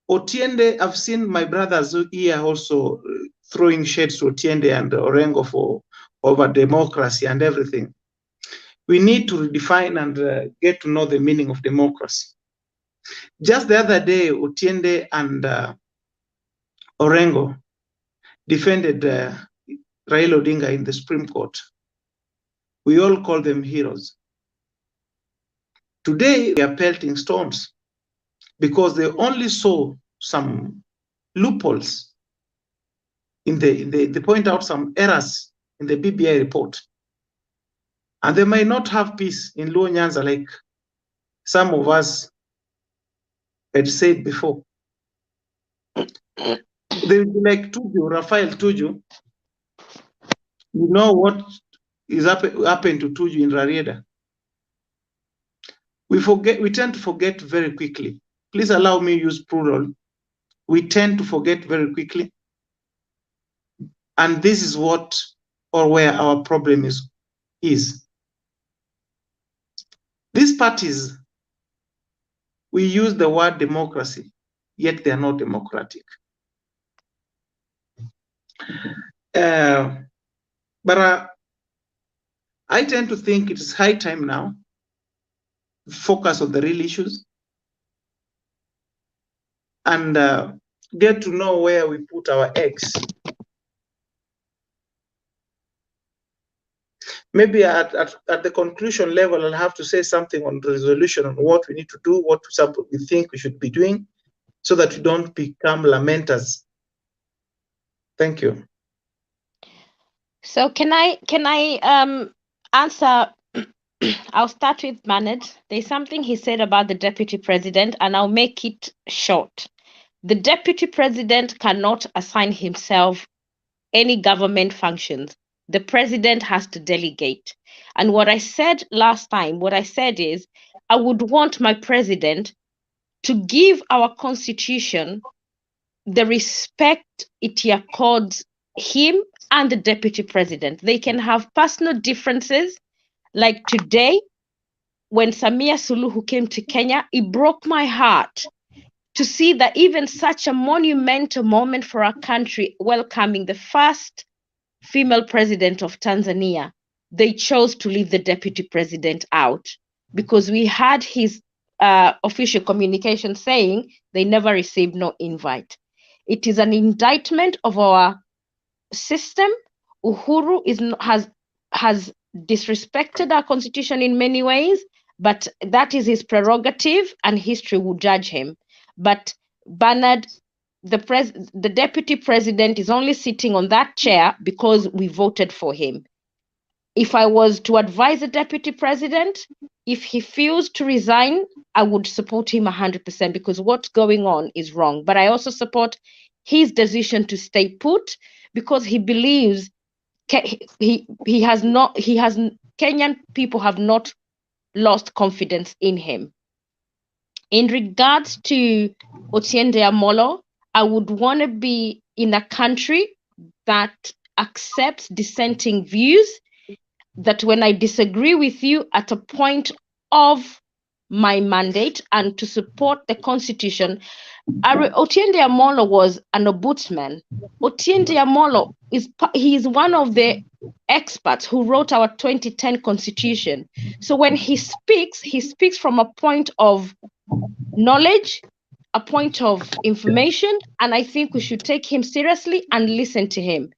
Otiende, I've seen my brothers here also throwing shades to Otiende and Orengo for over democracy and everything. We need to redefine and get to know the meaning of democracy. Just the other day, Otiende and Orengo defended Raila Odinga in the Supreme Court. We all call them heroes. Today, we are pelting stones because they only saw some loopholes they point out some errors in the BBI report. And they might not have peace in Luo Nyanza like some of us had said before. They will be like Tuju, Rafael Tuju. You know what is happened to Tuju in Rarieda. We tend to forget very quickly. Please allow me to use plural. We tend to forget very quickly. And this is what or where our problem is. These parties, we use the word democracy, yet they are not democratic. But I tend to think it is high time now to focus on the real issues and get to know where we put our eggs. Maybe at the conclusion level, I'll have to say something on the resolution on what we need to do, what we think we should be doing, so that we don't become lamenters. Thank you. So can I answer? I'll start with Manad. There's something he said about the deputy president, and I'll make it short. The deputy president cannot assign himself any government functions. The president has to delegate. And what I said last time, is I would want my president to give our constitution the respect it accords him and the deputy president. They can have personal differences. Like today, when Samia Suluhu came to Kenya, it broke my heart to see that even such a monumental moment for our country, welcoming the first female president of Tanzania, they chose to leave the deputy president out because we had his official communication saying they never received no invite. It is an indictment of our system. Uhuru has disrespected our constitution in many ways, but that is his prerogative and history will judge him. But Bernard, the deputy president is only sitting on that chair because we voted for him. If I was to advise the deputy president, if he feels to resign, I would support him 100% because what's going on is wrong. But I also support his decision to stay put because he believes Kenyan people have not lost confidence in him. In regards to Otiende Amolo, I would want to be in a country that accepts dissenting views, that when I disagree with you at a point of my mandate and to support the constitution. Otiende Amolo was an ombudsman. Otiende Amolo is one of the experts who wrote our 2010 constitution. So when he speaks from a point of knowledge, a point of information, and I think we should take him seriously and listen to him.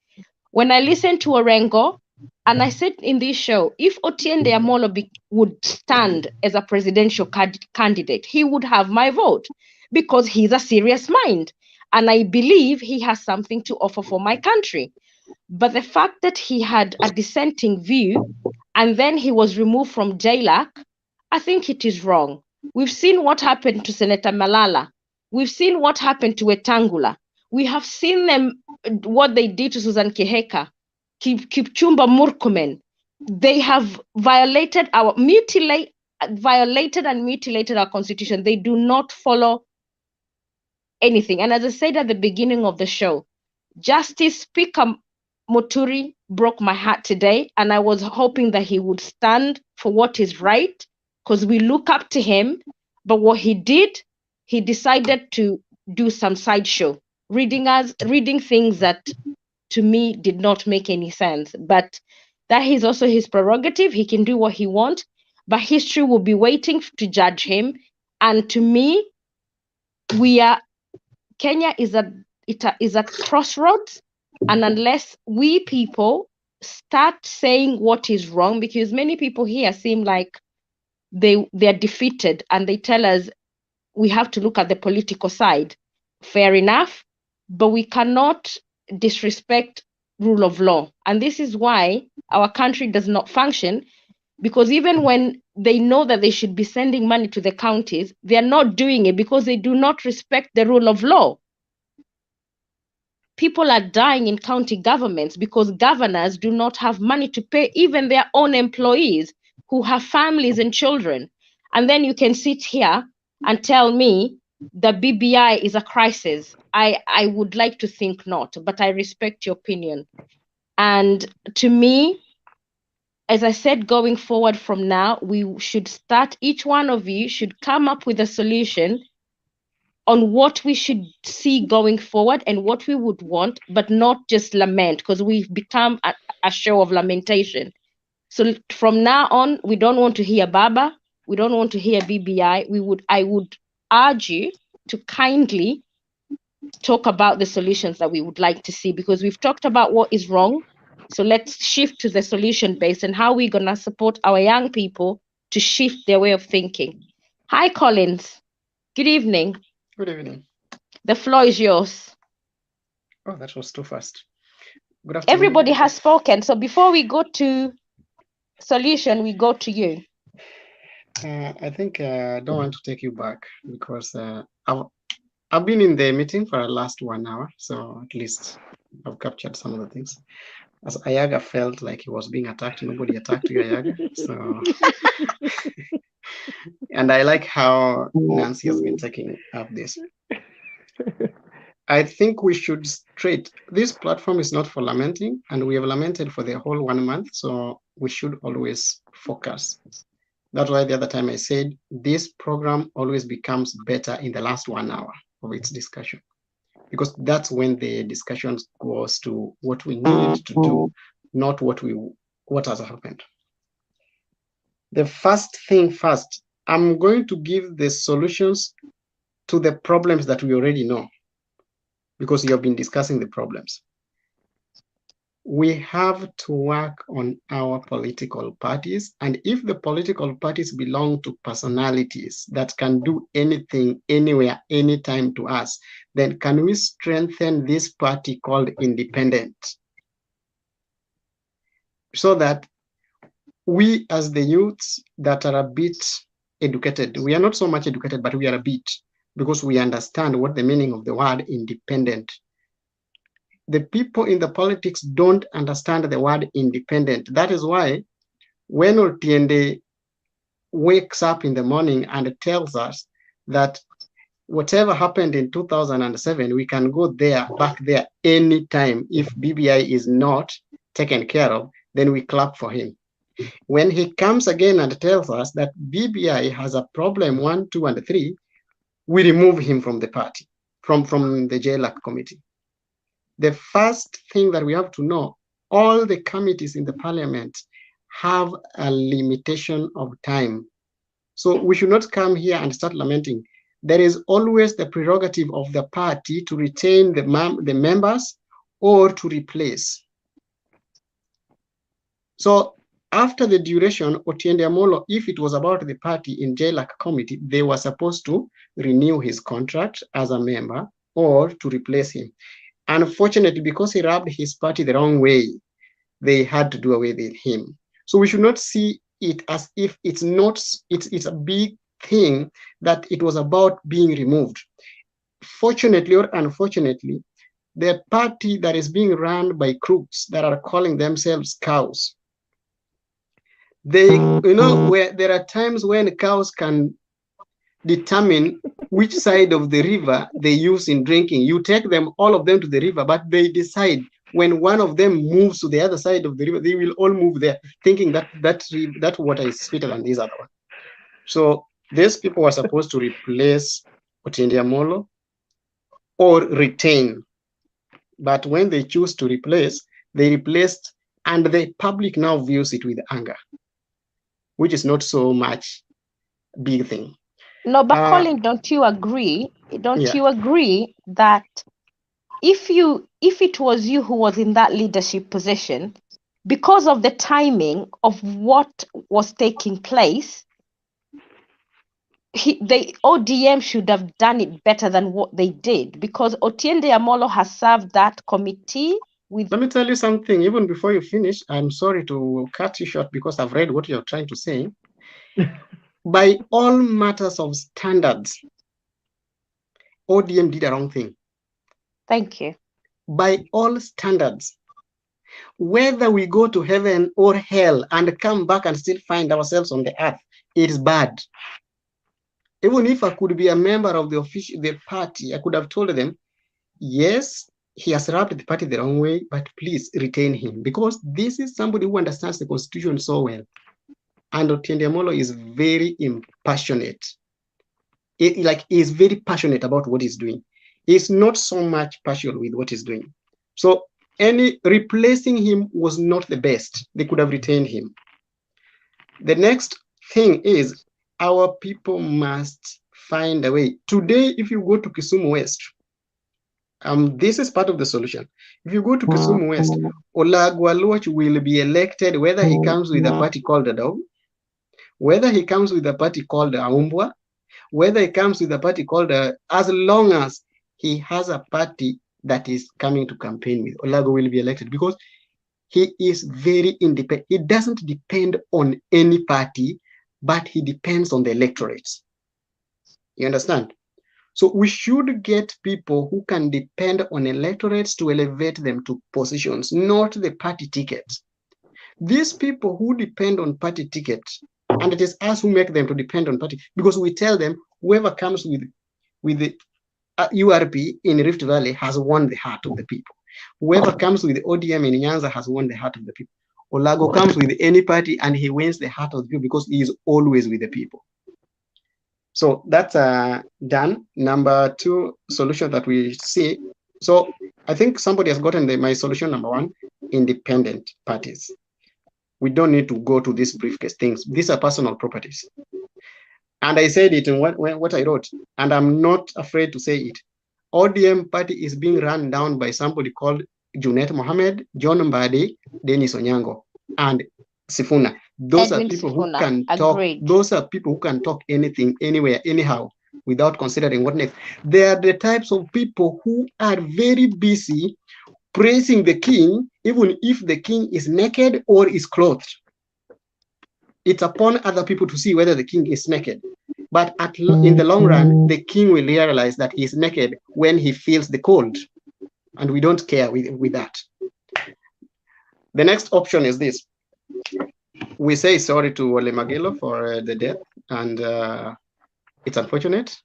When I listened to Orengo, and I said in this show, if Otiende Amolo would stand as a presidential candidate, he would have my vote because he's a serious mind. And I believe he has something to offer for my country. But the fact that he had a dissenting view and then he was removed from JLAC, I think it is wrong. We've seen what happened to Senator Malala. We've seen what happened to Wetangula. We have seen them, what they did to Susan Kihika, Kipchumba Murkomen. They have violated violated and mutilated our constitution. They do not follow anything. And as I said at the beginning of the show, Justice Speaker Muturi broke my heart today, and I was hoping that he would stand for what is right, because we look up to him. But what he did, he decided to do some sideshow, reading things that to me did not make any sense. But that is also his prerogative. He can do what he wants, but history will be waiting to judge him. And to me, Kenya is at crossroads, and unless we people start saying what is wrong, because many people here seem like they're defeated, and they tell us we have to look at the political side. Fair enough, but we cannot disrespect rule of law. And this is why our country does not function, because even when they know that they should be sending money to the counties, they are not doing it because they do not respect the rule of law. People are dying in county governments because governors do not have money to pay even their own employees who have families and children. And then you can sit here and tell me the BBI is a crisis. I would like to think not, but I respect your opinion. And to me, as I said, going forward from now, we should start, each one of you should come up with a solution on what we should see going forward and what we would want, but not just lament, because we've become a show of lamentation. So from now on, we don't want to hear Baba. We don't want to hear BBI. I would urge you to kindly talk about the solutions that we would like to see, because we've talked about what is wrong. So let's shift to the solution base and how we're going to support our young people to shift their way of thinking. Hi, Collins. Good evening. Good evening. The floor is yours. Oh, that was too fast. Good afternoon. Everybody has spoken. So before we go to solution, we go to you. I think I don't want to take you back because I've been in the meeting for the last 1 hour. So at least I've captured some of the things. As Ayaga felt like he was being attacked, nobody attacked you, Ayaga. So, and I like how Nancy has been taking up this. I think we should straight. This platform is not for lamenting, and we have lamented for the whole 1 month. So we should always focus. That's why the other time I said this program always becomes better in the last 1 hour of its discussion, because that's when the discussion goes to what we needed to do, not what has happened. The first thing first, I'm going to give the solutions to the problems that we already know, because you have been discussing the problems. We have to work on our political parties, and if the political parties belong to personalities that can do anything, anywhere, anytime to us, then can we strengthen this party called independent, so that we as the youths that are a bit educated, we are not so much educated, but we are a bit, because we understand what the meaning of the word independent. The people in the politics don't understand the word independent. That is why when Otiende wakes up in the morning and tells us that whatever happened in 2007, we can go back there anytime. If BBI is not taken care of, then we clap for him. When he comes again and tells us that BBI has a problem 1, 2, and 3, we remove him from the party, from the JLAC committee. The first thing that we have to know, all the committees in the parliament have a limitation of time. So we should not come here and start lamenting. There is always the prerogative of the party to retain the members or to replace. So after the duration, Otiende Amolo, if it was about the party in JLAC committee, they were supposed to renew his contract as a member or to replace him. Unfortunately, because he rubbed his party the wrong way, they had to do away with him. So we should not see it as if it's a big thing that it was about being removed. Fortunately or unfortunately, the party that is being run by crooks that are calling themselves cows, They, you know, where there are times when cows can determine which side of the river they use in drinking. You take them, all of them, to the river, but they decide when one of them moves to the other side of the river, they will all move there, thinking that that water is sweeter than this other one. So these people were supposed to replace Otiende Amolo or retain. But when they choose to replace, they replaced, and the public now views it with anger, which is not so much big thing. No, but Colin, don't you agree? Don't you agree that if it was you who was in that leadership position, because of the timing of what was taking place, the ODM should have done it better than what they did, because Otiende Amolo has served that committee with... Let me tell you something, even before you finish, I'm sorry to cut you short because I've read what you're trying to say. By all matters of standards, ODM did a wrong thing. Thank you. By all standards, whether we go to heaven or hell and come back and still find ourselves on the earth, it is bad. Even if I could be a member of the party, I could have told them, yes, he has rubbed the party the wrong way, but please retain him, because this is somebody who understands the constitution so well. And Otiende Amolo is very passionate. He's very passionate about what he's doing. He's not so much passionate with what he's doing. So replacing him was not the best. They could have retained him. The next thing is, our people must find a way. Today, if you go to Kisumu West, this is part of the solution. If you go to Kisumu West, Olagwaloch will be elected whether he comes with a party called a dog, whether he comes with a party called Aumbwa, whether he comes with a party called as long as he has a party that is coming to campaign with, Olago will be elected, because he is very independent. He doesn't depend on any party, but he depends on the electorates. You understand? So we should get people who can depend on electorates to elevate them to positions, not the party tickets. These people who depend on party tickets, and it is us who make them to depend on party, because we tell them whoever comes with the URP in Rift Valley has won the heart of the people. Whoever comes with the ODM in Nyanza has won the heart of the people. Olago comes with any party and he wins the heart of the people because he is always with the people. So that's done. Number two solution that we see. So I think somebody has gotten my solution number one, independent parties. We don't need to go to these briefcase things. These are personal properties. And I said it in what I wrote, and I'm not afraid to say it. ODM party is being run down by somebody called Junet Mohammed, John Mbadi, Dennis Onyango, and Sifuna. Those Edwin are people Sifuna, who can talk. agreed. Those are people who can talk anything, anywhere, anyhow, without considering what next. They are the types of people who are very busy praising the king, even if the king is naked or is clothed. It's upon other people to see whether the king is naked. But in the long run, the king will realize that he is naked when he feels the cold. And we don't care with that. The next option is this. We say sorry to Wole Magilo for the death, and it's unfortunate,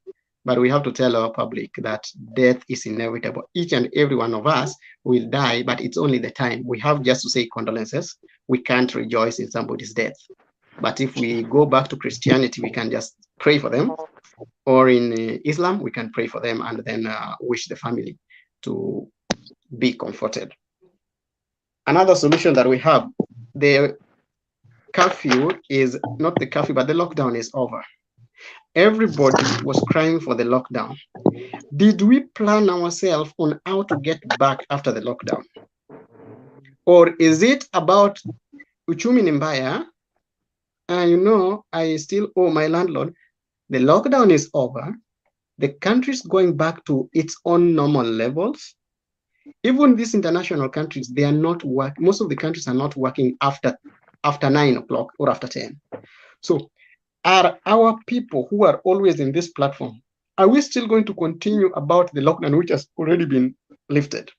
but we have to tell our public that death is inevitable. Each and every one of us will die, but it's only the time. We have just to say condolences. We can't rejoice in somebody's death. But if we go back to Christianity, we can just pray for them. Or in Islam, we can pray for them and then wish the family to be comforted. Another solution that we have, the curfew is not the curfew, but the lockdown is over. Everybody was crying for the lockdown. Did we plan ourselves on how to get back after the lockdown? Or is it about uchumi ni mbaya? I still owe my landlord. The lockdown is over. The country's going back to its own normal levels. Even these international countries, they are not working. Most of the countries are not working after 9 o'clock or after 10. So are our people who are always in this platform, are we still going to continue about the lockdown, which has already been lifted?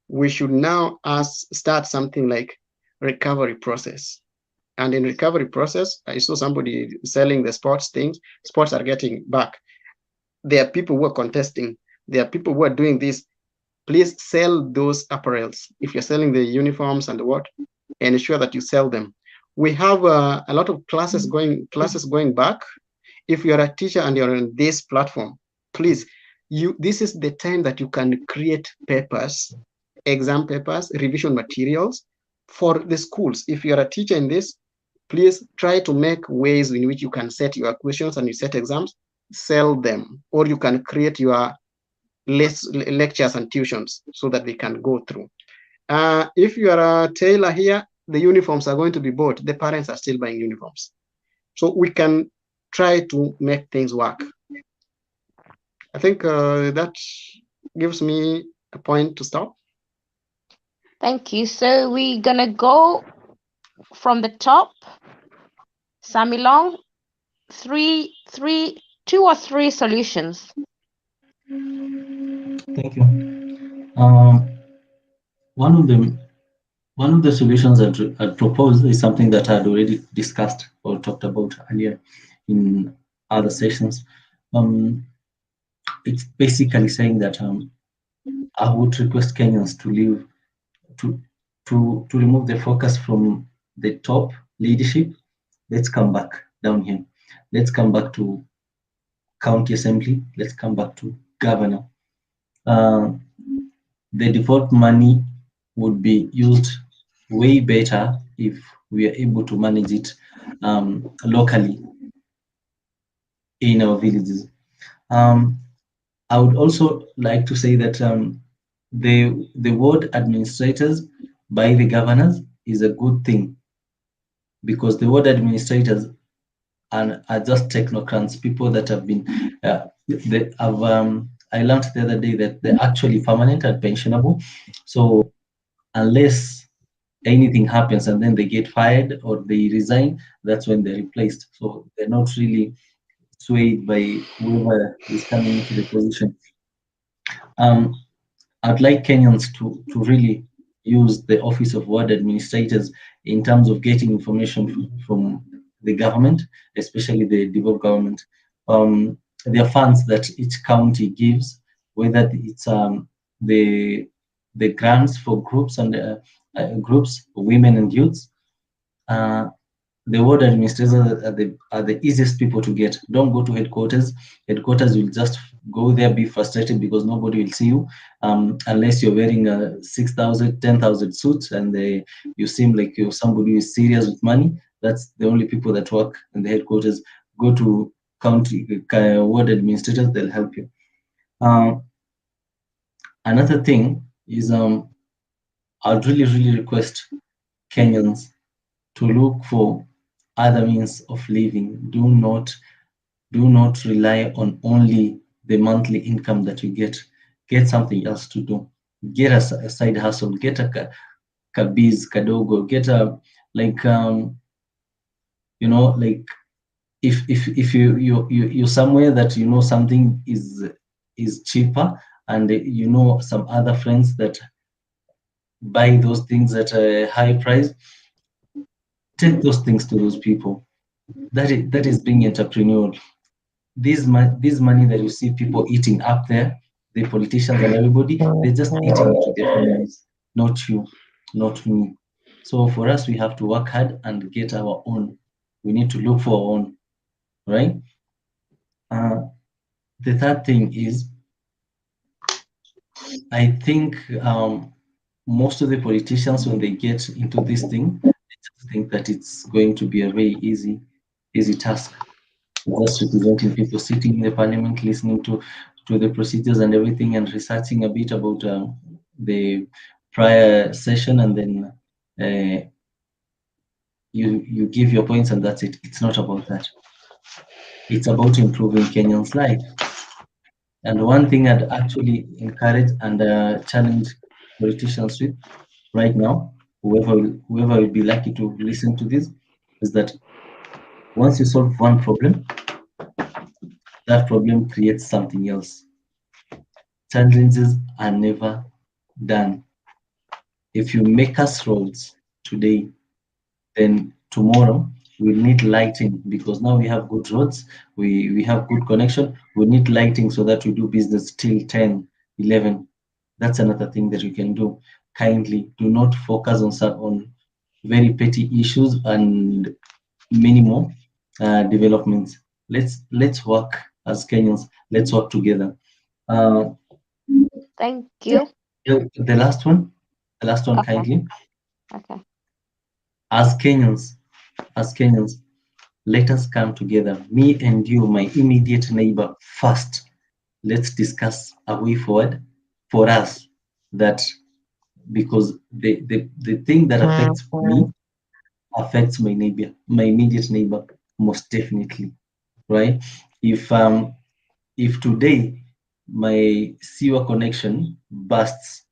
We should now start something like recovery process. And in recovery process, I saw somebody selling the sports things. Sports are getting back. There are people who are contesting. There are people who are doing this. Please sell those apparels. If you're selling the uniforms and what, ensure that you sell them. We have a lot of classes going back. If you're a teacher and you're on this platform, please, this is the time that you can create papers, exam papers, revision materials for the schools. If you're a teacher in this, please try to make ways in which you can set your questions and you set exams, sell them, or you can create your lectures and tuitions so that they can go through. If you are a tailor here, the uniforms are going to be bought. The parents are still buying uniforms. So we can try to make things work. I think that gives me a point to stop. Thank you. So we're gonna go from the top. Samilong, two or three solutions. Thank you. One of the solutions I'd propose is something that I'd already discussed or talked about earlier in other sessions. It's basically saying that I would request Kenyans to leave, to remove the focus from the top leadership. Let's come back down here. Let's come back to county assembly. Let's come back to governor. The default money would be used way better if we are able to manage it locally in our villages. I would also like to say that the ward administrators by the governors is a good thing, because the ward administrators are just technocrats, people that have been, I learned the other day that they're actually permanent and pensionable. So unless anything happens and then they get fired or they resign, that's when they're replaced. So they're not really swayed by whoever is coming into the position. I'd like Kenyans to really use the office of ward administrators in terms of getting information from the government, especially the devolved government. There are funds that each county gives, whether it's the grants for groups and groups, women and youths. The ward administrators are the easiest people to get. Don't go to headquarters. Headquarters will just go there, be frustrated because nobody will see you unless you're wearing a 6,000, 10,000 suits and you seem like you're somebody who is serious with money. That's the only people that work in the headquarters. Go to county ward administrators, they'll help you. Another thing is I'd really request Kenyans to look for other means of living. Do not rely on only the monthly income that you get. Get something else to do. Get a side hustle. Get a kabiz, kadogo. Get a if you're somewhere that you know something is cheaper, and you know some other friends that buy those things at a high price, take those things to those people. That is being entrepreneurial. This money that you see people eating up there, the politicians and everybody, they're just eating it to their families, not you, not me. So for us, we have to work hard and get our own. We need to look for our own, right? The third thing is, I think most of the politicians, when they get into this thing, they just think that it's going to be a very easy task. Just representing people, sitting in the parliament, listening to the procedures and everything, and researching a bit about the prior session, and then you give your points and that's it. It's not about that. It's about improving Kenyans' life. And one thing I'd actually encourage and challenge politicians with right now, whoever will be lucky to listen to this, is that once you solve one problem, that problem creates something else. Challenges are never done. If you make us roads today, then tomorrow we'll need lighting, because now we have good roads, we have good connection. We need lighting so that we do business till 10, 11. That's another thing that you can do. Kindly do not focus on very petty issues and many more developments. Let's work as Kenyans. Let's work together. Thank you. The last one, Okay. kindly. Okay. As Kenyans, let us come together. Me and you, my immediate neighbor, first. Let's discuss a way forward for us, that because the thing that affects me affects my neighbor, my immediate neighbor, most definitely, right? If today my sewer connection bursts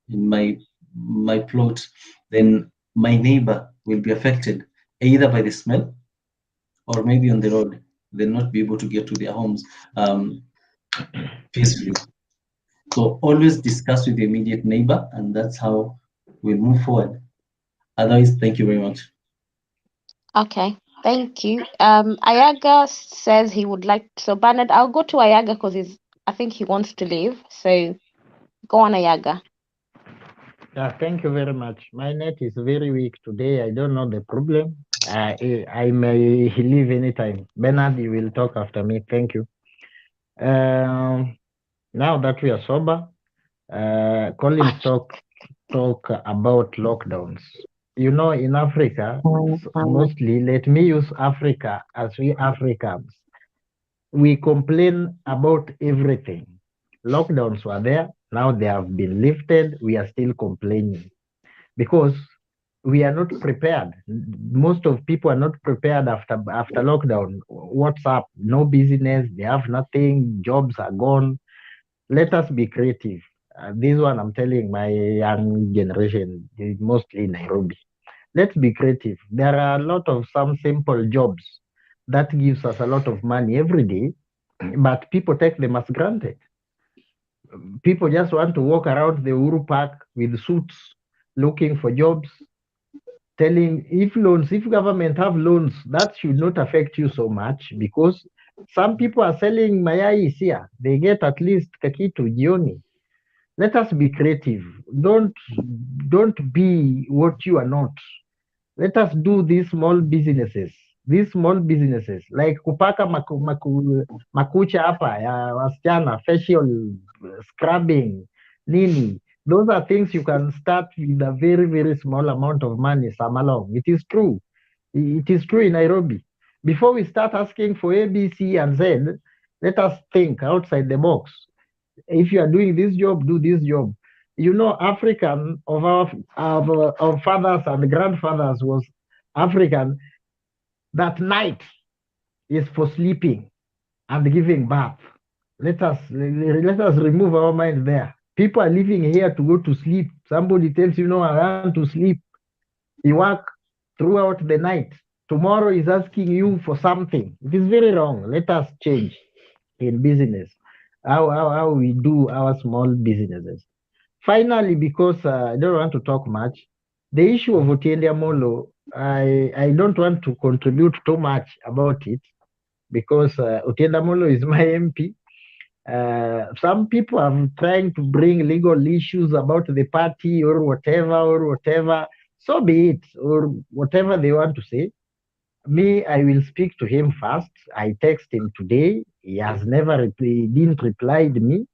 in my plot, then my neighbor will be affected either by the smell or maybe on the road. They'll not be able to get to their homes peacefully. So always discuss with the immediate neighbor, and that's how we'll move forward. Otherwise, thank you very much. Okay. Thank you. Ayaga says he would like. So Bernard, I'll go to Ayaga because I think he wants to leave. So go on, Ayaga. Yeah, thank you very much. My net is very weak today. I don't know the problem. I may leave anytime. Bernard, you will talk after me. Thank you. Now that we are sober, Collins talk about lockdowns. You know, in Africa, mostly, let me use Africa as we Africans. We complain about everything. Lockdowns were there. Now they have been lifted. We are still complaining because we are not prepared. Most of people are not prepared after lockdown. What's up? No business. They have nothing. Jobs are gone. Let us be creative. This one I'm telling my young generation, mostly Nairobi. Let's be creative. There are a lot of some simple jobs that gives us a lot of money every day, but people take them as granted. People just want to walk around the Uhuru Park with suits looking for jobs, telling if government have loans, that should not affect you so much, because some people are selling mayai here. They get at least kakitu jioni. Let us be creative. Don't be what you are not. Let us do these small businesses. Like kupaka makucha hapa ya wasichana, facial scrubbing, nini. Those are things you can start with a very, very small amount of money, some along. It is true. It is true in Nairobi. Before we start asking for A, B, C, and Z, let us think outside the box. If you are doing this job, do this job. You know, African of our fathers and grandfathers was African. That night is for sleeping and giving birth. Let us remove our mind there. People are living here to go to sleep. Somebody tells you, no, I want to sleep. You work throughout the night. Tomorrow is asking you for something. It is very wrong. Let us change in business. How we do our small businesses. Finally, because I don't want to talk much, the issue of Otiende Amolo, I don't want to contribute too much about it, because Otiende Amolo is my MP. Some people are trying to bring legal issues about the party or whatever. So be it, or whatever they want to say. Me, I will speak to him first. I text him today. He has never didn't reply to me.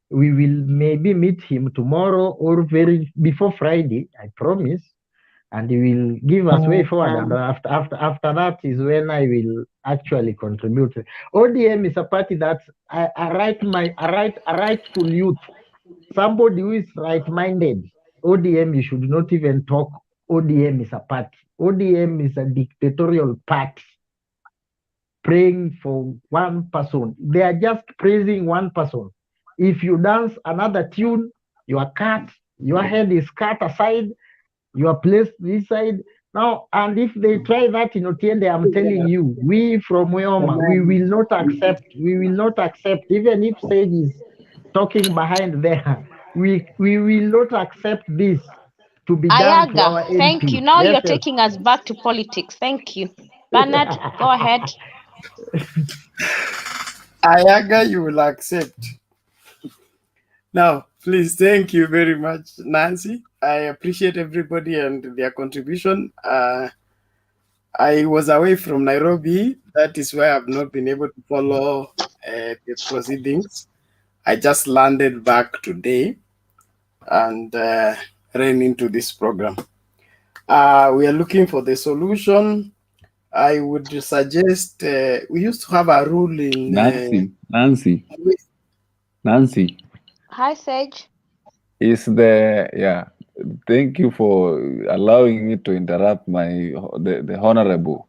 We will maybe meet him tomorrow or before Friday, I promise, and he will give us way forward. And after that is when I will actually contribute. ODM is a party that I rightful youth, somebody who is right-minded. ODM, you should not even talk. ODM is a party. ODM is a dictatorial party, praying for one person. They are just praising one person. If you dance another tune, you are cut, your head is cut aside, you are placed this side. Now, and if they try that in Otiende, I'm telling you, we from Weoma, we will not accept, even if Sage is talking behind there, we will not accept this. to be done to our Ayaga, thank you. MP. Now Yes, you're yes. taking us back to politics. Thank you. Bernard, go ahead. Ayaga, you will accept. Now, please, thank you very much, Nancy. I appreciate everybody and their contribution. I was away from Nairobi. That is why I've not been able to follow the proceedings. I just landed back today and ran into this program. We are looking for the solution. I would suggest we used to have a rule in Nancy. Hi, Sage. Thank you for allowing me to interrupt the honorable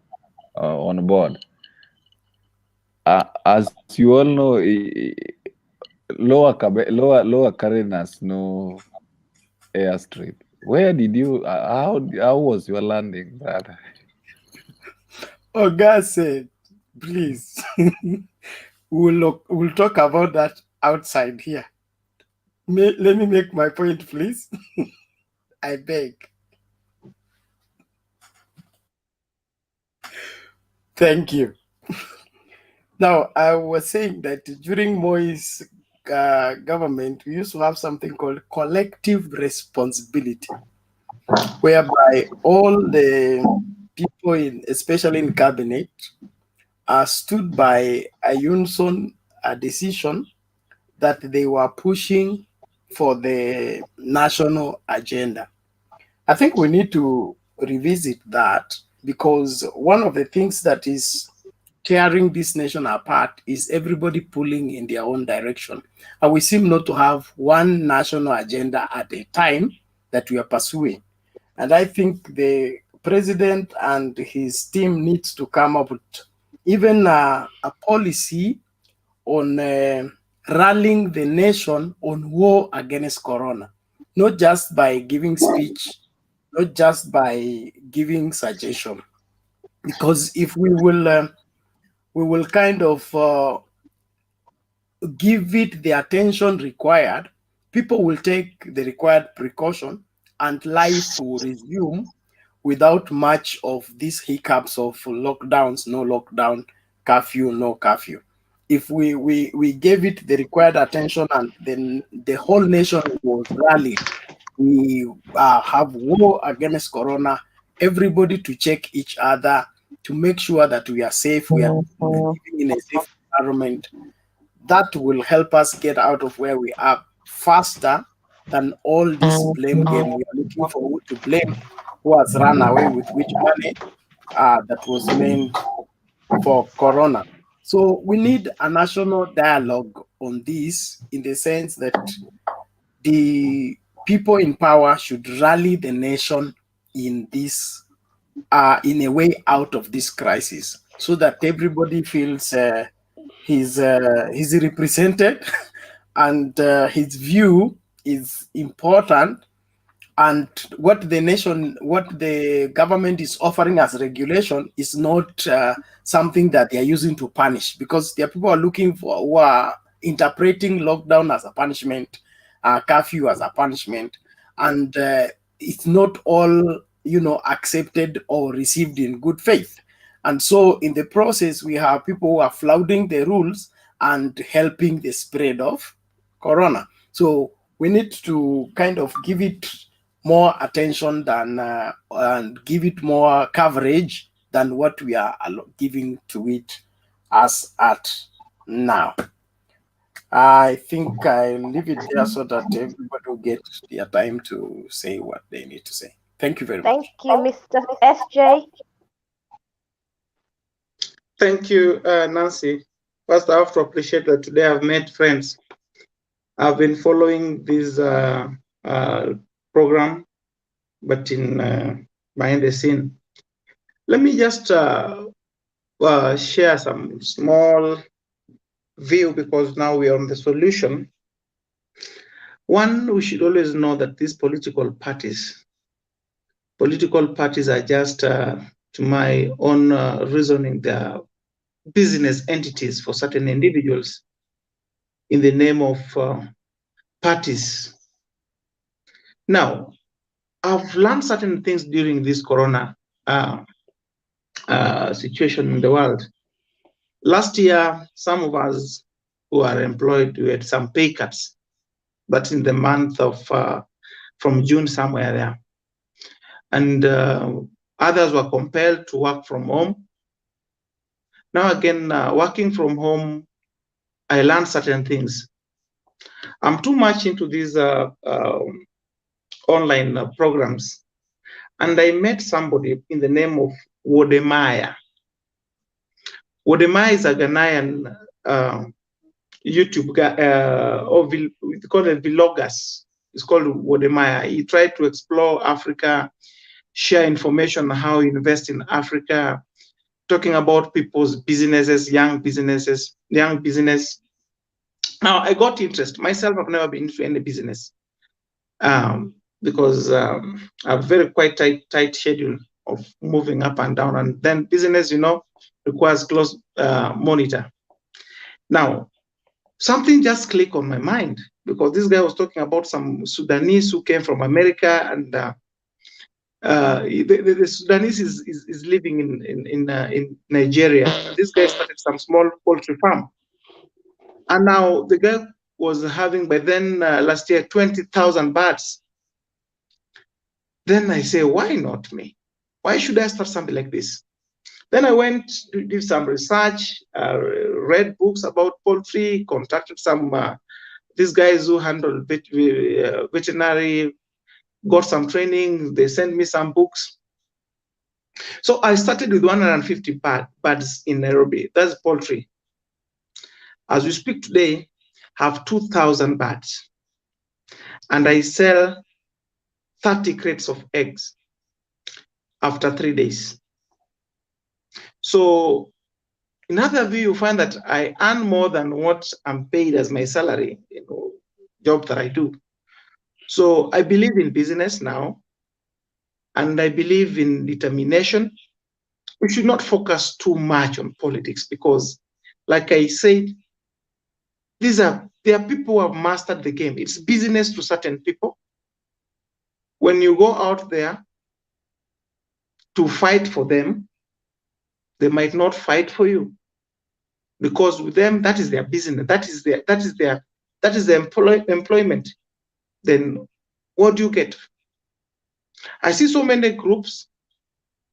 on board. As you all know, Lower Karen has no airstrip. Where did you? How was your landing, brother? Oh, God said, please, we'll talk about that outside here. Let me make my point, please. I beg. Thank you. Now, I was saying that during Moi's government, we used to have something called collective responsibility, whereby all the people, especially in cabinet, stood by a unison decision that they were pushing for the national agenda. I think we need to revisit that, because one of the things that is tearing this nation apart is everybody pulling in their own direction. And we seem not to have one national agenda at a time that we are pursuing. And I think the president and his team needs to come up with even a policy on rallying the nation on war against corona, not just by giving speech, not just by giving suggestion. Because if we will kind of give it the attention required, people will take the required precaution and life will resume without much of these hiccups of lockdowns, no lockdown, curfew, no curfew. If we gave it the required attention and then the whole nation was rallied, we have war against corona, everybody to check each other to make sure that we are safe, we are living in a safe environment. That will help us get out of where we are faster than all this blame game. We are looking for who to blame, who has run away with which money that was meant for corona. So we need a national dialogue on this, in the sense that the people in power should rally the nation in this, in a way out of this crisis, so that everybody feels he's represented and his view is important, and what the government is offering as regulation is not something that they are using to punish, because there are people who are interpreting lockdown as a punishment, curfew as a punishment, and it's not all accepted or received in good faith. And so in the process, we have people who are flouting the rules and helping the spread of corona. So we need to kind of give it more attention than and give it more coverage than what we are giving to it as at now. I think I'll leave it there so that everybody will get their time to say what they need to say. Thank you very much. Thank you, Mr. SJ. Thank you, Nancy. First, I have to appreciate that today I've met friends. I've been following this program, but in behind the scene. Let me just share some small view, because now we are on the solution. One, we should always know that these political parties are just, to my own reasoning, they are business entities for certain individuals in the name of parties. Now, I've learned certain things during this corona situation in the world. Last year, some of us who are employed, we had some pay cuts, but in the month of from June somewhere there. And others were compelled to work from home. Now again, working from home, I learned certain things. I'm too much into these online programs. And I met somebody in the name of Wodemaya. Wodemaya is a Ghanaian YouTube guy, we call it vloggers. It's called Wodemaya. He tried to explore Africa, share information on how you invest in Africa, talking about people's businesses, young business. Now, I got interest. Myself, I've never been into any business because I have very quite tight schedule of moving up and down. And then business, you know, requires close monitor. Now, something just clicked on my mind because this guy was talking about some Sudanese who came from America, and the Sudanese is living in Nigeria. This guy started some small poultry farm, and now the guy was having by then last year 20,000 birds. Then I say, why not me? Why should I start something like this? Then I went to do some research, read books about poultry, contacted some these guys who handle veterinary, got some training. They sent me some books. So I started with 150 birds in Nairobi. That's poultry. As we speak today, have 2,000 birds, and I sell 30 crates of eggs after 3 days. So in other view, you find that I earn more than what I'm paid as my salary, you know, job that I do. So I believe in business now, and I believe in determination. We should not focus too much on politics because, like I said, there are people who have mastered the game. It's business to certain people. When you go out there to fight for them, they might not fight for you, because with them, that is their business. That is their employment. Then what do you get? I see so many groups,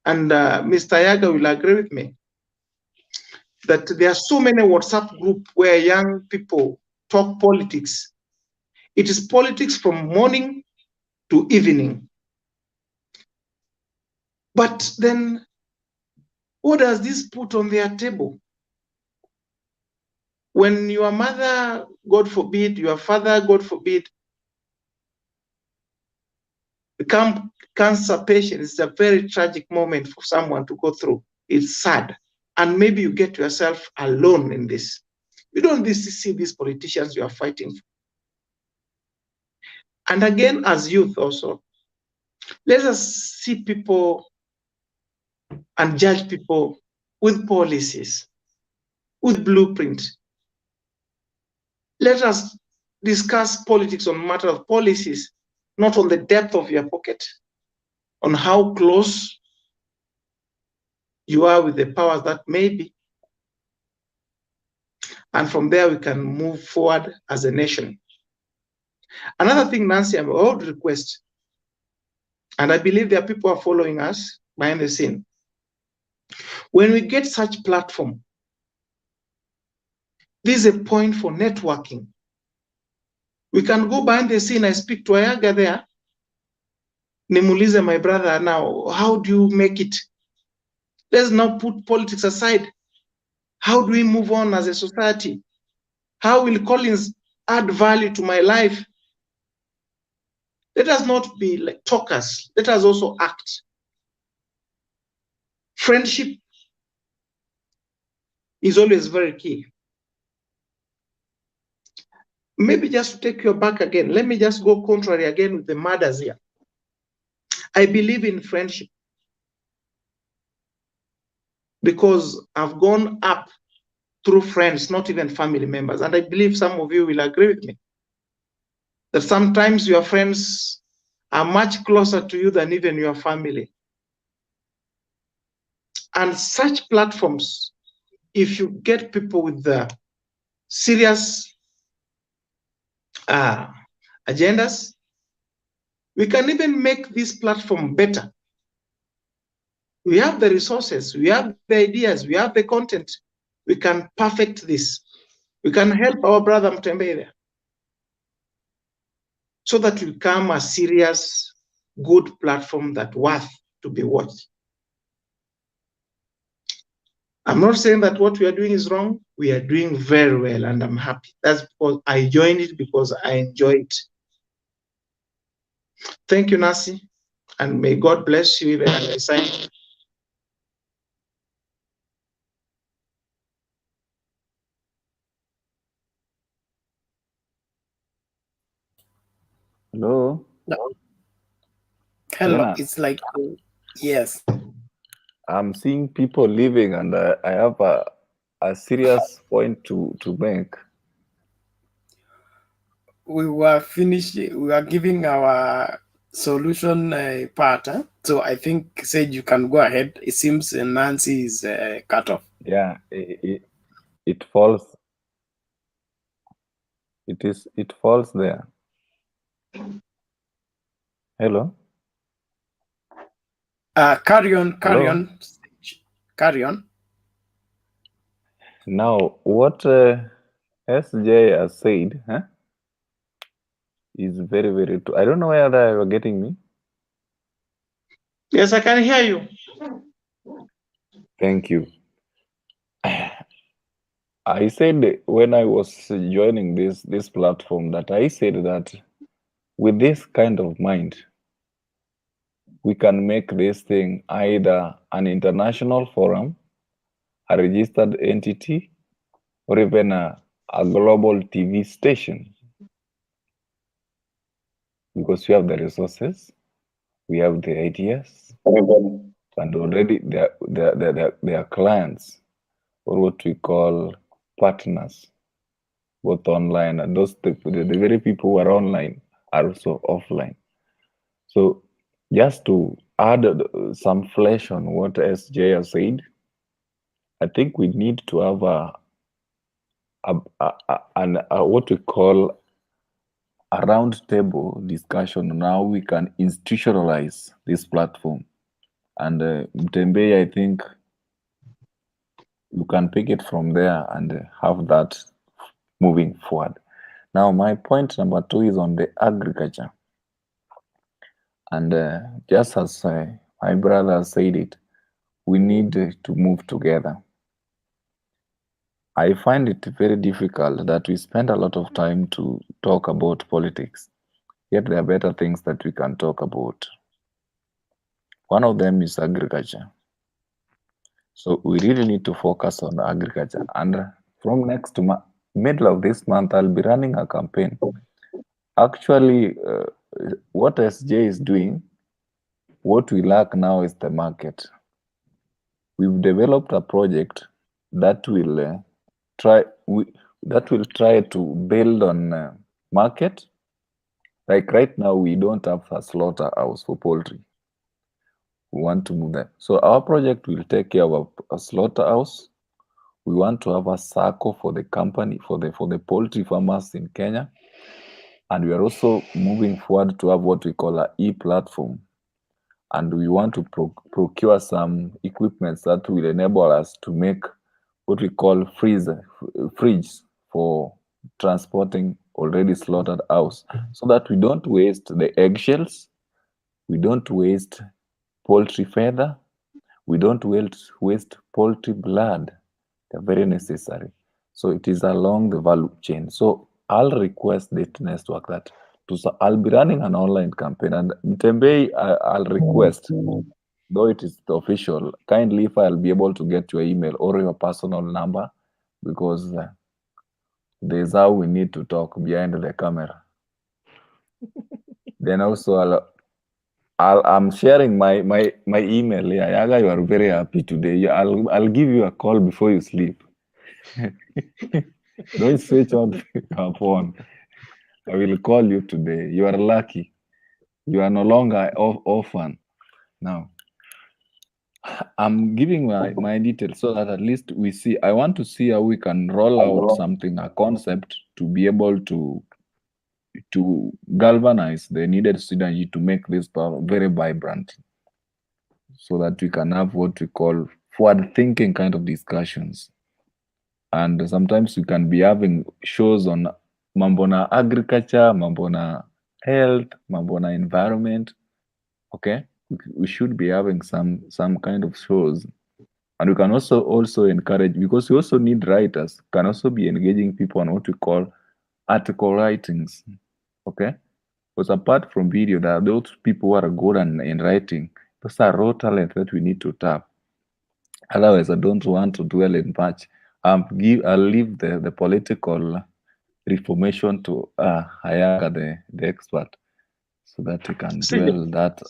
and Mr. Yaga will agree with me, that there are so many WhatsApp groups where young people talk politics. It is politics from morning to evening. But then what does this put on their table? When your mother, God forbid, your father, God forbid, become cancer patient, it's a very tragic moment for someone to go through. It's sad. And maybe you get yourself alone in this. You don't see these politicians you are fighting for. And again, as youth also, let us see people and judge people with policies, with blueprint. Let us discuss politics on matter of policies, not on the depth of your pocket, on how close you are with the powers that may be. And from there, we can move forward as a nation. Another thing, Nancy, I would request, and I believe there are people who are following us behind the scene. When we get such platform, this is a point for networking. We can go behind the scene. I speak to Ayaga there. Nimulize, my brother, now, how do you make it? Let's now put politics aside. How do we move on as a society? How will Collins add value to my life? Let us not be like talkers. Let us also act. Friendship is always very key. Maybe just to take you back again, let me just go contrary again with the murders here. I believe in friendship because I've gone up through friends, not even family members. And I believe some of you will agree with me that sometimes your friends are much closer to you than even your family. And such platforms, if you get people with the serious agendas, we can even make this platform better. We have the resources, we have the ideas, we have the content. We can perfect this. We can help our brother Mtembe there, so that we become a serious, good platform that worth to be watched. I'm not saying that what we are doing is wrong. We are doing very well, and I'm happy. That's because I joined it because I enjoy it. Thank you, Nasi, and may God bless you even as I sign. Hello. No. Hello. Lena, It's like yes. I'm seeing people leaving, and I have a serious point to make. We were finishing. We are giving our solution part. So I think said you can go ahead. It seems Nancy is cut off. Yeah, it falls. It falls there. Hello. Carry on. Hello? Carry on. Now, what SJ has said is very, very true. I don't know whether you are getting me. Yes, I can hear you. Thank you. I said when I was joining this platform that I said that with this kind of mind, we can make this thing either an international forum, a registered entity, or even a global TV station. Because we have the resources, we have the ideas, and already they are clients, or what we call partners, both online and those the very people who are online are also offline. So just to add some flesh on what SJ has said, I think we need to have what we call a round table discussion on how we can institutionalize this platform. And Mtembe, I think you can pick it from there and have that moving forward. Now, my point number 2 is on the agriculture. And just as my brother said it, we need to move together. I find it very difficult that we spend a lot of time to talk about politics, yet there are better things that we can talk about. One of them is agriculture. So we really need to focus on agriculture. And from next middle of this month, I'll be running a campaign. Actually, what SJ is doing, what we lack now is the market. We've developed a project that will try to build on market. Like right now, we don't have a slaughterhouse for poultry. We want to move that. So our project will take care of a slaughterhouse. We want to have a circle for the company, for the poultry farmers in Kenya. And we are also moving forward to have what we call an e-platform. And we want to procure some equipment that will enable us to make what we call fridge for transporting already slaughtered house, so that we don't waste the eggshells, we don't waste poultry feather, we don't waste poultry blood. They're very necessary. So it is along the value chain. So I'll request the network that I'll be running an online campaign, and Mtembe, I'll request, though it is official, kindly if I'll be able to get your email or your personal number, because there's how we need to talk behind the camera. Then also I'm sharing my email. Yeah, Yaga, you are very happy today. I'll give you a call before you sleep. Don't switch on your phone. I will call you today. You are lucky. You are no longer orphan. Now, I'm giving my details so that at least we see. I want to see how we can roll out something, a concept, to be able to galvanize the needed synergy to make this very vibrant, so that we can have what we call forward-thinking kind of discussions. And sometimes we can be having shows on mambo na agriculture, mambo na health, mambo na environment. Okay, we should be having some kind of shows, and we can also encourage, because we also need writers, can also be engaging people on what we call article writings. Okay, because apart from video, there are those people who are good in writing. Those are raw talent that we need to tap. Otherwise, I don't want to dwell in much. I'll leave the political reformation to Hayaga, the expert, so that we can dwell that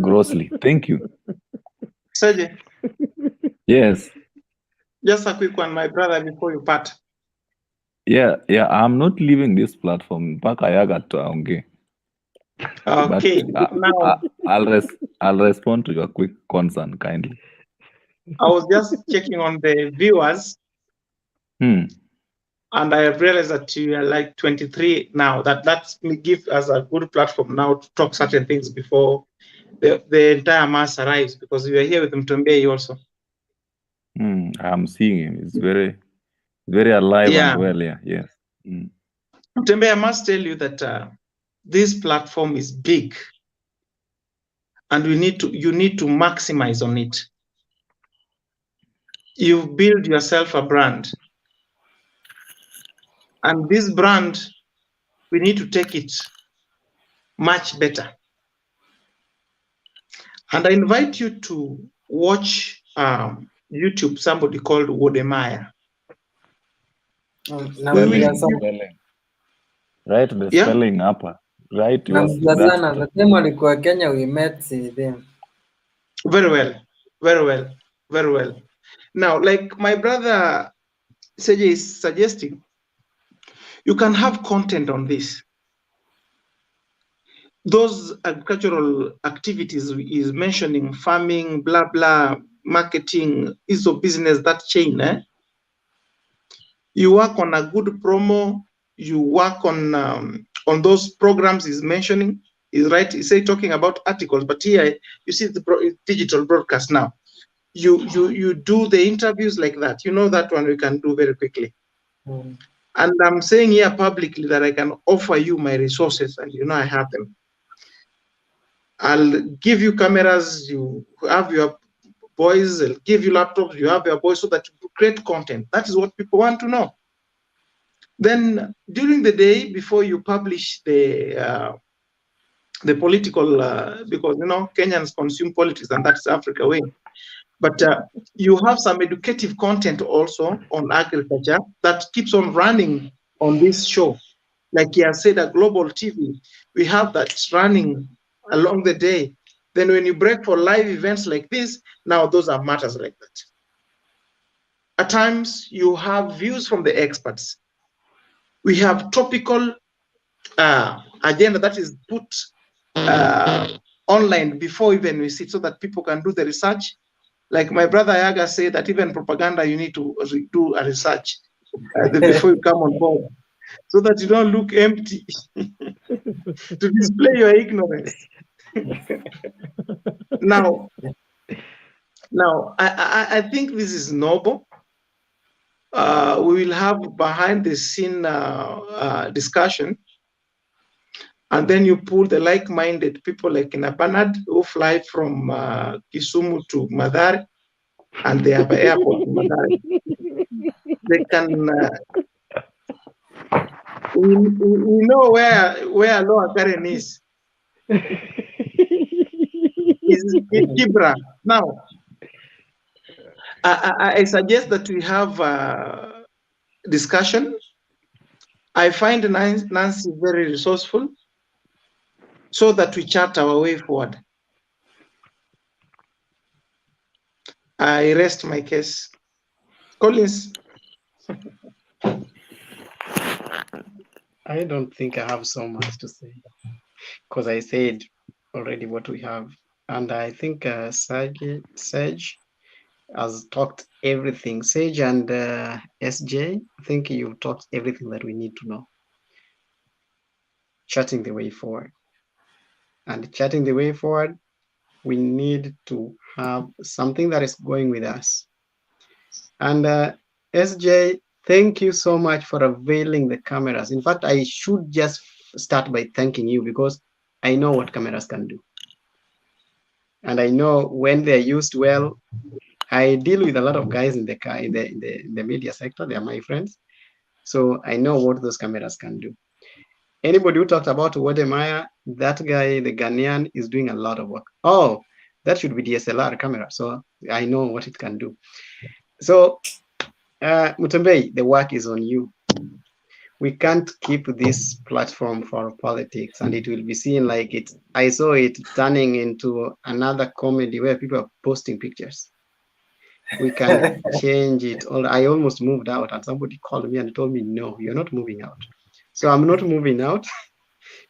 grossly. Thank you. Sergey, Yes. just a quick one, my brother, before you part. Yeah. I'm not leaving this platform. Back Hayaga to Aonge. Okay. But, now I'll respond to your quick concern kindly. I was just checking on the viewers. And I have realized that you are like 23 now. That's give us a good platform now to talk certain things before the entire mass arrives, because we are here with Mtombei also. I'm seeing him. It's very, very alive and well. Yeah. Yes. Mtombei, I must tell you that this platform is big, and you need to maximize on it. You've built yourself a brand. And this brand, we need to take it much better. And I invite you to watch YouTube, somebody called Wodemaya. Right, the spelling upper. Right, the time alikuwa Kenya, we met them. Very well, very well, very well. Now, like my brother Sergey is suggesting, you can have content on this. Those agricultural activities is mentioning, farming, blah, blah, marketing, is a business, that chain. You work on a good promo, you work on those programs is mentioning, is right, you say talking about articles, but here you see the digital broadcast now. You do the interviews like that. You know that one we can do very quickly. And I'm saying here publicly that I can offer you my resources, and you know I have them. I'll give you cameras, you have your boys, I'll give you laptops, you have your boys, so that you create content. That is what people want to know. Then during the day, before you publish the political, because you know Kenyans consume politics, and that's Africa way. But you have some educative content also on agriculture that keeps on running on this show. Like he has said, a global TV, we have that running along the day. Then when you break for live events like this, now those are matters like that. At times, you have views from the experts. We have topical agenda that is put online before even we sit, so that people can do the research. Like my brother Yaga said, that even propaganda, you need to do a research before you come on board, so that you don't look empty to display your ignorance. Now, I think this is noble. We will have behind the scene discussion, and then you pull the like-minded people like in Bernard, who fly from Kisumu to Mathare, and they have an airport in Mathare. They can. We know where Lower Karen is. Is in Kibra. Now, I suggest that we have a discussion. I find Nancy very resourceful, so that we chart our way forward. I rest my case. Collins. I don't think I have so much to say, because I said already what we have. And I think Sage has talked everything. Sage and SJ, I think you talked everything that we need to know. Charting the way forward. And charting the way forward, we need to have something that is going with us. And SJ, thank you so much for availing the cameras. In fact, I should just start by thanking you because I know what cameras can do. And I know when they're used well, I deal with a lot of guys in the media sector. They are my friends. So I know what those cameras can do. Anybody who talked about Wodemaya, that guy, the Ghanaian, is doing a lot of work. Oh, that should be DSLR camera. So I know what it can do. So Mutembei, the work is on you. We can't keep this platform for politics and it will be seen like it. I saw it turning into another comedy where people are posting pictures. We can change it. I almost moved out and somebody called me and told me, no, you're not moving out. So I'm not moving out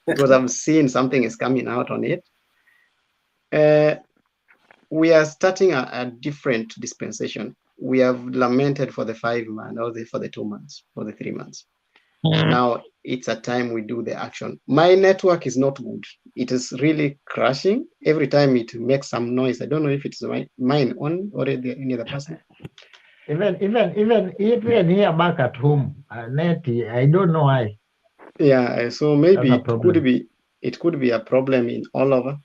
because I'm seeing something is coming out on it. We are starting a different dispensation. We have lamented for the 5 months, or for the 2 months, for the 3 months. Now it's a time we do the action. My network is not good. It is really crashing every time it makes some noise. I don't know if it's mine on or any other person. Even here back at home, net, I don't know why. Yeah, so maybe it could be a problem in all over.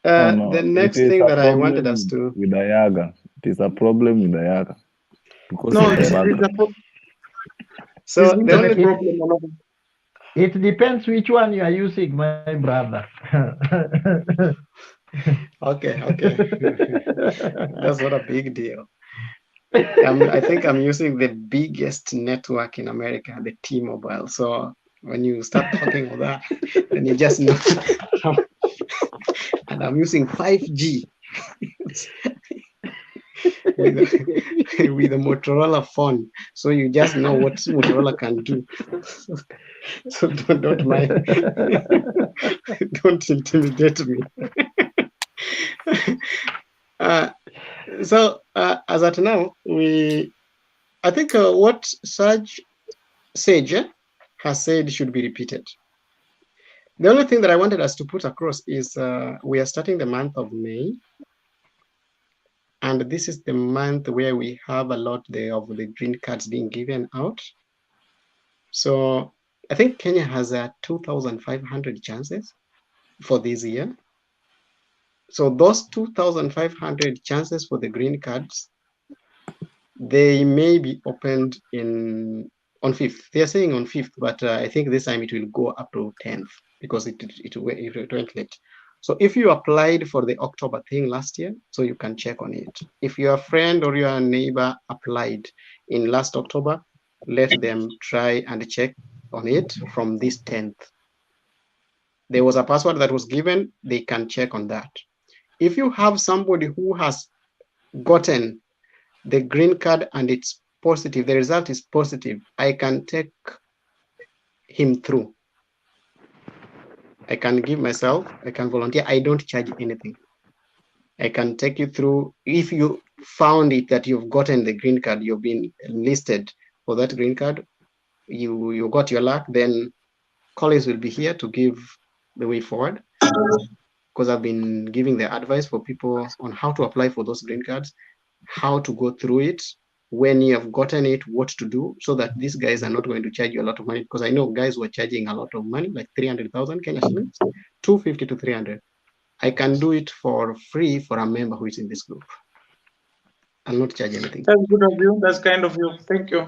No, the next thing that I wanted us to with Ayaga, it is a problem with Ayaga because No, of it's the a background. problem. So the only problem all over. It depends which one you are using, my brother. Okay. That's not a big deal. I think I'm using the biggest network in America, the T-Mobile. So when you start talking of that, then you just know. And I'm using 5G with a Motorola phone. So you just know what Motorola can do. So don't mind. Don't intimidate me. So as at now, I think what Sage has said should be repeated. The only thing that I wanted us to put across is we are starting the month of May. And this is the month where we have a lot of the green cards being given out. So I think Kenya has 2,500 chances for this year. So those 2,500 chances for the green cards, they may be opened on 5th. They are saying on 5th, but I think this time it will go up to 10th because it went late. So if you applied for the October thing last year, so you can check on it. If your friend or your neighbor applied in last October, let them try and check on it from this 10th. There was a password that was given, they can check on that. If you have somebody who has gotten the green card and it's positive, the result is positive, I can take him through. I can give myself, I can volunteer, I don't charge anything. I can take you through. If you found it that you've gotten the green card, you've been listed for that green card, you got your luck, then colleagues will be here to give the way forward. Because I've been giving the advice for people on how to apply for those green cards, how to go through it, when you have gotten it, what to do, so that these guys are not going to charge you a lot of money. Because I know guys were charging a lot of money, like 300,000 Kenya shillings, 250 to 300. I can do it for free for a member who is in this group. I'll not charge anything. That's good of you. That's kind of you. Thank you.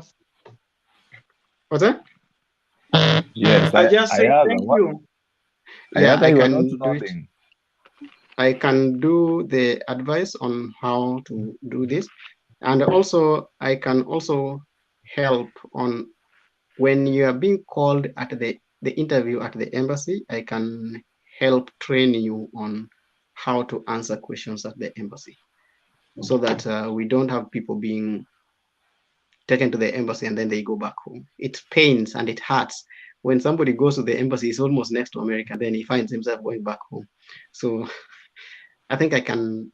What's that? Yes, I just say thank you. Yeah, I can do the advice on how to do this. And also, I can also help on when you are being called at the interview at the embassy, I can help train you on how to answer questions at the embassy so that we don't have people being taken to the embassy and then they go back home. It pains and it hurts when somebody goes to the embassy, it's almost next to America, then he finds himself going back home. So I think I can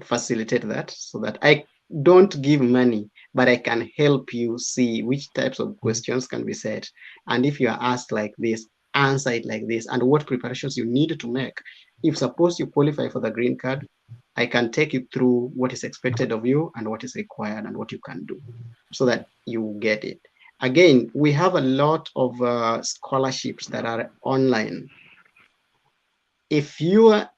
facilitate that so that I don't give money, but I can help you see which types of questions can be set. And if you are asked like this, answer it like this, and what preparations you need to make. If suppose you qualify for the green card, I can take you through what is expected of you and what is required and what you can do so that you get it. Again, we have a lot of scholarships that are online. If you are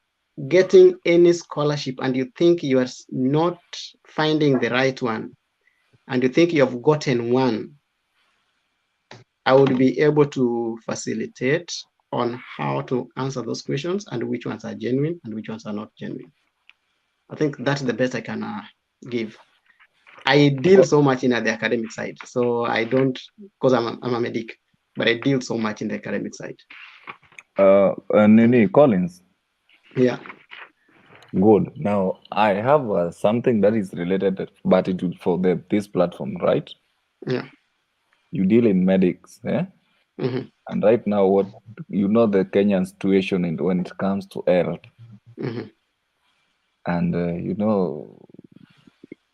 getting any scholarship and you think you are not finding the right one, and you think you have gotten one, I would be able to facilitate on how to answer those questions and which ones are genuine and which ones are not genuine. I think that's the best I can give. I deal so much in the academic side, so I don't, because I'm a medic, but I deal so much in the academic side. Nini Collins. Yeah. Good. Now I have something that is related, but it would for this platform, right? Yeah. You deal in medics, eh? Mm-hmm. And right now, what you know the Kenyan situation when it comes to health, mm-hmm. and you know,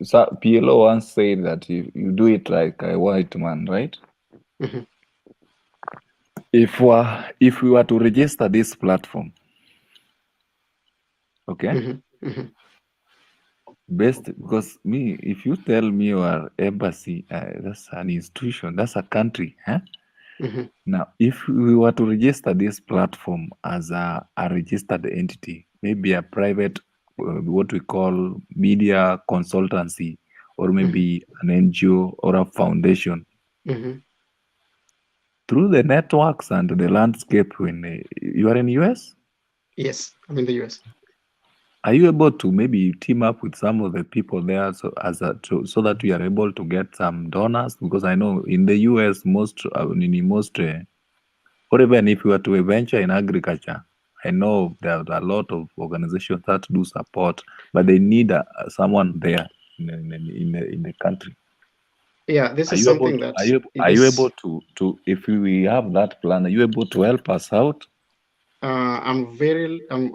PLO once said that you do it like a white man, right? Mm-hmm. If we were to register this platform, okay, mm-hmm. Mm-hmm. best because me, if you tell me your embassy, that's an institution, that's a country, huh? Mm-hmm. Now, if we were to register this platform as a registered entity, maybe a private, what we call media consultancy, or maybe an NGO or a foundation, Mm-hmm. through the networks and the landscape, when you are in US? Yes, I'm in the US. Are you able to maybe team up with some of the people there so that we are able to get some donors? Because I know in the US, or even if you were to venture in agriculture, I know there are a lot of organizations that do support, but they need someone there in the country. Yeah, this is something that are you able to if we have that plan, are you able to help us out? I'm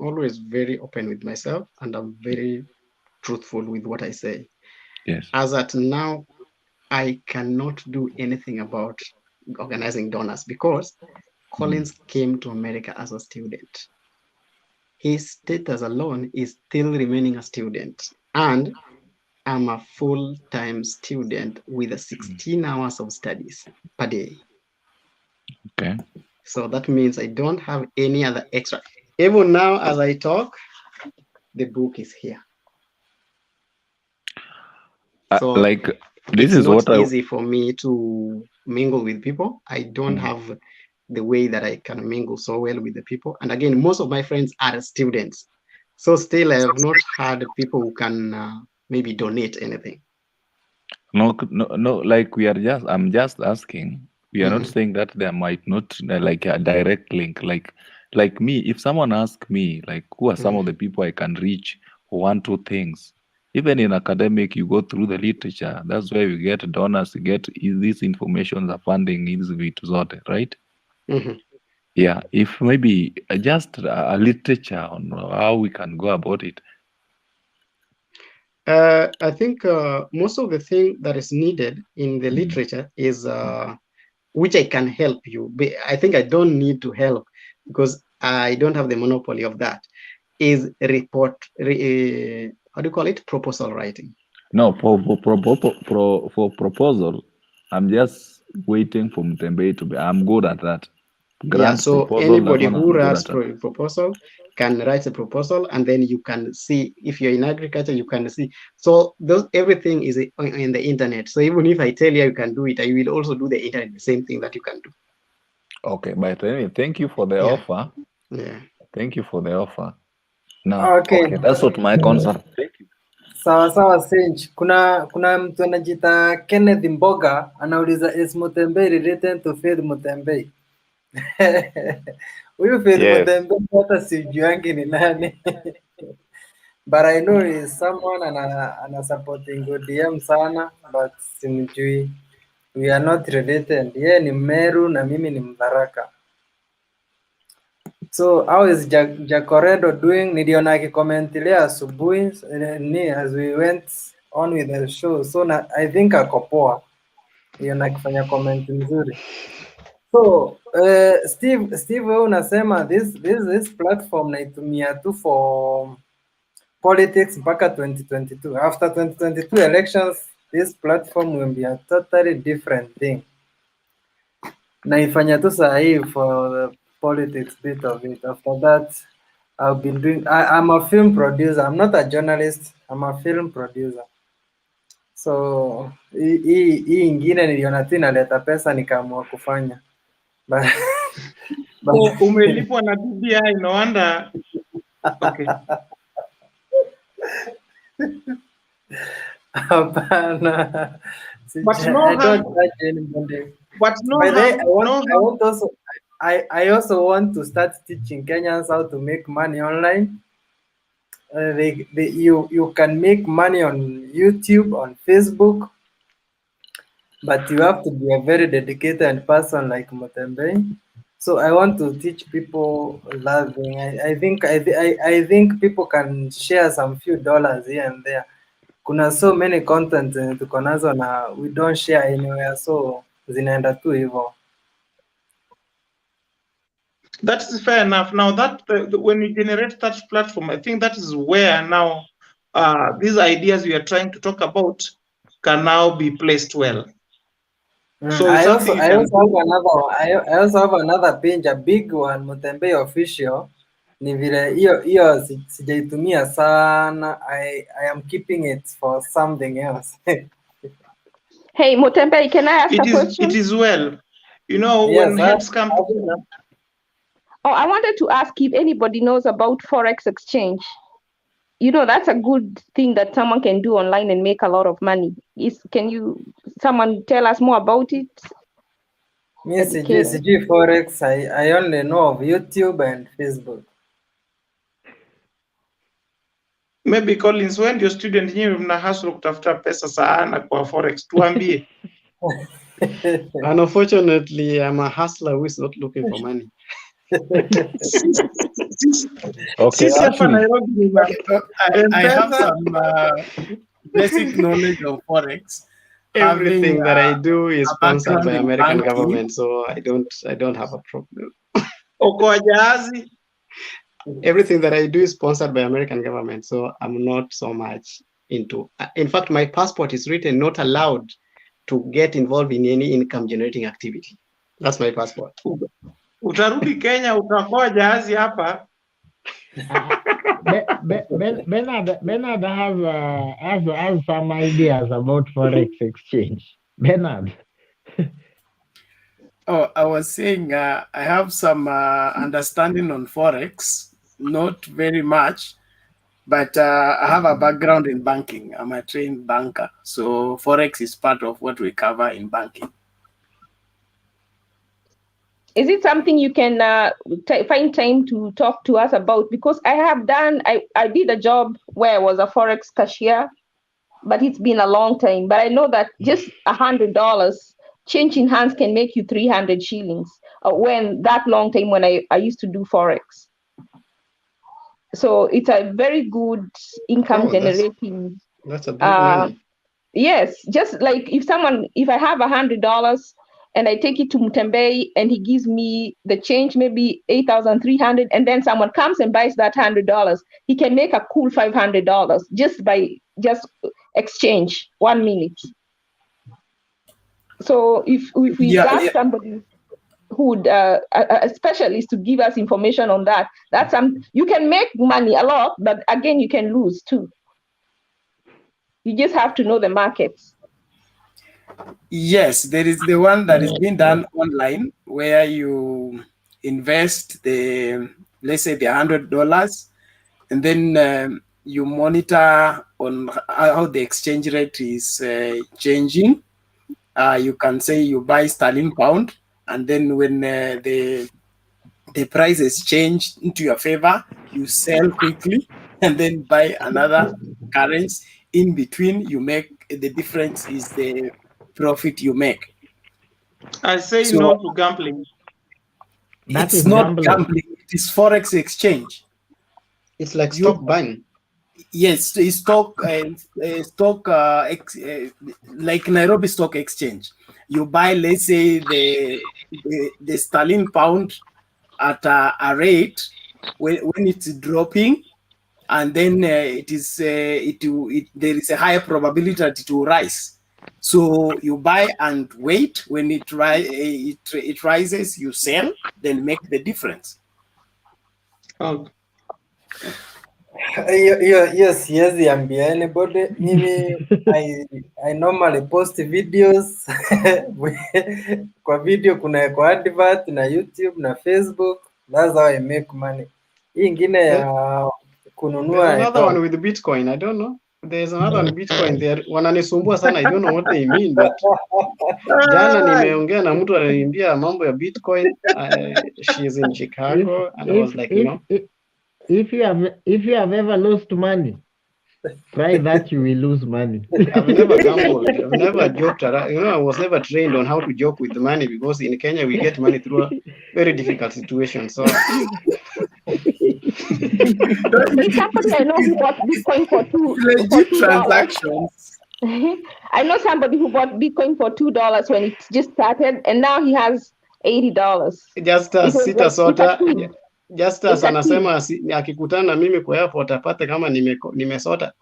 always very open with myself, and I'm very truthful with what I say. Yes. As at now, I cannot do anything about organizing donors because Collins came to America as a student. His status alone is still remaining a student, and I'm a full-time student with 16 hours of studies per day. Okay. So that means I don't have any other extra. Even now, as I talk, the book is here. So like this it's is not what easy for me to mingle with people. I don't have the way that I can mingle so well with the people. And again, most of my friends are students. So still, I have not had people who can maybe donate anything. No, like I'm just asking. We are not saying that there might not like a direct link. Like me, if someone asks me, like, who are some of the people I can reach for 1, 2 things, even in academic, you go through the literature. That's where you get donors, you get this information, the funding is vitu zote, right? Yeah, if maybe just a literature on how we can go about it. I think most of the thing that is needed in the literature is which I can help you. I think I don't need to help because I don't have the monopoly of that. Is how do you call it? Proposal writing. No, for proposal, I'm just waiting for Mtembei to be. I'm good at that. Yeah, so anybody who writes proposal can write a proposal, and then you can see if you're in agriculture, you can see. So everything is in the internet. So even if I tell you can do it, I will also do the internet, the same thing that you can do. Okay, but anyway, thank you for the offer. Yeah. Thank you for the offer. Now, okay, that's what my concern. Thank you. Sawa sawa Sinch. Kuna mtu anajiita Kenneth Mboga anauliza is Mutembei related to Faith Mutembei? Huyu Faith Mutembei hata sijuangi ni nani. But I know is someone ana supporting ODM sana, but simjui. We are not related. Yeye ni Meru na mimi ni Mbaraka. So how is Jacoredo doing? Niliona akikomentilia asubuhi as we went on with the show. So I think ako poa. Niliona akifanya comment nzuri. So Steve wewe unasema this platform naitumia tu for politics mpaka 2022. After 2022 elections, this platform will be a totally different thing. Naifanya tu sahi for the politics bit of it. After that, I've been doing. I'm a film producer. I'm not a journalist. I'm a film producer. So hii ingine niliona tu inaleta pesa nikaamua kufanya. Umelipwa na BBI, no wonder. Okay. Hapana. But no I don't judge anybody. But no By the way, harm, I also want to start teaching Kenyans how to make money online. You can make money on YouTube, on Facebook, but you have to be a very dedicated person like Mutembe. So I want to teach people loving. I think people can share some few dollars here and there. Kuna so many content tuko nazo na we don't share anywhere, so zinaenda tu hivyo. That is fair enough. Now that when you generate that platform, I think that is where now these ideas we are trying to talk about can now be placed well. So I also have another page, a big one, Mutembe official. Ni vile hiyo sijaitumia sana. I am keeping it for something else. Hey Mutembe, can I ask a question? It is well. You know, Yes, when heads come together. Oh, I wanted to ask if anybody knows about Forex exchange. You know, that's a good thing that someone can do online and make a lot of money. Someone tell us more about it? Yes, CG Forex, I only know of YouTube and Facebook. Maybe Collins, when your student nyinyi mna hustle kutafuta pesa sana kwa Forex, tuambie. And unfortunately, I'm a hustler who is not looking for money. Okay, actually, I have some basic knowledge of Forex. Everything that I do is sponsored by American banking. government, so I don't have a problem. Okojazi. Everything that I do is sponsored by American government, so I'm not so much into. In fact, my passport is written not allowed to get involved in any income generating activity. That's my passport. Utarudi Kenya utakuwa jahazi hapa. Bernard has some ideas about Forex exchange. Bernard. Oh, I was saying I have some understanding on Forex, not very much, but I have a background in banking. I'm a trained banker, so Forex is part of what we cover in banking. Is it something you can find time to talk to us about? Because I did a job where I was a Forex cashier, but it's been a long time. But I know that just $100 change in hands can make you 300 shillings when I used to do Forex. So it's a very good income generating. That's a big money. Yes, just like if I have $100 and I take it to Mutembe and he gives me the change, maybe 8,300, and then someone comes and buys that $100, he can make a cool $500 just by exchange 1 minute. So if we got somebody who would a specialist to give us information on that, you can make money a lot, but again you can lose too. You just have to know the markets. Yes, there is the one that is being done online where you invest let's say the $100, and then you monitor on how the exchange rate is changing. You can say you buy sterling pound, and then when the prices change into your favor, you sell quickly and then buy another currency. In between, you make the difference is the profit you make. I say So- no to gambling. That It's is not gambling. gambling. It is forex exchange. It's like stock buying. Yes, it's stock, like Nairobi Stock Exchange. You buy, let's say, the sterling pound at a rate when it's dropping, and then there is a higher probability that it will rise. So you buy and wait. When it rises, you sell, then make the difference. Yes, ambia anybody. Mimi I normally post videos kwa video kuna kwa advert na YouTube na Facebook. That's how I make money. Hii ingine ya kununua There's another one with Bitcoin. I don't know. There's another one Bitcoin there. Wananisumbua sana. I don't know what they mean, but jana nimeongea na mtu ananiambia mambo ya Bitcoin. She's in Chicago and I was like, if you have ever lost money, try that, you will lose money. I've never gambled. I've never joked around. I was never trained on how to joke with the money, because in Kenya we get money through a very difficult situation. So There's somebody I know who bought Bitcoin for $2 transactions. I know somebody who bought Bitcoin for $2 when it just started, and now he has $80. Justus sita sota. Justus anasema akikutana na mimi kwa airport apate kama nimesota.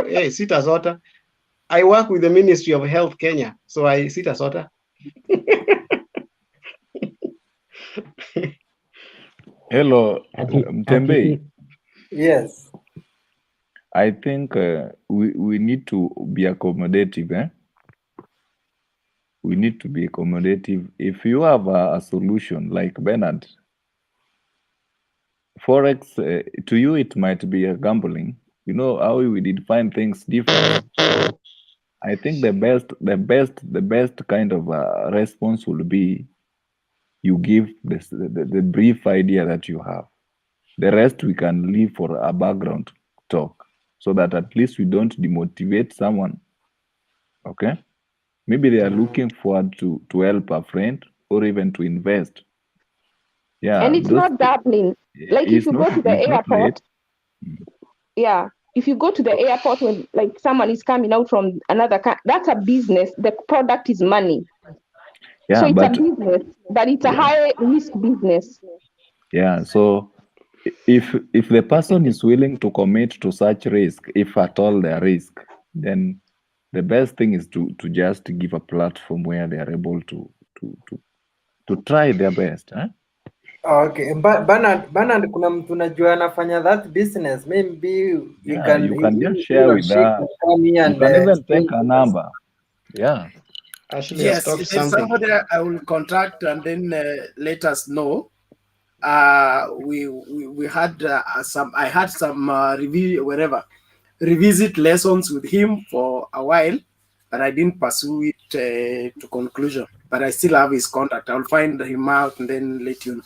Hey, sita sota. I work with the Ministry of Health Kenya, so I sita sota. Hello, Mtembei. Yes. I think we need to be accommodative. We need to be accommodative. If you have a solution like Bernard, Forex, to you it might be a gambling. You know how we define things different. So I think the best kind of response will be you give the brief idea that you have. The rest we can leave for a background talk, so that at least we don't demotivate someone. Okay? Maybe they are looking forward to help a friend or even to invest. Yeah. And it's not gambling. Like if you go to the airport, if you go to the airport when like someone is coming out from another country, that's a business. The product is money. Yeah, so it's a business, but it's a high risk business. Yeah. So if the person is willing to commit to such risk, if at all there risk, then the best thing is to just give a platform where they are able to try their best. Okay, Bernard, kuna mtu najua anafanya that business. Maybe you can just share with that. You can even take a number. Yeah. Actually, yes, if there's somebody I will contact and then let us know. We had I had some revisit lessons with him for a while, but I didn't pursue it to conclusion. But I still have his contact. I'll find him out and then let you know.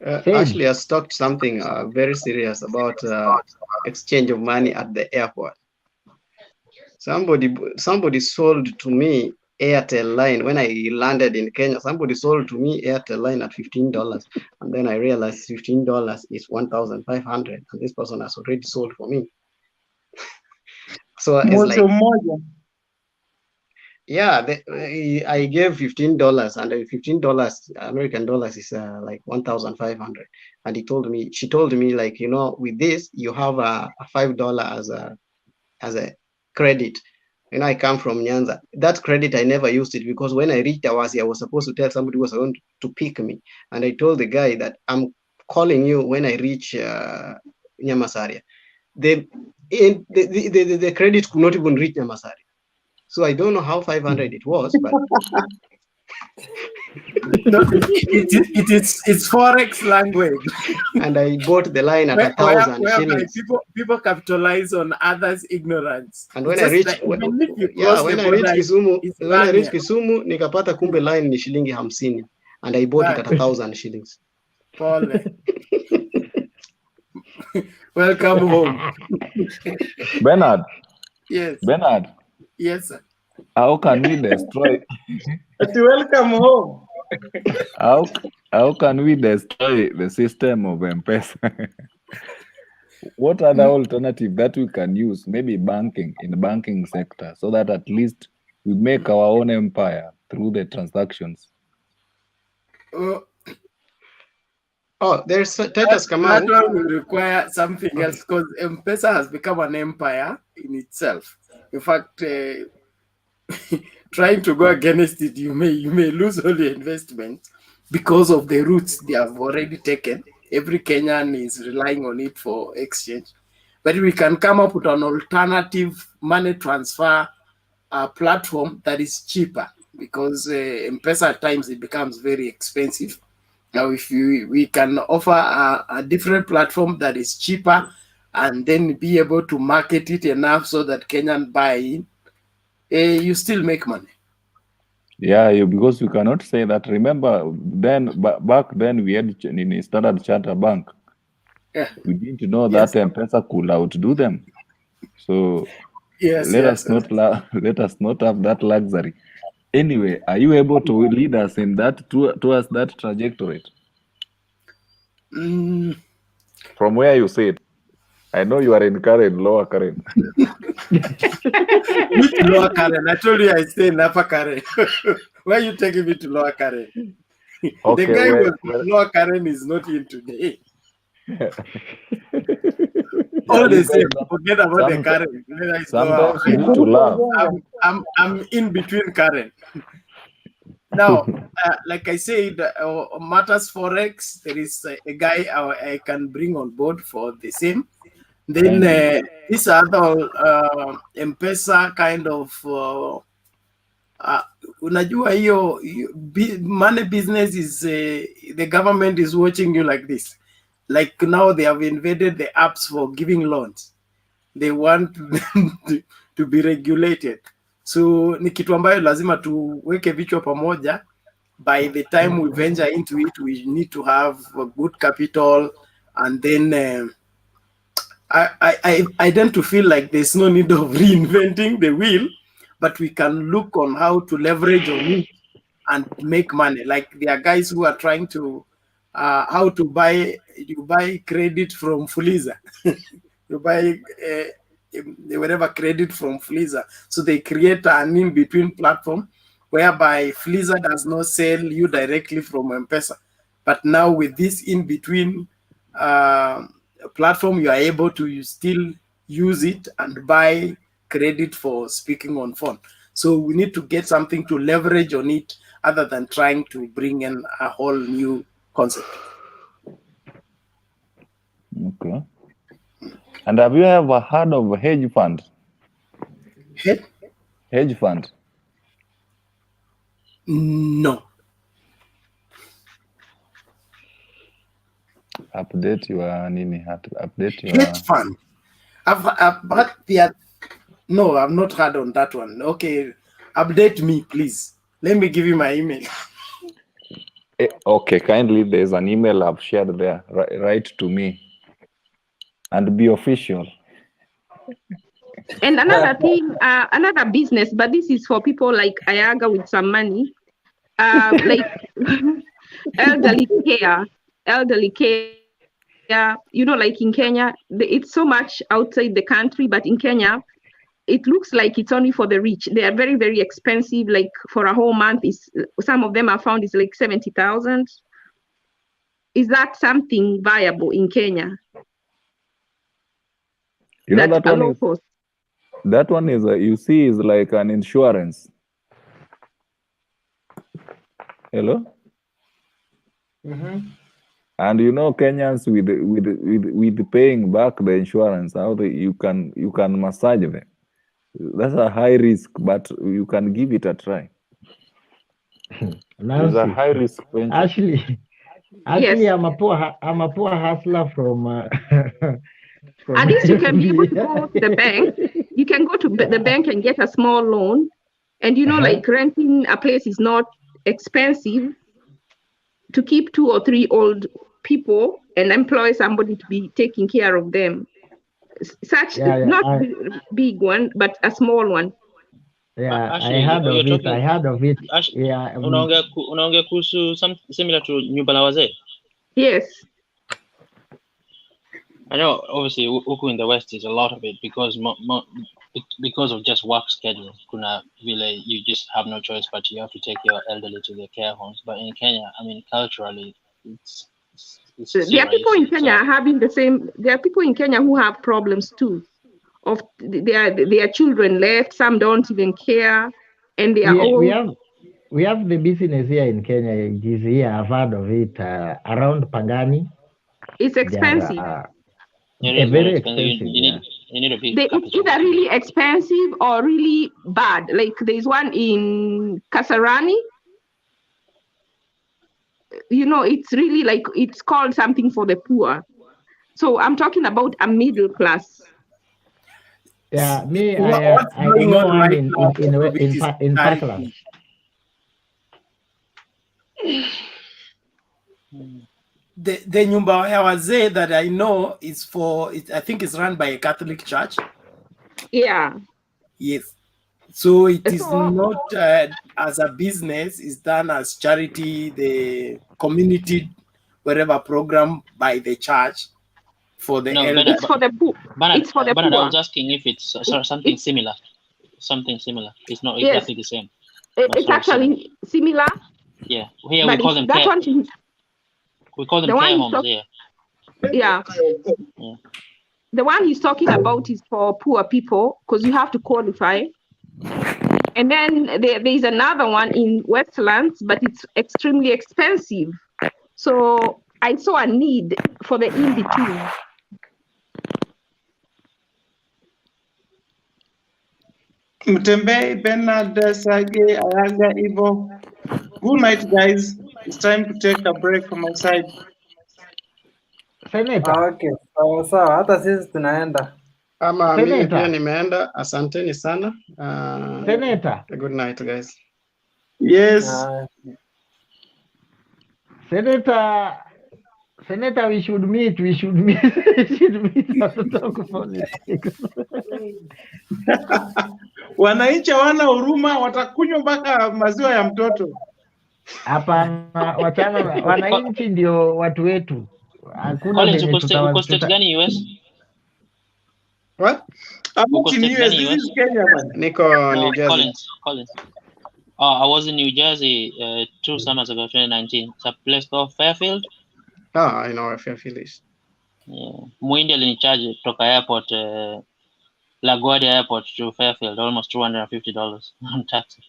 Actually, I talked something very serious about exchange of money at the airport. Somebody sold to me Airtel line when I landed in Kenya. Somebody sold to me Airtel line at $15, and then I realized $15 is 1,500, and this person has already sold for me. So it's like, yeah, I gave $15, and $15 American dollars is like 1,500. And she told me like, with this you have a $5 as a credit. And I come from Nyanza. That credit I never used it, because when I reached Awasi, I was supposed to tell somebody who was going to pick me, and I told the guy that I'm calling you when I reach Nyamasaria. The credit could not even reach Nyamasaria. So I don't know how 500 it was, but it's forex language. And I bought the line at 1,000 shillings. People capitalize on others' ignorance. And when I reached Kisumu, nikapata kumbe line ni shilingi 50, and I bought it at 1,000 shillings. Welcome home. Bernard. Yes. Bernard. Yes, sir. How can we destroy? Welcome home. How can we destroy the system of M-Pesa? What other alternative that we can use? Maybe banking, in the banking sector, so that at least we make our own empire through the transactions. There's Titus Kamau. That one will require something else, because M-Pesa has become an empire in itself. In fact, trying to go against it, you may lose all your investment because of the routes they have already taken. Every Kenyan is relying on it for exchange. But we can come up with an alternative money transfer platform that is cheaper, because M-Pesa at times it becomes very expensive. Now, if we can offer a different platform that is cheaper and then be able to market it enough so that Kenyan buy in, you still make money. Yeah, because you cannot say that. Remember, back then we had in Standard Chartered Bank. Yeah. We didn't know that M-Pesa could outdo them. So let us not have that luxury. Anyway, are you able to lead us in that towards that trajectory? From where you sit, I know you are in Karen, Lower Karen. Which Lower Karen? I told you I stay in Upper Karen. Why are you taking me to Lower Karen? Okay, the guy with Lower Karen is not in today. All the same, forget about the Karen. Sometimes you need to laugh. I'm in between Karen. Now, like I said, matters forex, there is a guy I can bring on board for the same. Then this other M-Pesa kind of unajua hiyo money business is the government is watching you like this. Like now they have invaded the apps for giving loans. They want them to be regulated. So ni kitu ambayo lazima tuweke vichwa pamoja. By the time we venture into it, we need to have a good capital, and then I tend to feel like there's no need of reinventing the wheel, but we can look on how to leverage on it and make money. Like there are guys who are trying to how to buy credit from Fuliza. You buy whatever credit from Fuliza. So they create an in-between platform whereby Fuliza does not sell you directly from M-Pesa. But now with this in-between platform, you are able to still use it and buy credit for speaking on phone. So we need to get something to leverage on it other than trying to bring in a whole new concept. Okay. And have you ever heard of a hedge fund? Hedge fund? No. Update your nini. Update your hedge fund. No, I've not heard on that one. Okay, update me, please. Let me give you my email. Okay, kindly, there's an email I've shared there. Write to me and be official. And another thing, another business, but this is for people like Ayaga with some money, like elderly care. You know, like in Kenya, it's so much outside the country, but in Kenya, it looks like it's only for the rich. They are very, very expensive. Like for a whole month, some of them are found is like 70,000. Is that something viable in Kenya? You know that one is you see is like an insurance. Hello. Mm-hmm. And you know Kenyans with paying back the insurance, how you can massage them. That's a high risk, but you can give it a try. It's a high risk venture. Actually, yes. I'm a poor hustler from. At least you can be able to go to the bank. You can go to the bank and get a small loan, and you know, like renting a place is not expensive. To keep 2 or 3 old people and employ somebody to be taking care of them. Not big one, but a small one. Yeah, Actually, I heard you're of it. talking. I heard of it. Yeah. Unaongea kuhusu similar to nyumba la wazee. Yes. I know, obviously, huku in the West is a lot of it because of just work schedule. Kuna vile you just have no choice, but you have to take your elderly to their care homes. But in Kenya, I mean, culturally, it's there are people in Kenya having the same. There are people in Kenya who have problems too. Of their children left, some don't even care, and they are all. We have the business here in Kenya. It is here. I've heard of it around Pangani. It's expensive. Very expensive. You need a big. It's either really expensive or really bad. Like there's one in Kasarani. You know, it's really like it's called something for the poor. So I'm talking about a middle class. Yeah, me, What's I going know on one right now in Parkland. The nyumba ya wazee that I know is for I think it's run by a Catholic church. Yeah. Yes. So it is not as a business, it's done as charity, the community, whatever program by the church for the elderly. It's for the poor. It's for the Bernard, poor. I was asking if it's something similar. Something similar. It's not exactly the same. It's actually similar. Yeah. Here we call them that care. one. We call them care homes here. Yeah. The one he's talking about is for poor people because you have to qualify. And then there's another one in Westlands, but it's extremely expensive. So I saw a need for the in-between. Mtembe, Bernard, Sage, Ayaga, Ivo. Good night, guys. It's time to take a break from my side. Okay, sawa, hata sisi tunaenda. Ama mimi pia nimeenda. Asanteni sana. Senator. Good night, guys. Yes. Senator, we should meet. We should meet to talk politics. Wananchi hawana huruma, watakunywa mpaka maziwa ya mtoto. Hapana, wachana, wananchi ndio watu wetu. Hakuna venye state gani US? What? I'm not in US. This is Kenya, man. Nico, New Jersey. Collins. Oh, I was in New Jersey 2 summers ago, 2019. It's a place called Fairfield. Ah, I know where Fairfield is. Yeah. Mwindi alinichaji kutoka airport, LaGuardia Airport to Fairfield, almost $250 on taxi.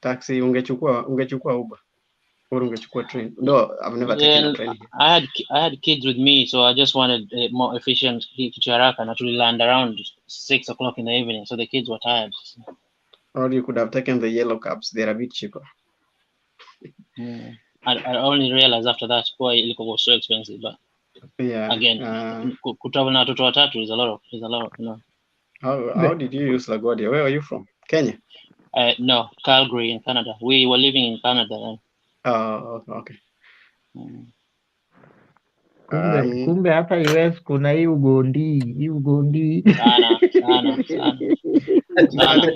Taxi, ungechukua Uber or ungechukua train? No, I've never taken a train here. I had kids with me, so I just wanted a more efficient kitu and to land around 6 o'clock in the evening, so the kids were tired. Or you could have taken the yellow cabs. They're a bit cheaper. Yeah. I only realized after that why it was so expensive. But yeah, again, kutravel na watoto watatu is a lot, you know. How did you use LaGuardia? Where are you from? Kenya? No, Calgary in Canada. We were living in Canada then. Oh, okay. Kumbe hata US kuna hii ugondi. Sana.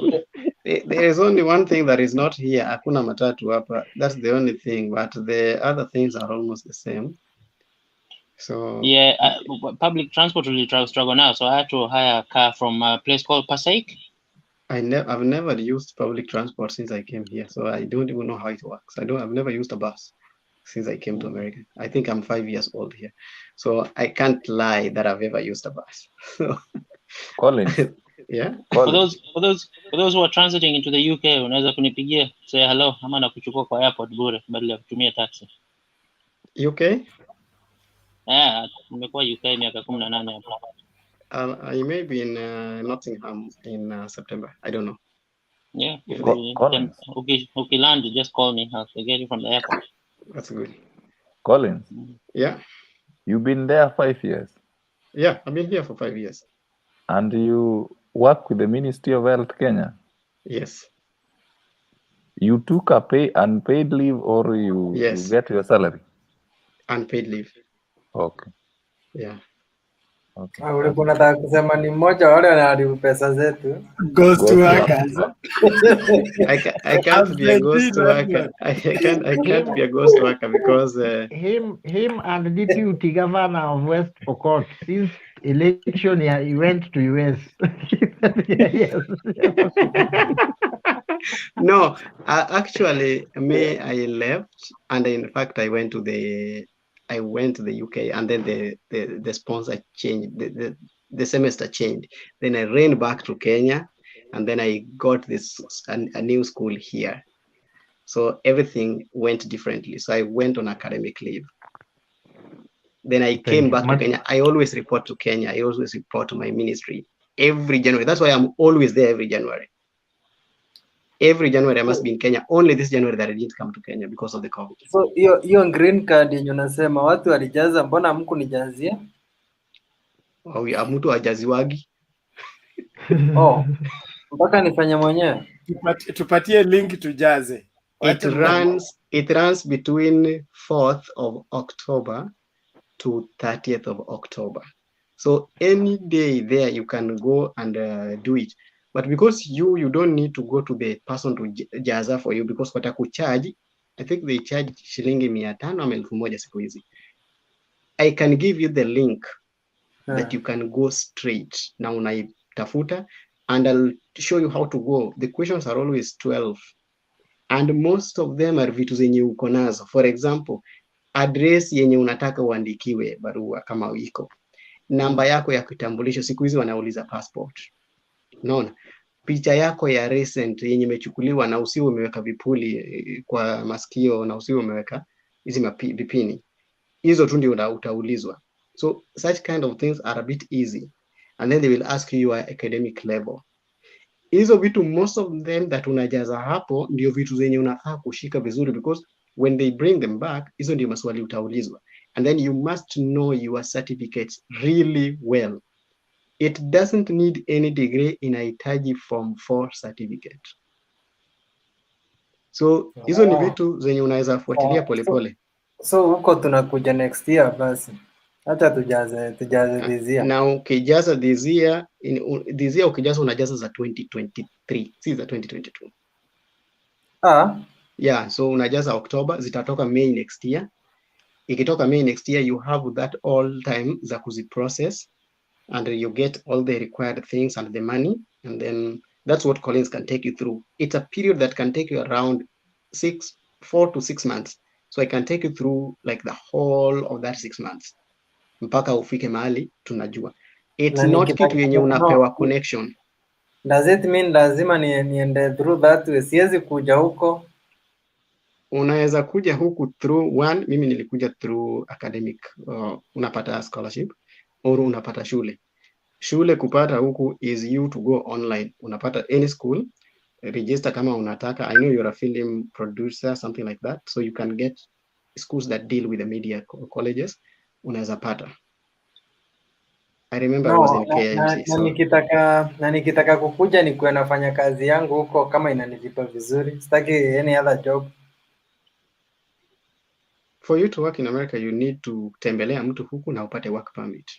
There is only one thing that is not here. Hakuna matatu hapa. That's the only thing. But the other things are almost the same. So yeah, public transport really struggle now. So I had to hire a car from a place called Passaic. I've never used public transport since I came here, so I don't even know how it works. I've never used a bus since I came to America. I think I'm 5 years old here, so I can't lie that I've ever used a bus. Collins. Yeah. For those who are transiting into the UK, unaweza kunipigia say hello, ama nakuchukua kwa airport bure badala ya kutumia taxi. UK? Yeah, nimekuwa UK miaka 18 hapo. I may be in Nottingham in September. I don't know. Yeah. Okay, land, just call me. I'll get you from the airport. That's good. Collins. Yeah. You've been there 5 years. Yeah, I've been here for 5 years. And you work with the Ministry of Health Kenya? Yes. You took a unpaid leave, or you get your salary? Unpaid leave. Okay. Yeah. Okay. Ulikuwa unataka kusema ni mmoja wale wanaharibu pesa zetu. Ghost workers. I can't be a ghost worker. I can't be a ghost worker because him and deputy governor of West Pokot, since election he went to US. Yes. No, actually, I left, and in fact, I went to the UK, and then the sponsor changed, the semester changed. Then I ran back to Kenya, and then I got a new school here. So everything went differently. So I went on academic leave. Then I came back to Kenya. I always report to Kenya. I always report to my ministry every January. That's why I'm always there every January. Every January I must be in Kenya. Only this January that I didn't come to Kenya because of the COVID. So hiyo green card yenye unasema watu walijaza, mbona hamkunijazia? Mtu hajaziwagi. Oh, mpaka nifanye mwenyewe. Tupatie link tujaze. It runs between 4th of October to 30th of October. So any day there you can go and do it. But because you don't need to go to the person to jaza for you, because watakucharge, I think they charge shilingi 500 ama 1000 siku hizi. I can give you the link that you can go straight. Na unaitafuta, and I'll show you how to go. The questions are always 12. And most of them are vitu zenye uko nazo. For example, address yenye unataka uandikiwe barua kama iko. Namba yako ya kitambulisho, siku hizi wanauliza passport. Unaona? Picha yako ya recent yenye imechukuliwa na usiwe umeweka vipuli kwa masikio na usiwe umeweka hizi vipini. Hizo tu ndio utaulizwa. So such kind of things are a bit easy. And then they will ask you your academic level. Hizo vitu, most of them that unajaza hapo ndio vitu zenye unafaa kushika vizuri, because when they bring them back, hizo ndio maswali utaulizwa. And then you must know your certificates really well. It doesn't need any degree, inahitaji form 4 certificate. So hizo ni vitu zenye unaweza fuatilia polepole. So huko tunakuja next year basi. Acha tujaze this year. Na ukijaza this year ukijaza unajaza za 2023, si za 2022. Yeah, so unajaza October, zitatoka May next year. Ikitoka May next year, you have that all time za kuziprocess, and you get all the required things and the money, and then that's what Collins can take you through. It's a period that can take you around 4 to 6 months. So I can take you through like the whole of that 6 months. Mpaka ufike mahali tunajua. It's not kitu yenye unapewa connection. Does it mean lazima niende through that way? Siwezi kuja huko. Unaweza kuja huku through one, mimi nilikuja through academic, unapata scholarship, or unapata shule. Shule kupata huku is you to go online. Unapata any school, register kama unataka. I know you're a film producer, something like that. So you can get schools that deal with the media colleges. Unaweza pata. I remember I was in KMC. Na nikitaka kukuja nikuwe nafanya kazi yangu huko kama inanilipa vizuri. Sitaki any other job. For you to work in America, you need to tembelea mtu huku na upate work permit,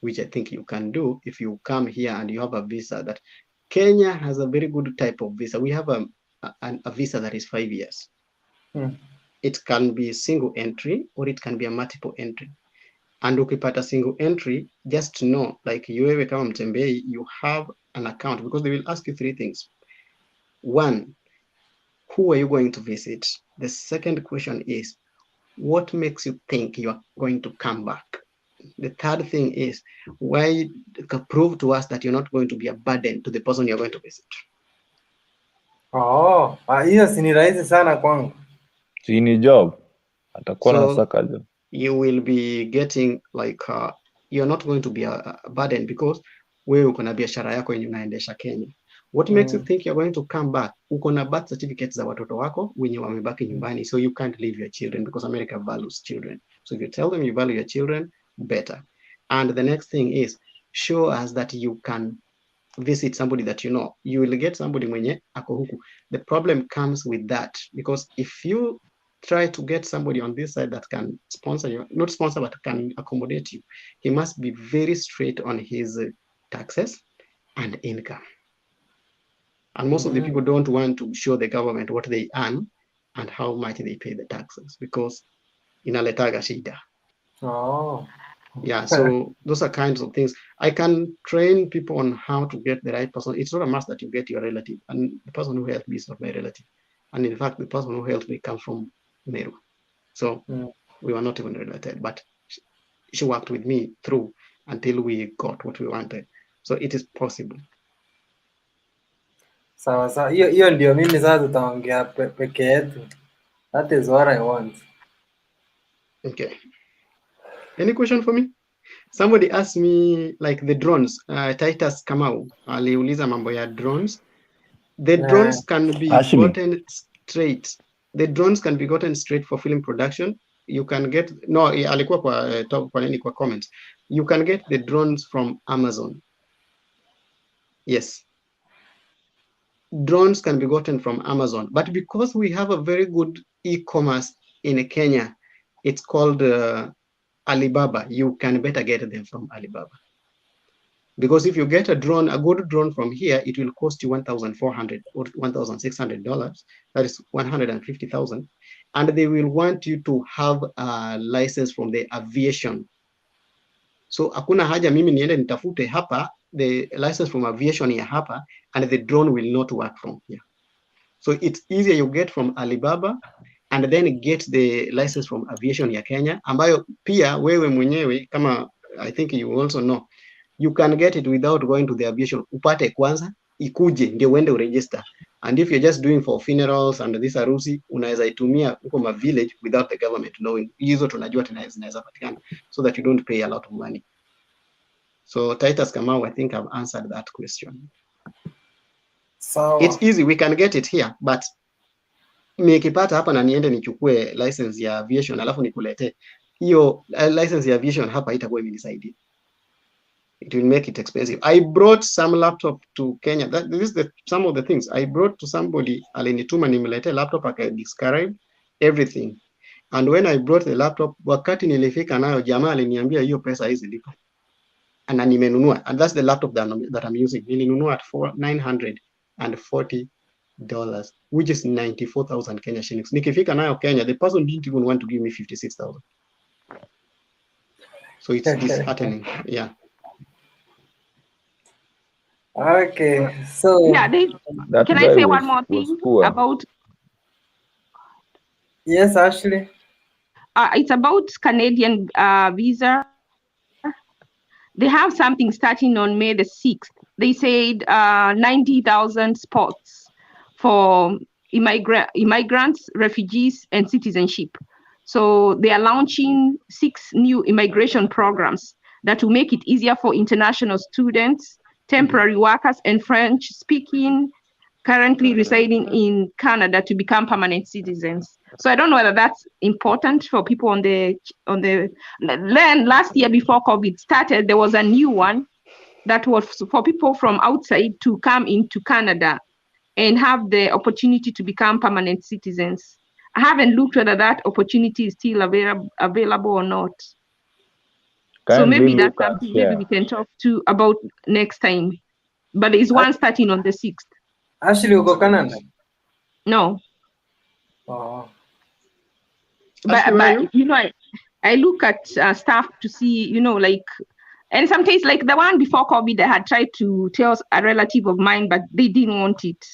which I think you can do if you come here and you have a visa. That Kenya has a very good type of visa. We have a visa that is 5 years. It can be single entry or it can be a multiple entry. And ukipata single entry, just know, like wewe kama mtembei, you have an account, because they will ask you 3 things. 1, who are you going to visit? The second question is, what makes you think you are going to come back? The third thing is, why prove to us that you're not going to be a burden to the person you're going to visit? Hiyo si ni rahisi sana kwangu. Si ni job. Atakuwa nasaka job. You will be getting like you're not going to be a burden, because wewe uko na biashara yako yenye unaendesha Kenya. What makes you think you're going to come back? Uko na birth certificates za watoto wako wenye wamebaki nyumbani, so you can't leave your children, because America values children. So if you tell them you value your children, better. And the next thing is, show us that you can visit somebody that you know. You will get somebody mwenye ako huku. The problem comes with that, because if you try to get somebody on this side that can sponsor you, not sponsor, but can accommodate you. He must be very straight on his taxes and income. And most of the people don't want to show the government what they earn and how much they pay the taxes because inaletaga shida. Oh. Yeah, so those are kinds of things. I can train people on how to get the right person. It's not a must that you get your relative, and the person who helped me is not my relative. And in fact, the person who helped me comes from Meru. So we were not even related, but she worked with me through until we got what we wanted. So it is possible. Sawa sawa, hiyo ndio mimi sasa tutaongea peke yetu. That is what I want. Okay. Any question for me? Somebody asked me like the drones. Titus Kamau aliuliza mambo ya drones. The drones can be gotten straight. The drones can be gotten straight for film production. You can get alikuwa kwa comments. You can get the drones from Amazon. Yes. Drones can be gotten from Amazon, but because we have a very good e-commerce in Kenya, it's called Alibaba. You can better get them from Alibaba. Because if you get a good drone from here, it will cost you $1,400 or $1,600. That is 150,000. And they will want you to have a license from the aviation. So hakuna haja mimi niende nitafute hapa the license from aviation ya hapa, and the drone will not work from here. So it's easier you get from Alibaba and then get the license from aviation ya Kenya, ambayo pia wewe mwenyewe kama I think you also know, you can get it without going to the aviation. Upate kwanza, ikuje, ndio uende uregister. And if you're just doing for funerals and this harusi, unaweza itumia huko ma village without the government knowing. Hizo tunajua zinaweza patikana, so that you don't pay a lot of money. So Titus Kamau, I think I've answered that question. So it's easy, we can get it here, but nikipata hapa na niende nichukue license ya aviation alafu nikulete hiyo license ya aviation hapa itakuwa imenisaidia. It will make it expensive. I brought some laptop to Kenya. This is some of the things I brought to somebody. Alinituma nimlete laptop, I describe everything. And when I brought the laptop, wakati nilifika nayo jamaa aliniambia hiyo pesa hizi lipa. And nimenunua. And that's the laptop that I'm using. Nilinunua at $940, which is 94,000 Kenya shillings. Nikifika nayo Kenya, the person didn't even want to give me 56,000. So it's disheartening. Yeah. Okay, so yeah, can I say one more thing about? Yes, Ashley. It's about Canadian visa. They have something starting on May the 6th. They said 90,000 spots for immigrants, refugees, and citizenship. So they are launching 6 new immigration programs that will make it easier for international students, temporary workers, and French-speaking currently residing in Canada to become permanent citizens. So I don't know whether that's important for people on the. Then last year before COVID started, there was a new one that was for people from outside to come into Canada and have the opportunity to become permanent citizens. I haven't looked whether that opportunity is still available or not. So maybe that's something maybe we can talk to about next time. But there's one starting on the 6th. Ashley, you go Canada? No. Oh. But you know, I look at stuff to see, you know, like, and sometimes like the one before COVID, I had tried to tell a relative of mine, but they didn't want it.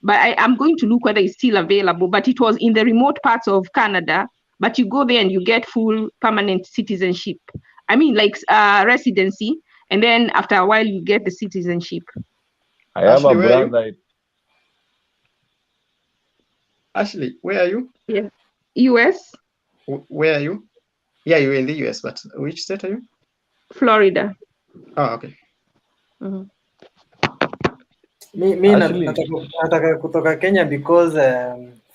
But I'm going to look whether it's still available. But it was in the remote parts of Canada. But you go there and you get full permanent citizenship. I mean, like residency, and then after a while you get the citizenship. I have a brother. Ashley, where are you? Yeah, US. Where are you? Yeah, you're in the US, but which state are you? Florida. Oh, okay. Mm-hmm. Mi nataka kutoka Kenya because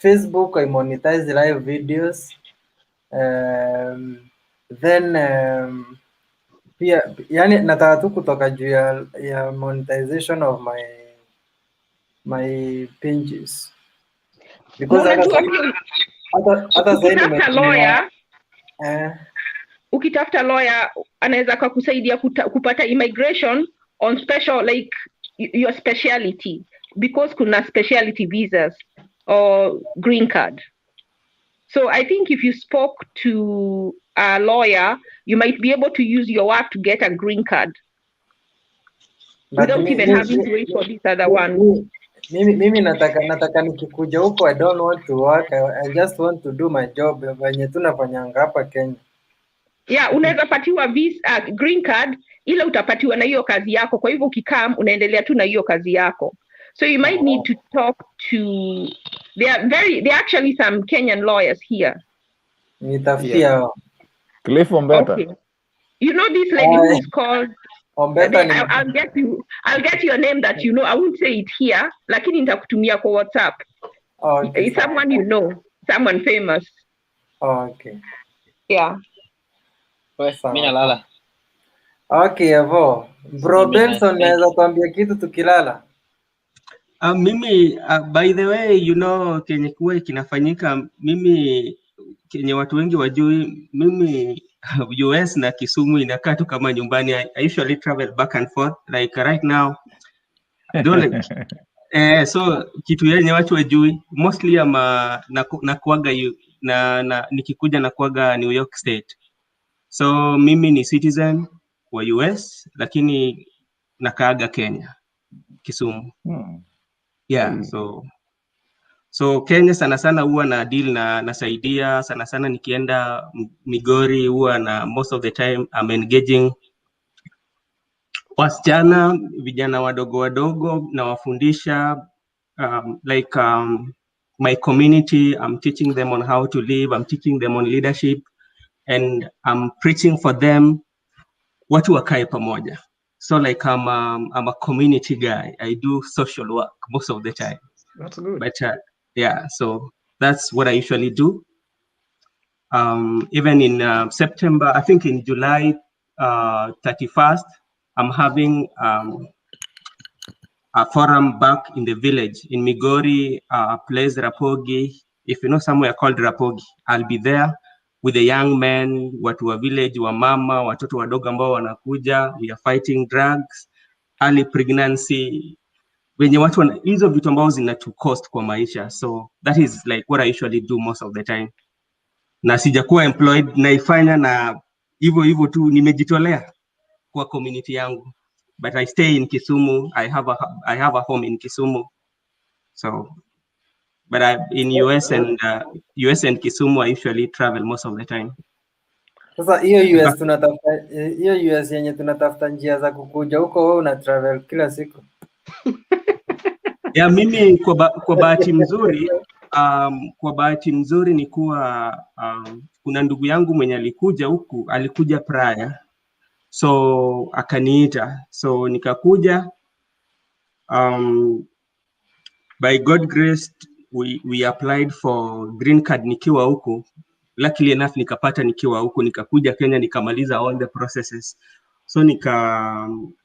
Facebook I monetize live videos. Then pia yani nataka tu kutoka juu ya monetization of my pages. Because ukitafuta lawyer ukitafuta lawyer anaweza kukusaidia kupata immigration on special like your speciality, because kuna speciality visas or green card. So I think if you spoke to a lawyer, you might be able to use your work to get a green card without even having to wait for this other one. Mimi nataka nikikuja huko, I don't want to work, I just want to do my job venye tunafanyanga hapa Kenya. Yeah, unaweza patiwa visa green card ila utapatiwa na hiyo kazi yako, kwa hivyo ukikam unaendelea tu na hiyo kazi yako. So you might need to talk to there are actually some Kenyan lawyers here. Nitafutia. Cliff Ombeta. Okay. You know this lady who is called Ombeta. I'll get your name that you know. I won't say it here, lakini nitakutumia kwa WhatsApp. Okay. It's someone you know, someone famous. Okay. Yeah. Mimi nalala. Okay, Evo. Bro Benson, naweza kuambia kitu tukilala? Mimi by the way, you know, kenye kuwa kinafanyika, mimi kenye watu wengi wajui, mimi US na Kisumu inakaa tu kama nyumbani. I usually travel back and forth like right now. So kitu yenye watu wajui mostly na kuaga na nikikuja na kuaga New York State. So mimi ni citizen wa US lakini nakaaga Kenya, Kisumu. Yeah, so Kenya sana sana huwa na deal na nasaidia sana sana nikienda Migori, huwa na most of the time I'm engaging wasichana, vijana wadogo na wafundisha my community. I'm teaching them on how to live, I'm teaching them on leadership, and I'm preaching for them watu wakae pamoja. So like I'm a community guy. I do social work most of the time. That's good. But yeah, so that's what I usually do. Even in September, I think in July 31st, I'm having a forum back in the village in Migori, place Rapogi. If you know somewhere called Rapogi, I'll be there with the young men, watu wa village, wa mama, watoto wadogo ambao wanakuja. We are fighting drugs, early pregnancy, wenye watu hizo vitu ambao zinatu cost kwa maisha. So that is like what I usually do most of the time. Na sijakuwa employed, naifanya na hivyo tu, nimejitolea kwa community yangu. But I stay in Kisumu. I have a home in Kisumu. So, but in US and Kisumu, I usually travel most of the time. Sasa hiyo US yenye tunatafuta njia za kukuja huko, wewe una travel kila siku? Yeah, mimi kwa bahati mzuri ni kuwa kuna ndugu yangu mwenye alikuja prior, so akaniita, so nikakuja. By God grace we applied for green card nikiwa huku. Luckily enough nikapata nikiwa huku, nikakuja Kenya nikamaliza all the processes. So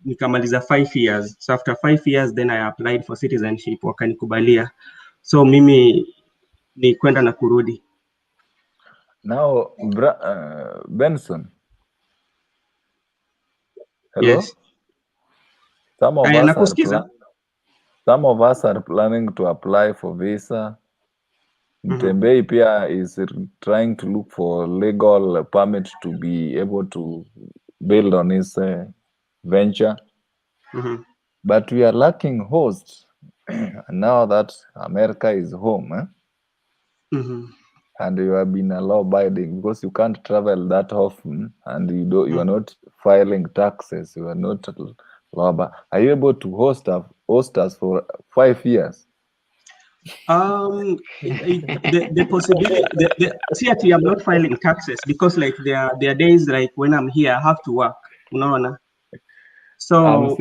nikamaliza 5 years. So after 5 years then I applied for citizenship, wakanikubalia. So mimi ni kwenda na kurudi. Now Benson. Hello? Yes. Some of us are planning to apply for visa. Mtembei pia is trying to look for legal permit to be able to build on his venture. But we are lacking hosts now that America is home. And you have been law-abiding because you can't travel that often, and you are not filing taxes. You are not law. Are you able to host us for 5 years? The possibility. See, I'm not filing taxes because like there are days like when I'm here I have to work. Unaona? So I'm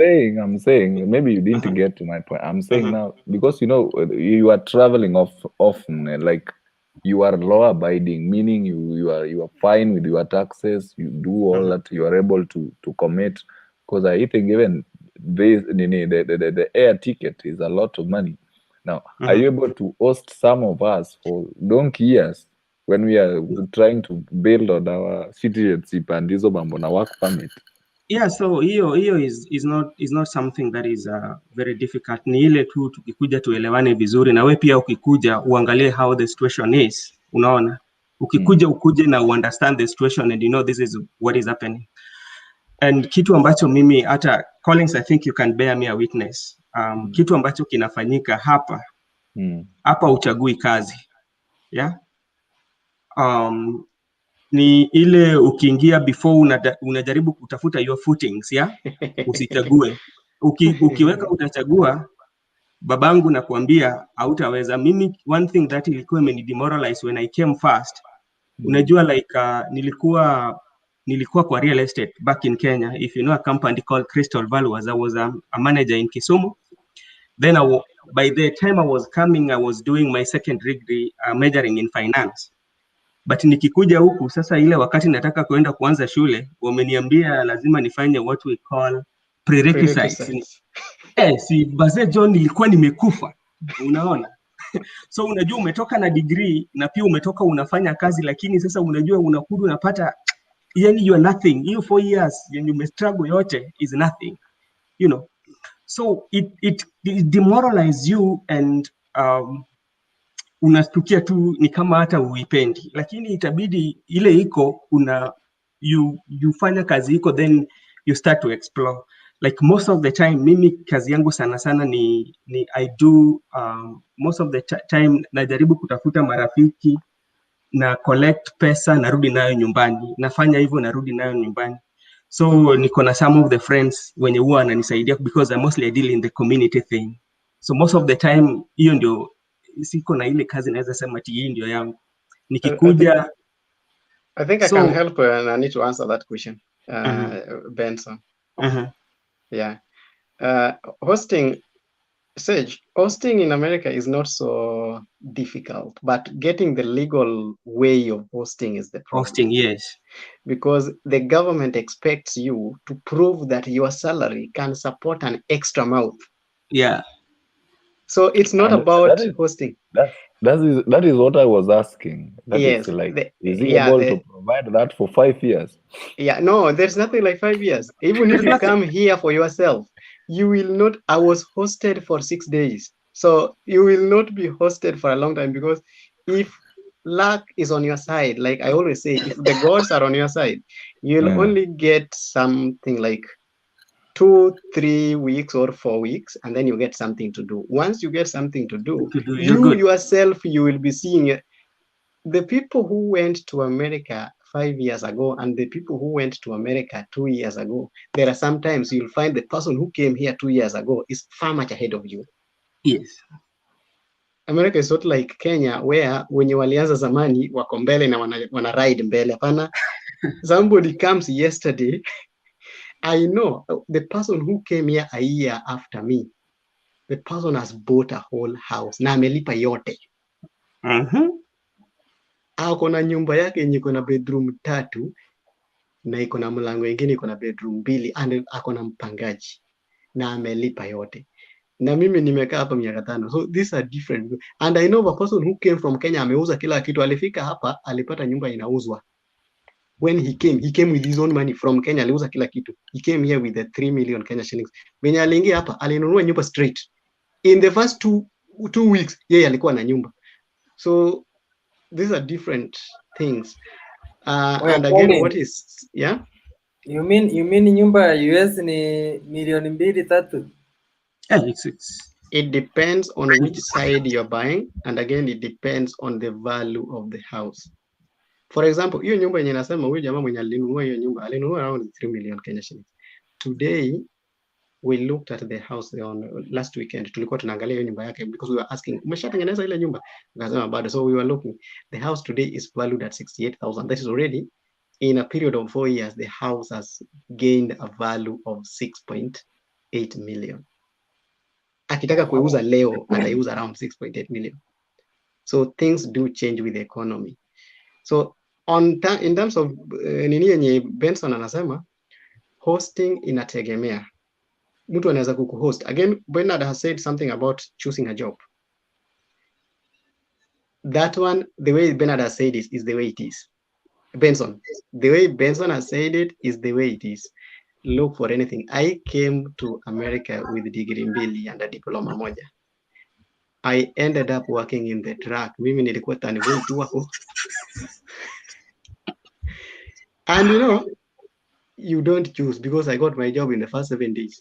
saying maybe you didn't get to my point. I'm saying now because you know you are traveling often, like you are law abiding, meaning you are fine with your taxes. You do all that. You are able to commit, because I think even the air ticket is a lot of money. Now, are you able to host some of us for donkey years when we are trying to build on our citizenship and hizo mambo na work permit. Yeah, so hiyo is not something that is very difficult. Ni ile tu tukikuja tuelewane vizuri, na we pia ukikuja uangalie how the situation is. Unaona, ukikuja ukuje na understand the situation and you know this is what is happening. And kitu ambacho mimi hata Collins, I think you can bear me a witness. Kitu ambacho kinafanyika hapa hapa uchagui kazi, yeah. Ni ile ukiingia before unajaribu kutafuta your footings, yeah? Usichague. Ukiweka utachagua, babangu nakwambia hautaweza. Mimi one thing that ilikuwa imenidemoralize when I came first, unajua like nilikuwa kwa real estate back in Kenya. If you know a company called Crystal Value, I was a manager in Kisumu. Then by the time I was coming, I was doing my second degree majoring in finance. But nikikuja huku sasa, ile wakati nataka kuenda kuanza shule, wameniambia lazima nifanye what we call prerequisites. Si Baze John, nilikuwa nimekufa, unaona. So unajua umetoka na degree na pia umetoka unafanya kazi, lakini sasa unajua unakuja unapata yani you are nothing. Hiyo 4 years yenye umestruggle yote is nothing, you know. So it demoralize you and unastukia tu ni kama hata uipendi, lakini itabidi ile iko you fanya kazi iko, then you start to explore. Like most of the time mimi kazi yangu sana sana ni I do most of the time najaribu kutafuta marafiki na collect pesa narudi nayo nyumbani, nafanya hivyo narudi nayo nyumbani. So niko na some of the friends wenye huwa wananisaidia because I mostly deal in the community thing. So most of the time hiyo ndio siko na ile kazi naweza sema ati hii ndio yangu. Nikikuja I think I can help and I need to answer that question, Benson. Yeah. Hosting in America is not so difficult, but getting the legal way of hosting is the problem. Hosting, yes. Because the government expects you to prove that your salary can support an extra mouth. Yeah. So it's not about hosting. That is what I was asking. Yes. Is like, is he able to provide that for 5 years? Yeah, no, there's nothing like 5 years. Even if you come here for yourself, you will not. I was hosted for 6 days. So you will not be hosted for a long time, because if luck is on your side, like I always say, if the gods are on your side, you'll only get something like 2-3 weeks or 4 weeks, and then you get something to do. Once you get something to do, you yourself, you will be seeing the people who went to America 5 years ago and the people who went to America 2 years ago. There are sometimes you'll find the person who came here 2 years ago is far much ahead of you. Yes. America is not like Kenya where wenye walianza zamani wako mbele na wana ride mbele. Hapana. Somebody comes yesterday. I know the person who came here a year after me, the person has bought a whole house na amelipa yote. Ako na nyumba yake yenye iko na bedroom 3 na iko na mlango ingine iko na bedroom 2 and ako na mpangaji na amelipa yote. Na mimi nimekaa hapa miaka 5. So these are different. And I know a person who came from Kenya, ameuza kila kitu, alifika hapa alipata nyumba inauzwa. When he came with his own money from Kenya, aliuza kila kitu. He came here with the 3 million Kenya shillings. When aliingia hapa alinunua nyumba straight. In the first two weeks, yeye alikuwa na nyumba. So these are different things. And again, what is, yeah? You mean nyumba ya US ni milioni 2-3? It depends on which side you're buying, and again, it depends on the value of the house. For example, hiyo nyumba yenye nasema huyu jamaa mwenye alinunua hiyo nyumba, alinunua around 3 million Kenya shillings. Today, we looked at the house on last weekend. Tulikuwa tunaangalia hiyo nyumba yake because we were asking, umeshatengeneza ile nyumba? Akasema bado. So we were looking. The house today is valued at 68,000. That is already in a period of 4 years, the house has gained a value of 6.8 million. Akitaka kuuza leo, ataiuza around 6.8 million. So things do change with the economy. So in terms of nini yenye Benson anasema, hosting inategemea. Mtu anaweza kukuhost. Again, Bernard has said something about choosing a job. That one, the way Bernard has said it, is the way it is. Benson, the way Benson has said it is the way it is. Look for anything. I came to America with degree mbili and a diploma moja. I ended up working in the truck. Mimi nilikuwa taniboi tu hapo. And you know, you don't choose, because I got my job in the first 7 days.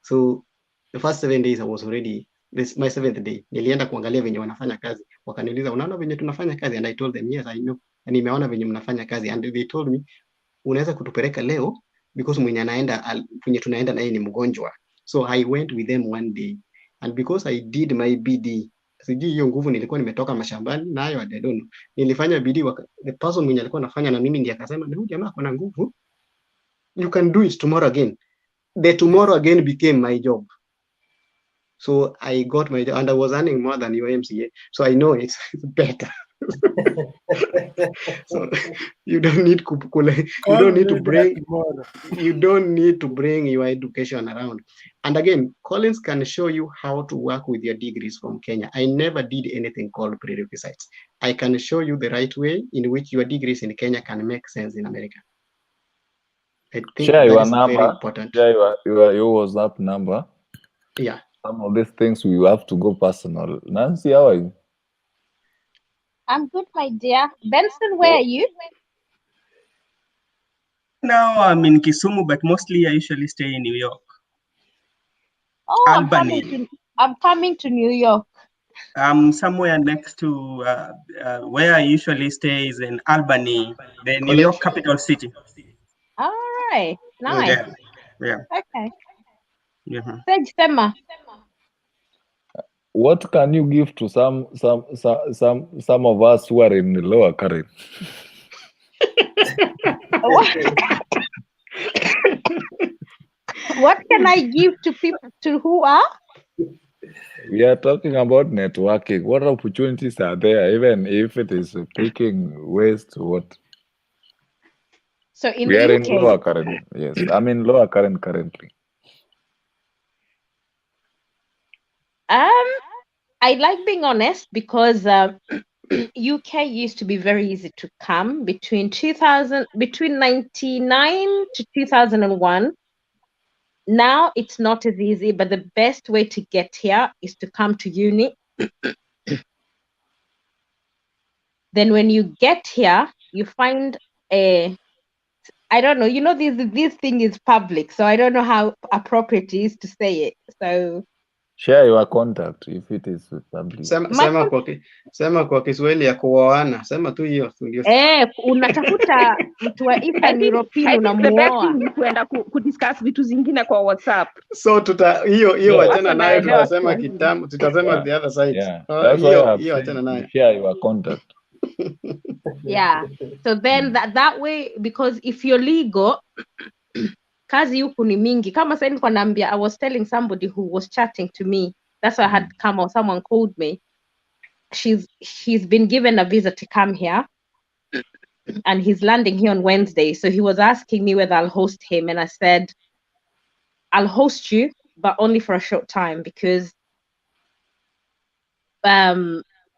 So the first 7 days I was already, this my 7th day. Nilienda kuangalia venye wanafanya kazi. Wakaniuliza, unaona venye tunafanya kazi? And I told them, yes, I know. And nimeona venye mnafanya kazi. And they told me, unaweza kutupeleka leo because mwenye tunaenda na yeye ni mgonjwa. So I went with them one day. And because I did my BD, sijui hiyo nguvu nilikuwa nimetoka mashambani nayo, I don't know. Nilifanya BD, the person mwenye alikuwa anafanya na mimi ndiye akasema, huyu jamaa ako na nguvu. You can do it tomorrow again. The tomorrow again became my job. So I got my job and I was earning more than your MCA. So I know it's better. So you don't need to bring your education around. And again, Collins can show you how to work with your degrees from Kenya. I never did anything called prerequisites. I can show you the right way in which your degrees in Kenya can make sense in America. I think share your that is number. very important. Share your WhatsApp number. Yeah. Some of these things we have to go personal. Nancy, how are you? I'm good, my dear. Benson, where are you? Now I'm in Kisumu, but mostly I usually stay in New York. Oh, Albany. I'm coming to New York. I'm somewhere next to where I usually stay is in Albany, the New York capital city. All right, nice. Yeah. Okay. Yeah. Thanks, Sema. What can you give to some of us who are in the lower current? What can I give to people who are? We are talking about networking. What opportunities are there, even if it is picking ways to what? So in we the are UK, in lower current. Yes, I'm in lower current currently. I like being honest because UK used to be very easy to come between 99 to 2001. Now it's not as easy, but the best way to get here is to come to uni. Then when you get here, you find I don't know, you know, this thing is public, so I don't know how appropriate it is to say it. So share your contact if it is public. Sema kwa Kiswahili ya kuoana. Sema tu hiyo ndio. Unatafuta mtu wa Eastern European unamuoa. Kuenda kudiscuss vitu zingine kwa WhatsApp. So hiyo wachana nayo, tutasema kitamu, tutasema the other side. That's why I have said share your contact. Yeah. So then that way, because if you're legal, kazi huku ni mingi. Kama sasa niko naambia, I was telling somebody who was chatting to me. That's why I had come, or someone called me. He's been given a visa to come here, and he's landing here on Wednesday. So he was asking me whether I'll host him, and I said, I'll host you, but only for a short time, because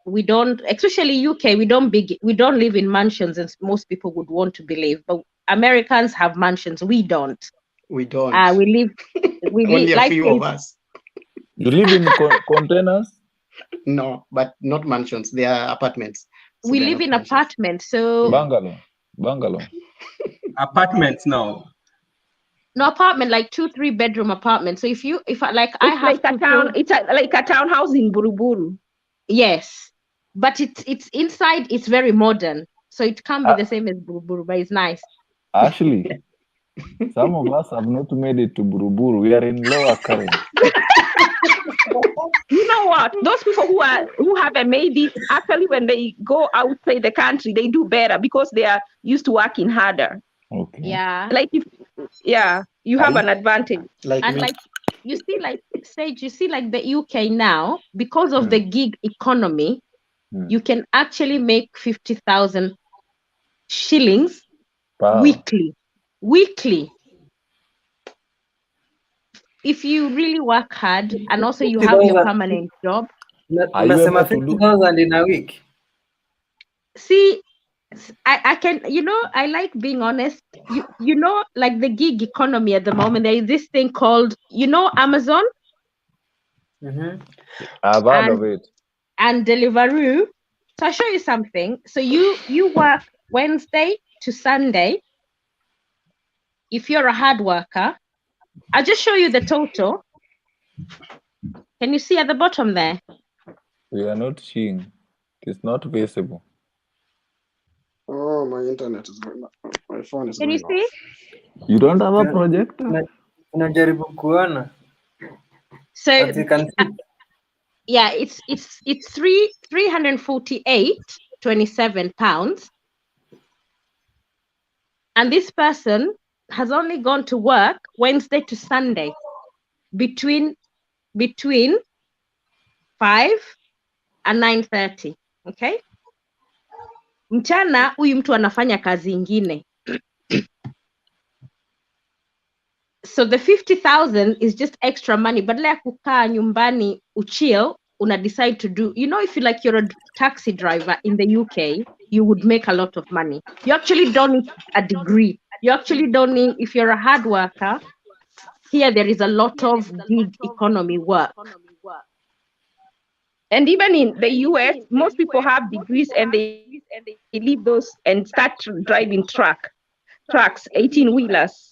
we don't, especially UK, we don't live in mansions, as most people would want to believe. But Americans have mansions. We don't. We don't. We live only a few of us. You live in containers? No, but not mansions. They are apartments. So we live in apartments. So bungalow. Apartments now. No, apartment, like 2-3 bedroom apartment. So if I like it's like a townhouse in Buruburu. Yes, but it's inside. It's very modern, so it can't be the same as Buruburu, but it's nice. Actually, some of us have not made it to Buruburu. We are in lower current. You know what? Those people who have a maybe, actually when they go outside the country, they do better because they are used to working harder. Okay. Yeah. Like you have an advantage. Like you see, like Sage, you see, like the UK now, because of the gig economy, you can actually make 50,000 shillings weekly. If you really work hard and also you have your permanent job. Unasema 50,000 in a week. see, I can, I like being honest. You know, like the gig economy at the moment, there is this thing called, Amazon I've heard of it. and Deliveroo. So I'll show you something. So you work Wednesday to Sunday. If you're a hard worker, I'll just show you the total. Can you see at the bottom there? We are not seeing. It's not visible. Oh, my internet is going off. My phone is Can you going see? off. You don't have a projector? Unajaribu kuona. So But you can see. yeah, it's 348.27 pounds. And this person has only gone to work Wednesday to Sunday between 5 and 9:30. Okay? Mchana huyu mtu anafanya kazi ingine. So the 50,000 is just extra money. Badala ya kukaa nyumbani uchill, una decide to do, if you like you're a taxi driver in the UK, you would make a lot of money. You actually don't need a degree. You actually don't need, if you're a hard worker, here there is a lot of gig economy work. And even in the US, most people have degrees and they leave those and start driving trucks, 18-wheelers.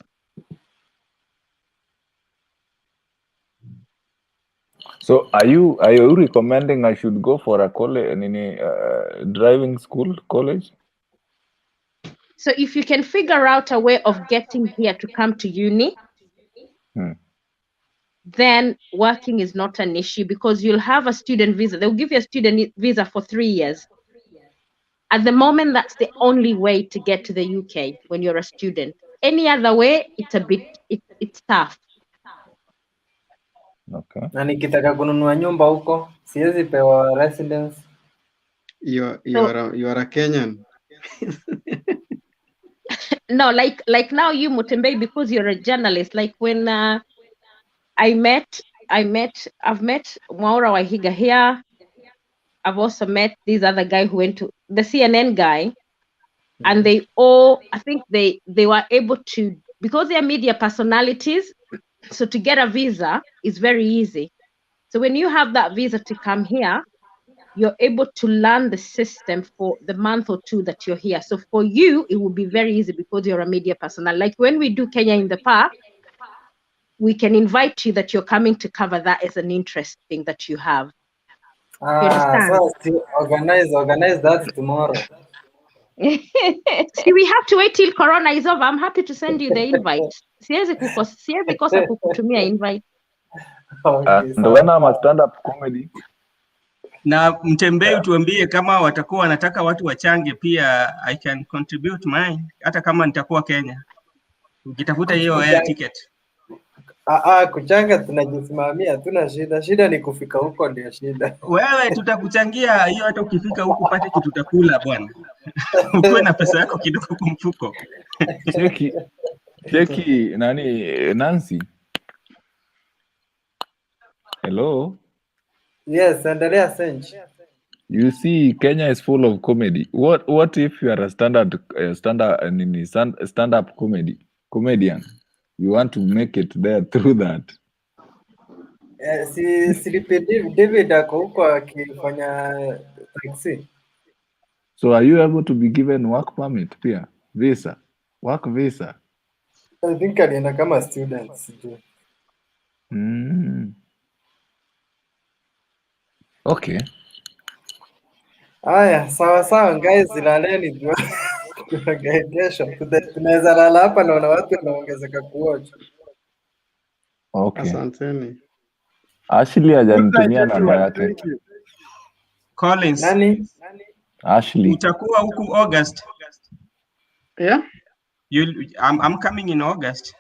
So are you recommending I should go for a college, driving school, college? So if you can figure out a way of getting here to come to uni, then working is not an issue because you'll have a student visa. They'll give you a student visa for 3 years. At the moment, that's the only way to get to the UK when you're a student. Any other way, it's tough. Okay. Na nikitaka kununua nyumba huko, siwezi pewa residence. You are a Kenyan. No, like now you Mutembei, because you're a journalist. Like when I've met Mwaura Wahiga here. I've also met this other guy who went to the CNN guy, and they all, I think they were able to, because they're media personalities, so to get a visa is very easy. So when you have that visa to come here, you're able to learn the system for the month or two that you're here. So for you, it will be very easy because you're a media personal. Like when we do Kenya in the Park, we can invite you that you're coming to cover that as an interest thing that you have. So organize that tomorrow. See, we have to wait till Corona is over. I'm happy to send you the invite. Siwezi kosa kukutumia invite. And when I'm a stand-up comedy. Na Mtembei, tuambie kama watakuwa wanataka watu wachange pia, I can contribute mine hata kama nitakuwa Kenya. Ukitafuta hiyo air ticket. Kuchanga tunajisimamia, hatuna shida. Shida ni kufika huko ndio shida. Wewe tutakuchangia hiyo, hata ukifika huko pate kitu utakula bwana. Ukuwe na pesa yako kidogo kwa mfuko. Cheki Nancy. Hello. Yes, endelea Sench. You see, Kenya is full of comedy. What if you are a stand-up comedian? You want to make it there through that? David ako huko akifanya taxi. So are you able to be given work permit pia? Visa? Work visa? I think alienda kama students. Okay. Aya, sawa guys, zilaleni kesho. Tunaweza lala hapa na watu wanaongezeka kuwatch. Okay. Asanteni. Ashley hajanitumia namba yake. Collins. Nani? Ashley. Utakuwa huku August. Yeah. I'm coming in August.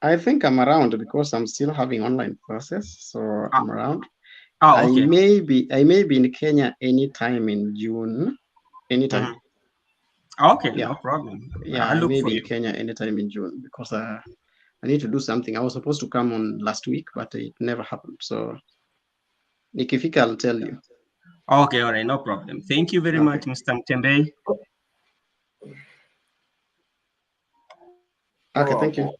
I think I'm around because I'm still having online classes, so I'm around. Okay. I may be in Kenya anytime in June. Anytime. Okay, yeah. No problem. Yeah, I may be in Kenya anytime in June because I need to do something. I was supposed to come on last week, but it never happened. So nikifika, I'll tell you. Okay, all right, no problem. Thank you very much, Mr. Mtembe. Okay, thank you.